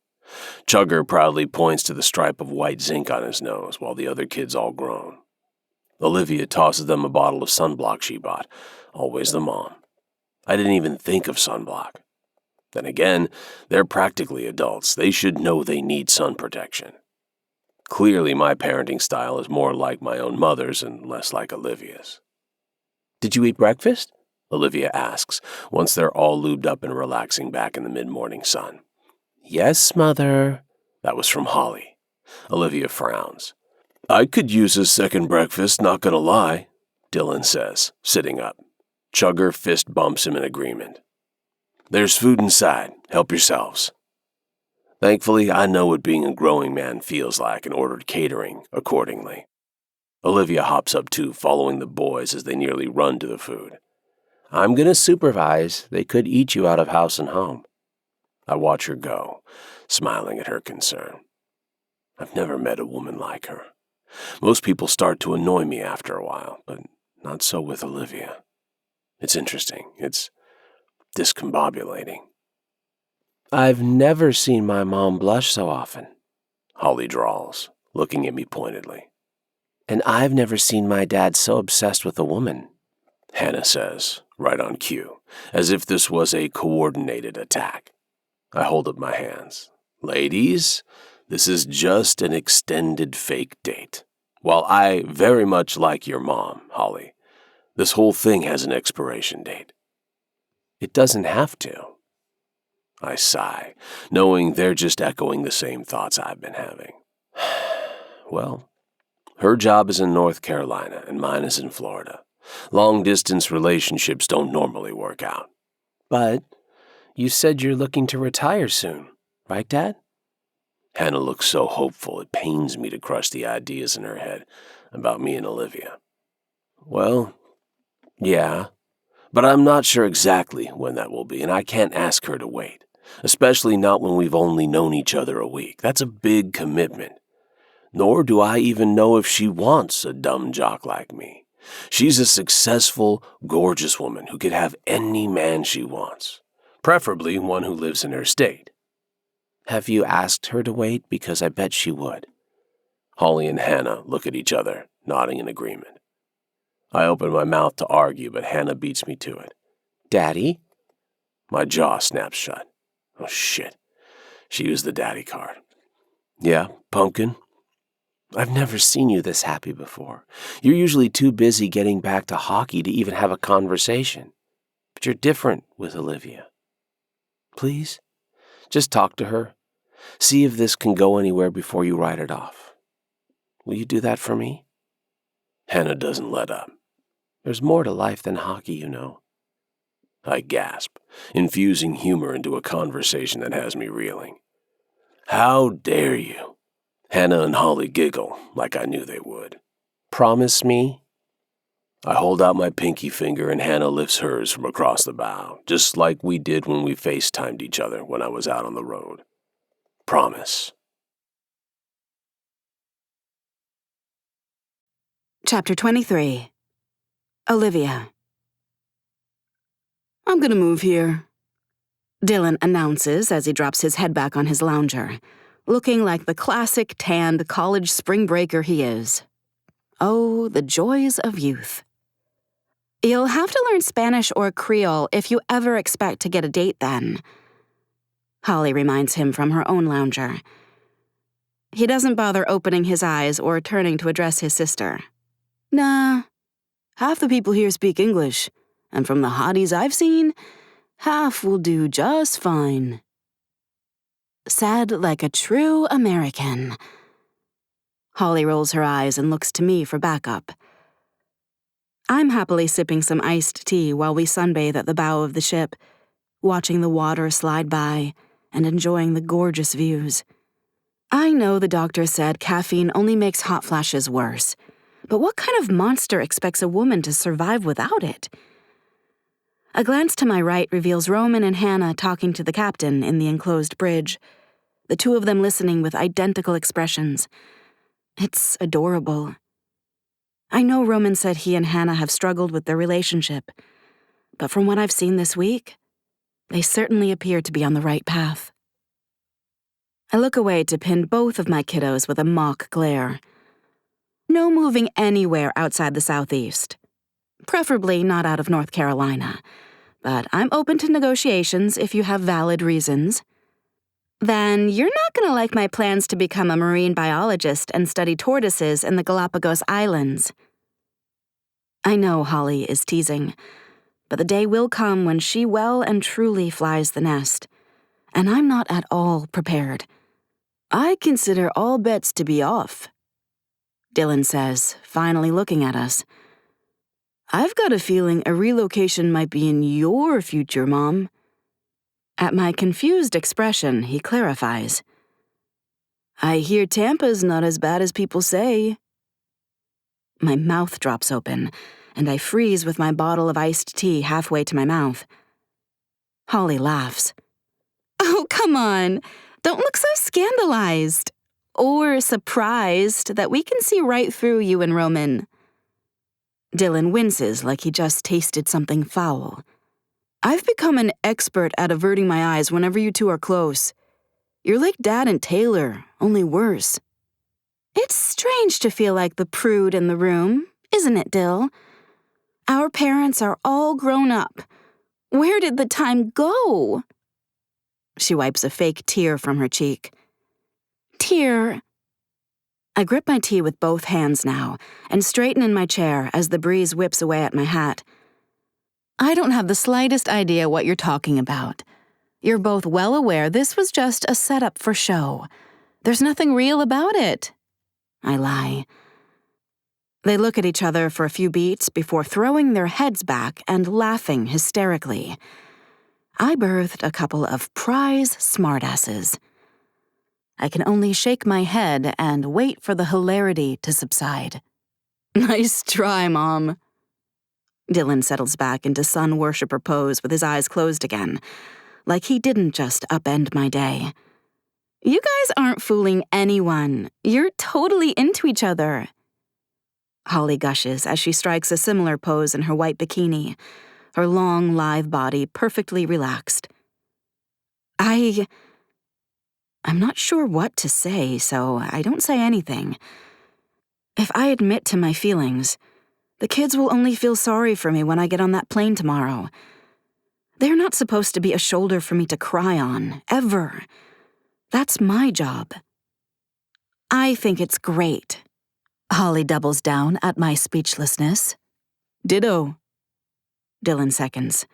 Chugger proudly points to the stripe of white zinc on his nose, while the other kids all groan. Olivia tosses them a bottle of sunblock she bought, always the mom. I didn't even think of sunblock. Then again, they're practically adults. They should know they need sun protection. Clearly, my parenting style is more like my own mother's and less like Olivia's. Did you eat breakfast? Olivia asks, once they're all lubed up and relaxing back in the mid-morning sun. Yes, Mother. That was from Holly. Olivia frowns. I could use a second breakfast, not gonna lie, Dylan says, sitting up. Chugger fist bumps him in agreement. There's food inside. Help yourselves. Thankfully, I know what being a growing man feels like and ordered catering accordingly. Olivia hops up too, following the boys as they nearly run to the food. I'm going to supervise. They could eat you out of house and home. I watch her go, smiling at her concern. I've never met a woman like her. Most people start to annoy me after a while, but not so with Olivia. It's interesting. It's discombobulating. I've never seen my mom blush so often, Holly drawls, looking at me pointedly. And I've never seen my dad so obsessed with a woman, Hannah says, right on cue, as if this was a coordinated attack. I hold up my hands. Ladies, this is just an extended fake date. While I very much like your mom, Holly, this whole thing has an expiration date. It doesn't have to. I sigh, knowing they're just echoing the same thoughts I've been having. Well, her job is in North Carolina and mine is in Florida. Long-distance relationships don't normally work out. But you said you're looking to retire soon, right, Dad? Hannah looks so hopeful it pains me to crush the ideas in her head about me and Olivia. Well, yeah, but I'm not sure exactly when that will be, and I can't ask her to wait, especially not when we've only known each other a week. That's a big commitment. Nor do I even know if she wants a dumb jock like me. She's a successful, gorgeous woman who could have any man she wants, preferably one who lives in her state. Have you asked her to wait? Because I bet she would. Holly and Hannah look at each other, nodding in agreement. I open my mouth to argue, but Hannah beats me to it. Daddy? My jaw snaps shut. Oh, shit. She used the daddy card. Yeah, pumpkin? I've never seen you this happy before. You're usually too busy getting back to hockey to even have a conversation. But you're different with Olivia. Please, just talk to her. See if this can go anywhere before you write it off. Will you do that for me? Hannah doesn't let up. There's more to life than hockey, you know. I gasp, infusing humor into a conversation that has me reeling. How dare you? Hannah and Holly giggle like I knew they would. Promise me? I hold out my pinky finger and Hannah lifts hers from across the bow, just like we did when we FaceTimed each other when I was out on the road. Promise. Chapter 23. Olivia. I'm gonna move here, Dylan announces as he drops his head back on his lounger, looking like the classic tanned college spring breaker he is. Oh, the joys of youth. You'll have to learn Spanish or Creole if you ever expect to get a date then, Holly reminds him from her own lounger. He doesn't bother opening his eyes or turning to address his sister. Nah, half the people here speak English, and from the hotties I've seen, half will do just fine. Said like a true American. Holly rolls her eyes and looks to me for backup. I'm happily sipping some iced tea while we sunbathe at the bow of the ship, watching the water slide by and enjoying the gorgeous views. I know the doctor said caffeine only makes hot flashes worse, but what kind of monster expects a woman to survive without it? A glance to my right reveals Roman and Hannah talking to the captain in the enclosed bridge, the two of them listening with identical expressions. It's adorable. I know Roman said he and Hannah have struggled with their relationship, but from what I've seen this week, they certainly appear to be on the right path. I look away to pin both of my kiddos with a mock glare. No moving anywhere outside the Southeast. Preferably not out of North Carolina, but I'm open to negotiations if you have valid reasons. Then you're not going to like my plans to become a marine biologist and study tortoises in the Galapagos Islands. I know Holly is teasing, but the day will come when she well and truly flies the nest, and I'm not at all prepared. I consider all bets to be off, Dylan says, finally looking at us. I've got a feeling a relocation might be in your future, Mom. At my confused expression, he clarifies. I hear Tampa's not as bad as people say. My mouth drops open, and I freeze with my bottle of iced tea halfway to my mouth. Holly laughs. Oh, come on. Don't look so scandalized. Or surprised that we can see right through you and Roman. Dylan winces like he just tasted something foul. I've become an expert at averting my eyes whenever you two are close. You're like Dad and Taylor, only worse. It's strange to feel like the prude in the room, isn't it, Dill? Our parents are all grown up. Where did the time go? She wipes a fake tear from her cheek. Tear. I grip my tea with both hands now and straighten in my chair as the breeze whips away at my hat. I don't have the slightest idea what you're talking about. You're both well aware this was just a setup for show. There's nothing real about it. I lie. They look at each other for a few beats before throwing their heads back and laughing hysterically. I birthed a couple of prize smartasses. I can only shake my head and wait for the hilarity to subside. Nice try, Mom. Dylan settles back into sun worshipper pose with his eyes closed again, like he didn't just upend my day. You guys aren't fooling anyone. You're totally into each other. Holly gushes as she strikes a similar pose in her white bikini, her long, lithe body perfectly relaxed. I'm not sure what to say, so I don't say anything. If I admit to my feelings, the kids will only feel sorry for me when I get on that plane tomorrow. They're not supposed to be a shoulder for me to cry on, ever. That's my job. I think it's great. Holly doubles down at my speechlessness. Ditto. Dylan seconds.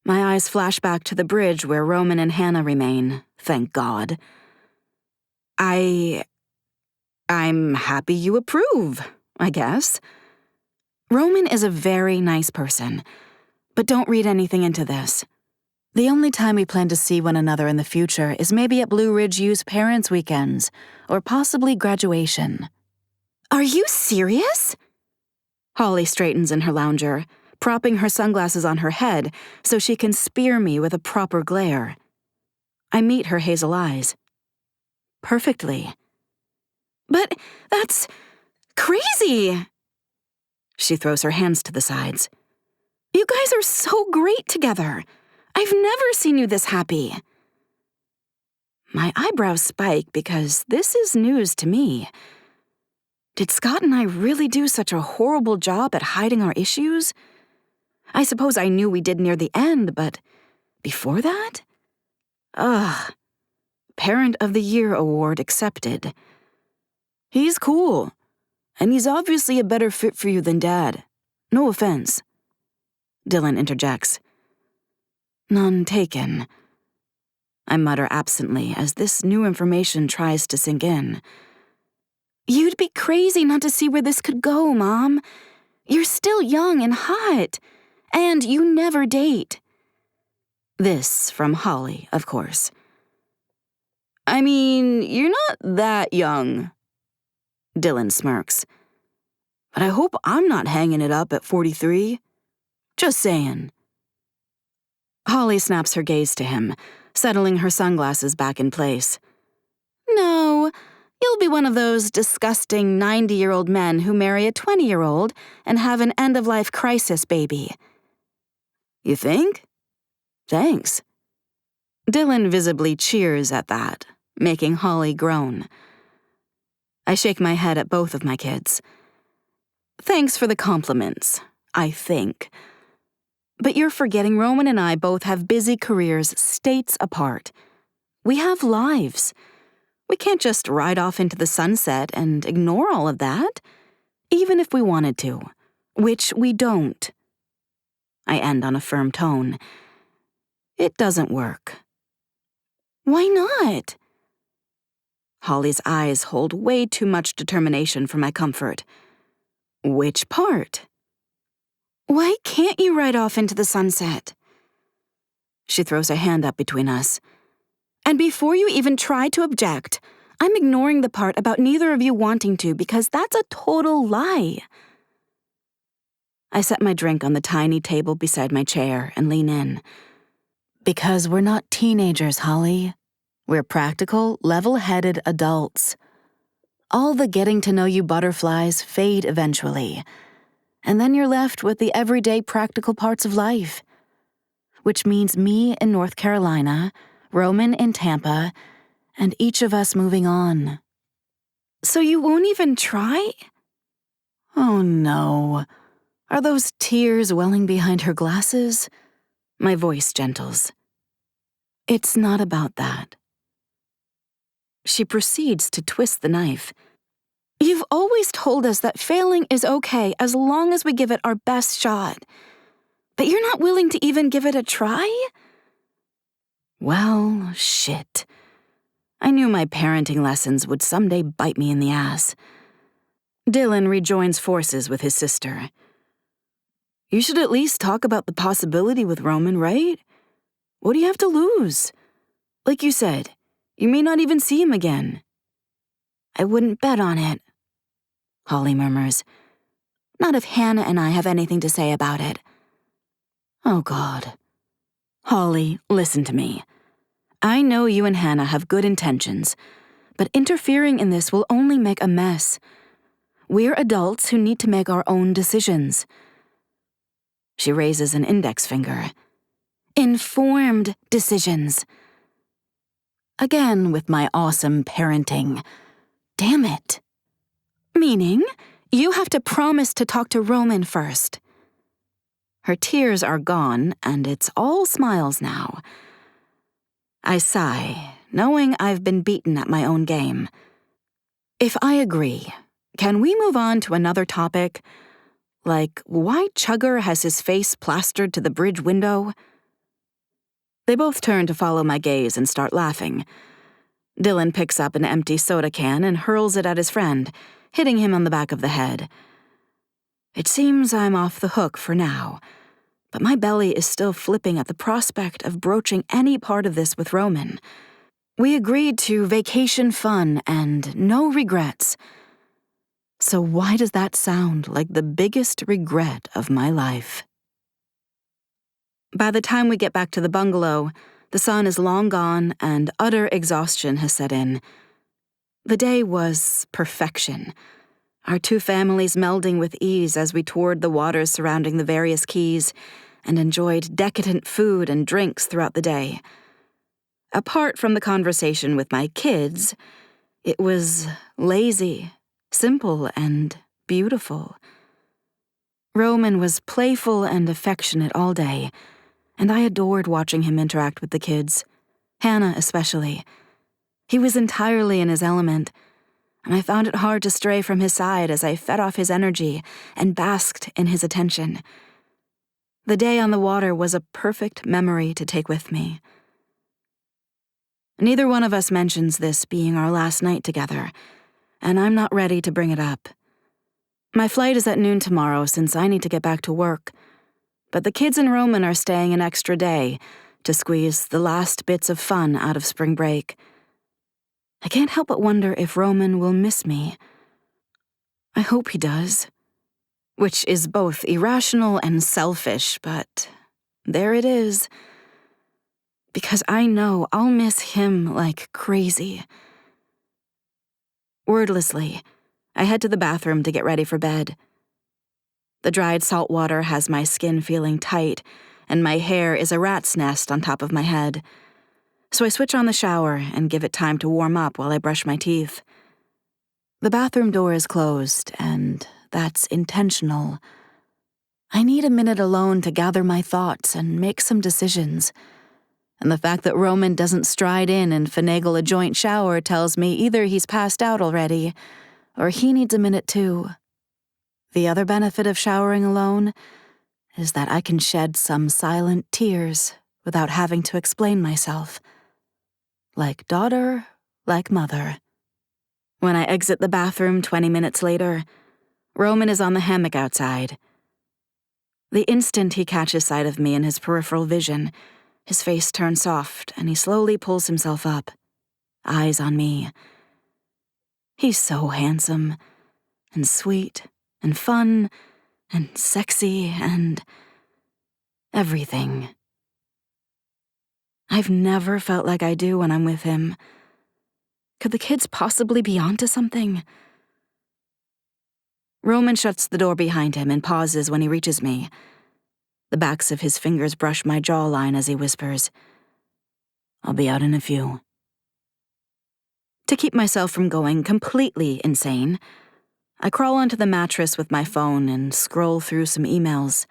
My eyes flash back to the bridge where Roman and Hannah remain, thank God. I'm happy you approve, I guess. Roman is a very nice person, but don't read anything into this. The only time we plan to see one another in the future is maybe at Blue Ridge U's parents' weekends, or possibly graduation. Are you serious? Holly straightens in her lounger, propping her sunglasses on her head so she can spear me with a proper glare. I meet her hazel eyes. Perfectly. But that's crazy! She throws her hands to the sides. You guys are so great together. I've never seen you this happy. My eyebrows spike because this is news to me. Did Scott and I really do such a horrible job at hiding our issues? I suppose I knew we did near the end, but before that? Ugh. Parent of the Year award accepted. He's cool, and he's obviously a better fit for you than Dad. No offense. Dylan interjects. None taken. I mutter absently as this new information tries to sink in. You'd be crazy not to see where this could go, Mom. You're still young and hot, and you never date. This from Holly, of course. I mean, you're not that young. Dylan smirks. But I hope I'm not hanging it up at 43. Just saying. Holly snaps her gaze to him, settling her sunglasses back in place. No, you'll be one of those disgusting 90-year-old men who marry a 20-year-old and have an end-of-life crisis baby. You think? Thanks. Dylan visibly cheers at that, making Holly groan. I shake my head at both of my kids. Thanks for the compliments, I think. But you're forgetting Roman and I both have busy careers states apart. We have lives. We can't just ride off into the sunset and ignore all of that, even if we wanted to, which we don't. I end on a firm tone. It doesn't work. Why not? Holly's eyes hold way too much determination for my comfort. Which part? Why can't you ride off into the sunset? She throws her hand up between us. And before you even try to object, I'm ignoring the part about neither of you wanting to because that's a total lie. I set my drink on the tiny table beside my chair and lean in. Because we're not teenagers, Holly. We're practical, level-headed adults. All the getting-to-know-you butterflies fade eventually, and then you're left with the everyday practical parts of life, which means me in North Carolina, Roman in Tampa, and each of us moving on. So you won't even try? Oh no. Are those tears welling behind her glasses? My voice gentles. It's not about that. She proceeds to twist the knife. You've always told us that failing is okay as long as we give it our best shot. But you're not willing to even give it a try? Well, shit. I knew my parenting lessons would someday bite me in the ass. Dylan rejoins forces with his sister. You should at least talk about the possibility with Roman, right? What do you have to lose? Like you said, you may not even see him again. I wouldn't bet on it, Holly murmurs. Not if Hannah and I have anything to say about it. Oh, God. Holly, listen to me. I know you and Hannah have good intentions, but interfering in this will only make a mess. We're adults who need to make our own decisions. She raises an index finger. Informed decisions. Again with my awesome parenting. Damn it. Meaning, you have to promise to talk to Roman first. Her tears are gone, and it's all smiles now. I sigh, knowing I've been beaten at my own game. If I agree, can we move on to another topic? Like why Chugger has his face plastered to the bridge window? They both turn to follow my gaze and start laughing. Dylan picks up an empty soda can and hurls it at his friend, hitting him on the back of the head. It seems I'm off the hook for now, but my belly is still flipping at the prospect of broaching any part of this with Roman. We agreed to vacation fun and no regrets. So why does that sound like the biggest regret of my life? By the time we get back to the bungalow, the sun is long gone and utter exhaustion has set in. The day was perfection, our two families melding with ease as we toured the waters surrounding the various keys and enjoyed decadent food and drinks throughout the day. Apart from the conversation with my kids, it was lazy, simple, and beautiful. Roman was playful and affectionate all day, and I adored watching him interact with the kids, Hannah especially. He was entirely in his element, and I found it hard to stray from his side as I fed off his energy and basked in his attention. The day on the water was a perfect memory to take with me. Neither one of us mentions this being our last night together, and I'm not ready to bring it up. My flight is at noon tomorrow since I need to get back to work, but the kids and Roman are staying an extra day to squeeze the last bits of fun out of spring break. I can't help but wonder if Roman will miss me. I hope he does, which is both irrational and selfish, but there it is. Because I know I'll miss him like crazy. Wordlessly, I head to the bathroom to get ready for bed. The dried salt water has my skin feeling tight, and my hair is a rat's nest on top of my head. So I switch on the shower and give it time to warm up while I brush my teeth. The bathroom door is closed, and that's intentional. I need a minute alone to gather my thoughts and make some decisions. And the fact that Roman doesn't stride in and finagle a joint shower tells me either he's passed out already, or he needs a minute too. The other benefit of showering alone is that I can shed some silent tears without having to explain myself. Like daughter, like mother. When I exit the bathroom 20 minutes later, Roman is on the hammock outside. The instant he catches sight of me in his peripheral vision, his face turns soft and he slowly pulls himself up, eyes on me. He's so handsome, and sweet, and fun, and sexy, and everything. I've never felt like I do when I'm with him. Could the kids possibly be onto something? Roman shuts the door behind him and pauses when he reaches me. The backs of his fingers brush my jawline as he whispers, "I'll be out in a few." To keep myself from going completely insane, I crawl onto the mattress with my phone and scroll through some emails.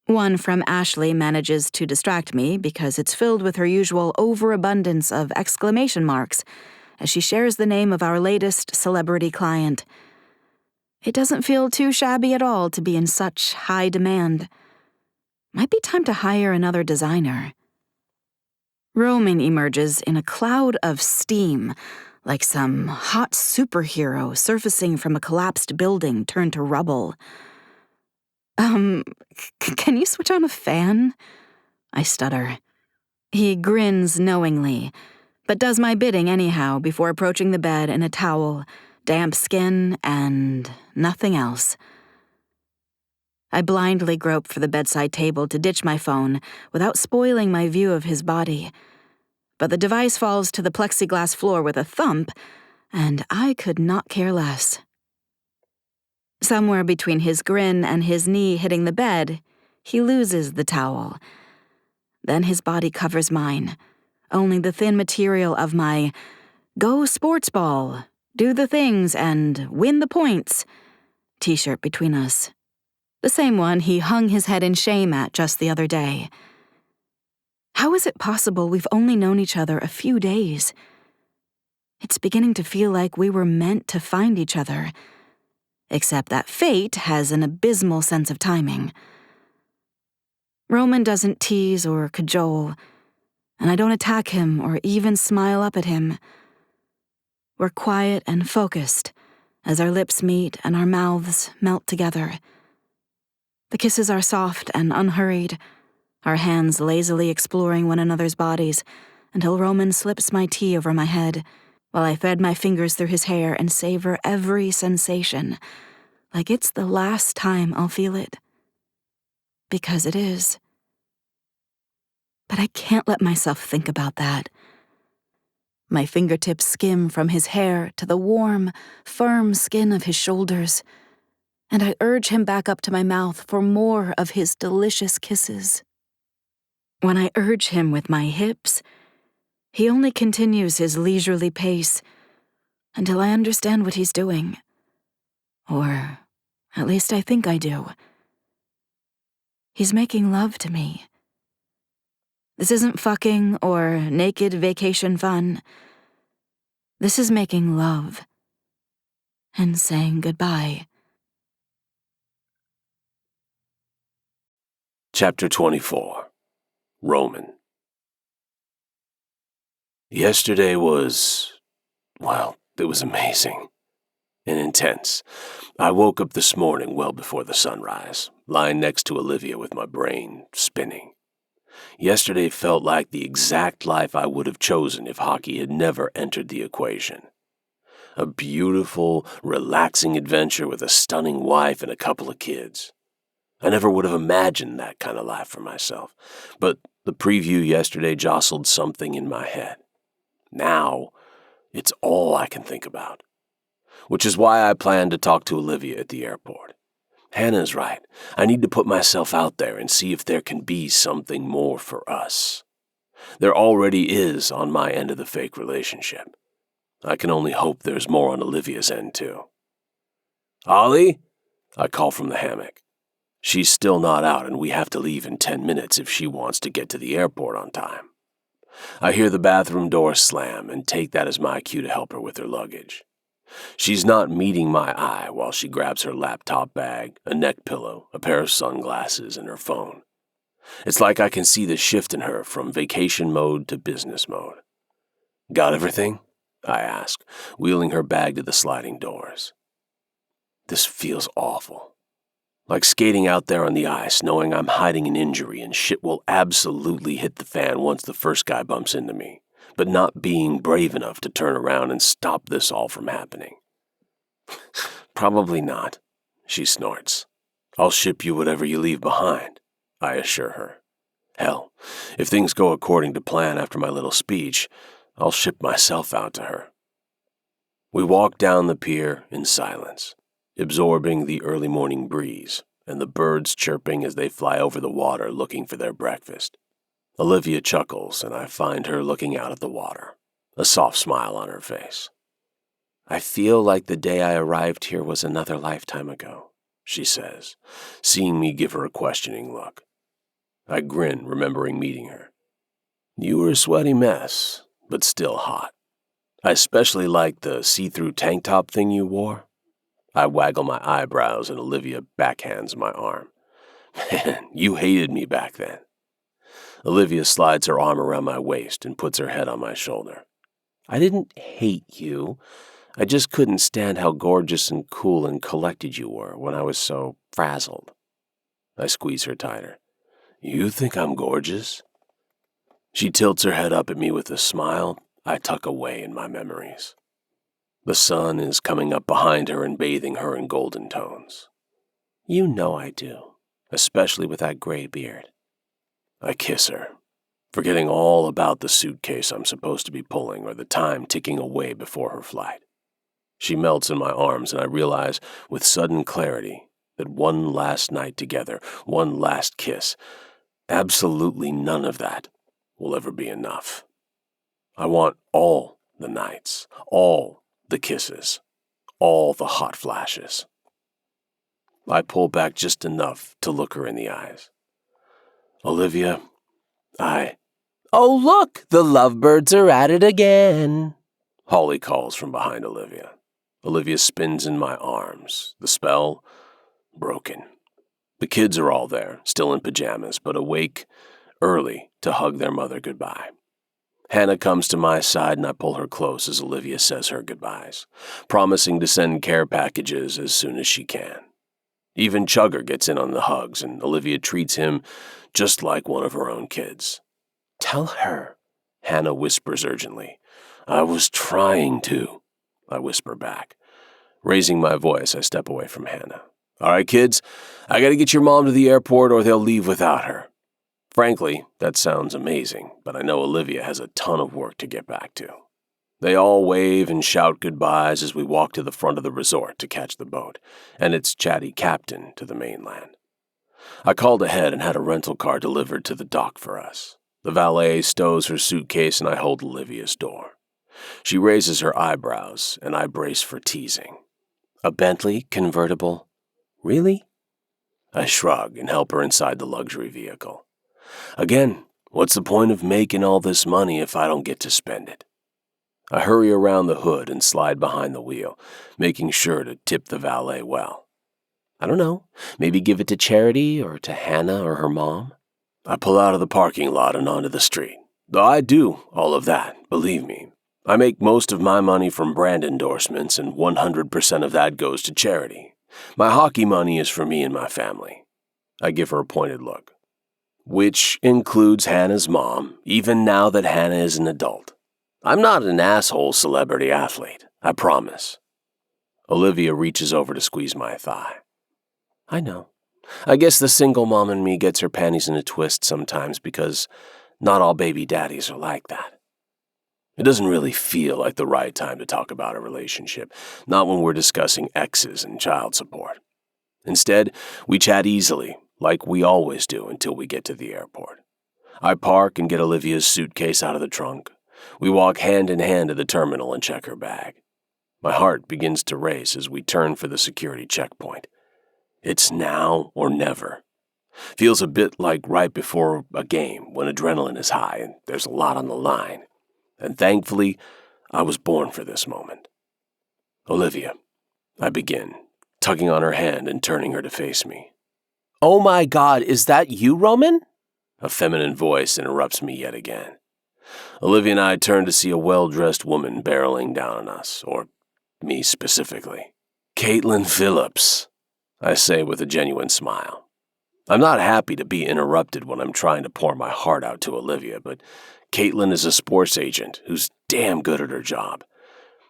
One from Ashley manages to distract me because it's filled with her usual overabundance of exclamation marks as she shares the name of our latest celebrity client. It doesn't feel too shabby at all to be in such high demand. Might be time to hire another designer. Roman emerges in a cloud of steam, like some hot superhero surfacing from a collapsed building turned to rubble. Can you switch on a fan?" I stutter. He grins knowingly, but does my bidding anyhow before approaching the bed in a towel, damp skin, and nothing else. I blindly grope for the bedside table to ditch my phone without spoiling my view of his body. But the device falls to the plexiglass floor with a thump, and I could not care less. Somewhere between his grin and his knee hitting the bed, he loses the towel. Then his body covers mine, only the thin material of my "Go sports ball, do the things, and win the points" t-shirt between us. The same one he hung his head in shame at just the other day. How is it possible we've only known each other a few days? It's beginning to feel like we were meant to find each other, except that fate has an abysmal sense of timing. Roman doesn't tease or cajole, and I don't attack him or even smile up at him. We're quiet and focused as our lips meet and our mouths melt together. The kisses are soft and unhurried, our hands lazily exploring one another's bodies until Roman slips my tea over my head while I thread my fingers through his hair and savor every sensation, like it's the last time I'll feel it. Because it is. But I can't let myself think about that. My fingertips skim from his hair to the warm, firm skin of his shoulders, and I urge him back up to my mouth for more of his delicious kisses. When I urge him with my hips, he only continues his leisurely pace until I understand what he's doing. Or at least I think I do. He's making love to me. This isn't fucking or naked vacation fun. This is making love and saying goodbye. Chapter 24. Roman. Yesterday was, well, it was amazing. and intense. I woke up this morning well before the sunrise, lying next to Olivia with my brain spinning. Yesterday felt like the exact life I would have chosen if hockey had never entered the equation. A beautiful, relaxing adventure with a stunning wife and a couple of kids. I never would have imagined that kind of life for myself, but the preview yesterday jostled something in my head. Now, it's all I can think about. Which is why I plan to talk to Olivia at the airport. Hannah's right. I need to put myself out there and see if there can be something more for us. There already is on my end of the fake relationship. I can only hope there's more on Olivia's end, too. Ollie? I call from the hammock. She's still not out, and we have to leave in 10 minutes if she wants to get to the airport on time. I hear the bathroom door slam and take that as my cue to help her with her luggage. She's not meeting my eye while she grabs her laptop bag, a neck pillow, a pair of sunglasses, and her phone. It's like I can see the shift in her from vacation mode to business mode. Got everything? I ask, wheeling her bag to the sliding doors. This feels awful. Like skating out there on the ice, knowing I'm hiding an injury and shit will absolutely hit the fan once the first guy bumps into me, but not being brave enough to turn around and stop this all from happening. Probably not, she snorts. I'll ship you whatever you leave behind, I assure her. Hell, if things go according to plan after my little speech, I'll ship myself out to her. We walk down the pier in silence, absorbing the early morning breeze and the birds chirping as they fly over the water looking for their breakfast. Olivia chuckles, and I find her looking out at the water, a soft smile on her face. I feel like the day I arrived here was another lifetime ago, she says, seeing me give her a questioning look. I grin, remembering meeting her. You were a sweaty mess, but still hot. I especially liked the see-through tank top thing you wore. I waggle my eyebrows and Olivia backhands my arm. Man, you hated me back then. Olivia slides her arm around my waist and puts her head on my shoulder. I didn't hate you. I just couldn't stand how gorgeous and cool and collected you were when I was so frazzled. I squeeze her tighter. You think I'm gorgeous? She tilts her head up at me with a smile I tuck away in my memories. The sun is coming up behind her and bathing her in golden tones. You know I do, especially with that gray beard. I kiss her, forgetting all about the suitcase I'm supposed to be pulling or the time ticking away before her flight. She melts in my arms and I realize with sudden clarity that one last night together, one last kiss, absolutely none of that will ever be enough. I want all the nights, all the kisses, all the hot flashes. I pull back just enough to look her in the eyes. Olivia, Oh, look, the lovebirds are at it again, Holly calls from behind Olivia. Olivia spins in my arms, the spell broken. The kids are all there, still in pajamas, but awake early to hug their mother goodbye. Hannah comes to my side and I pull her close as Olivia says her goodbyes, promising to send care packages as soon as she can. Even Chugger gets in on the hugs and Olivia treats him just like one of her own kids. Tell her, Hannah whispers urgently. I was trying to, I whisper back. Raising my voice, I step away from Hannah. All right, kids, I gotta get your mom to the airport or they'll leave without her. Frankly, that sounds amazing, but I know Olivia has a ton of work to get back to. They all wave and shout goodbyes as we walk to the front of the resort to catch the boat, and its chatty captain to the mainland. I called ahead and had a rental car delivered to the dock for us. The valet stows her suitcase and I hold Olivia's door. She raises her eyebrows and I brace for teasing. A Bentley convertible? Really? I shrug and help her inside the luxury vehicle. Again, what's the point of making all this money if I don't get to spend it? I hurry around the hood and slide behind the wheel, making sure to tip the valet well. I don't know, maybe give it to charity or to Hannah or her mom? I pull out of the parking lot and onto the street. Though I do all of that, believe me. I make most of my money from brand endorsements, and 100% of that goes to charity. My hockey money is for me and my family. I give her a pointed look. Which includes Hannah's mom, even now that Hannah is an adult. I'm not an asshole celebrity athlete, I promise. Olivia reaches over to squeeze my thigh. I know. I guess the single mom in me gets her panties in a twist sometimes because not all baby daddies are like that. It doesn't really feel like the right time to talk about a relationship, not when we're discussing exes and child support. Instead, we chat easily, like we always do until we get to the airport. I park and get Olivia's suitcase out of the trunk. We walk hand in hand to the terminal and check her bag. My heart begins to race as we turn for the security checkpoint. It's now or never. Feels a bit like right before a game when adrenaline is high and there's a lot on the line. And thankfully, I was born for this moment. Olivia, I begin, tugging on her hand and turning her to face me. Oh my God, is that you, Roman? A feminine voice interrupts me yet again. Olivia and I turn to see a well-dressed woman barreling down on us, or me specifically. Caitlin Phillips, I say with a genuine smile. I'm not happy to be interrupted when I'm trying to pour my heart out to Olivia, but Caitlin is a sports agent who's damn good at her job.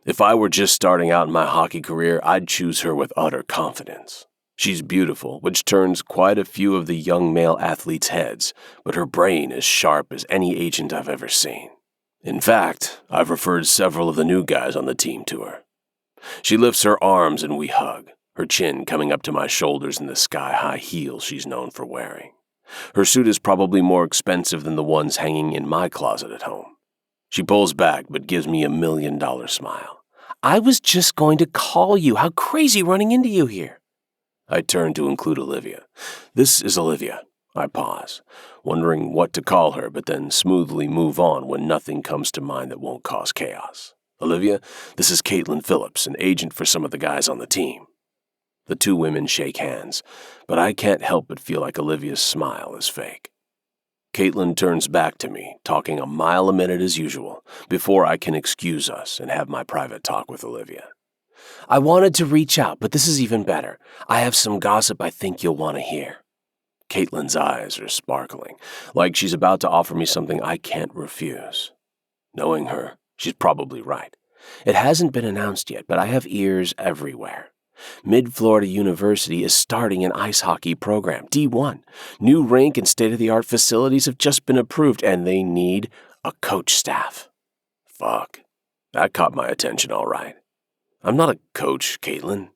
If I were just starting out in my hockey career, I'd choose her with utter confidence. She's beautiful, which turns quite a few of the young male athletes' heads, but her brain is sharp as any agent I've ever seen. In fact, I've referred several of the new guys on the team to her. She lifts her arms and we hug, her chin coming up to my shoulders in the sky-high heels she's known for wearing. Her suit is probably more expensive than the ones hanging in my closet at home. She pulls back but gives me $1 million smile. I was just going to call you. How crazy running into you here. I turn to include Olivia. This is Olivia. I pause, wondering what to call her, but then smoothly move on when nothing comes to mind that won't cause chaos. Olivia, this is Caitlin Phillips, an agent for some of the guys on the team. The two women shake hands, but I can't help but feel like Olivia's smile is fake. Caitlin turns back to me, talking a mile a minute as usual, before I can excuse us and have my private talk with Olivia. I wanted to reach out, but this is even better. I have some gossip I think you'll want to hear. Caitlin's eyes are sparkling, like she's about to offer me something I can't refuse. Knowing her, she's probably right. It hasn't been announced yet, but I have ears everywhere. Mid-Florida University is starting an ice hockey program, D1. New rink and state-of-the-art facilities have just been approved, and they need a coach staff. Fuck. That caught my attention all right. I'm not a coach, Caitlin.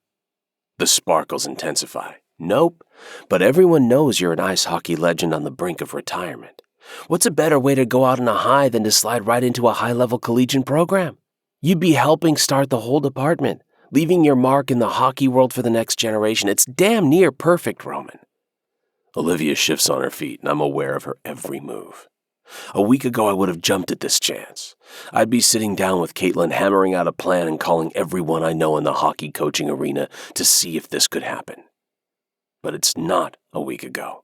The sparkles intensify. Nope, but everyone knows you're an ice hockey legend on the brink of retirement. What's a better way to go out on a high than to slide right into a high-level collegiate program? You'd be helping start the whole department, leaving your mark in the hockey world for the next generation. It's damn near perfect, Roman. Olivia shifts on her feet, and I'm aware of her every move. A week ago, I would have jumped at this chance. I'd be sitting down with Caitlin, hammering out a plan and calling everyone I know in the hockey coaching arena to see if this could happen. But it's not a week ago.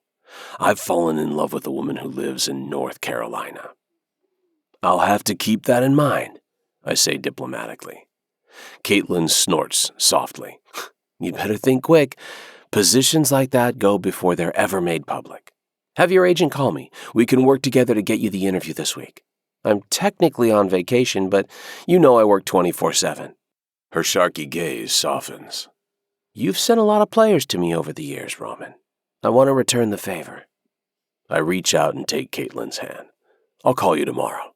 I've fallen in love with a woman who lives in North Carolina. I'll have to keep that in mind, I say diplomatically. Caitlin snorts softly. You'd better think quick. Positions like that go before they're ever made public. Have your agent call me. We can work together to get you the interview this week. I'm technically on vacation, but you know I work 24/7. Her sharky gaze softens. You've sent a lot of players to me over the years, Roman. I want to return the favor. I reach out and take Caitlin's hand. I'll call you tomorrow.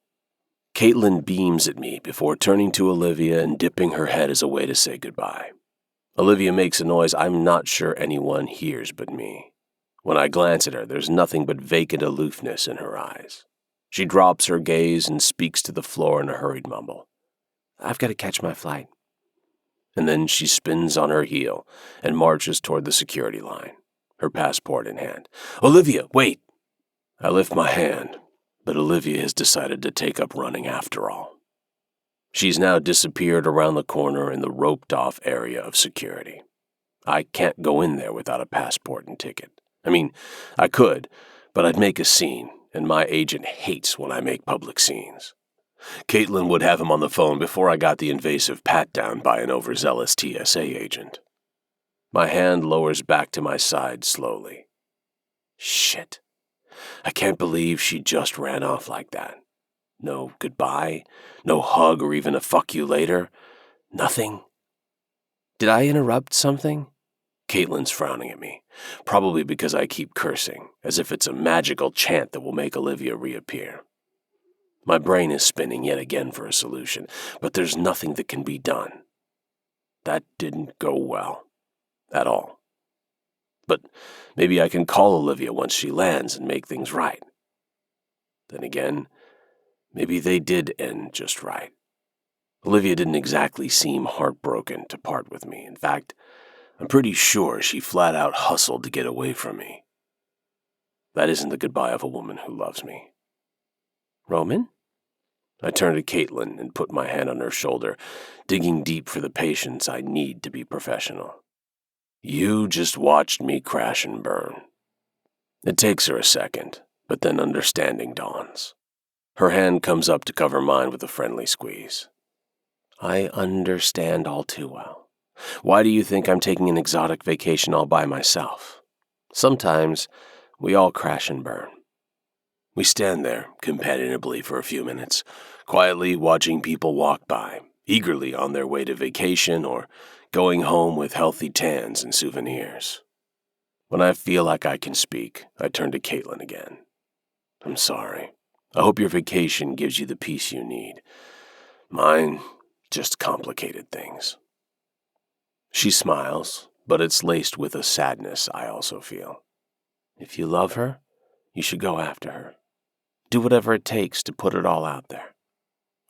Caitlin beams at me before turning to Olivia and dipping her head as a way to say goodbye. Olivia makes a noise I'm not sure anyone hears but me. When I glance at her, there's nothing but vacant aloofness in her eyes. She drops her gaze and speaks to the floor in a hurried mumble. I've got to catch my flight. And then she spins on her heel and marches toward the security line, her passport in hand. Olivia, wait! I lift my hand, but Olivia has decided to take up running after all. She's now disappeared around the corner in the roped-off area of security. I can't go in there without a passport and ticket. I mean, I could, but I'd make a scene, and my agent hates when I make public scenes. Caitlin would have him on the phone before I got the invasive pat-down by an overzealous TSA agent. My hand lowers back to my side slowly. Shit. I can't believe she just ran off like that. No goodbye, no hug or even a fuck you later. Nothing. Did I interrupt something? Caitlin's frowning at me, probably because I keep cursing, as if it's a magical chant that will make Olivia reappear. My brain is spinning yet again for a solution, but there's nothing that can be done. That didn't go well. At all. But maybe I can call Olivia once she lands and make things right. Then again, maybe they did end just right. Olivia didn't exactly seem heartbroken to part with me. In fact, I'm pretty sure she flat out hustled to get away from me. That isn't the goodbye of a woman who loves me. Roman? I turned to Caitlin and put my hand on her shoulder, digging deep for the patience I need to be professional. You just watched me crash and burn. It takes her a second, but then understanding dawns. Her hand comes up to cover mine with a friendly squeeze. I understand all too well. Why do you think I'm taking an exotic vacation all by myself? Sometimes we all crash and burn. We stand there companionably for a few minutes, quietly watching people walk by, eagerly on their way to vacation or going home with healthy tans and souvenirs. When I feel like I can speak, I turn to Caitlin again. I'm sorry. I hope your vacation gives you the peace you need. Mine just complicated things. She smiles, but it's laced with a sadness I also feel. If you love her, you should go after her. Do whatever it takes to put it all out there.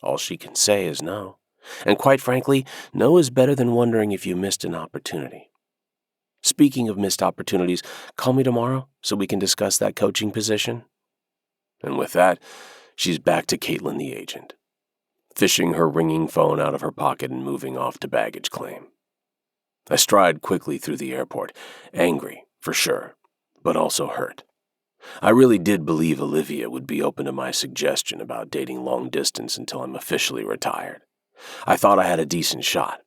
All she can say is no. And quite frankly, no is better than wondering if you missed an opportunity. Speaking of missed opportunities, call me tomorrow so we can discuss that coaching position. And with that, she's back to Caitlin the agent, fishing her ringing phone out of her pocket and moving off to baggage claim. I stride quickly through the airport, angry, for sure, but also hurt. I really did believe Olivia would be open to my suggestion about dating long distance until I'm officially retired. I thought I had a decent shot,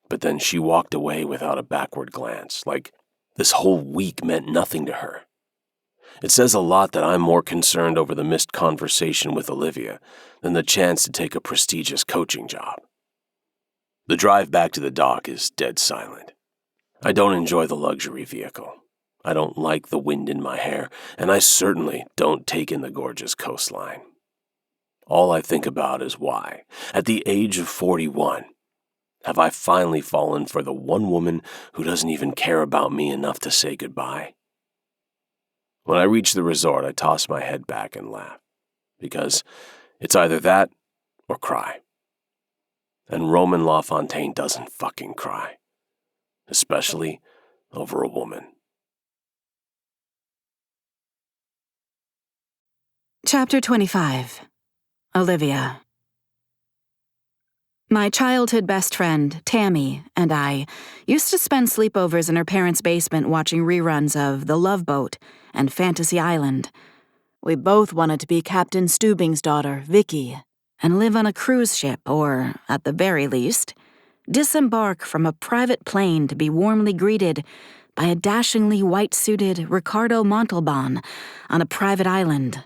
but then she walked away without a backward glance, like this whole week meant nothing to her. It says a lot that I'm more concerned over the missed conversation with Olivia than the chance to take a prestigious coaching job. The drive back to the dock is dead silent. I don't enjoy the luxury vehicle. I don't like the wind in my hair, and I certainly don't take in the gorgeous coastline. All I think about is why, at the age of 41, have I finally fallen for the one woman who doesn't even care about me enough to say goodbye? When I reach the resort, I toss my head back and laugh, because it's either that or cry. And Roman LaFontaine doesn't fucking cry, especially over a woman. Chapter 25. Olivia. My childhood best friend, Tammy, and I used to spend sleepovers in her parents' basement watching reruns of The Love Boat and Fantasy Island. We both wanted to be Captain Stubing's daughter, Vicky, and live on a cruise ship or, at the very least, disembark from a private plane to be warmly greeted by a dashingly white-suited Ricardo Montalban on a private island.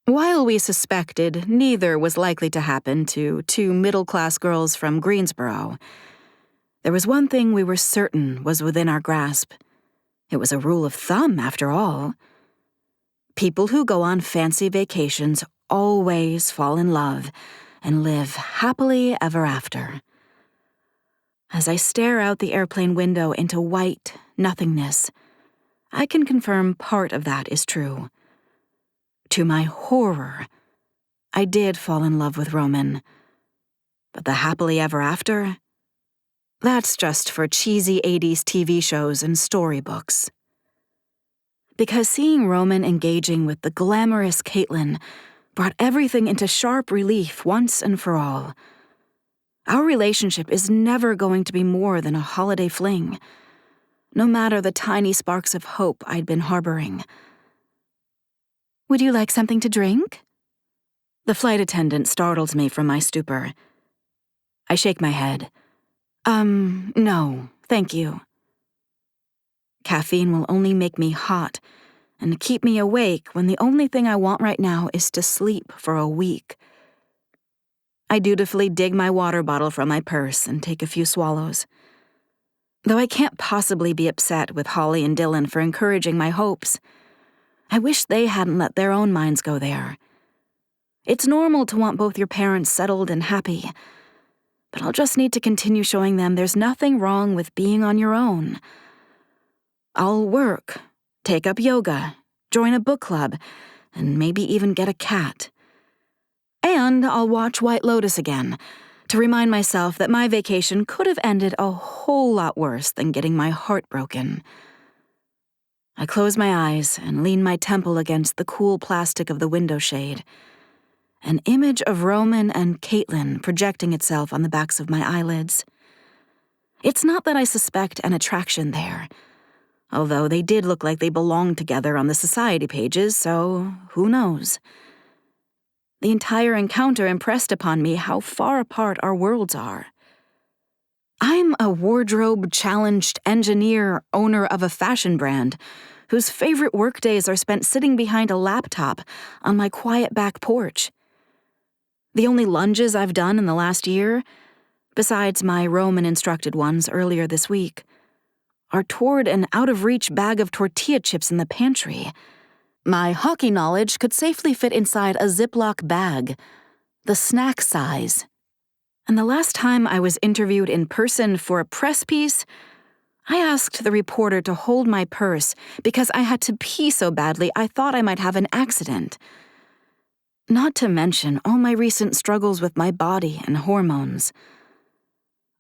While we suspected neither was likely to happen to two middle-class girls from Greensboro, there was one thing we were certain was within our grasp. It was a rule of thumb, after all. People who go on fancy vacations always fall in love and live happily ever after. As I stare out the airplane window into white nothingness, I can confirm part of that is true. To my horror, I did fall in love with Roman. But the happily ever after? That's just for cheesy 80s TV shows and storybooks. Because seeing Roman engaging with the glamorous Caitlin brought everything into sharp relief once and for all. Our relationship is never going to be more than a holiday fling, no matter the tiny sparks of hope I'd been harboring. Would you like something to drink? The flight attendant startles me from my stupor. I shake my head. No, thank you. Caffeine will only make me hot and keep me awake when the only thing I want right now is to sleep for a week. I dutifully dig my water bottle from my purse and take a few swallows. Though I can't possibly be upset with Holly and Dylan for encouraging my hopes, I wish they hadn't let their own minds go there. It's normal to want both your parents settled and happy, but I'll just need to continue showing them there's nothing wrong with being on your own. I'll work, take up yoga, join a book club, and maybe even get a cat. And I'll watch White Lotus again, to remind myself that my vacation could have ended a whole lot worse than getting my heart broken. I close my eyes and lean my temple against the cool plastic of the window shade. An image of Roman and Caitlin projecting itself on the backs of my eyelids. It's not that I suspect an attraction there, although they did look like they belonged together on the society pages, so who knows? The entire encounter impressed upon me how far apart our worlds are. I'm a wardrobe-challenged engineer, owner of a fashion brand, whose favorite workdays are spent sitting behind a laptop on my quiet back porch. The only lunges I've done in the last year, besides my Roman-instructed ones earlier this week, are toward an out-of-reach bag of tortilla chips in the pantry. My hockey knowledge could safely fit inside a Ziploc bag, the snack size. And the last time I was interviewed in person for a press piece, I asked the reporter to hold my purse because I had to pee so badly I thought I might have an accident. Not to mention all my recent struggles with my body and hormones.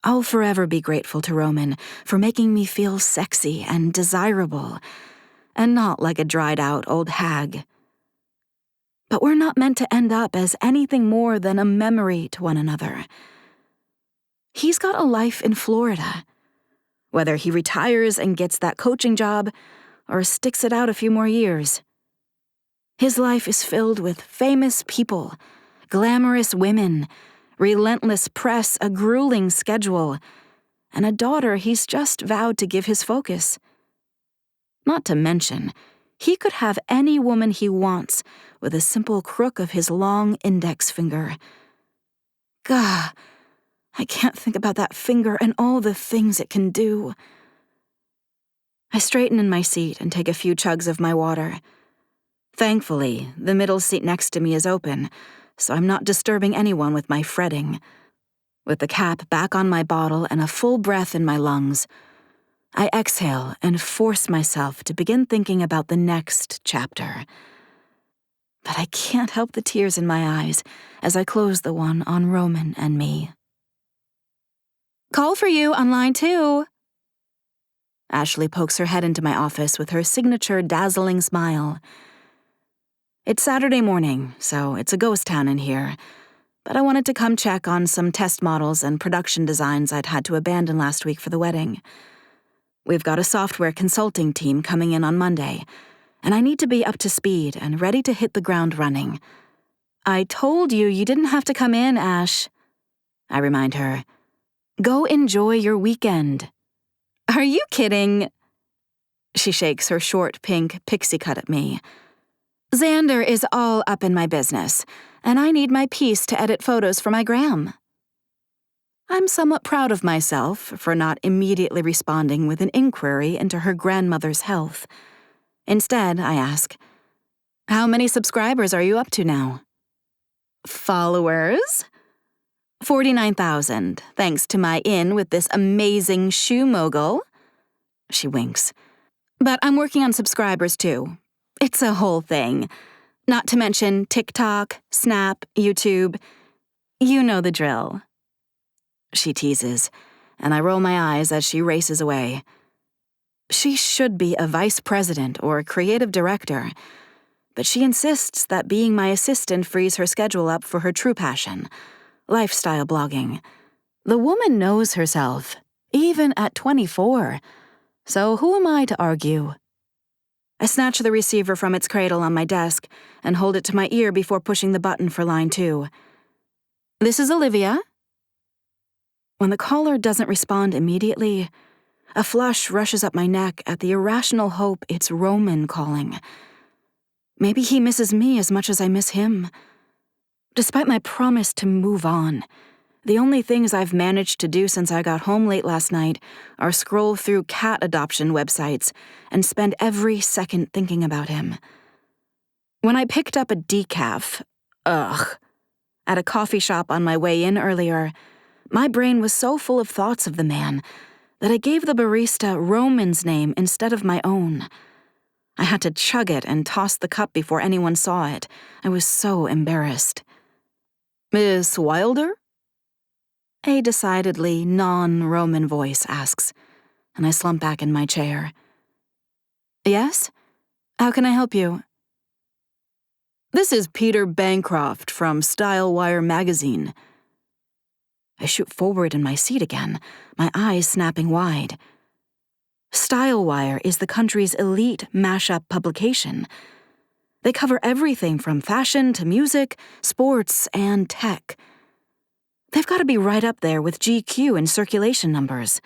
I'll forever be grateful to Roman for making me feel sexy and desirable, and not like a dried-out old hag. But we're not meant to end up as anything more than a memory to one another. He's got a life in Florida. Whether he retires and gets that coaching job or sticks it out a few more years. His life is filled with famous people, glamorous women, relentless press, a grueling schedule, and a daughter he's just vowed to give his focus. Not to mention, he could have any woman he wants with a simple crook of his long index finger. Gah, I can't think about that finger and all the things it can do. I straighten in my seat and take a few chugs of my water. Thankfully, the middle seat next to me is open, so I'm not disturbing anyone with my fretting. With the cap back on my bottle and a full breath in my lungs, I exhale and force myself to begin thinking about the next chapter. But I can't help the tears in my eyes as I close the one on Roman and me. Call for you on line 2. Ashley pokes her head into my office with her signature dazzling smile. It's Saturday morning, so it's a ghost town in here, but I wanted to come check on some test models and production designs I'd had to abandon last week for the wedding. We've got a software consulting team coming in on Monday, and I need to be up to speed and ready to hit the ground running. I told you didn't have to come in, Ash. I remind her. Go enjoy your weekend. Are you kidding? She shakes her short pink pixie cut at me. Xander is all up in my business, and I need my piece to edit photos for my gram. I'm somewhat proud of myself for not immediately responding with an inquiry into her grandmother's health. Instead, I ask, how many subscribers are you up to now? Followers? 49,000, thanks to my in with this amazing shoe mogul. She winks. But I'm working on subscribers too. It's a whole thing. Not to mention TikTok, Snap, YouTube. You know the drill. She teases, and I roll my eyes as she races away. She should be a vice president or a creative director, but she insists that being my assistant frees her schedule up for her true passion, lifestyle blogging. The woman knows herself, even at 24, so who am I to argue? I snatch the receiver from its cradle on my desk and hold it to my ear before pushing the button for line 2. "This is Olivia." When the caller doesn't respond immediately, a flush rushes up my neck at the irrational hope it's Roman calling. Maybe he misses me as much as I miss him. Despite my promise to move on, the only things I've managed to do since I got home late last night are scroll through cat adoption websites and spend every second thinking about him. When I picked up a decaf, at a coffee shop on my way in earlier, my brain was so full of thoughts of the man that I gave the barista Roman's name instead of my own. I had to chug it and toss the cup before anyone saw it. I was so embarrassed. "Miss Wilder?" A decidedly non-Roman voice asks, and I slump back in my chair. "Yes? How can I help you?" "This is Peter Bancroft from Style Wire magazine." I shoot forward in my seat again, my eyes snapping wide. Style Wire is the country's elite mashup publication. They cover everything from fashion to music, sports, and tech. They've got to be right up there with GQ in circulation numbers.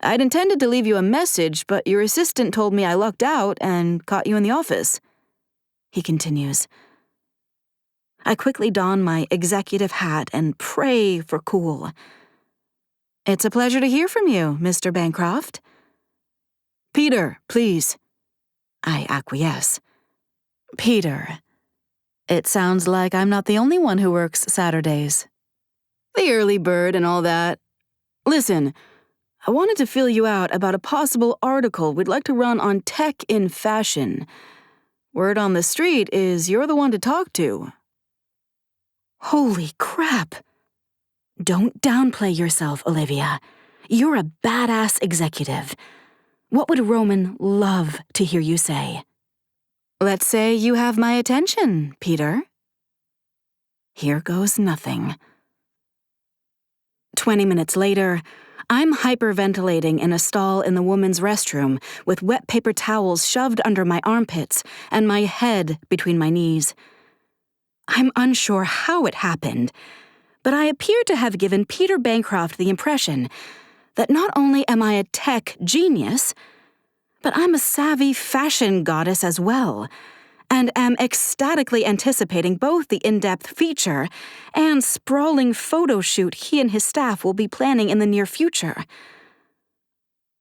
"I'd intended to leave you a message, but your assistant told me I lucked out and caught you in the office," he continues. I quickly don my executive hat and pray for cool. "It's a pleasure to hear from you, Mr. Bancroft." "Peter, please." I acquiesce. "Peter. It sounds like I'm not the only one who works Saturdays. The early bird and all that. Listen, I wanted to fill you out about a possible article we'd like to run on tech in fashion. Word on the street is you're the one to talk to." Holy crap. Don't downplay yourself, Olivia. You're a badass executive. What would Roman love to hear you say? "Let's say you have my attention, Peter." Here goes nothing. 20 minutes later, I'm hyperventilating in a stall in the woman's restroom with wet paper towels shoved under my armpits and my head between my knees. I'm unsure how it happened, but I appear to have given Peter Bancroft the impression that not only am I a tech genius, but I'm a savvy fashion goddess as well, and am ecstatically anticipating both the in-depth feature and sprawling photo shoot he and his staff will be planning in the near future.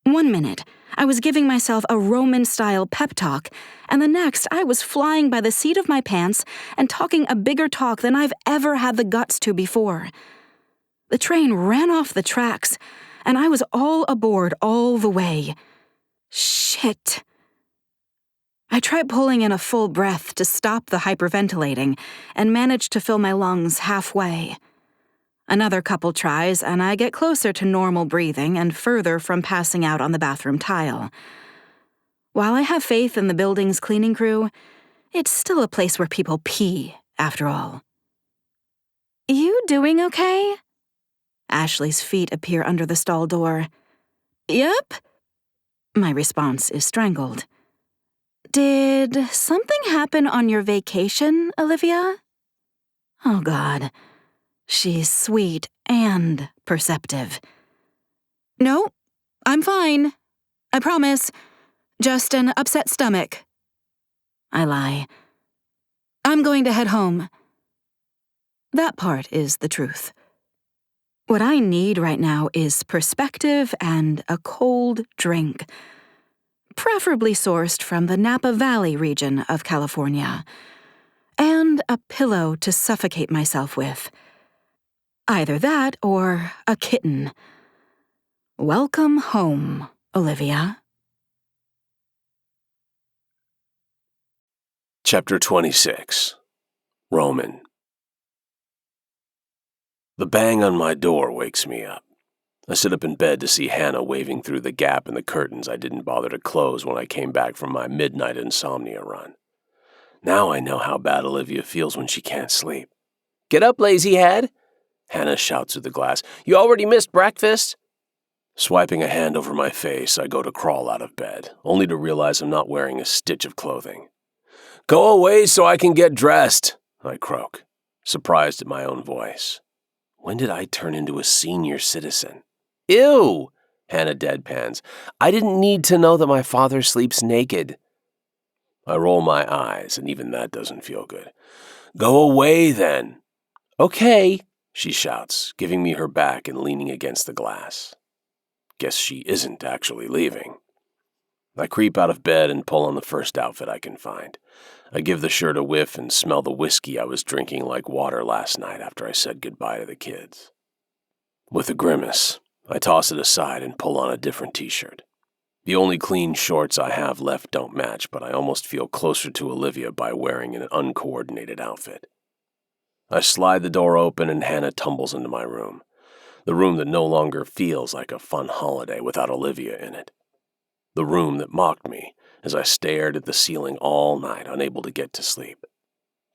One minute, I was giving myself a Roman-style pep talk, and the next I was flying by the seat of my pants and talking a bigger talk than I've ever had the guts to before. The train ran off the tracks, and I was all aboard all the way. Shit. I tried pulling in a full breath to stop the hyperventilating and managed to fill my lungs halfway. Another couple tries, and I get closer to normal breathing and further from passing out on the bathroom tile. While I have faith in the building's cleaning crew, it's still a place where people pee, after all. "You doing okay?" Ashley's feet appear under the stall door. "Yep." My response is strangled. "Did something happen on your vacation, Olivia?" Oh, God. She's sweet and perceptive. "No, I'm fine. I promise. Just an upset stomach." I lie. "I'm going to head home." That part is the truth. What I need right now is perspective and a cold drink, preferably sourced from the Napa Valley region of California, and a pillow to suffocate myself with. Either that or a kitten. Welcome home, Olivia. Chapter 26. Roman. The bang on my door wakes me up. I sit up in bed to see Hannah waving through the gap in the curtains I didn't bother to close when I came back from my midnight insomnia run. Now I know how bad Olivia feels when she can't sleep. "Get up, lazy head," Hannah shouts through the glass. "You already missed breakfast." Swiping a hand over my face, I go to crawl out of bed, only to realize I'm not wearing a stitch of clothing. "Go away so I can get dressed," I croak, surprised at my own voice. When did I turn into a senior citizen? "Ew," Hannah deadpans. "I didn't need to know that my father sleeps naked." I roll my eyes, and even that doesn't feel good. "Go away, then." "Okay," she shouts, giving me her back and leaning against the glass. Guess she isn't actually leaving. I creep out of bed and pull on the first outfit I can find. I give the shirt a whiff and smell the whiskey I was drinking like water last night after I said goodbye to the kids. With a grimace, I toss it aside and pull on a different t-shirt. The only clean shorts I have left don't match, but I almost feel closer to Olivia by wearing an uncoordinated outfit. I slide the door open and Hannah tumbles into my room. The room that no longer feels like a fun holiday without Olivia in it. The room that mocked me as I stared at the ceiling all night, unable to get to sleep.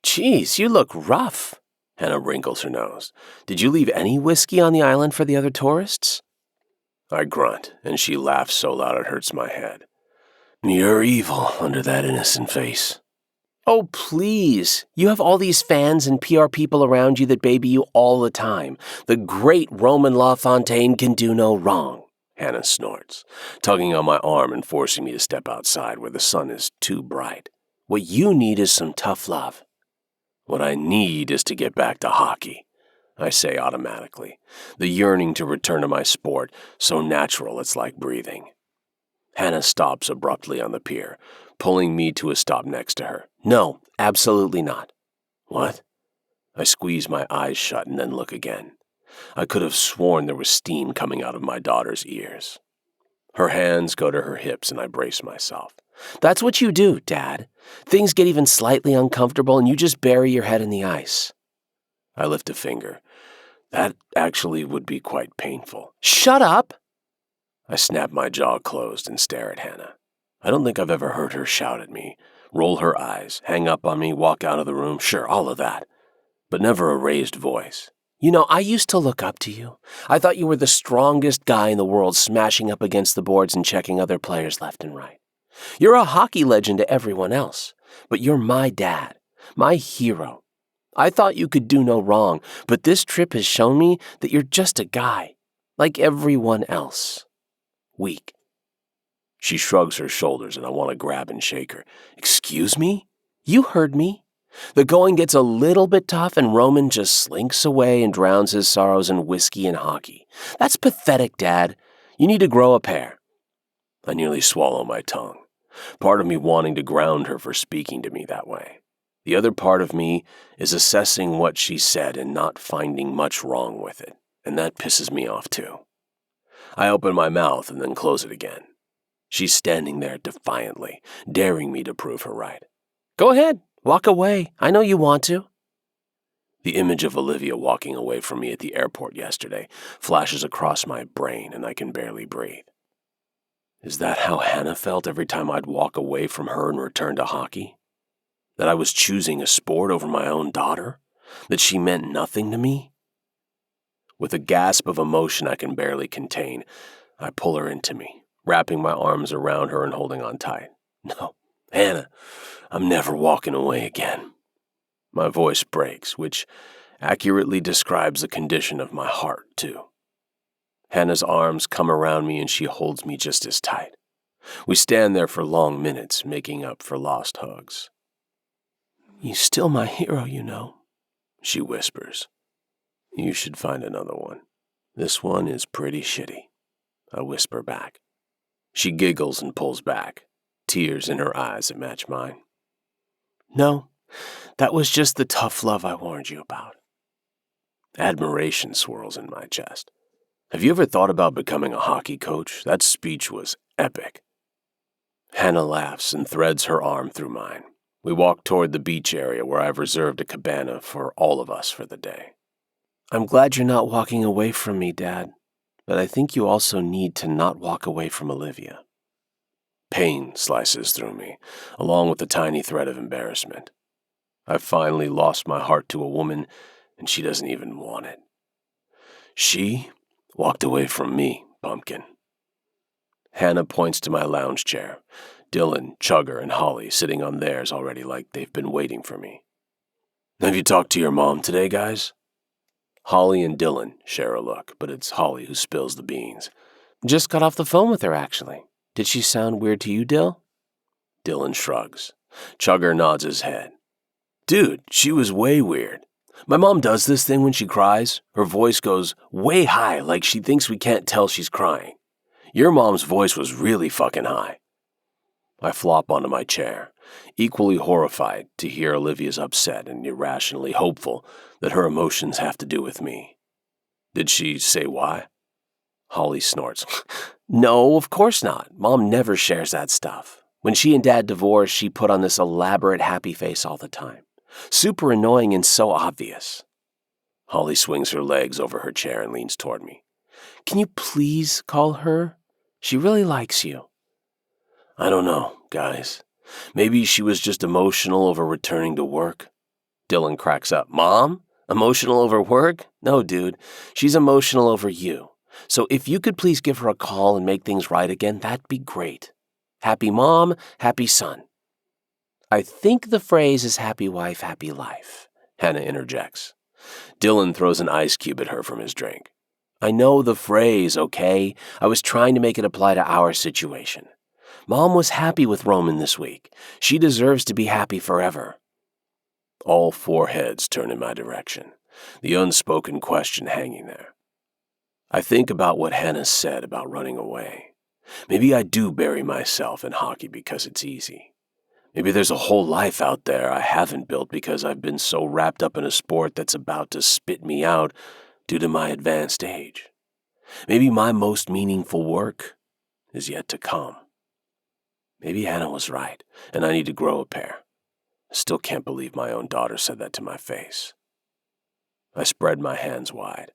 "Geez, you look rough." Hannah wrinkles her nose. "Did you leave any whiskey on the island for the other tourists?" I grunt, and she laughs so loud it hurts my head. "You're evil under that innocent face." "Oh, please. You have all these fans and PR people around you that baby you all the time. The great Roman LaFontaine can do no wrong," Hannah snorts, tugging on my arm and forcing me to step outside where the sun is too bright. "What you need is some tough love." "What I need is to get back to hockey," I say automatically, the yearning to return to my sport so natural it's like breathing. Hannah stops abruptly on the pier, pulling me to a stop next to her. "No, absolutely not." "What?" I squeeze my eyes shut and then look again. I could have sworn there was steam coming out of my daughter's ears. Her hands go to her hips and I brace myself. "That's what you do, Dad. Things get even slightly uncomfortable and you just bury your head in the ice." I lift a finger. "That actually would be quite painful." "Shut up!" I snap my jaw closed and stare at Hannah. I don't think I've ever heard her shout at me, roll her eyes, hang up on me, walk out of the room, sure, all of that, but never a raised voice. "You know, I used to look up to you. I thought you were the strongest guy in the world, smashing up against the boards and checking other players left and right. You're a hockey legend to everyone else, but you're my dad, my hero. I thought you could do no wrong, but this trip has shown me that you're just a guy, like everyone else. Weak." She shrugs her shoulders and I want to grab and shake her. "Excuse me? You heard me. The going gets a little bit tough and Roman just slinks away and drowns his sorrows in whiskey and hockey. That's pathetic, Dad. You need to grow a pair." I nearly swallow my tongue, part of me wanting to ground her for speaking to me that way. The other part of me is assessing what she said and not finding much wrong with it, and that pisses me off too. I open my mouth and then close it again. She's standing there defiantly, daring me to prove her right. "Go ahead, walk away. I know you want to." The image of Olivia walking away from me at the airport yesterday flashes across my brain and I can barely breathe. Is that how Hannah felt every time I'd walk away from her and return to hockey? That I was choosing a sport over my own daughter? That she meant nothing to me? With a gasp of emotion I can barely contain, I pull her into me, wrapping my arms around her and holding on tight. "No, Hannah, I'm never walking away again." My voice breaks, which accurately describes the condition of my heart, too. Hannah's arms come around me and she holds me just as tight. We stand there for long minutes, making up for lost hugs. "You're still my hero, you know," she whispers. "You should find another one. This one is pretty shitty," I whisper back. She giggles and pulls back, tears in her eyes that match mine. "No, that was just the tough love I warned you about." Admiration swirls in my chest. "Have you ever thought about becoming a hockey coach? That speech was epic." Hannah laughs and threads her arm through mine. We walk toward the beach area where I've reserved a cabana for all of us for the day. "I'm glad you're not walking away from me, Dad, but I think you also need to not walk away from Olivia." Pain slices through me, along with a tiny thread of embarrassment. I've finally lost my heart to a woman, and she doesn't even want it. She walked away from me pumpkin. Hannah points to my lounge chair. Dylan, Chugger, and Holly sitting on theirs already like they've been waiting for me. Have you talked to your mom today, guys? Holly and Dylan share a look, but it's Holly who spills the beans. Just got off the phone with her, actually. Did she sound weird to you, Dill? Dylan shrugs. Chugger nods his head. Dude, she was way weird. My mom does this thing when she cries. Her voice goes way high, like she thinks we can't tell she's crying. Your mom's voice was really fucking high. I flop onto my chair, equally horrified to hear Olivia's upset and irrationally hopeful that her emotions have to do with me. Did she say why? Holly snorts. No, of course not. Mom never shares that stuff. When she and Dad divorced, she put on this elaborate happy face all the time. Super annoying and so obvious. Holly swings her legs over her chair and leans toward me. Can you please call her? She really likes you. I don't know, guys. Maybe she was just emotional over returning to work. Dylan cracks up. Mom? Emotional over work? No, dude. She's emotional over you. So if you could please give her a call and make things right again, that'd be great. Happy mom, happy son. I think the phrase is happy wife, happy life, Hannah interjects. Dylan throws an ice cube at her from his drink. I know the phrase, okay? I was trying to make it apply to our situation. Mom was happy with Roman this week. She deserves to be happy forever. All four heads turn in my direction, the unspoken question hanging there. I think about what Hannah said about running away. Maybe I do bury myself in hockey because it's easy. Maybe there's a whole life out there I haven't built because I've been so wrapped up in a sport that's about to spit me out due to my advanced age. Maybe my most meaningful work is yet to come. Maybe Hannah was right, and I need to grow a pair. I still can't believe my own daughter said that to my face. I spread my hands wide.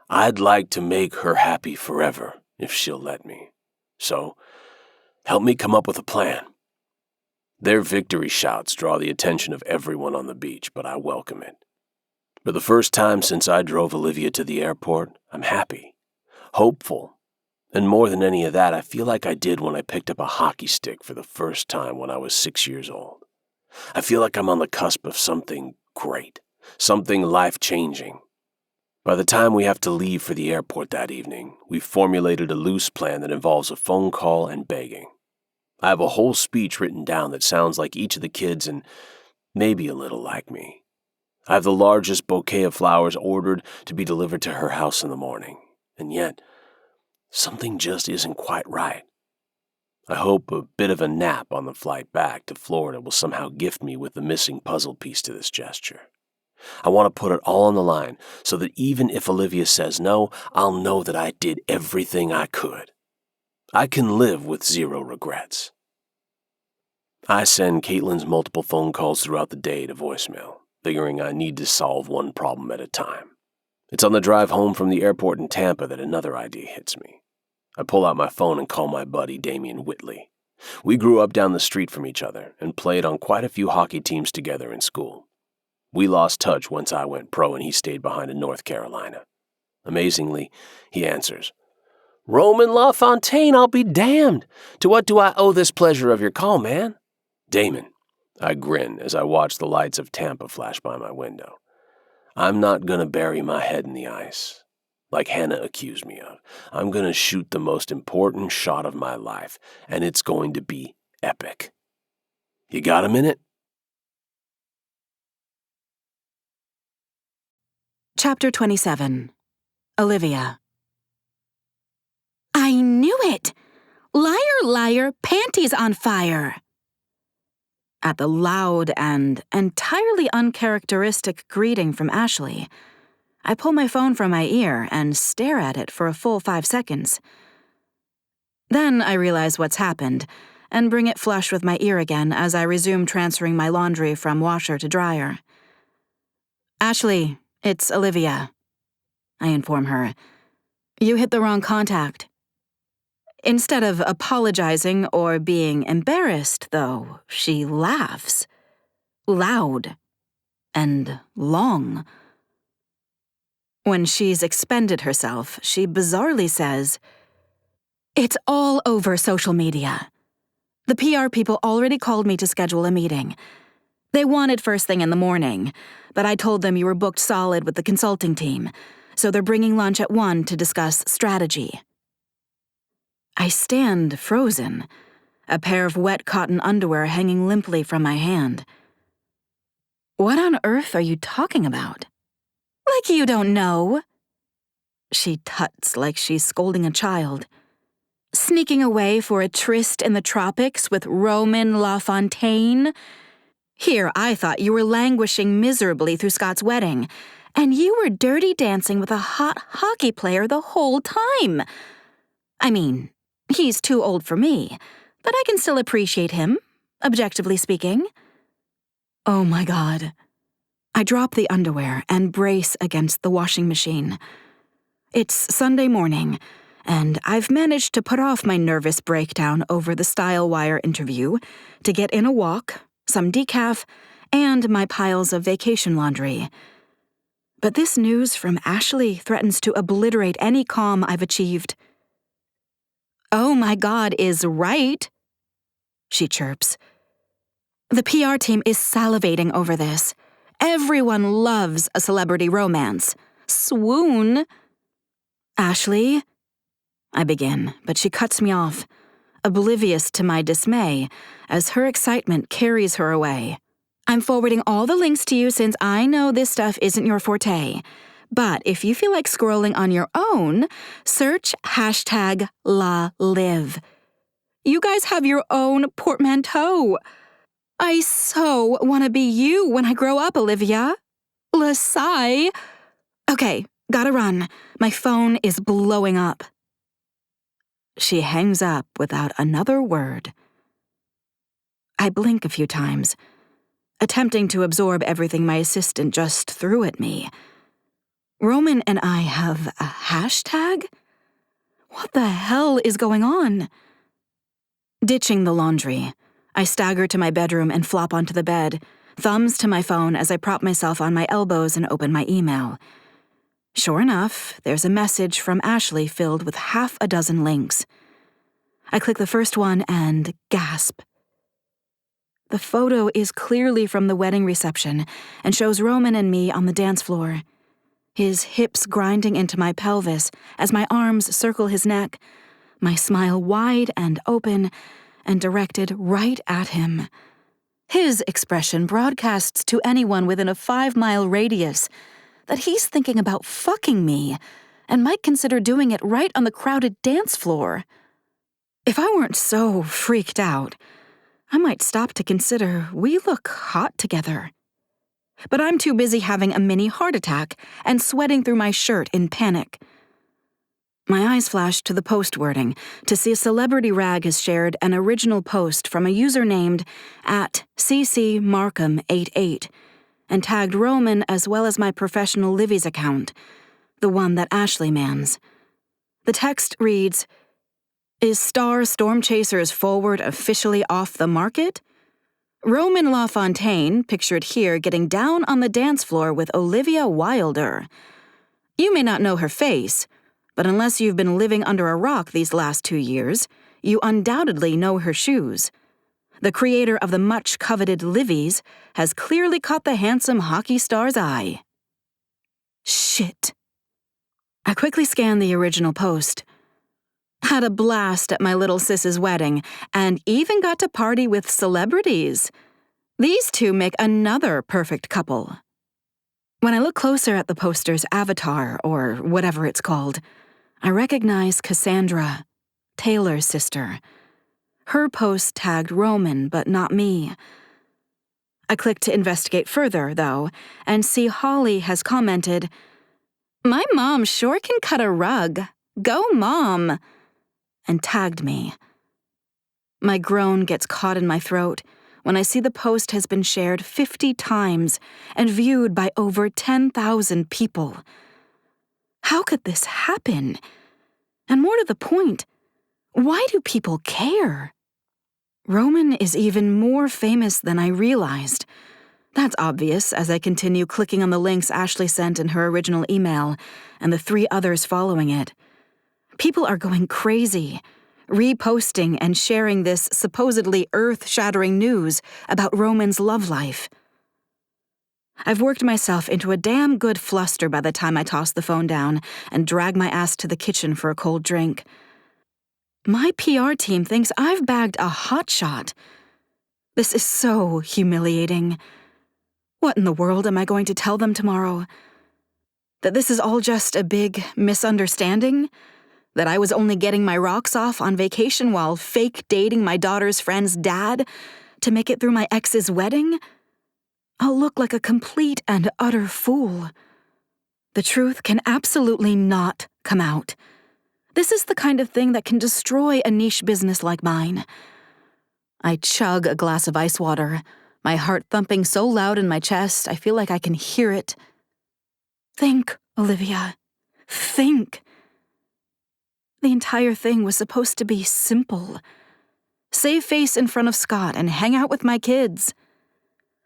I'd like to make her happy forever if she'll let me. So, help me come up with a plan. Their victory shouts draw the attention of everyone on the beach, but I welcome it. For the first time since I drove Olivia to the airport, I'm happy, hopeful, and more than any of that, I feel like I did when I picked up a hockey stick for the first time when I was 6 years old. I feel like I'm on the cusp of something great, something life-changing. By the time we have to leave for the airport that evening, we've formulated a loose plan that involves a phone call and begging. I have a whole speech written down that sounds like each of the kids and maybe a little like me. I have the largest bouquet of flowers ordered to be delivered to her house in the morning, and yet something just isn't quite right. I hope a bit of a nap on the flight back to Florida will somehow gift me with the missing puzzle piece to this gesture. I want to put it all on the line so that even if Olivia says no, I'll know that I did everything I could. I can live with zero regrets. I send Caitlin's multiple phone calls throughout the day to voicemail, figuring I need to solve one problem at a time. It's on the drive home from the airport in Tampa that another idea hits me. I pull out my phone and call my buddy Damian Whitley. We grew up down the street from each other and played on quite a few hockey teams together in school. We lost touch once I went pro and he stayed behind in North Carolina. Amazingly, he answers, Roman LaFontaine, I'll be damned. To what do I owe this pleasure of your call, man? Damon, I grin as I watch the lights of Tampa flash by my window. I'm not going to bury my head in the ice, like Hannah accused me of. I'm going to shoot the most important shot of my life, and it's going to be epic. You got a minute? Chapter 27. Olivia. I knew it! Liar, liar, panties on fire! At the loud and entirely uncharacteristic greeting from Ashley, I pull my phone from my ear and stare at it for a full 5 seconds. Then I realize what's happened and bring it flush with my ear again as I resume transferring my laundry from washer to dryer. Ashley, it's Olivia. I inform her. You hit the wrong contact. Instead of apologizing or being embarrassed, though, she laughs. Loud. And long. When she's expended herself, she bizarrely says, It's all over social media. The PR people already called me to schedule a meeting. They wanted first thing in the morning, but I told them you were booked solid with the consulting team, so they're bringing lunch at 1 to discuss strategy. I stand frozen, a pair of wet cotton underwear hanging limply from my hand. What on earth are you talking about? Like you don't know. She tuts like she's scolding a child. Sneaking away for a tryst in the tropics with Roman LaFontaine? Here, I thought you were languishing miserably through Scott's wedding, and you were dirty dancing with a hot hockey player the whole time. I mean, he's too old for me, but I can still appreciate him, objectively speaking. Oh my God. I drop the underwear and brace against the washing machine. It's Sunday morning, and I've managed to put off my nervous breakdown over the Style Wire interview to get in a walk, some decaf, and my piles of vacation laundry. But this news from Ashley threatens to obliterate any calm I've achieved. Oh my God is right, she chirps. The PR team is salivating over this. Everyone loves a celebrity romance. Swoon. Ashley? I begin, but she cuts me off, oblivious to my dismay, as her excitement carries her away. I'm forwarding all the links to you since I know this stuff isn't your forte. But if you feel like scrolling on your own, search #LaLive. You guys have your own portmanteau. I so want to be you when I grow up, Olivia. Lasai. Okay, gotta run. My phone is blowing up. She hangs up without another word. I blink a few times, attempting to absorb everything my assistant just threw at me. Roman and I have a hashtag? What the hell is going on? Ditching the laundry, I stagger to my bedroom and flop onto the bed, thumbs to my phone as I prop myself on my elbows and open my email. Sure enough, there's a message from Ashley filled with half a dozen links. I click the first one and gasp. The photo is clearly from the wedding reception and shows Roman and me on the dance floor, his hips grinding into my pelvis as my arms circle his neck, my smile wide and open and directed right at him. His expression broadcasts to anyone within a 5-mile radius that he's thinking about fucking me and might consider doing it right on the crowded dance floor. If I weren't so freaked out, I might stop to consider we look hot together. But I'm too busy having a mini heart attack and sweating through my shirt in panic. My eyes flash to the post wording to see a celebrity rag has shared an original post from a user named @ccmarkham88 and tagged Roman as well as my professional Livy's account, the one that Ashley mans. The text reads, "Is Star Storm Chasers Forward officially off the market? Roman LaFontaine, pictured here getting down on the dance floor with Olivia Wilder. You may not know her face, but unless you've been living under a rock these last 2 years, you undoubtedly know her shoes. The creator of the much-coveted Livy's has clearly caught the handsome hockey star's eye." Shit. I quickly scanned the original post. Had a blast at my little sis's wedding, and even got to party with celebrities. These two make another perfect couple. When I look closer at the poster's avatar, or whatever it's called, I recognize Cassandra, Taylor's sister. Her post tagged Roman, but not me. I click to investigate further, though, and see Holly has commented, "My mom sure can cut a rug. Go, Mom," and tagged me. My groan gets caught in my throat when I see the post has been shared 50 times and viewed by over 10,000 people. How could this happen? And more to the point, why do people care? Roman is even more famous than I realized. That's obvious as I continue clicking on the links Ashley sent in her original email and the 3 others following it. People are going crazy, reposting and sharing this supposedly earth-shattering news about Roman's love life. I've worked myself into a damn good fluster by the time I toss the phone down and drag my ass to the kitchen for a cold drink. My PR team thinks I've bagged a hotshot. This is so humiliating. What in the world am I going to tell them tomorrow? That this is all just a big misunderstanding? That I was only getting my rocks off on vacation while fake dating my daughter's friend's dad to make it through my ex's wedding? I'll look like a complete and utter fool. The truth can absolutely not come out. This is the kind of thing that can destroy a niche business like mine. I chug a glass of ice water, my heart thumping so loud in my chest I feel like I can hear it. Think, Olivia. Think. The entire thing was supposed to be simple. Save face in front of Scott and hang out with my kids.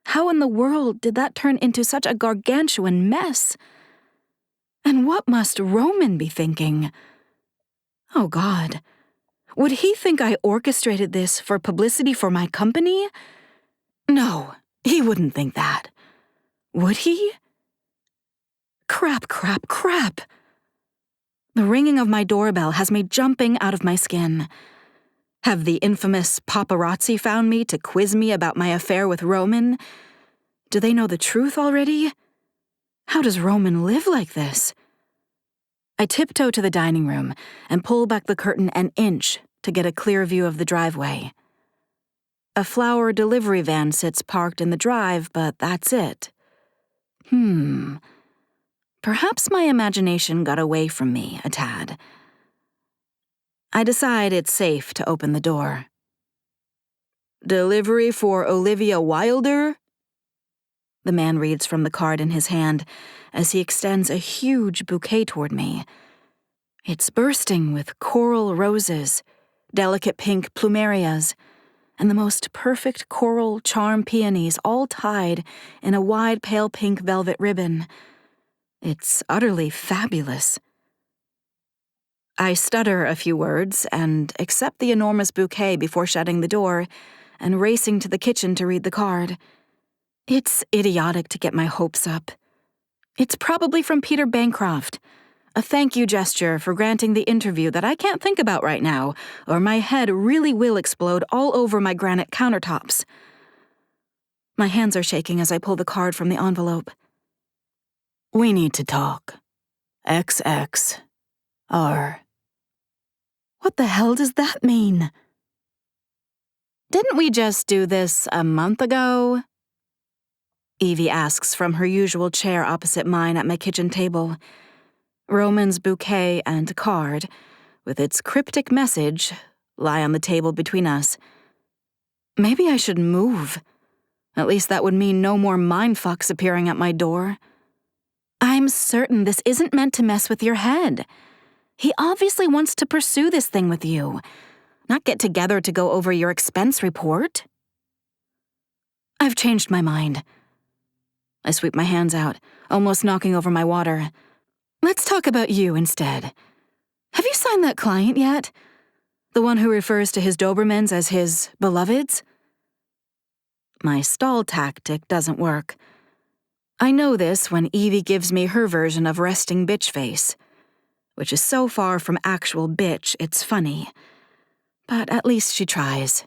How in the world did that turn into such a gargantuan mess? And what must Roman be thinking? Oh, God. Would he think I orchestrated this for publicity for my company? No, he wouldn't think that. Would he? Crap. The ringing of my doorbell has me jumping out of my skin. Have the infamous paparazzi found me to quiz me about my affair with Roman? Do they know the truth already? How does Roman live like this? I tiptoe to the dining room and pull back the curtain an inch to get a clear view of the driveway. A flower delivery van sits parked in the drive, but that's it. Perhaps my imagination got away from me a tad. I decide it's safe to open the door. Delivery for Olivia Wilder? The man reads from the card in his hand as he extends a huge bouquet toward me. It's bursting with coral roses, delicate pink plumerias, and the most perfect coral charm peonies all tied in a wide pale pink velvet ribbon. It's utterly fabulous. I stutter a few words and accept the enormous bouquet before shutting the door and racing to the kitchen to read the card. It's idiotic to get my hopes up. It's probably from Peter Bancroft, a thank you gesture for granting the interview that I can't think about right now, or my head really will explode all over my granite countertops. My hands are shaking as I pull the card from the envelope. We need to talk. XXR. What the hell does that mean? Didn't we just do this a month ago? Evie asks from her usual chair opposite mine at my kitchen table. Roman's bouquet and card, with its cryptic message, lie on the table between us. Maybe I should move. At least that would mean no more mindfucks appearing at my door. I'm certain this isn't meant to mess with your head. He obviously wants to pursue this thing with you, not get together to go over your expense report. I've changed my mind. I sweep my hands out, almost knocking over my water. Let's talk about you instead. Have you signed that client yet? The one who refers to his Dobermans as his beloveds? My stall tactic doesn't work. I know this when Evie gives me her version of resting bitch face, which is so far from actual bitch, it's funny. But at least she tries.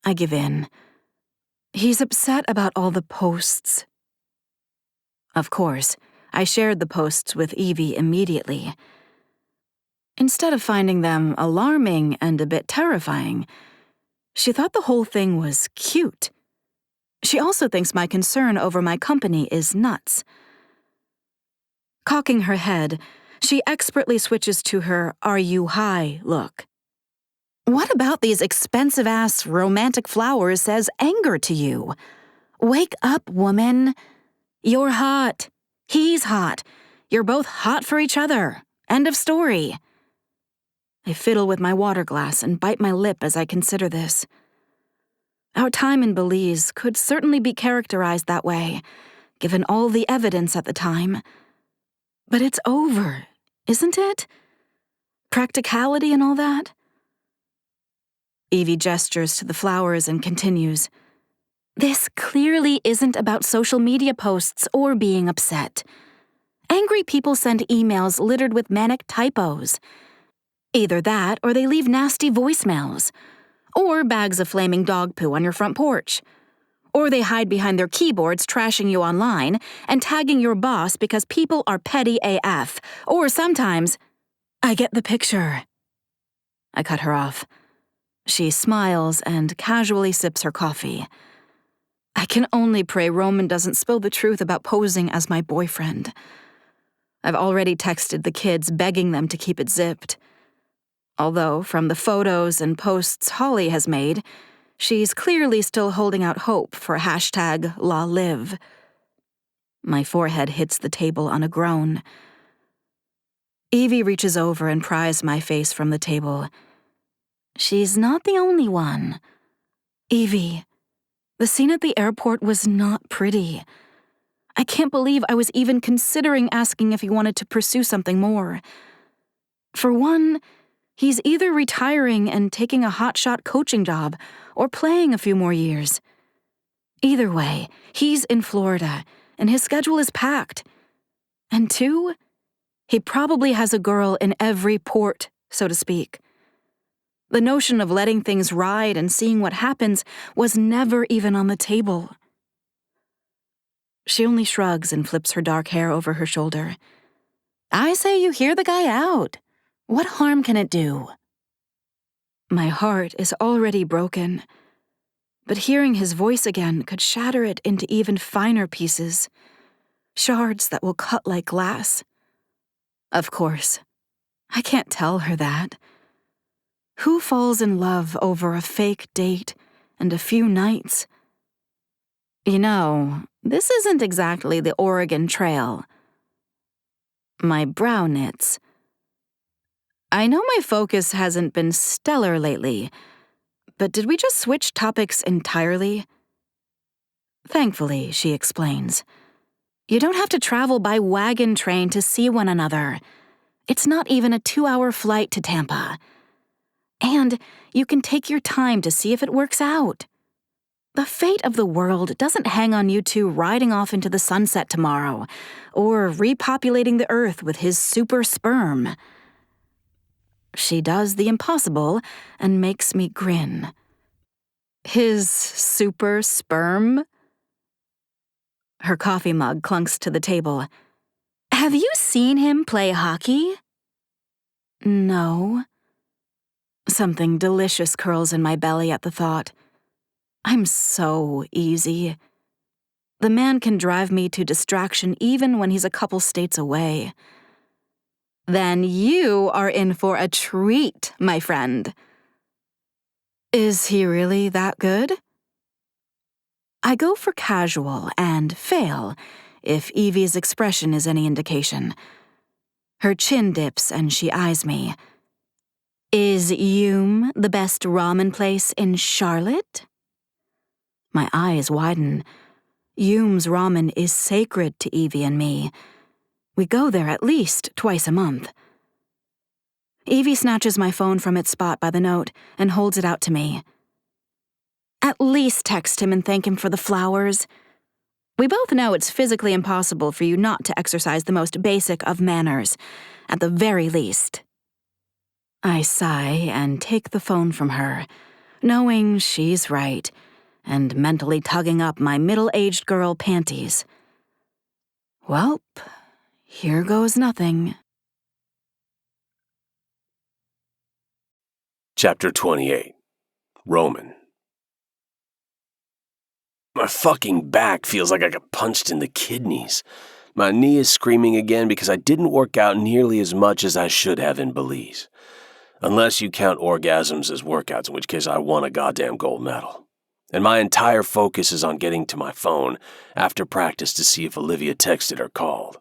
I give in. He's upset about all the posts. Of course, I shared the posts with Evie immediately. Instead of finding them alarming and a bit terrifying, she thought the whole thing was cute. She also thinks my concern over my company is nuts. Cocking her head, she expertly switches to her "are you high" look. What about these expensive-ass romantic flowers says anger to you? Wake up, woman. You're hot. He's hot. You're both hot for each other. End of story. I fiddle with my water glass and bite my lip as I consider this. Our time in Belize could certainly be characterized that way, given all the evidence at the time. But it's over, isn't it? Practicality and all that? Evie gestures to the flowers and continues. This clearly isn't about social media posts or being upset. Angry people send emails littered with manic typos. Either that or they leave nasty voicemails. Or bags of flaming dog poo on your front porch. Or they hide behind their keyboards trashing you online and tagging your boss because people are petty AF. Or sometimes, I get the picture. I cut her off. She smiles and casually sips her coffee. I can only pray Roman doesn't spill the truth about posing as my boyfriend. I've already texted the kids begging them to keep it zipped. Although, from the photos and posts Holly has made, she's clearly still holding out hope for #LawLive. My forehead hits the table on a groan. Evie reaches over and pries my face from the table. She's not the only one. Evie, the scene at the airport was not pretty. I can't believe I was even considering asking if he wanted to pursue something more. For one, he's either retiring and taking a hotshot coaching job or playing a few more years. Either way, he's in Florida, and his schedule is packed. And two, he probably has a girl in every port, so to speak. The notion of letting things ride and seeing what happens was never even on the table. She only shrugs and flips her dark hair over her shoulder. I say you hear the guy out. What harm can it do? My heart is already broken, but hearing his voice again could shatter it into even finer pieces, shards that will cut like glass. Of course, I can't tell her that. Who falls in love over a fake date and a few nights? You know, this isn't exactly the Oregon Trail. My brow knits. I know my focus hasn't been stellar lately, but did we just switch topics entirely? Thankfully, she explains. You don't have to travel by wagon train to see one another. It's not even a 2-hour flight to Tampa. And you can take your time to see if it works out. The fate of the world doesn't hang on you two riding off into the sunset tomorrow, or repopulating the earth with his super sperm. She does the impossible and makes me grin. His super sperm? Her coffee mug clunks to the table. Have you seen him play hockey? No. Something delicious curls in my belly at the thought. I'm so easy. The man can drive me to distraction even when he's a couple states away. Then you are in for a treat, my friend. Is he really that good? I go for casual and fail, if Evie's expression is any indication. Her chin dips and she eyes me. Is Yum the best ramen place in Charlotte? My eyes widen. Yum's ramen is sacred to Evie and me. We go there at least twice a month. Evie snatches my phone from its spot by the note and holds it out to me. At least text him and thank him for the flowers. We both know it's physically impossible for you not to exercise the most basic of manners, at the very least. I sigh and take the phone from her, knowing she's right, and mentally tugging up my middle-aged girl panties. Welp, here goes nothing. Chapter 28. Roman. My fucking back feels like I got punched in the kidneys. My knee is screaming again because I didn't work out nearly as much as I should have in Belize. Unless you count orgasms as workouts, in which case I won a goddamn gold medal. And my entire focus is on getting to my phone after practice to see if Olivia texted or called.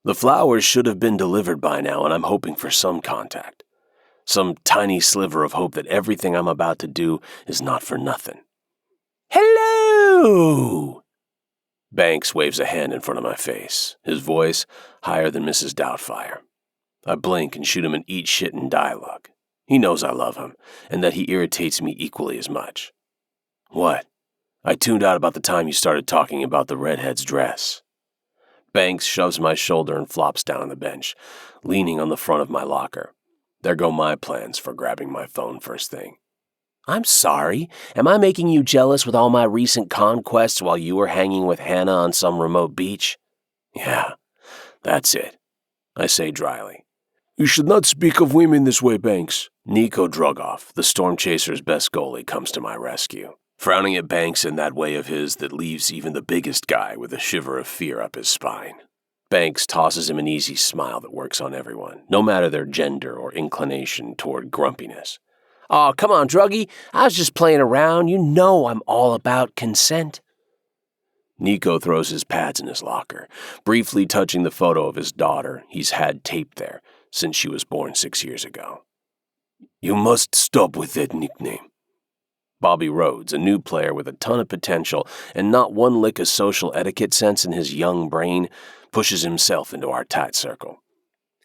The flowers should have been delivered by now, and I'm hoping for some contact. Some tiny sliver of hope that everything I'm about to do is not for nothing. Hello! Banks waves a hand in front of my face, his voice higher than Mrs. Doubtfire. I blink and shoot him an eat shit in dialogue. He knows I love him, and that he irritates me equally as much. What? I tuned out about the time you started talking about the redhead's dress. Banks shoves my shoulder and flops down on the bench, leaning on the front of my locker. There go my plans for grabbing my phone first thing. I'm sorry. Am I making you jealous with all my recent conquests while you were hanging with Hannah on some remote beach? Yeah, that's it, I say dryly. You should not speak of women this way, Banks. Nico Drogoff, the Storm Chasers' best goalie, comes to my rescue, frowning at Banks in that way of his that leaves even the biggest guy with a shiver of fear up his spine. Banks tosses him an easy smile that works on everyone, no matter their gender or inclination toward grumpiness. Oh, come on, Druggy. I was just playing around. You know I'm all about consent. Nico throws his pads in his locker, briefly touching the photo of his daughter he's had taped there since she was born 6 years ago. You must stop with that nickname. Bobby Rhodes, a new player with a ton of potential and not one lick of social etiquette sense in his young brain, pushes himself into our tight circle.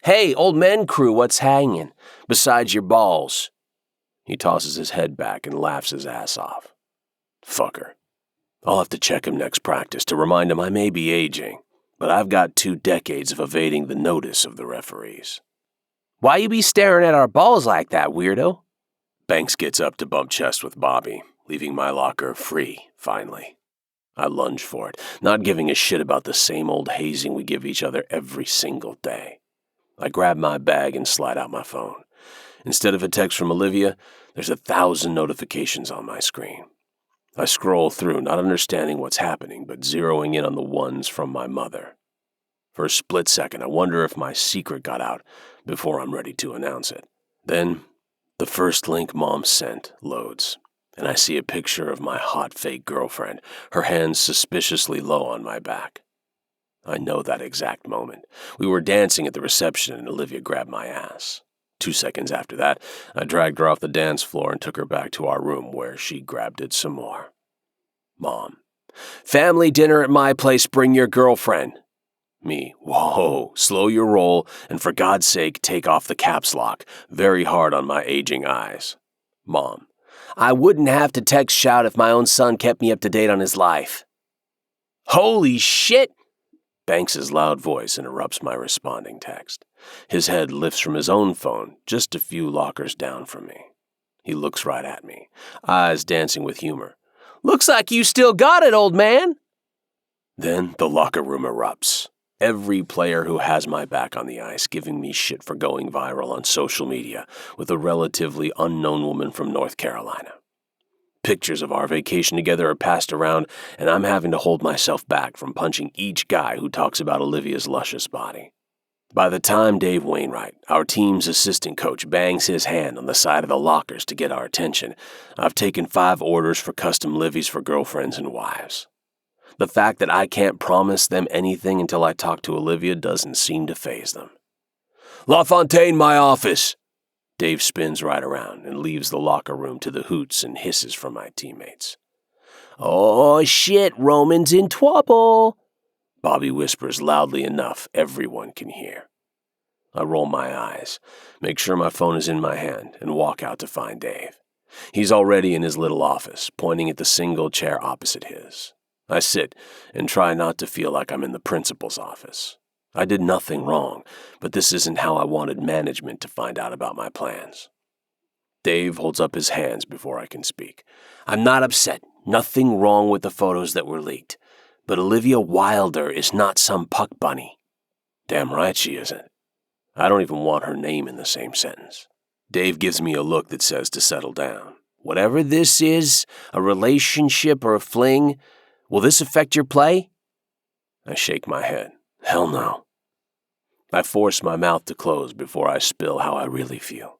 Hey, old men crew, what's hanging? Besides your balls. He tosses his head back and laughs his ass off. Fucker. I'll have to check him next practice to remind him I may be aging, but I've got 2 decades of evading the notice of the referees. Why you be staring at our balls like that, weirdo? Banks gets up to bump chest with Bobby, leaving my locker free, finally. I lunge for it, not giving a shit about the same old hazing we give each other every single day. I grab my bag and slide out my phone. Instead of a text from Olivia, there's 1,000 notifications on my screen. I scroll through, not understanding what's happening, but zeroing in on the ones from my mother. For a split second, I wonder if my secret got out before I'm ready to announce it. Then, the first link Mom sent loads, and I see a picture of my hot fake girlfriend, her hands suspiciously low on my back. I know that exact moment. We were dancing at the reception and Olivia grabbed my ass. 2 seconds after that, I dragged her off the dance floor and took her back to our room where she grabbed it some more. Mom. Family dinner at my place, bring your girlfriend. Me. Whoa, slow your roll and for God's sake take off the caps lock, very hard on my aging eyes. Mom. I wouldn't have to text shout if my own son kept me up to date on his life. Holy shit! Banks's loud voice interrupts my responding text. His head lifts from his own phone, just a few lockers down from me. He looks right at me, eyes dancing with humor. Looks like you still got it, old man! Then the locker room erupts. Every player who has my back on the ice giving me shit for going viral on social media with a relatively unknown woman from North Carolina. Pictures of our vacation together are passed around, and I'm having to hold myself back from punching each guy who talks about Olivia's luscious body. By the time Dave Wainwright, our team's assistant coach, bangs his hand on the side of the lockers to get our attention, I've taken 5 orders for custom liveys for girlfriends and wives. The fact that I can't promise them anything until I talk to Olivia doesn't seem to faze them. LaFontaine, my office! Dave spins right around and leaves the locker room to the hoots and hisses from my teammates. Oh shit, Roman's in trouble! Bobby whispers loudly enough everyone can hear. I roll my eyes, make sure my phone is in my hand, and walk out to find Dave. He's already in his little office, pointing at the single chair opposite his. I sit and try not to feel like I'm in the principal's office. I did nothing wrong, but this isn't how I wanted management to find out about my plans. Dave holds up his hands before I can speak. I'm not upset. Nothing wrong with the photos that were leaked. But Olivia Wilder is not some puck bunny. Damn right she isn't. I don't even want her name in the same sentence. Dave gives me a look that says to settle down. Whatever this is, a relationship or a fling, will this affect your play? I shake my head. Hell no. I force my mouth to close before I spill how I really feel.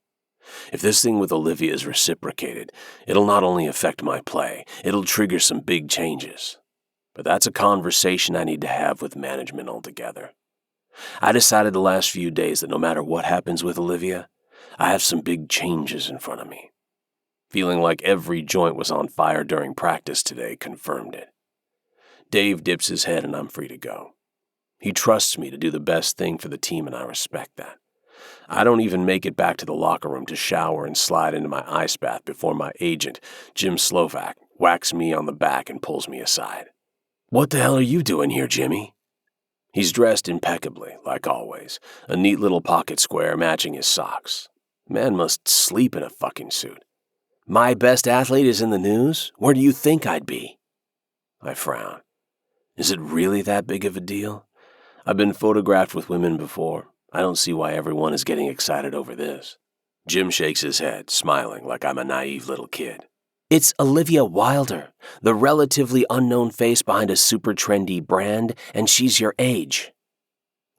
If this thing with Olivia is reciprocated, it'll not only affect my play, it'll trigger some big changes. But that's a conversation I need to have with management altogether. I decided the last few days that no matter what happens with Olivia, I have some big changes in front of me. Feeling like every joint was on fire during practice today confirmed it. Dave dips his head and I'm free to go. He trusts me to do the best thing for the team and I respect that. I don't even make it back to the locker room to shower and slide into my ice bath before my agent, Jim Slovak, whacks me on the back and pulls me aside. "What the hell are you doing here, Jimmy?" He's dressed impeccably, like always, a neat little pocket square matching his socks. Man must sleep in a fucking suit. "My best athlete is in the news? Where do you think I'd be?" I frown. Is it really that big of a deal? I've been photographed with women before. I don't see why everyone is getting excited over this. Jim shakes his head, smiling like I'm a naive little kid. "It's Olivia Wilder, the relatively unknown face behind a super trendy brand, and she's your age."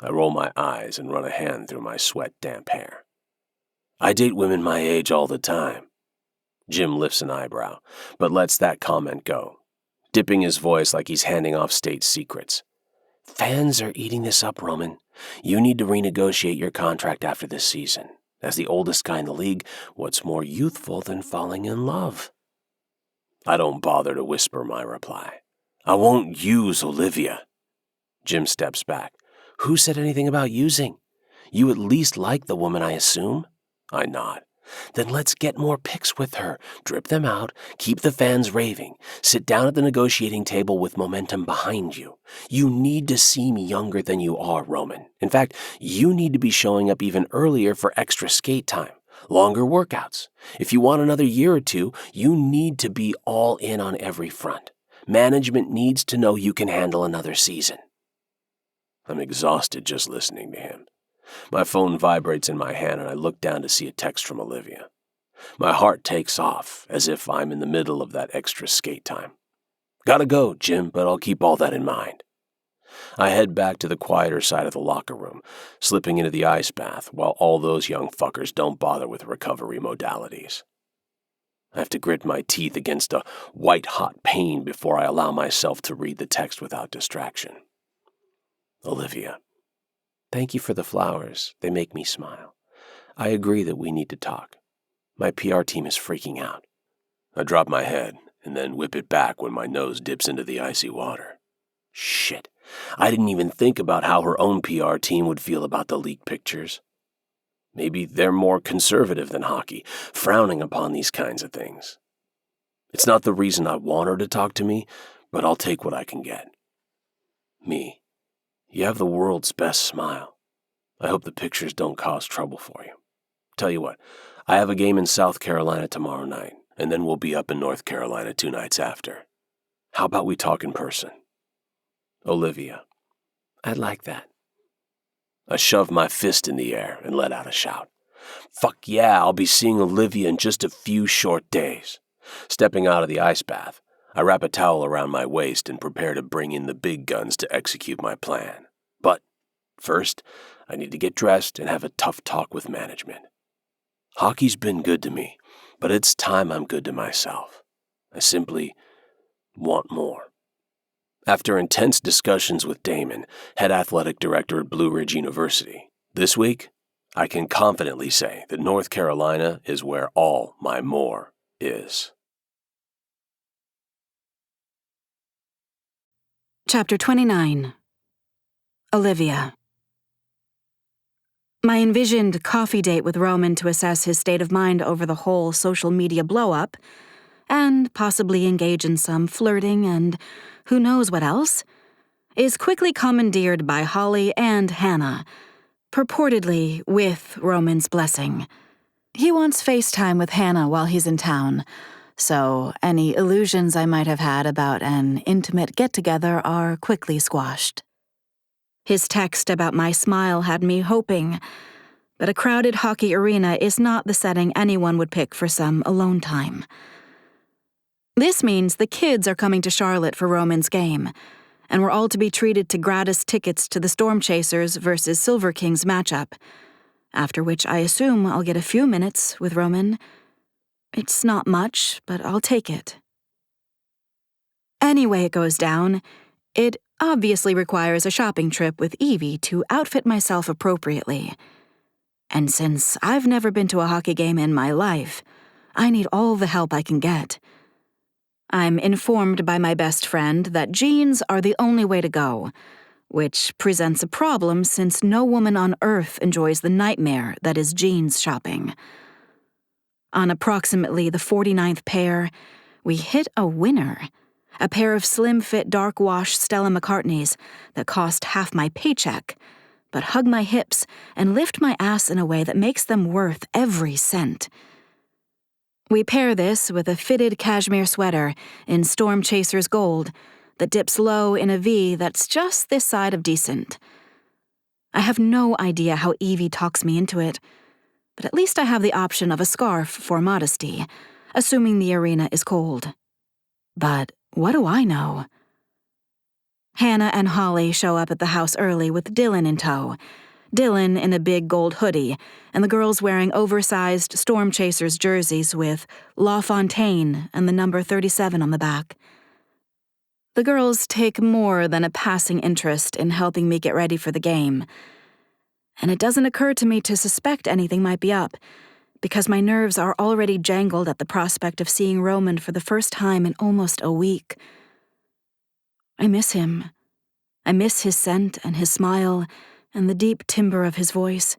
I roll my eyes and run a hand through my sweat-damp hair. "I date women my age all the time." Jim lifts an eyebrow, but lets that comment go, dipping his voice like he's handing off state secrets. "Fans are eating this up, Roman. You need to renegotiate your contract after this season. As the oldest guy in the league, what's more youthful than falling in love?" I don't bother to whisper my reply. "I won't use Olivia." Jim steps back. "Who said anything about using? You at least like the woman, I assume?" I nod. "Then let's get more pics with her, drip them out, keep the fans raving, sit down at the negotiating table with momentum behind you. You need to seem younger than you are, Roman. In fact, you need to be showing up even earlier for extra skate time, longer workouts. If you want another year or two, you need to be all in on every front. Management needs to know you can handle another season." I'm exhausted just listening to him. My phone vibrates in my hand and I look down to see a text from Olivia. My heart takes off, as if I'm in the middle of that extra skate time. "Gotta go, Jim, but I'll keep all that in mind." I head back to the quieter side of the locker room, slipping into the ice bath while all those young fuckers don't bother with recovery modalities. I have to grit my teeth against a white-hot pain before I allow myself to read the text without distraction. Olivia. "Thank you for the flowers. They make me smile. I agree that we need to talk. My PR team is freaking out." I drop my head and then whip it back when my nose dips into the icy water. Shit. I didn't even think about how her own PR team would feel about the leaked pictures. Maybe they're more conservative than hockey, frowning upon these kinds of things. It's not the reason I want her to talk to me, but I'll take what I can get. "Me. You have the world's best smile. I hope the pictures don't cause trouble for you. Tell you what, I have a game in South Carolina tomorrow night, and then we'll be up in North Carolina 2 nights after. How about we talk in person?" Olivia. "I'd like that." I shove my fist in the air and let out a shout. Fuck yeah, I'll be seeing Olivia in just a few short days. Stepping out of the ice bath, I wrap a towel around my waist and prepare to bring in the big guns to execute my plan. But first, I need to get dressed and have a tough talk with management. Hockey's been good to me, but it's time I'm good to myself. I simply want more. After intense discussions with Damon, head athletic director at Blue Ridge University, this week, I can confidently say that North Carolina is where all my more is. Chapter 29. Olivia. My envisioned coffee date with Roman to assess his state of mind over the whole social media blow-up, and possibly engage in some flirting and who knows what else, is quickly commandeered by Holly and Hannah, purportedly with Roman's blessing. He wants FaceTime with Hannah while he's in town, so any illusions I might have had about an intimate get-together are quickly squashed. His text about my smile had me hoping, but a crowded hockey arena is not the setting anyone would pick for some alone time. This means the kids are coming to Charlotte for Roman's game, and we're all to be treated to gratis tickets to the Storm Chasers versus Silver Kings matchup, after which I assume I'll get a few minutes with Roman. It's not much, but I'll take it. Any way it goes down, it obviously requires a shopping trip with Evie to outfit myself appropriately. And since I've never been to a hockey game in my life, I need all the help I can get. I'm informed by my best friend that jeans are the only way to go, which presents a problem since no woman on earth enjoys the nightmare that is jeans shopping. On approximately the 49th pair, we hit a winner. A pair of slim-fit dark wash Stella McCartneys that cost half my paycheck, but hug my hips and lift my ass in a way that makes them worth every cent. We pair this with a fitted cashmere sweater in Storm Chaser's gold that dips low in a V that's just this side of decent. I have no idea how Evie talks me into it, but at least I have the option of a scarf for modesty, assuming the arena is cold. But what do I know? Hannah and Holly show up at the house early with Dylan in tow. Dylan in a big gold hoodie, and the girls wearing oversized Storm Chasers jerseys with La Fontaine and the number 37 on the back. The girls take more than a passing interest in helping me get ready for the game. And it doesn't occur to me to suspect anything might be up, because my nerves are already jangled at the prospect of seeing Roman for the first time in almost a week. I miss him. I miss his scent and his smile and the deep timbre of his voice.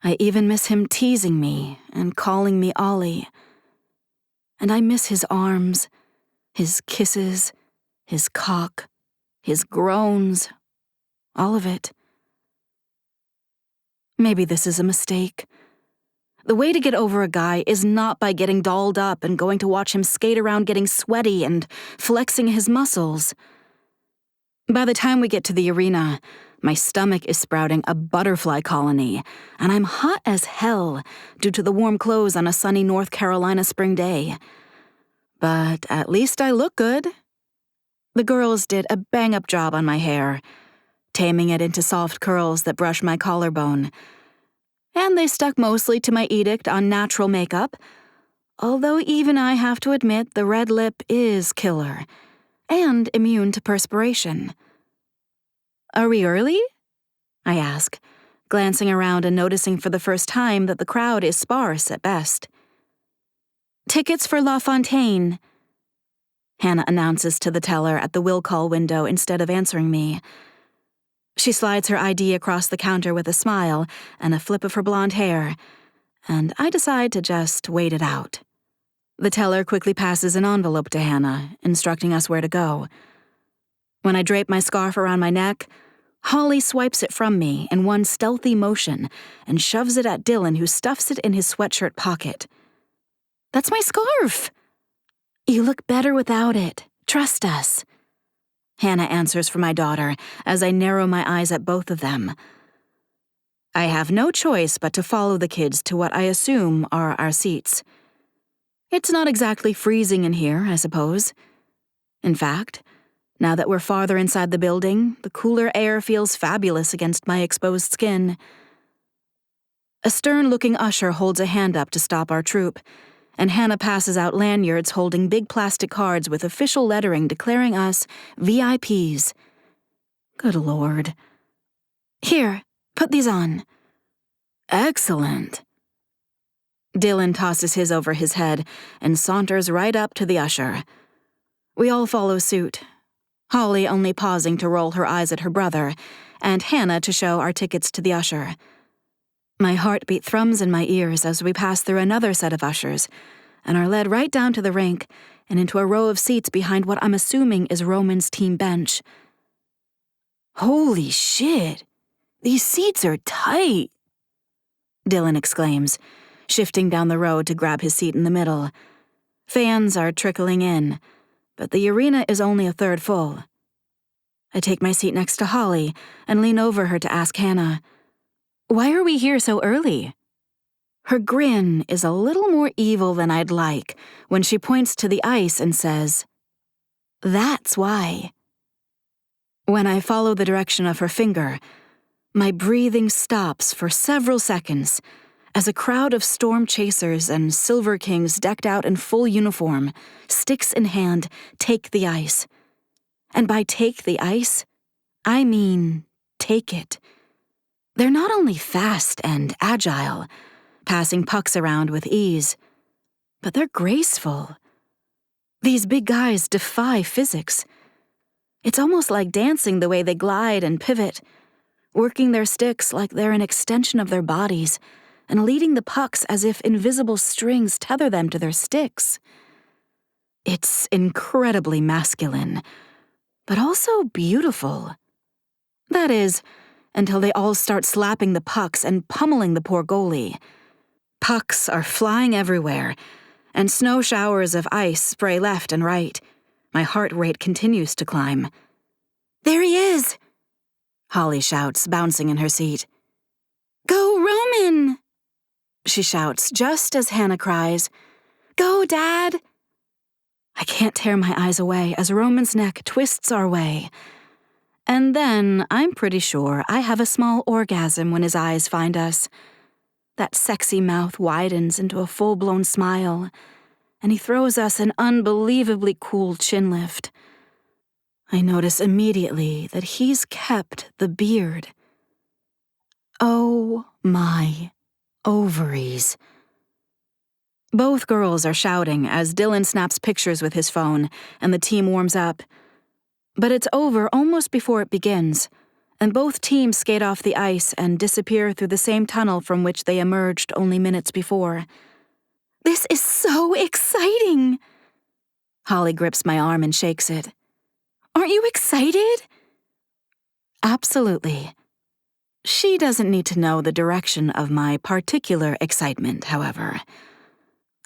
I even miss him teasing me and calling me Ollie. And I miss his arms, his kisses, his cock, his groans, all of it. Maybe this is a mistake. The way to get over a guy is not by getting dolled up and going to watch him skate around getting sweaty and flexing his muscles. By the time we get to the arena, my stomach is sprouting a butterfly colony, and I'm hot as hell due to the warm clothes on a sunny North Carolina spring day. But at least I look good. The girls did a bang-up job on my hair, taming it into soft curls that brush my collarbone. And they stuck mostly to my edict on natural makeup, although even I have to admit the red lip is killer, and immune to perspiration. Are we early? I ask, glancing around and noticing for the first time that the crowd is sparse at best. Tickets for La Fontaine, Hannah announces to the teller at the will call window instead of answering me. She slides her ID across the counter with a smile and a flip of her blonde hair, and I decide to just wait it out. The teller quickly passes an envelope to Hannah, instructing us where to go. When I drape my scarf around my neck, Holly swipes it from me in one stealthy motion and shoves it at Dylan, who stuffs it in his sweatshirt pocket. That's my scarf! You look better without it. Trust us. Hannah answers for my daughter as I narrow my eyes at both of them. I have no choice but to follow the kids to what I assume are our seats. It's not exactly freezing in here, I suppose. In fact, now that we're farther inside the building, the cooler air feels fabulous against my exposed skin. A stern-looking usher holds a hand up to stop our troop, and Hannah passes out lanyards holding big plastic cards with official lettering declaring us VIPs. Good Lord. Here, put these on. Excellent. Dylan tosses his over his head and saunters right up to the usher. We all follow suit, Holly only pausing to roll her eyes at her brother, and Hannah to show our tickets to the usher. My heartbeat thrums in my ears as we pass through another set of ushers, and are led right down to the rink and into a row of seats behind what I'm assuming is Roman's team bench. Holy shit! These seats are tight! Dylan exclaims, shifting down the row to grab his seat in the middle. Fans are trickling in, but the arena is only a third full. I take my seat next to Holly and lean over her to ask Hannah, "Why are we here so early?" Her grin is a little more evil than I'd like when she points to the ice and says, "That's why." When I follow the direction of her finger, my breathing stops for several seconds as a crowd of storm chasers and silver kings decked out in full uniform, sticks in hand, take the ice. And by take the ice, I mean take it. They're not only fast and agile, passing pucks around with ease, but they're graceful. These big guys defy physics. It's almost like dancing the way they glide and pivot, working their sticks like they're an extension of their bodies, and leading the pucks as if invisible strings tether them to their sticks. It's incredibly masculine, but also beautiful. That is, until they all start slapping the pucks and pummeling the poor goalie. Pucks are flying everywhere, and snow showers of ice spray left and right. My heart rate continues to climb. "There he is!" Holly shouts, bouncing in her seat. "Go, Roman!" she shouts just as Hannah cries, "Go, Dad!" I can't tear my eyes away as Roman's neck twists our way. And then I'm pretty sure I have a small orgasm when his eyes find us. That sexy mouth widens into a full-blown smile, and he throws us an unbelievably cool chin lift. I notice immediately that he's kept the beard. Oh my ovaries. Both girls are shouting as Dylan snaps pictures with his phone and the team warms up. But it's over almost before it begins, and both teams skate off the ice and disappear through the same tunnel from which they emerged only minutes before. "This is so exciting!" Holly grips my arm and shakes it. "Aren't you excited?" Absolutely. She doesn't need to know the direction of my particular excitement, however.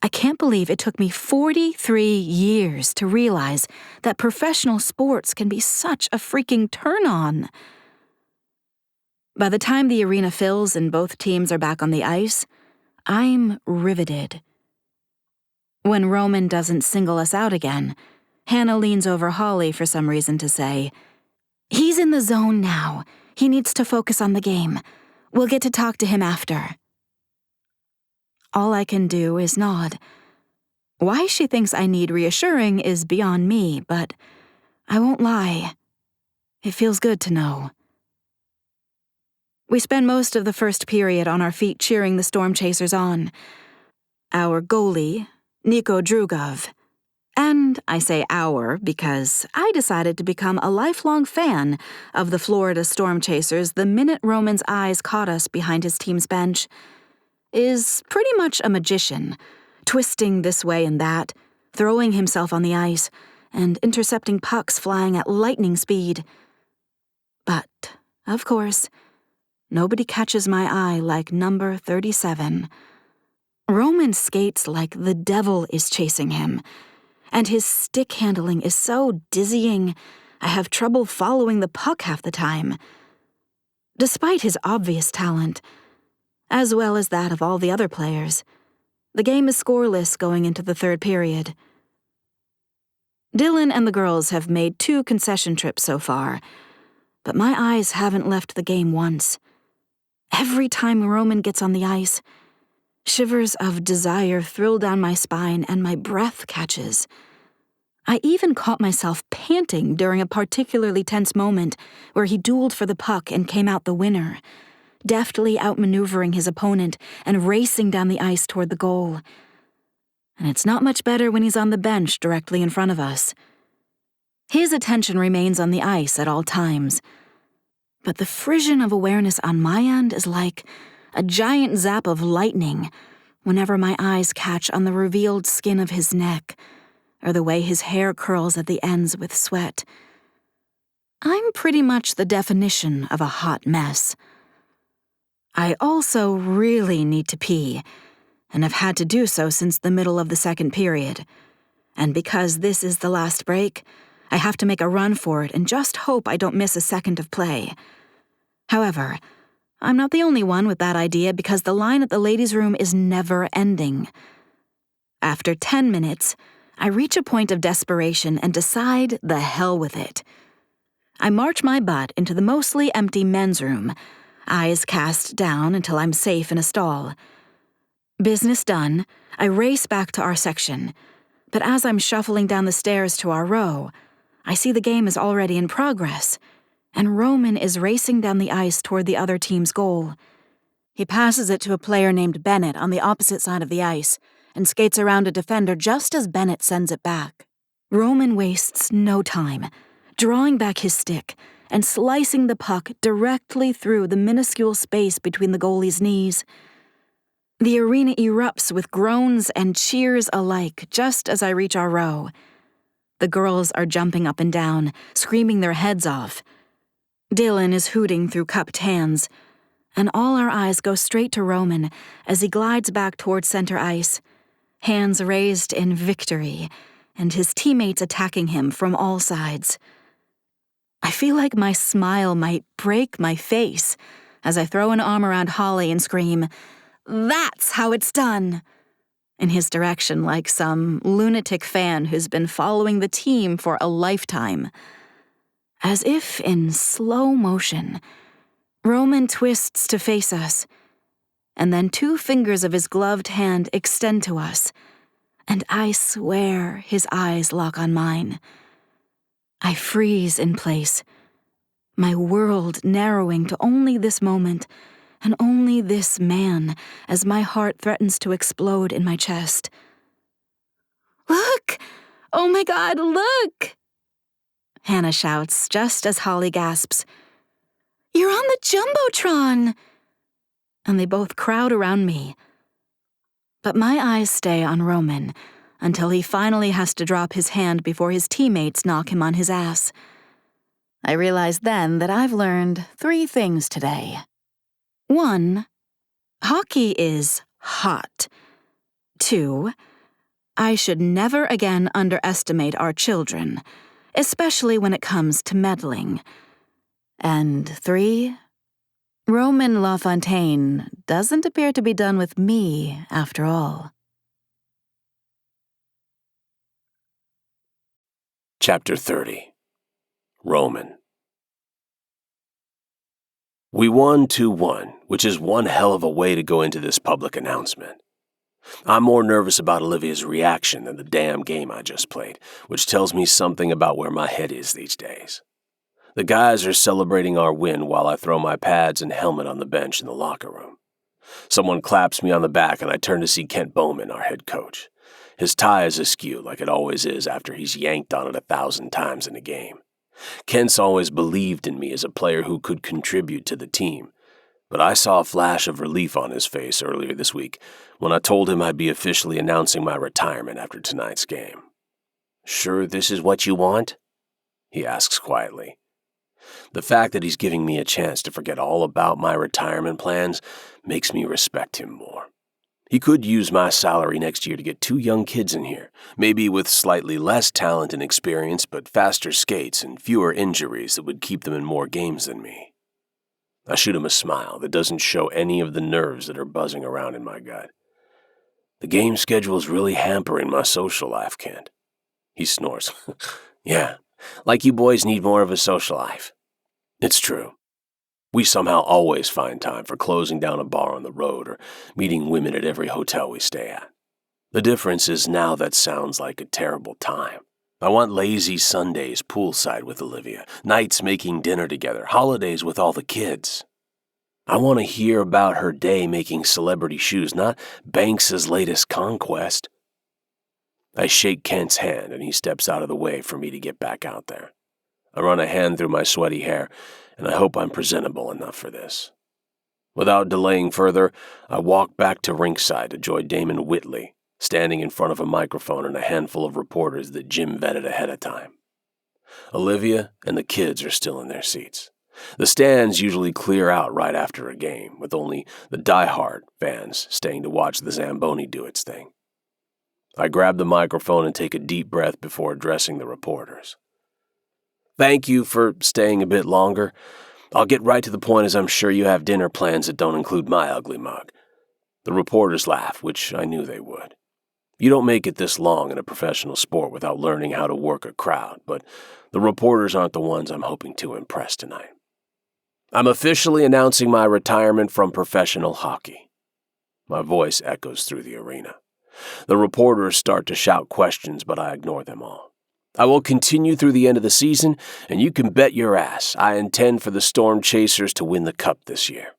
I can't believe it took me 43 years to realize that professional sports can be such a freaking turn-on. By the time the arena fills and both teams are back on the ice, I'm riveted. When Roman doesn't single us out again, Hannah leans over Holly for some reason to say, "He's in the zone now. He needs to focus on the game. We'll get to talk to him after." All I can do is nod. Why she thinks I need reassuring is beyond me, but I won't lie. It feels good to know. We spend most of the first period on our feet cheering the storm chasers on. Our goalie, Nico Drugov. And I say our because I decided to become a lifelong fan of the Florida Storm Chasers the minute Roman's eyes caught us behind his team's bench, is pretty much a magician, twisting this way and that, throwing himself on the ice, and intercepting pucks flying at lightning speed. But, of course, nobody catches my eye like number 37. Roman skates like the devil is chasing him, and his stick handling is so dizzying, I have trouble following the puck half the time. Despite his obvious talent, as well as that of all the other players, the game is scoreless going into the third period. Dylan and the girls have made 2 concession trips so far, but my eyes haven't left the game once. Every time Roman gets on the ice, shivers of desire thrill down my spine and my breath catches. I even caught myself panting during a particularly tense moment where he dueled for the puck and came out the winner, deftly outmaneuvering his opponent and racing down the ice toward the goal. And it's not much better when he's on the bench directly in front of us. His attention remains on the ice at all times, but the frisson of awareness on my end is like a giant zap of lightning whenever my eyes catch on the revealed skin of his neck or the way his hair curls at the ends with sweat. I'm pretty much the definition of a hot mess. I also really need to pee, and have had to do so since the middle of the second period. And because this is the last break, I have to make a run for it and just hope I don't miss a second of play. However, I'm not the only one with that idea because the line at the ladies' room is never ending. After 10 minutes, I reach a point of desperation and decide the hell with it. I march my butt into the mostly empty men's room, eyes cast down until I'm safe in a stall. Business done, I race back to our section, but as I'm shuffling down the stairs to our row, I see the game is already in progress, and Roman is racing down the ice toward the other team's goal. He passes it to a player named Bennett on the opposite side of the ice, and skates around a defender just as Bennett sends it back. Roman wastes no time, drawing back his stick and slicing the puck directly through the minuscule space between the goalie's knees. The arena erupts with groans and cheers alike just as I reach our row. The girls are jumping up and down, screaming their heads off. Dylan is hooting through cupped hands, and all our eyes go straight to Roman as he glides back toward center ice, hands raised in victory, and his teammates attacking him from all sides. I feel like my smile might break my face as I throw an arm around Holly and scream, "That's how it's done!" in his direction like some lunatic fan who's been following the team for a lifetime. As if in slow motion, Roman twists to face us, and then 2 fingers of his gloved hand extend to us, and I swear his eyes lock on mine. I freeze in place, my world narrowing to only this moment and only this man as my heart threatens to explode in my chest. "Look! Oh my God, look!" Hannah shouts just as Holly gasps, "You're on the Jumbotron!" And they both crowd around me. But my eyes stay on Roman until he finally has to drop his hand before his teammates knock him on his ass. I realize then that I've learned 3 things today. 1, hockey is hot. 2, I should never again underestimate our children, especially when it comes to meddling. And 3, Roman LaFontaine doesn't appear to be done with me after all. Chapter 30. Roman. We won 2-1, which is one hell of a way to go into this public announcement. I'm more nervous about Olivia's reaction than the damn game I just played, which tells me something about where my head is these days. The guys are celebrating our win while I throw my pads and helmet on the bench in the locker room. Someone claps me on the back and I turn to see Kent Bowman, our head coach. His tie is askew like it always is after he's yanked on it 1,000 times in a game. Kent's always believed in me as a player who could contribute to the team, but I saw a flash of relief on his face earlier this week when I told him I'd be officially announcing my retirement after tonight's game. "Sure this is what you want?" he asks quietly. The fact that he's giving me a chance to forget all about my retirement plans makes me respect him more. He could use my salary next year to get 2 young kids in here, maybe with slightly less talent and experience, but faster skates and fewer injuries that would keep them in more games than me. I shoot him a smile that doesn't show any of the nerves that are buzzing around in my gut. "The game schedule's really hampering my social life, Kent." He snores. "Yeah, like you boys need more of a social life." It's true. We somehow always find time for closing down a bar on the road or meeting women at every hotel we stay at. The difference is now that sounds like a terrible time. I want lazy Sundays poolside with Olivia, nights making dinner together, holidays with all the kids. I want to hear about her day making celebrity shoes, not Banks's latest conquest. I shake Kent's hand and he steps out of the way for me to get back out there. I run a hand through my sweaty hair, and I hope I'm presentable enough for this. Without delaying further, I walk back to rinkside to join Damon Whitley, standing in front of a microphone and a handful of reporters that Jim vetted ahead of time. Olivia and the kids are still in their seats. The stands usually clear out right after a game, with only the die-hard fans staying to watch the Zamboni do its thing. I grab the microphone and take a deep breath before addressing the reporters. "Thank you for staying a bit longer. I'll get right to the point as I'm sure you have dinner plans that don't include my ugly mug." The reporters laugh, which I knew they would. You don't make it this long in a professional sport without learning how to work a crowd, but the reporters aren't the ones I'm hoping to impress tonight. "I'm officially announcing my retirement from professional hockey." My voice echoes through the arena. The reporters start to shout questions, but I ignore them all. "I will continue through the end of the season, and you can bet your ass I intend for the Storm Chasers to win the cup this year."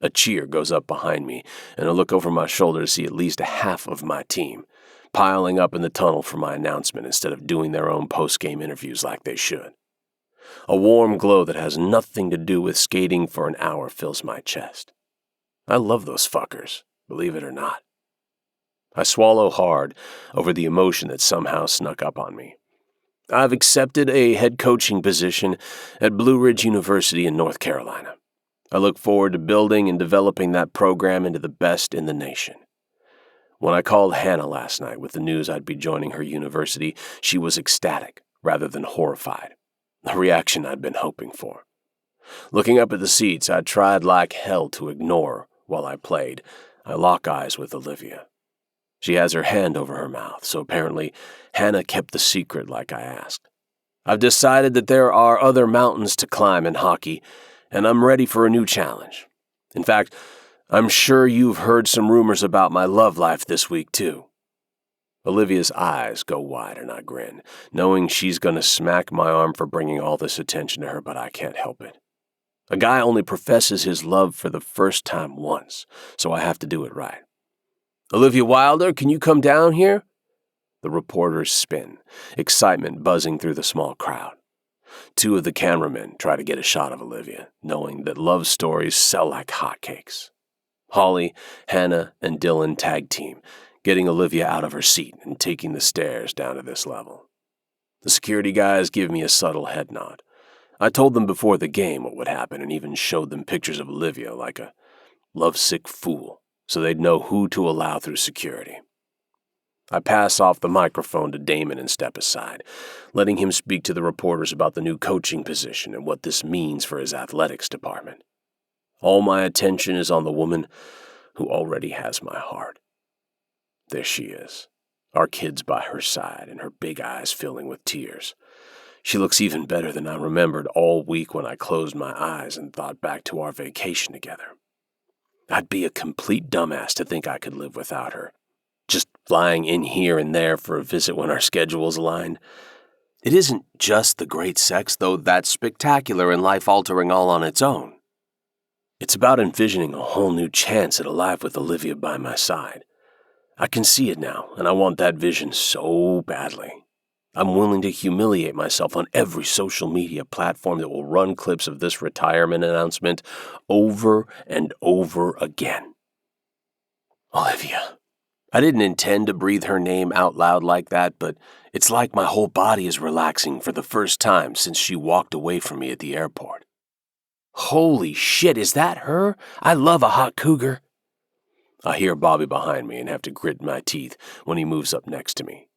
A cheer goes up behind me, and I look over my shoulder to see at least half of my team, piling up in the tunnel for my announcement instead of doing their own post-game interviews like they should. A warm glow that has nothing to do with skating for an hour fills my chest. I love those fuckers, believe it or not. I swallow hard over the emotion that somehow snuck up on me. I've accepted a head coaching position at Blue Ridge University in North Carolina. I look forward to building and developing that program into the best in the nation. When I called Hannah last night with the news I'd be joining her university, she was ecstatic rather than horrified, the reaction I'd been hoping for. Looking up at the seats, I tried like hell to ignore while I played. I lock eyes with Olivia. She has her hand over her mouth, so apparently Hannah kept the secret like I asked. I've decided that there are other mountains to climb in hockey, and I'm ready for a new challenge. In fact, I'm sure you've heard some rumors about my love life this week, too. Olivia's eyes go wide and I grin, knowing she's going to smack my arm for bringing all this attention to her, but I can't help it. A guy only professes his love for the first time once, so I have to do it right. Olivia Wilder, can you come down here? The reporters spin, excitement buzzing through the small crowd. Two of the cameramen try to get a shot of Olivia, knowing that love stories sell like hotcakes. Holly, Hannah, and Dylan tag team, getting Olivia out of her seat and taking the stairs down to this level. The security guys give me a subtle head nod. I told them before the game what would happen and even showed them pictures of Olivia like a lovesick fool, so they'd know who to allow through security. I pass off the microphone to Damon and step aside, letting him speak to the reporters about the new coaching position and what this means for his athletics department. All my attention is on the woman who already has my heart. There she is, our kids by her side and her big eyes filling with tears. She looks even better than I remembered all week when I closed my eyes and thought back to our vacation together. I'd be a complete dumbass to think I could live without her, just flying in here and there for a visit when our schedules aligned. It isn't just the great sex, though that's spectacular and life-altering all on its own. It's about envisioning a whole new chance at a life with Olivia by my side. I can see it now, and I want that vision so badly. I'm willing to humiliate myself on every social media platform that will run clips of this retirement announcement over and over again. Olivia. I didn't intend to breathe her name out loud like that, but it's like my whole body is relaxing for the first time since she walked away from me at the airport. Holy shit, is that her? I love a hot cougar. I hear Bobby behind me and have to grit my teeth when he moves up next to me.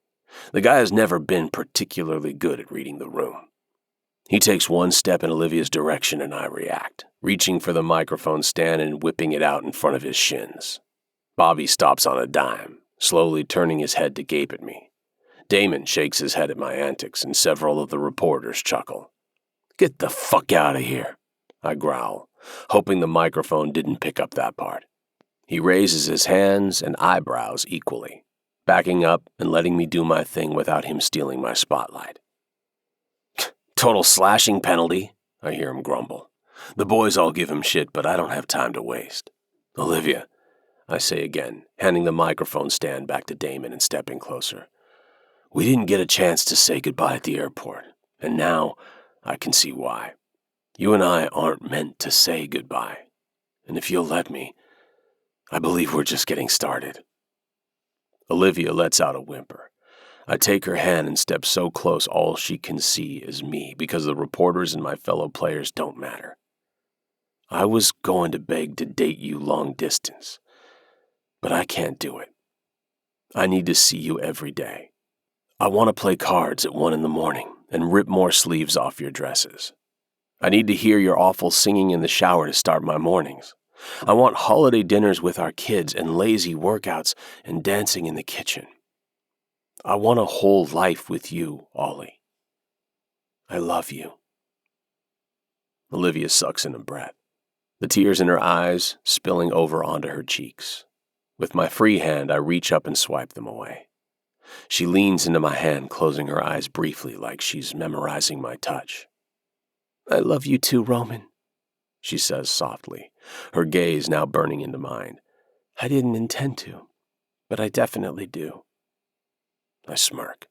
The guy has never been particularly good at reading the room. He takes one step in Olivia's direction and I react, reaching for the microphone stand and whipping it out in front of his shins. Bobby stops on a dime, slowly turning his head to gape at me. Damon shakes his head at my antics and several of the reporters chuckle. Get the fuck out of here, I growl, hoping the microphone didn't pick up that part. He raises his hands and eyebrows equally, backing up and letting me do my thing without him stealing my spotlight. Total slashing penalty, I hear him grumble. The boys all give him shit, but I don't have time to waste. Olivia, I say again, handing the microphone stand back to Damon and stepping closer. We didn't get a chance to say goodbye at the airport, and now I can see why. You and I aren't meant to say goodbye, and if you'll let me, I believe we're just getting started. Olivia lets out a whimper. I take her hand and step so close all she can see is me because the reporters and my fellow players don't matter. I was going to beg to date you long distance, but I can't do it. I need to see you every day. I want to play cards at 1 a.m. and rip more sleeves off your dresses. I need to hear your awful singing in the shower to start my mornings. I want holiday dinners with our kids and lazy workouts and dancing in the kitchen. I want a whole life with you, Ollie. I love you. Olivia sucks in a breath, the tears in her eyes spilling over onto her cheeks. With my free hand, I reach up and swipe them away. She leans into my hand, closing her eyes briefly like she's memorizing my touch. I love you too, Roman, she says softly, her gaze now burning into mine. I didn't intend to, but I definitely do. I smirk,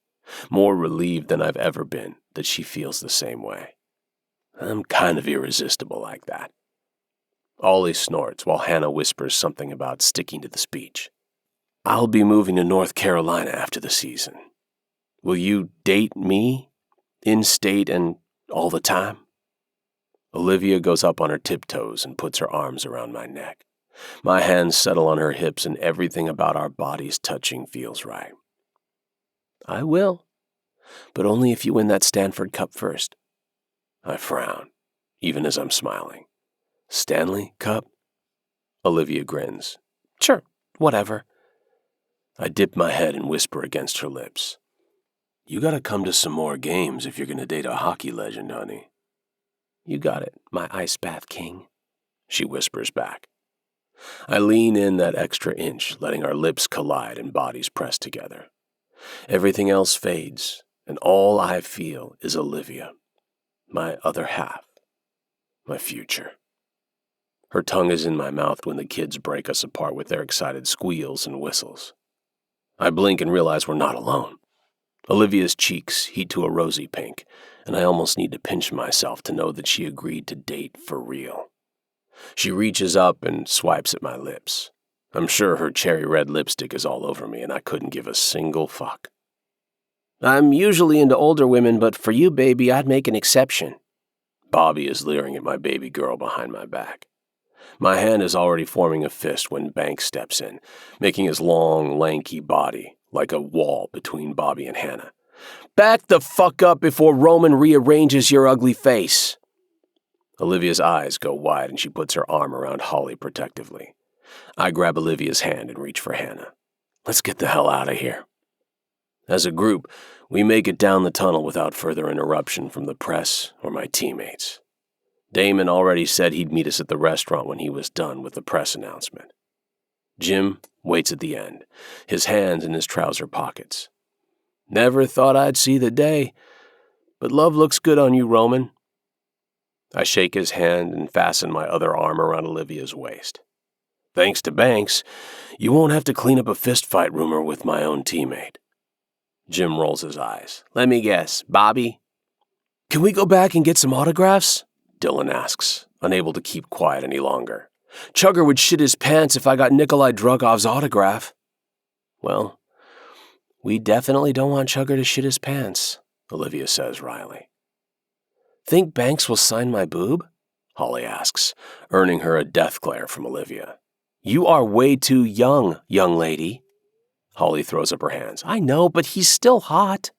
more relieved than I've ever been that she feels the same way. I'm kind of irresistible like that. Ollie snorts while Hannah whispers something about sticking to the speech. I'll be moving to North Carolina after the season. Will you date me? In-state and all the time? Olivia goes up on her tiptoes and puts her arms around my neck. My hands settle on her hips and everything about our bodies touching feels right. I will, but only if you win that Stanford Cup first. I frown, even as I'm smiling. Stanley Cup? Olivia grins. Sure, whatever. I dip my head and whisper against her lips. You gotta come to some more games if you're gonna date a hockey legend, honey. You got it, my ice bath king, she whispers back. I lean in that extra inch, letting our lips collide and bodies press together. Everything else fades, and all I feel is Olivia, my other half, my future. Her tongue is in my mouth when the kids break us apart with their excited squeals and whistles. I blink and realize we're not alone. Olivia's cheeks heat to a rosy pink, and I almost need to pinch myself to know that she agreed to date for real. She reaches up and swipes at my lips. I'm sure her cherry red lipstick is all over me, and I couldn't give a single fuck. I'm usually into older women, but for you, baby, I'd make an exception. Bobby is leering at my baby girl behind my back. My hand is already forming a fist when Banks steps in, making his long, lanky body like a wall between Bobby and Hannah. Back the fuck up before Roman rearranges your ugly face. Olivia's eyes go wide and she puts her arm around Holly protectively. I grab Olivia's hand and reach for Hannah. Let's get the hell out of here. As a group, we make it down the tunnel without further interruption from the press or my teammates. Damon already said he'd meet us at the restaurant when he was done with the press announcement. Jim waits at the end, his hands in his trouser pockets. Never thought I'd see the day, but love looks good on you, Roman. I shake his hand and fasten my other arm around Olivia's waist. Thanks to Banks, you won't have to clean up a fistfight rumor with my own teammate. Jim rolls his eyes. Let me guess, Bobby? Can we go back and get some autographs? Dylan asks, unable to keep quiet any longer. Chugger would shit his pants if I got Nikolai Drugov's autograph. Well, we definitely don't want Chugger to shit his pants, Olivia says wryly. Think Banks will sign my boob? Holly asks, earning her a death glare from Olivia. You are way too young, young lady. Holly throws up her hands. I know, but he's still hot.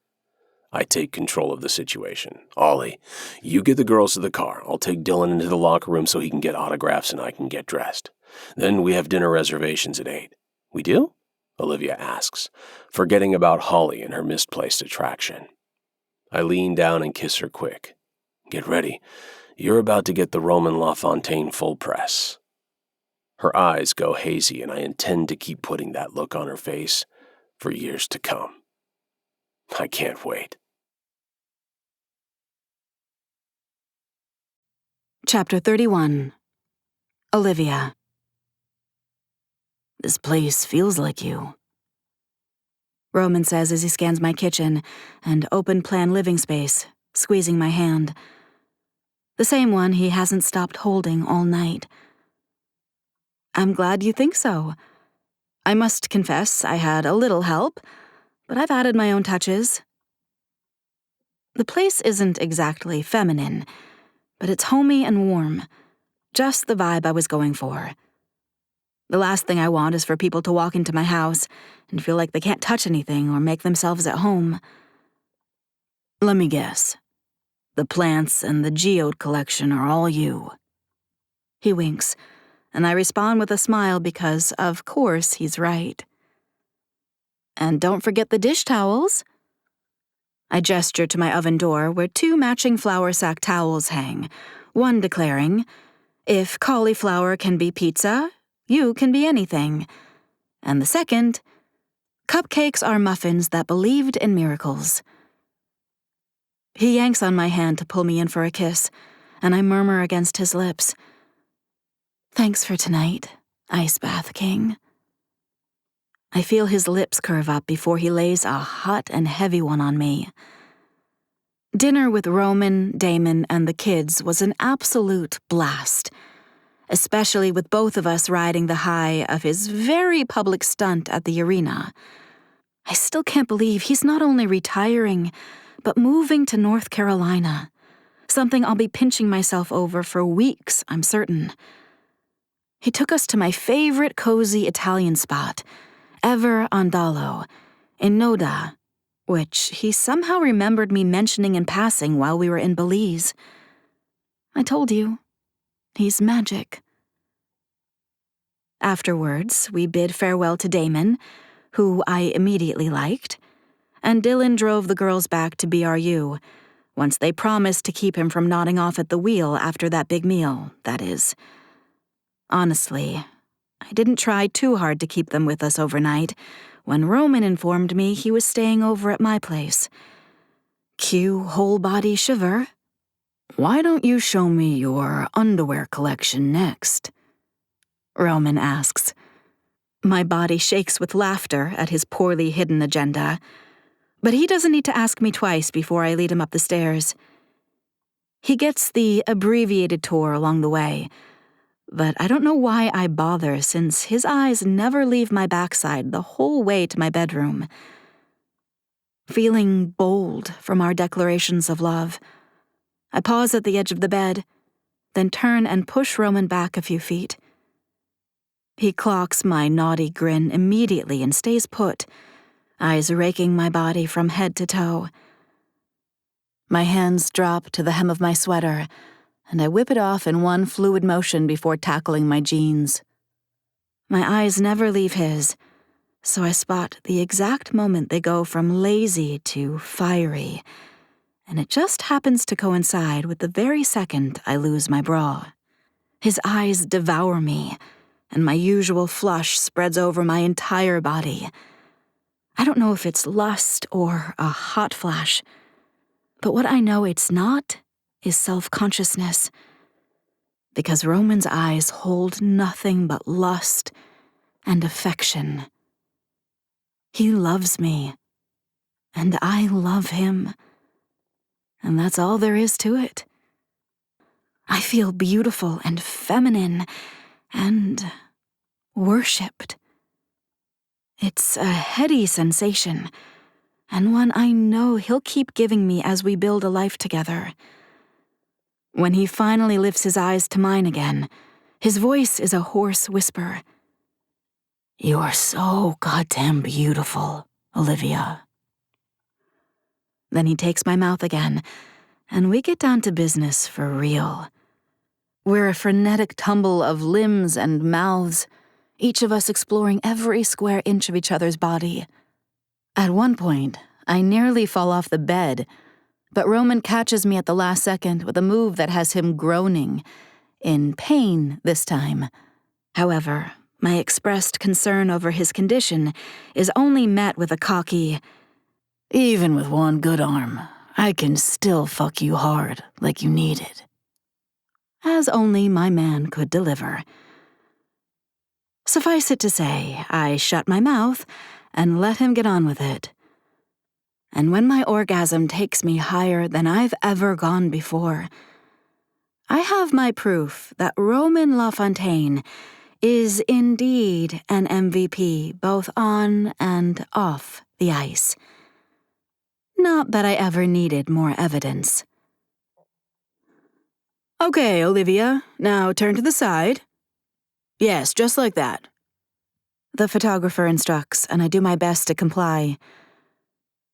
I take control of the situation. Ollie, you get the girls to the car. I'll take Dylan into the locker room so he can get autographs and I can get dressed. Then we have dinner reservations at 8. We do? Olivia asks, forgetting about Holly and her misplaced attraction. I lean down and kiss her quick. Get ready. You're about to get the Roman LaFontaine full press. Her eyes go hazy, and I intend to keep putting that look on her face for years to come. I can't wait. Chapter 31. Olivia. This place feels like you, Roman says as he scans my kitchen and open-plan living space, squeezing my hand. The same one he hasn't stopped holding all night. I'm glad you think so. I must confess I had a little help, but I've added my own touches. The place isn't exactly feminine, but it's homey and warm. Just the vibe I was going for. The last thing I want is for people to walk into my house and feel like they can't touch anything or make themselves at home. Let me guess. The plants and the geode collection are all you. He winks, and I respond with a smile because, of course, he's right. And don't forget the dish towels. I gesture to my oven door where 2 matching flour sack towels hang, one declaring, if cauliflower can be pizza, you can be anything. And the second, cupcakes are muffins that believed in miracles. He yanks on my hand to pull me in for a kiss, and I murmur against his lips, Thanks for tonight, Ice Bath King. I feel his lips curve up before he lays a hot and heavy one on me. Dinner with Roman, Damon, and the kids was an absolute blast, especially with both of us riding the high of his very public stunt at the arena. I still can't believe he's not only retiring, but moving to North Carolina, something I'll be pinching myself over for weeks, I'm certain. He took us to my favorite cozy Italian spot, Ever Andalo, in Noda, which he somehow remembered me mentioning in passing while we were in Belize. I told you, he's magic. Afterwards, we bid farewell to Damon, who I immediately liked, and Dylan drove the girls back to BRU, once they promised to keep him from nodding off at the wheel after that big meal, that is. Honestly, I didn't try too hard to keep them with us overnight when Roman informed me he was staying over at my place. Cue whole body shiver. "Why don't you show me your underwear collection next?" Roman asks. My body shakes with laughter at his poorly hidden agenda, but he doesn't need to ask me twice before I lead him up the stairs. He gets the abbreviated tour along the way, but I don't know why I bother since his eyes never leave my backside the whole way to my bedroom. Feeling bold from our declarations of love, I pause at the edge of the bed, then turn and push Roman back a few feet. He clocks my naughty grin immediately and stays put, eyes raking my body from head to toe. My hands drop to the hem of my sweater, and I whip it off in one fluid motion before tackling my jeans. My eyes never leave his, so I spot the exact moment they go from lazy to fiery, and it just happens to coincide with the very second I lose my bra. His eyes devour me, and my usual flush spreads over my entire body. I don't know if it's lust or a hot flash, but what I know it's not is self-consciousness, because Roman's eyes hold nothing but lust and affection. He loves me, and I love him, and that's all there is to it. I feel beautiful and feminine and worshipped. It's a heady sensation, and one I know he'll keep giving me as we build a life together. When he finally lifts his eyes to mine again, his voice is a hoarse whisper. "You are so goddamn beautiful, Olivia." Then he takes my mouth again, and we get down to business for real. We're a frenetic tumble of limbs and mouths, each of us exploring every square inch of each other's body. At one point, I nearly fall off the bed, but Roman catches me at the last second with a move that has him groaning, in pain this time. However, my expressed concern over his condition is only met with a cocky, "Even with one good arm, I can still fuck you hard like you needed," as only my man could deliver. Suffice it to say, I shut my mouth and let him get on with it. And when my orgasm takes me higher than I've ever gone before, I have my proof that Roman LaFontaine is indeed an MVP both on and off the ice. Not that I ever needed more evidence. "Okay, Olivia, now turn to the side. Yes, just like that," the photographer instructs, and I do my best to comply.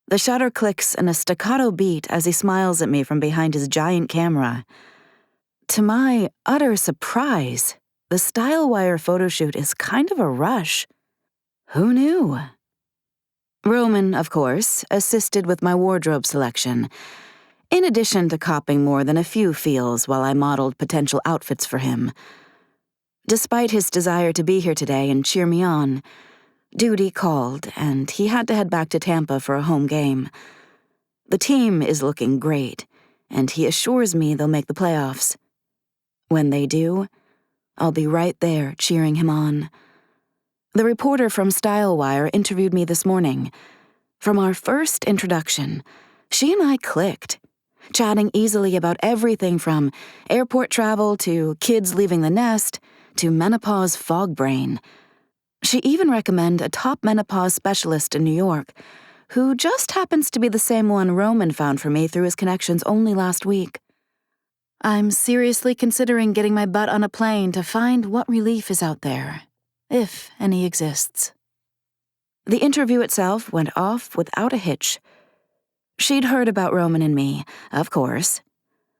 The shutter clicks in a staccato beat as he smiles at me from behind his giant camera. To my utter surprise, the StyleWire photoshoot is kind of a rush. Who knew? Roman, of course, assisted with my wardrobe selection, in addition to copping more than a few feels while I modeled potential outfits for him. Despite his desire to be here today and cheer me on, duty called, and he had to head back to Tampa for a home game. The team is looking great, and he assures me they'll make the playoffs. When they do, I'll be right there cheering him on. The reporter from StyleWire interviewed me this morning. From our first introduction, she and I clicked, chatting easily about everything from airport travel to kids leaving the nest to menopause fog brain. She even recommended a top menopause specialist in New York, who just happens to be the same one Roman found for me through his connections only last week. I'm seriously considering getting my butt on a plane to find what relief is out there, if any exists. The interview itself went off without a hitch. She'd heard about Roman and me, of course,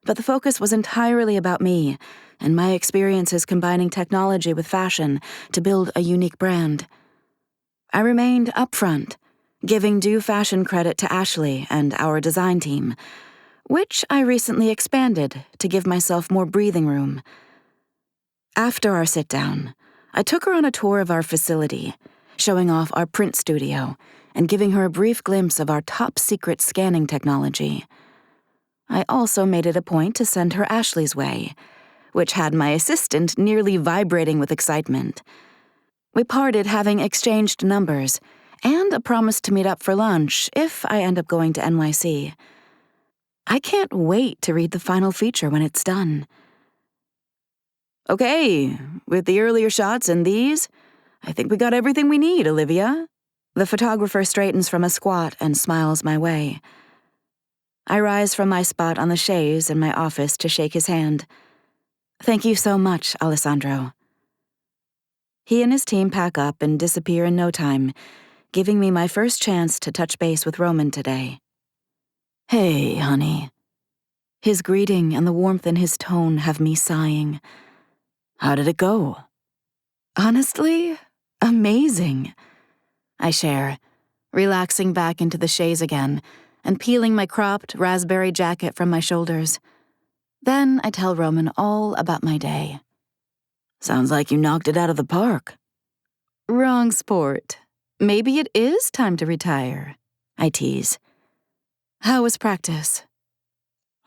but the focus was entirely about me and my experiences combining technology with fashion to build a unique brand. I remained upfront, giving due fashion credit to Ashley and our design team, which I recently expanded to give myself more breathing room. After our sit-down, I took her on a tour of our facility, showing off our print studio and giving her a brief glimpse of our top-secret scanning technology. I also made it a point to send her Ashley's way, which had my assistant nearly vibrating with excitement. We parted having exchanged numbers and a promise to meet up for lunch if I end up going to NYC. I can't wait to read the final feature when it's done. Okay, with the earlier shots and these, I think we got everything we need, Olivia. The photographer straightens from a squat and smiles my way. I rise from my spot on the chaise in my office to shake his hand. Thank you so much, Alessandro. He and his team pack up and disappear in no time, giving me my first chance to touch base with Roman today. Hey, honey. His greeting and the warmth in his tone have me sighing. How did it go? Honestly, amazing. I share, relaxing back into the chaise again and peeling my cropped raspberry jacket from my shoulders. Then I tell Roman all about my day. Sounds like you knocked it out of the park. Wrong sport. Maybe it is time to retire, I tease. How was practice?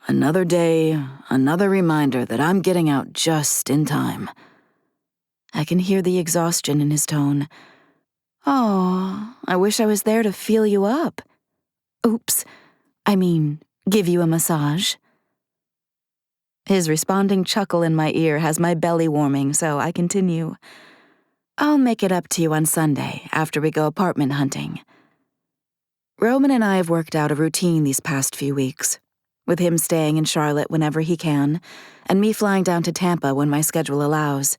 Another day, another reminder that I'm getting out just in time. I can hear the exhaustion in his tone. Oh, I wish I was there to feel you up. Oops, I mean, give you a massage. His responding chuckle in my ear has my belly warming, so I continue. I'll make it up to you on Sunday after we go apartment hunting. Roman and I have worked out a routine these past few weeks, with him staying in Charlotte whenever he can, and me flying down to Tampa when my schedule allows.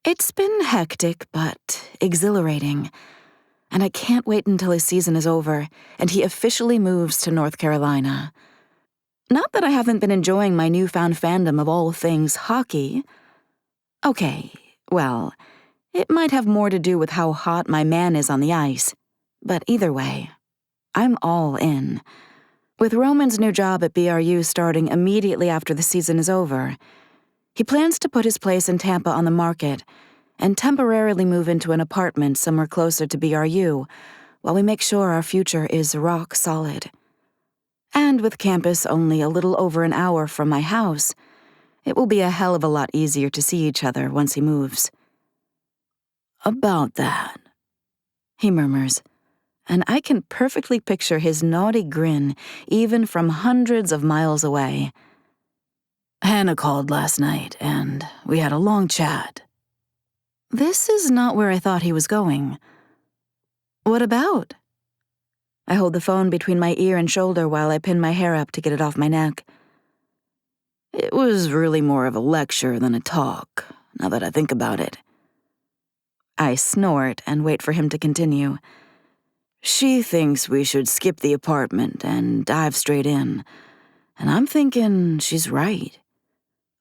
It's been hectic, but exhilarating, and I can't wait until his season is over and he officially moves to North Carolina. Not that I haven't been enjoying my newfound fandom of all things hockey. Okay, well, it might have more to do with how hot my man is on the ice, but either way, I'm all in. With Roman's new job at BRU starting immediately after the season is over, he plans to put his place in Tampa on the market and temporarily move into an apartment somewhere closer to BRU while we make sure our future is rock solid. And with campus only a little over an hour from my house, it will be a hell of a lot easier to see each other once he moves. About that, he murmurs, and I can perfectly picture his naughty grin even from hundreds of miles away. Hannah called last night, and we had a long chat. This is not where I thought he was going. What about? I hold the phone between my ear and shoulder while I pin my hair up to get it off my neck. It was really more of a lecture than a talk, now that I think about it. I snort and wait for him to continue. She thinks we should skip the apartment and dive straight in, and I'm thinking she's right.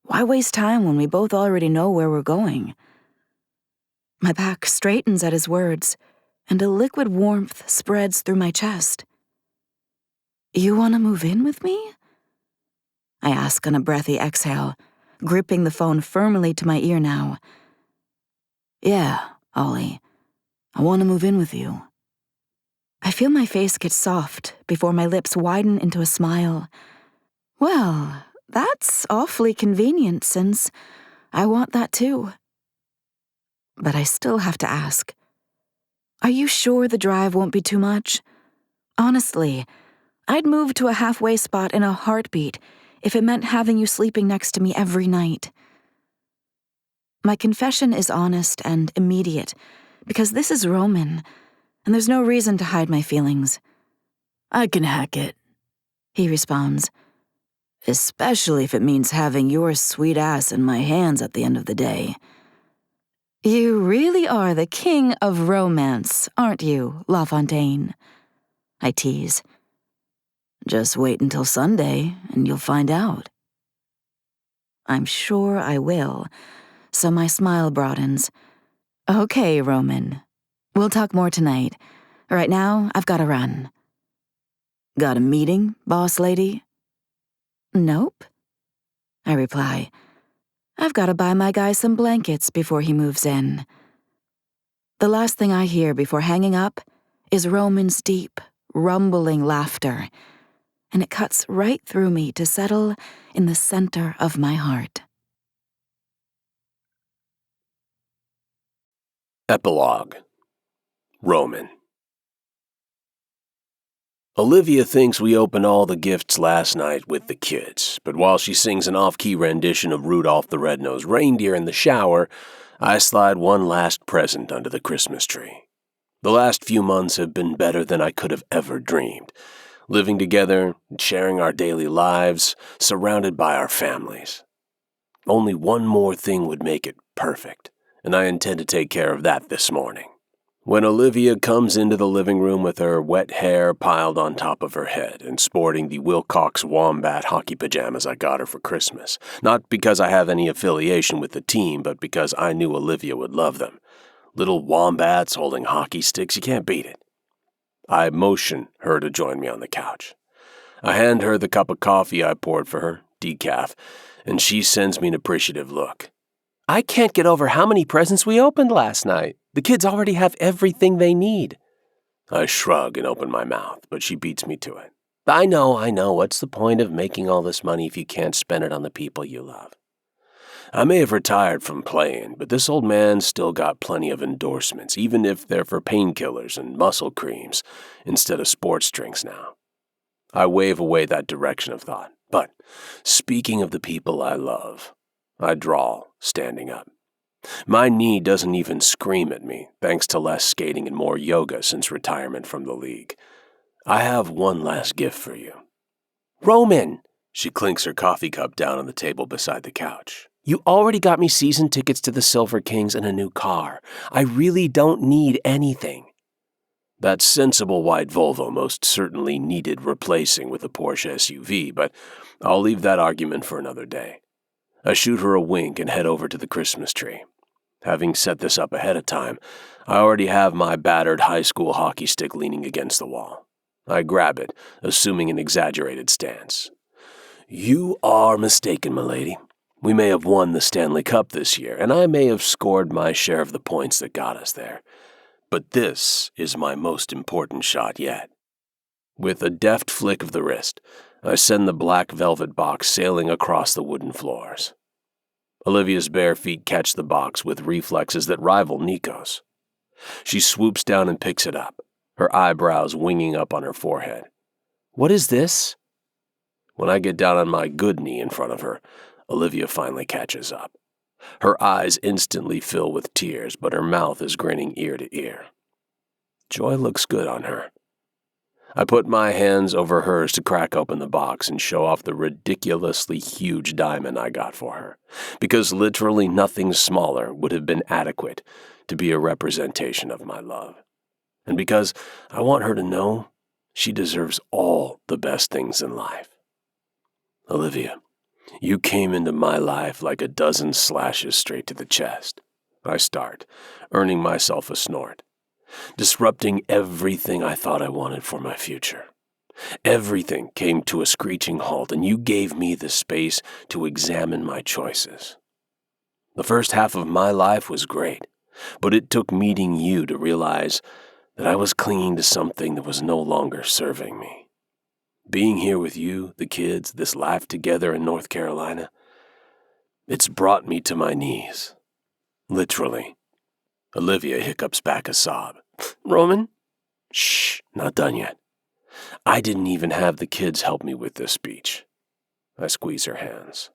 Why waste time when we both already know where we're going? My back straightens at his words, and a liquid warmth spreads through my chest. You want to move in with me? I ask on a breathy exhale, gripping the phone firmly to my ear now. Yeah, Ollie, I want to move in with you. I feel my face get soft before my lips widen into a smile. Well, that's awfully convenient since I want that too. But I still have to ask, Are you sure the drive won't be too much? Honestly, I'd move to a halfway spot in a heartbeat if it meant having you sleeping next to me every night. My confession is honest and immediate because this is Roman, and there's no reason to hide my feelings. I can hack it, he responds, especially if it means having your sweet ass in my hands at the end of the day. You really are the king of romance, aren't you, LaFontaine? I tease. Just wait until Sunday, and you'll find out. I'm sure I will, so my smile broadens. Okay, Roman. We'll talk more tonight. Right now, I've got to run. Got a meeting, boss lady? Nope, I reply. I've got to buy my guy some blankets before he moves in. The last thing I hear before hanging up is Roman's deep, rumbling laughter, and it cuts right through me to settle in the center of my heart. Epilogue. Roman. Olivia thinks we opened all the gifts last night with the kids, but while she sings an off-key rendition of Rudolph the Red-Nosed Reindeer in the shower, I slide one last present under the Christmas tree. The last few months have been better than I could have ever dreamed. Living together, sharing our daily lives, surrounded by our families. Only one more thing would make it perfect, and I intend to take care of that this morning. When Olivia comes into the living room with her wet hair piled on top of her head and sporting the Wilcox Wombat hockey pajamas I got her for Christmas, not because I have any affiliation with the team, but because I knew Olivia would love them. Little wombats holding hockey sticks, you can't beat it. I motion her to join me on the couch. I hand her the cup of coffee I poured for her, decaf, and she sends me an appreciative look. I can't get over how many presents we opened last night. The kids already have everything they need. I shrug and open my mouth, but she beats me to it. I know. What's the point of making all this money if you can't spend it on the people you love? I may have retired from playing, but this old man's still got plenty of endorsements, even if they're for painkillers and muscle creams instead of sports drinks now. I wave away that direction of thought. But speaking of the people I love, I drawl, standing up. My knee doesn't even scream at me, thanks to less skating and more yoga since retirement from the league. I have one last gift for you. Roman! She clinks her coffee cup down on the table beside the couch. You already got me season tickets to the Silver Kings and a new car. I really don't need anything. That sensible white Volvo most certainly needed replacing with a Porsche SUV, but I'll leave that argument for another day. I shoot her a wink and head over to the Christmas tree. Having set this up ahead of time, I already have my battered high school hockey stick leaning against the wall. I grab it, assuming an exaggerated stance. You are mistaken, milady. We may have won the Stanley Cup this year, and I may have scored my share of the points that got us there. But this is my most important shot yet. With a deft flick of the wrist, I send the black velvet box sailing across the wooden floors. Olivia's bare feet catch the box with reflexes that rival Nico's. She swoops down and picks it up, her eyebrows winging up on her forehead. What is this? When I get down on my good knee in front of her, Olivia finally catches up. Her eyes instantly fill with tears, but her mouth is grinning ear to ear. Joy looks good on her. I put my hands over hers to crack open the box and show off the ridiculously huge diamond I got for her, because literally nothing smaller would have been adequate to be a representation of my love. And because I want her to know she deserves all the best things in life. Olivia, you came into my life like a dozen slashes straight to the chest. I start, earning myself a snort. Disrupting everything I thought I wanted for my future. Everything came to a screeching halt, and you gave me the space to examine my choices. The first half of my life was great, but it took meeting you to realize that I was clinging to something that was no longer serving me. Being here with you, the kids, this life together in North Carolina, it's brought me to my knees. Literally. Olivia hiccups back a sob. Roman? Shh, not done yet. I didn't even have the kids help me with this speech. I squeeze her hands.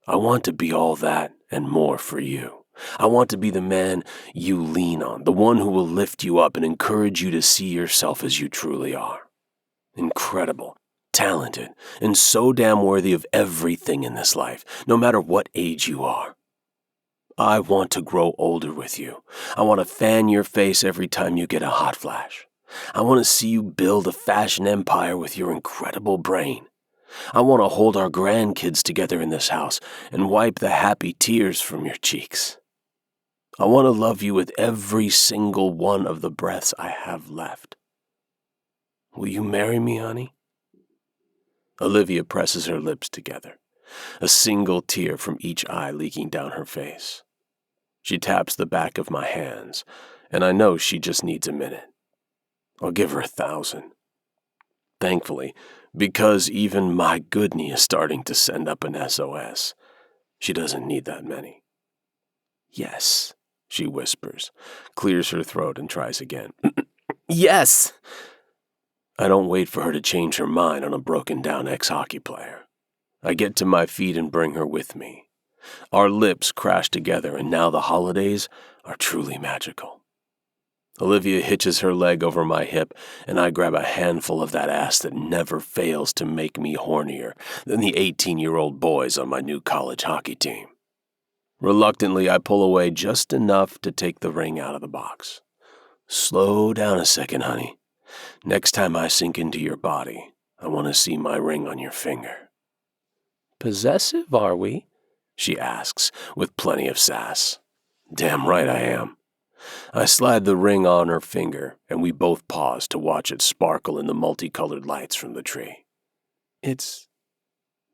I want to be all that and more for you. I want to be the man you lean on, the one who will lift you up and encourage you to see yourself as you truly are. Incredible, talented, and so damn worthy of everything in this life, no matter what age you are. I want to grow older with you. I want to fan your face every time you get a hot flash. I want to see you build a fashion empire with your incredible brain. I want to hold our grandkids together in this house and wipe the happy tears from your cheeks. I want to love you with every single one of the breaths I have left. Will you marry me, honey? Olivia presses her lips together, a single tear from each eye leaking down her face. She taps the back of my hands, and I know she just needs a minute. I'll give her 1,000. Thankfully, because even my good knee is starting to send up an SOS, she doesn't need that many. Yes, she whispers, clears her throat and tries again. Yes! I don't wait for her to change her mind on a broken-down ex-hockey player. I get to my feet and bring her with me. Our lips crash together, and now the holidays are truly magical. Olivia hitches her leg over my hip, and I grab a handful of that ass that never fails to make me hornier than the 18-year-old boys on my new college hockey team. Reluctantly, I pull away just enough to take the ring out of the box. Slow down a second, honey. Next time I sink into your body, I want to see my ring on your finger. Possessive, are we? She asks, with plenty of sass. Damn right I am. I slide the ring on her finger, and we both pause to watch it sparkle in the multicolored lights from the tree. It's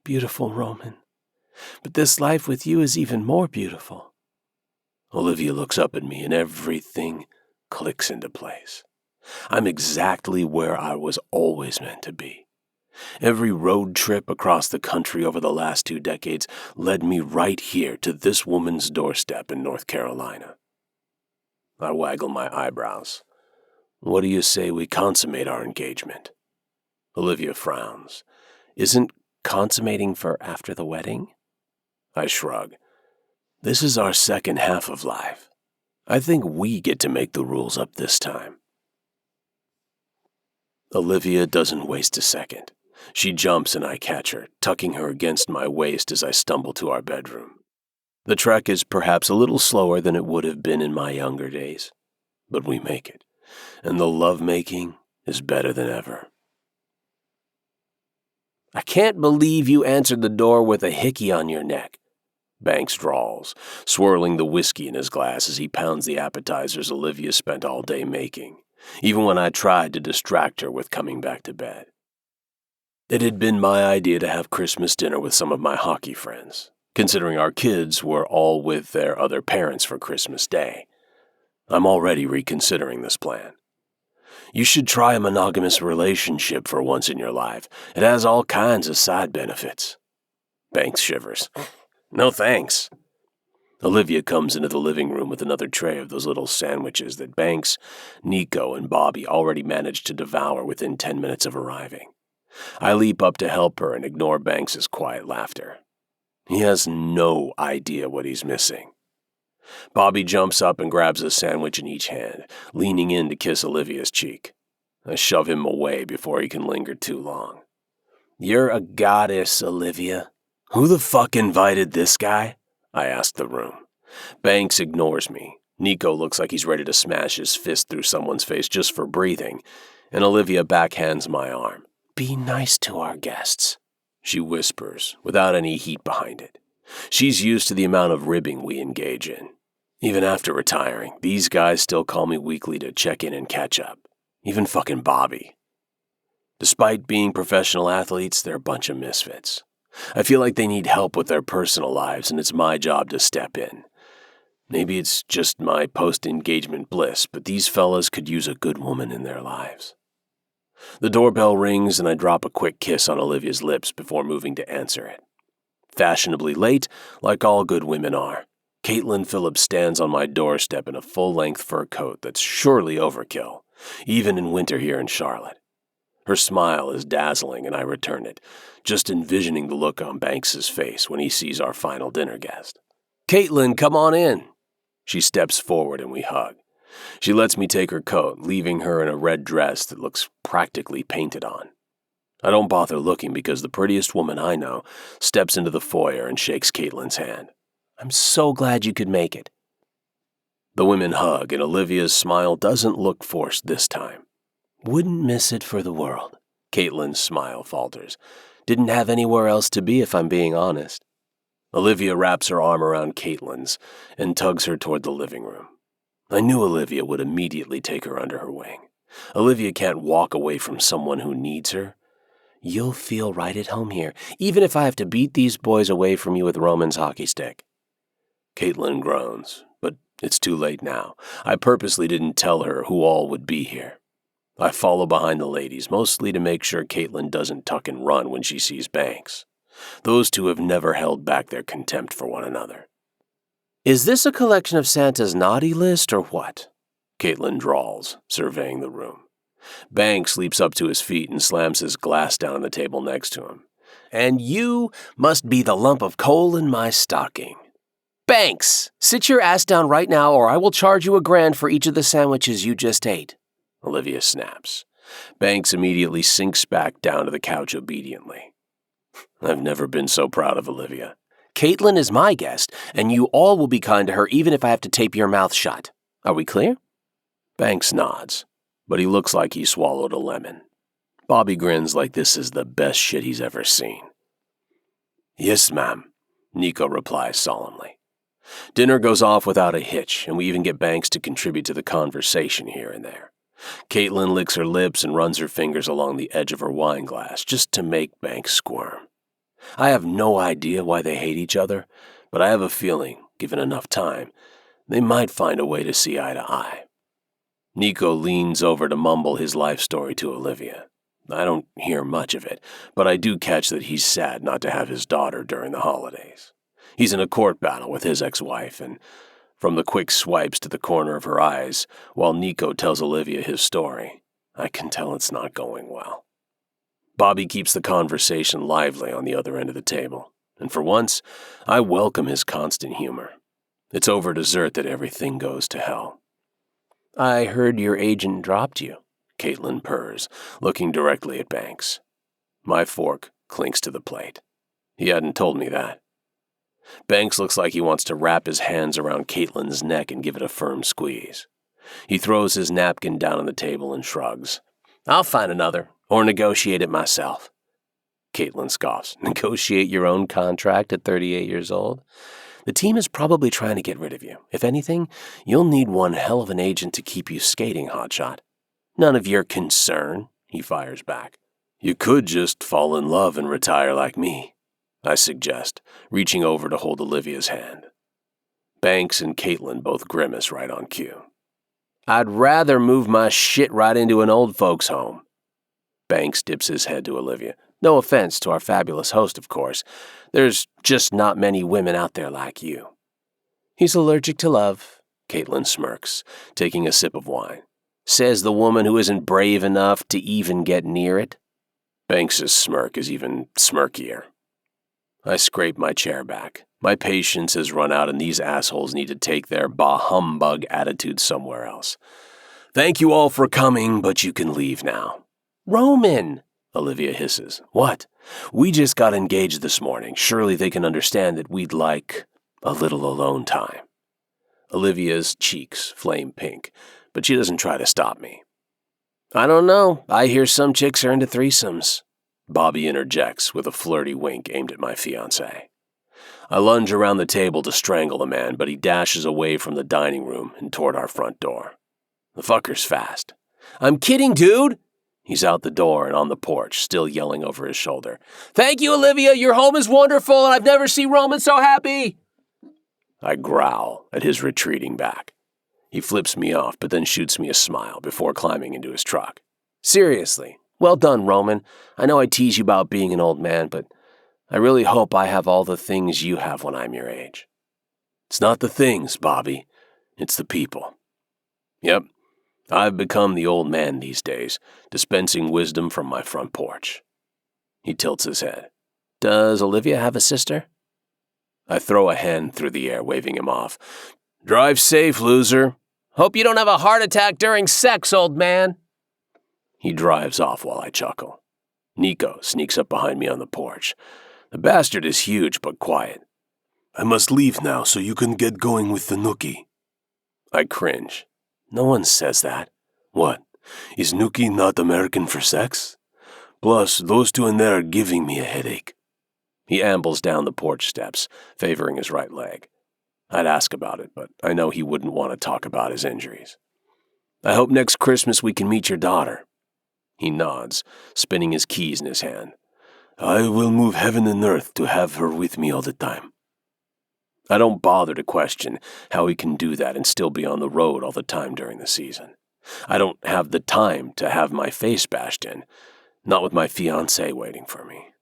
beautiful, Roman. But this life with you is even more beautiful. Olivia looks up at me, and everything clicks into place. I'm exactly where I was always meant to be. Every road trip across the country over the last 2 decades led me right here to this woman's doorstep in North Carolina. I waggle my eyebrows. What do you say we consummate our engagement? Olivia frowns. Isn't consummating for after the wedding? I shrug. This is our second half of life. I think we get to make the rules up this time. Olivia doesn't waste a second. She jumps and I catch her, tucking her against my waist as I stumble to our bedroom. The trek is perhaps a little slower than it would have been in my younger days, but we make it, and the lovemaking is better than ever. I can't believe you answered the door with a hickey on your neck, Banks drawls, swirling the whiskey in his glass as he pounds the appetizers Olivia spent all day making, even when I tried to distract her with coming back to bed. It had been my idea to have Christmas dinner with some of my hockey friends, considering our kids were all with their other parents for Christmas Day. I'm already reconsidering this plan. You should try a monogamous relationship for once in your life. It has all kinds of side benefits. Banks shivers. No thanks. Olivia comes into the living room with another tray of those little sandwiches that Banks, Nico, and Bobby already managed to devour within 10 minutes of arriving. I leap up to help her and ignore Banks's quiet laughter. He has no idea what he's missing. Bobby jumps up and grabs a sandwich in each hand, leaning in to kiss Olivia's cheek. I shove him away before he can linger too long. You're a goddess, Olivia. Who the fuck invited this guy? I ask the room. Banks ignores me. Nico looks like he's ready to smash his fist through someone's face just for breathing, and Olivia backhands my arm. Be nice to our guests, she whispers, without any heat behind it. She's used to the amount of ribbing we engage in. Even after retiring, these guys still call me weekly to check in and catch up. Even fucking Bobby. Despite being professional athletes, they're a bunch of misfits. I feel like they need help with their personal lives, and it's my job to step in. Maybe it's just my post-engagement bliss, but these fellas could use a good woman in their lives. The doorbell rings, and I drop a quick kiss on Olivia's lips before moving to answer it. Fashionably late, like all good women are. Caitlin Phillips stands on my doorstep in a full-length fur coat that's surely overkill, even in winter here in Charlotte. Her smile is dazzling, and I return it, just envisioning the look on Banks's face when he sees our final dinner guest. "Caitlin, come on in." She steps forward and we hug. She lets me take her coat, leaving her in a red dress that looks practically painted on. I don't bother looking because the prettiest woman I know steps into the foyer and shakes Caitlin's hand. "I'm so glad you could make it." The women hug, and Olivia's smile doesn't look forced this time. "Wouldn't miss it for the world." Caitlin's smile falters. "Didn't have anywhere else to be if I'm being honest." Olivia wraps her arm around Caitlin's and tugs her toward the living room. I knew Olivia would immediately take her under her wing. Olivia can't walk away from someone who needs her. "You'll feel right at home here, even if I have to beat these boys away from you with Roman's hockey stick." Caitlin groans, but it's too late now. I purposely didn't tell her who all would be here. I follow behind the ladies, mostly to make sure Caitlin doesn't tuck and run when she sees Banks. Those two have never held back their contempt for one another. "Is this a collection of Santa's naughty list or what?" Caitlin drawls, surveying the room. Banks leaps up to his feet and slams his glass down on the table next to him. "And you must be the lump of coal in my stocking." "Banks, sit your ass down right now or I will charge you $1,000 for each of the sandwiches you just ate," Olivia snaps. Banks immediately sinks back down to the couch obediently. I've never been so proud of Olivia. "Caitlin is my guest, and you all will be kind to her even if I have to tape your mouth shut. Are we clear?" Banks nods, but he looks like he swallowed a lemon. Bobby grins like this is the best shit he's ever seen. "Yes, ma'am," Nico replies solemnly. Dinner goes off without a hitch, and we even get Banks to contribute to the conversation here and there. Caitlin licks her lips and runs her fingers along the edge of her wine glass just to make Banks squirm. I have no idea why they hate each other, but I have a feeling, given enough time, they might find a way to see eye to eye. Nico leans over to mumble his life story to Olivia. I don't hear much of it, but I do catch that he's sad not to have his daughter during the holidays. He's in a court battle with his ex-wife, and from the quick swipes to the corner of her eyes, while Nico tells Olivia his story, I can tell it's not going well. Bobby keeps the conversation lively on the other end of the table, and for once, I welcome his constant humor. It's over dessert that everything goes to hell. "I heard your agent dropped you," Caitlin purrs, looking directly at Banks. My fork clinks to the plate. He hadn't told me that. Banks looks like he wants to wrap his hands around Caitlin's neck and give it a firm squeeze. He throws his napkin down on the table and shrugs. "I'll find another, or negotiate it myself." Caitlin scoffs. "Negotiate your own contract at 38 years old? The team is probably trying to get rid of you. If anything, you'll need one hell of an agent to keep you skating, hotshot." "None of your concern," he fires back. "You could just fall in love and retire like me," I suggest, reaching over to hold Olivia's hand. Banks and Caitlin both grimace right on cue. "I'd rather move my shit right into an old folks' home." Banks dips his head to Olivia. "No offense to our fabulous host, of course. There's just not many women out there like you." "He's allergic to love," Caitlin smirks, taking a sip of wine. "Says the woman who isn't brave enough to even get near it." Banks's smirk is even smirkier. I scrape my chair back. My patience has run out and these assholes need to take their bah humbug attitude somewhere else. "Thank you all for coming, but you can leave now." "Roman!" Olivia hisses. "What? We just got engaged this morning. Surely they can understand that we'd like a little alone time." Olivia's cheeks flame pink, but she doesn't try to stop me. "I don't know. I hear some chicks are into threesomes." Bobby interjects with a flirty wink aimed at my fiancé. I lunge around the table to strangle the man, but he dashes away from the dining room and toward our front door. The fucker's fast. "I'm kidding, dude!" He's out the door and on the porch, still yelling over his shoulder. "Thank you, Olivia! Your home is wonderful, and I've never seen Roman so happy!" I growl at his retreating back. He flips me off, but then shoots me a smile before climbing into his truck. "Seriously, well done, Roman. I know I tease you about being an old man, but I really hope I have all the things you have when I'm your age." It's not the things, Bobby. It's the people. Yep, I've become the old man these days, dispensing wisdom from my front porch. He tilts his head. Does Olivia have a sister? I throw a hand through the air, waving him off. Drive safe, loser. Hope you don't have a heart attack during sex, old man. He drives off while I chuckle. Nico sneaks up behind me on the porch. The bastard is huge but quiet. I must leave now so you can get going with the nookie. I cringe. No one says that. What? Is nookie not American for sex? Plus, those two in there are giving me a headache. He ambles down the porch steps, favoring his right leg. I'd ask about it, but I know he wouldn't want to talk about his injuries. I hope next Christmas we can meet your daughter. He nods, spinning his keys in his hand. I will move heaven and earth to have her with me all the time. I don't bother to question how he can do that and still be on the road all the time during the season. I don't have the time to have my face bashed in, not with my fiancée waiting for me.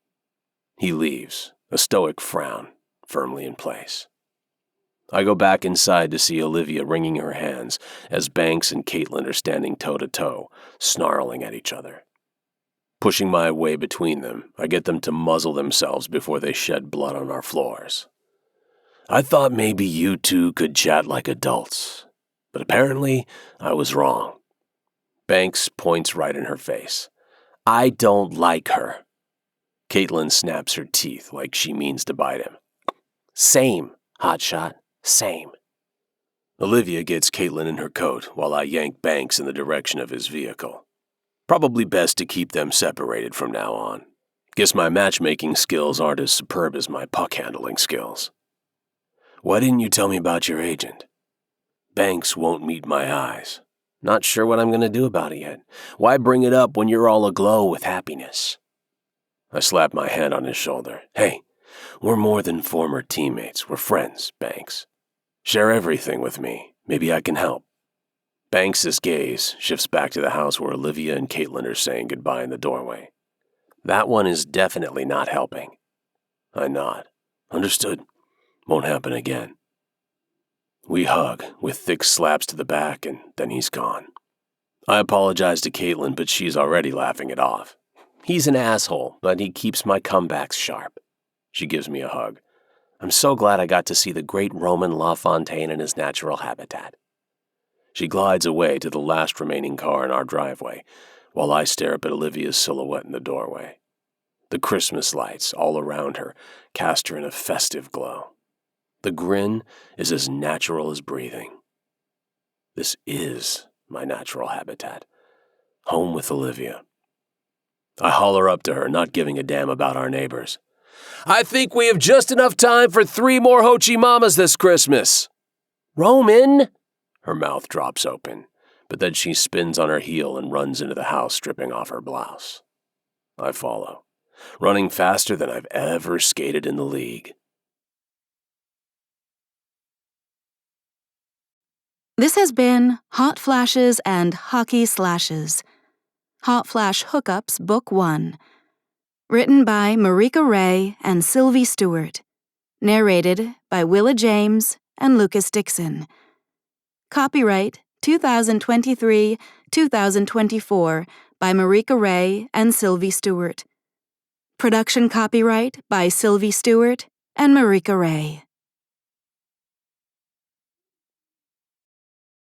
He leaves, a stoic frown firmly in place. I go back inside to see Olivia wringing her hands as Banks and Caitlin are standing toe-to-toe, snarling at each other. Pushing my way between them, I get them to muzzle themselves before they shed blood on our floors. I thought maybe you two could chat like adults, but apparently I was wrong. Banks points right in her face. I don't like her. Caitlin snaps her teeth like she means to bite him. Same, hotshot, same. Olivia gets Caitlin in her coat while I yank Banks in the direction of his vehicle. Probably best to keep them separated from now on. Guess my matchmaking skills aren't as superb as my puck-handling skills. Why didn't you tell me about your agent? Banks won't meet my eyes. Not sure what I'm going to do about it yet. Why bring it up when you're all aglow with happiness? I slap my hand on his shoulder. Hey, we're more than former teammates. We're friends, Banks. Share everything with me. Maybe I can help. Banks's gaze shifts back to the house where Olivia and Caitlin are saying goodbye in the doorway. That one is definitely not helping. I nod. Understood. Won't happen again. We hug, with thick slaps to the back, and then he's gone. I apologize to Caitlin, but she's already laughing it off. He's an asshole, but he keeps my comebacks sharp. She gives me a hug. I'm so glad I got to see the great Roman LaFontaine in his natural habitat. She glides away to the last remaining car in our driveway, while I stare up at Olivia's silhouette in the doorway. The Christmas lights all around her cast her in a festive glow. The grin is as natural as breathing. This is my natural habitat. Home with Olivia. I holler up to her, not giving a damn about our neighbors. I think we have just enough time for 3 more Hochi Mamas this Christmas. Roman! Her mouth drops open, but then she spins on her heel and runs into the house, stripping off her blouse. I follow, running faster than I've ever skated in the league. This has been Hot Flashes and Hockey Slashes. Hot Flash Hookups Book 1. Written by Marika Ray and Sylvie Stewart. Narrated by Willa Jaymes and Lucas Dixon. Copyright 2023-2024 by Marika Ray and Sylvie Stewart. Production copyright by Sylvie Stewart and Marika Ray.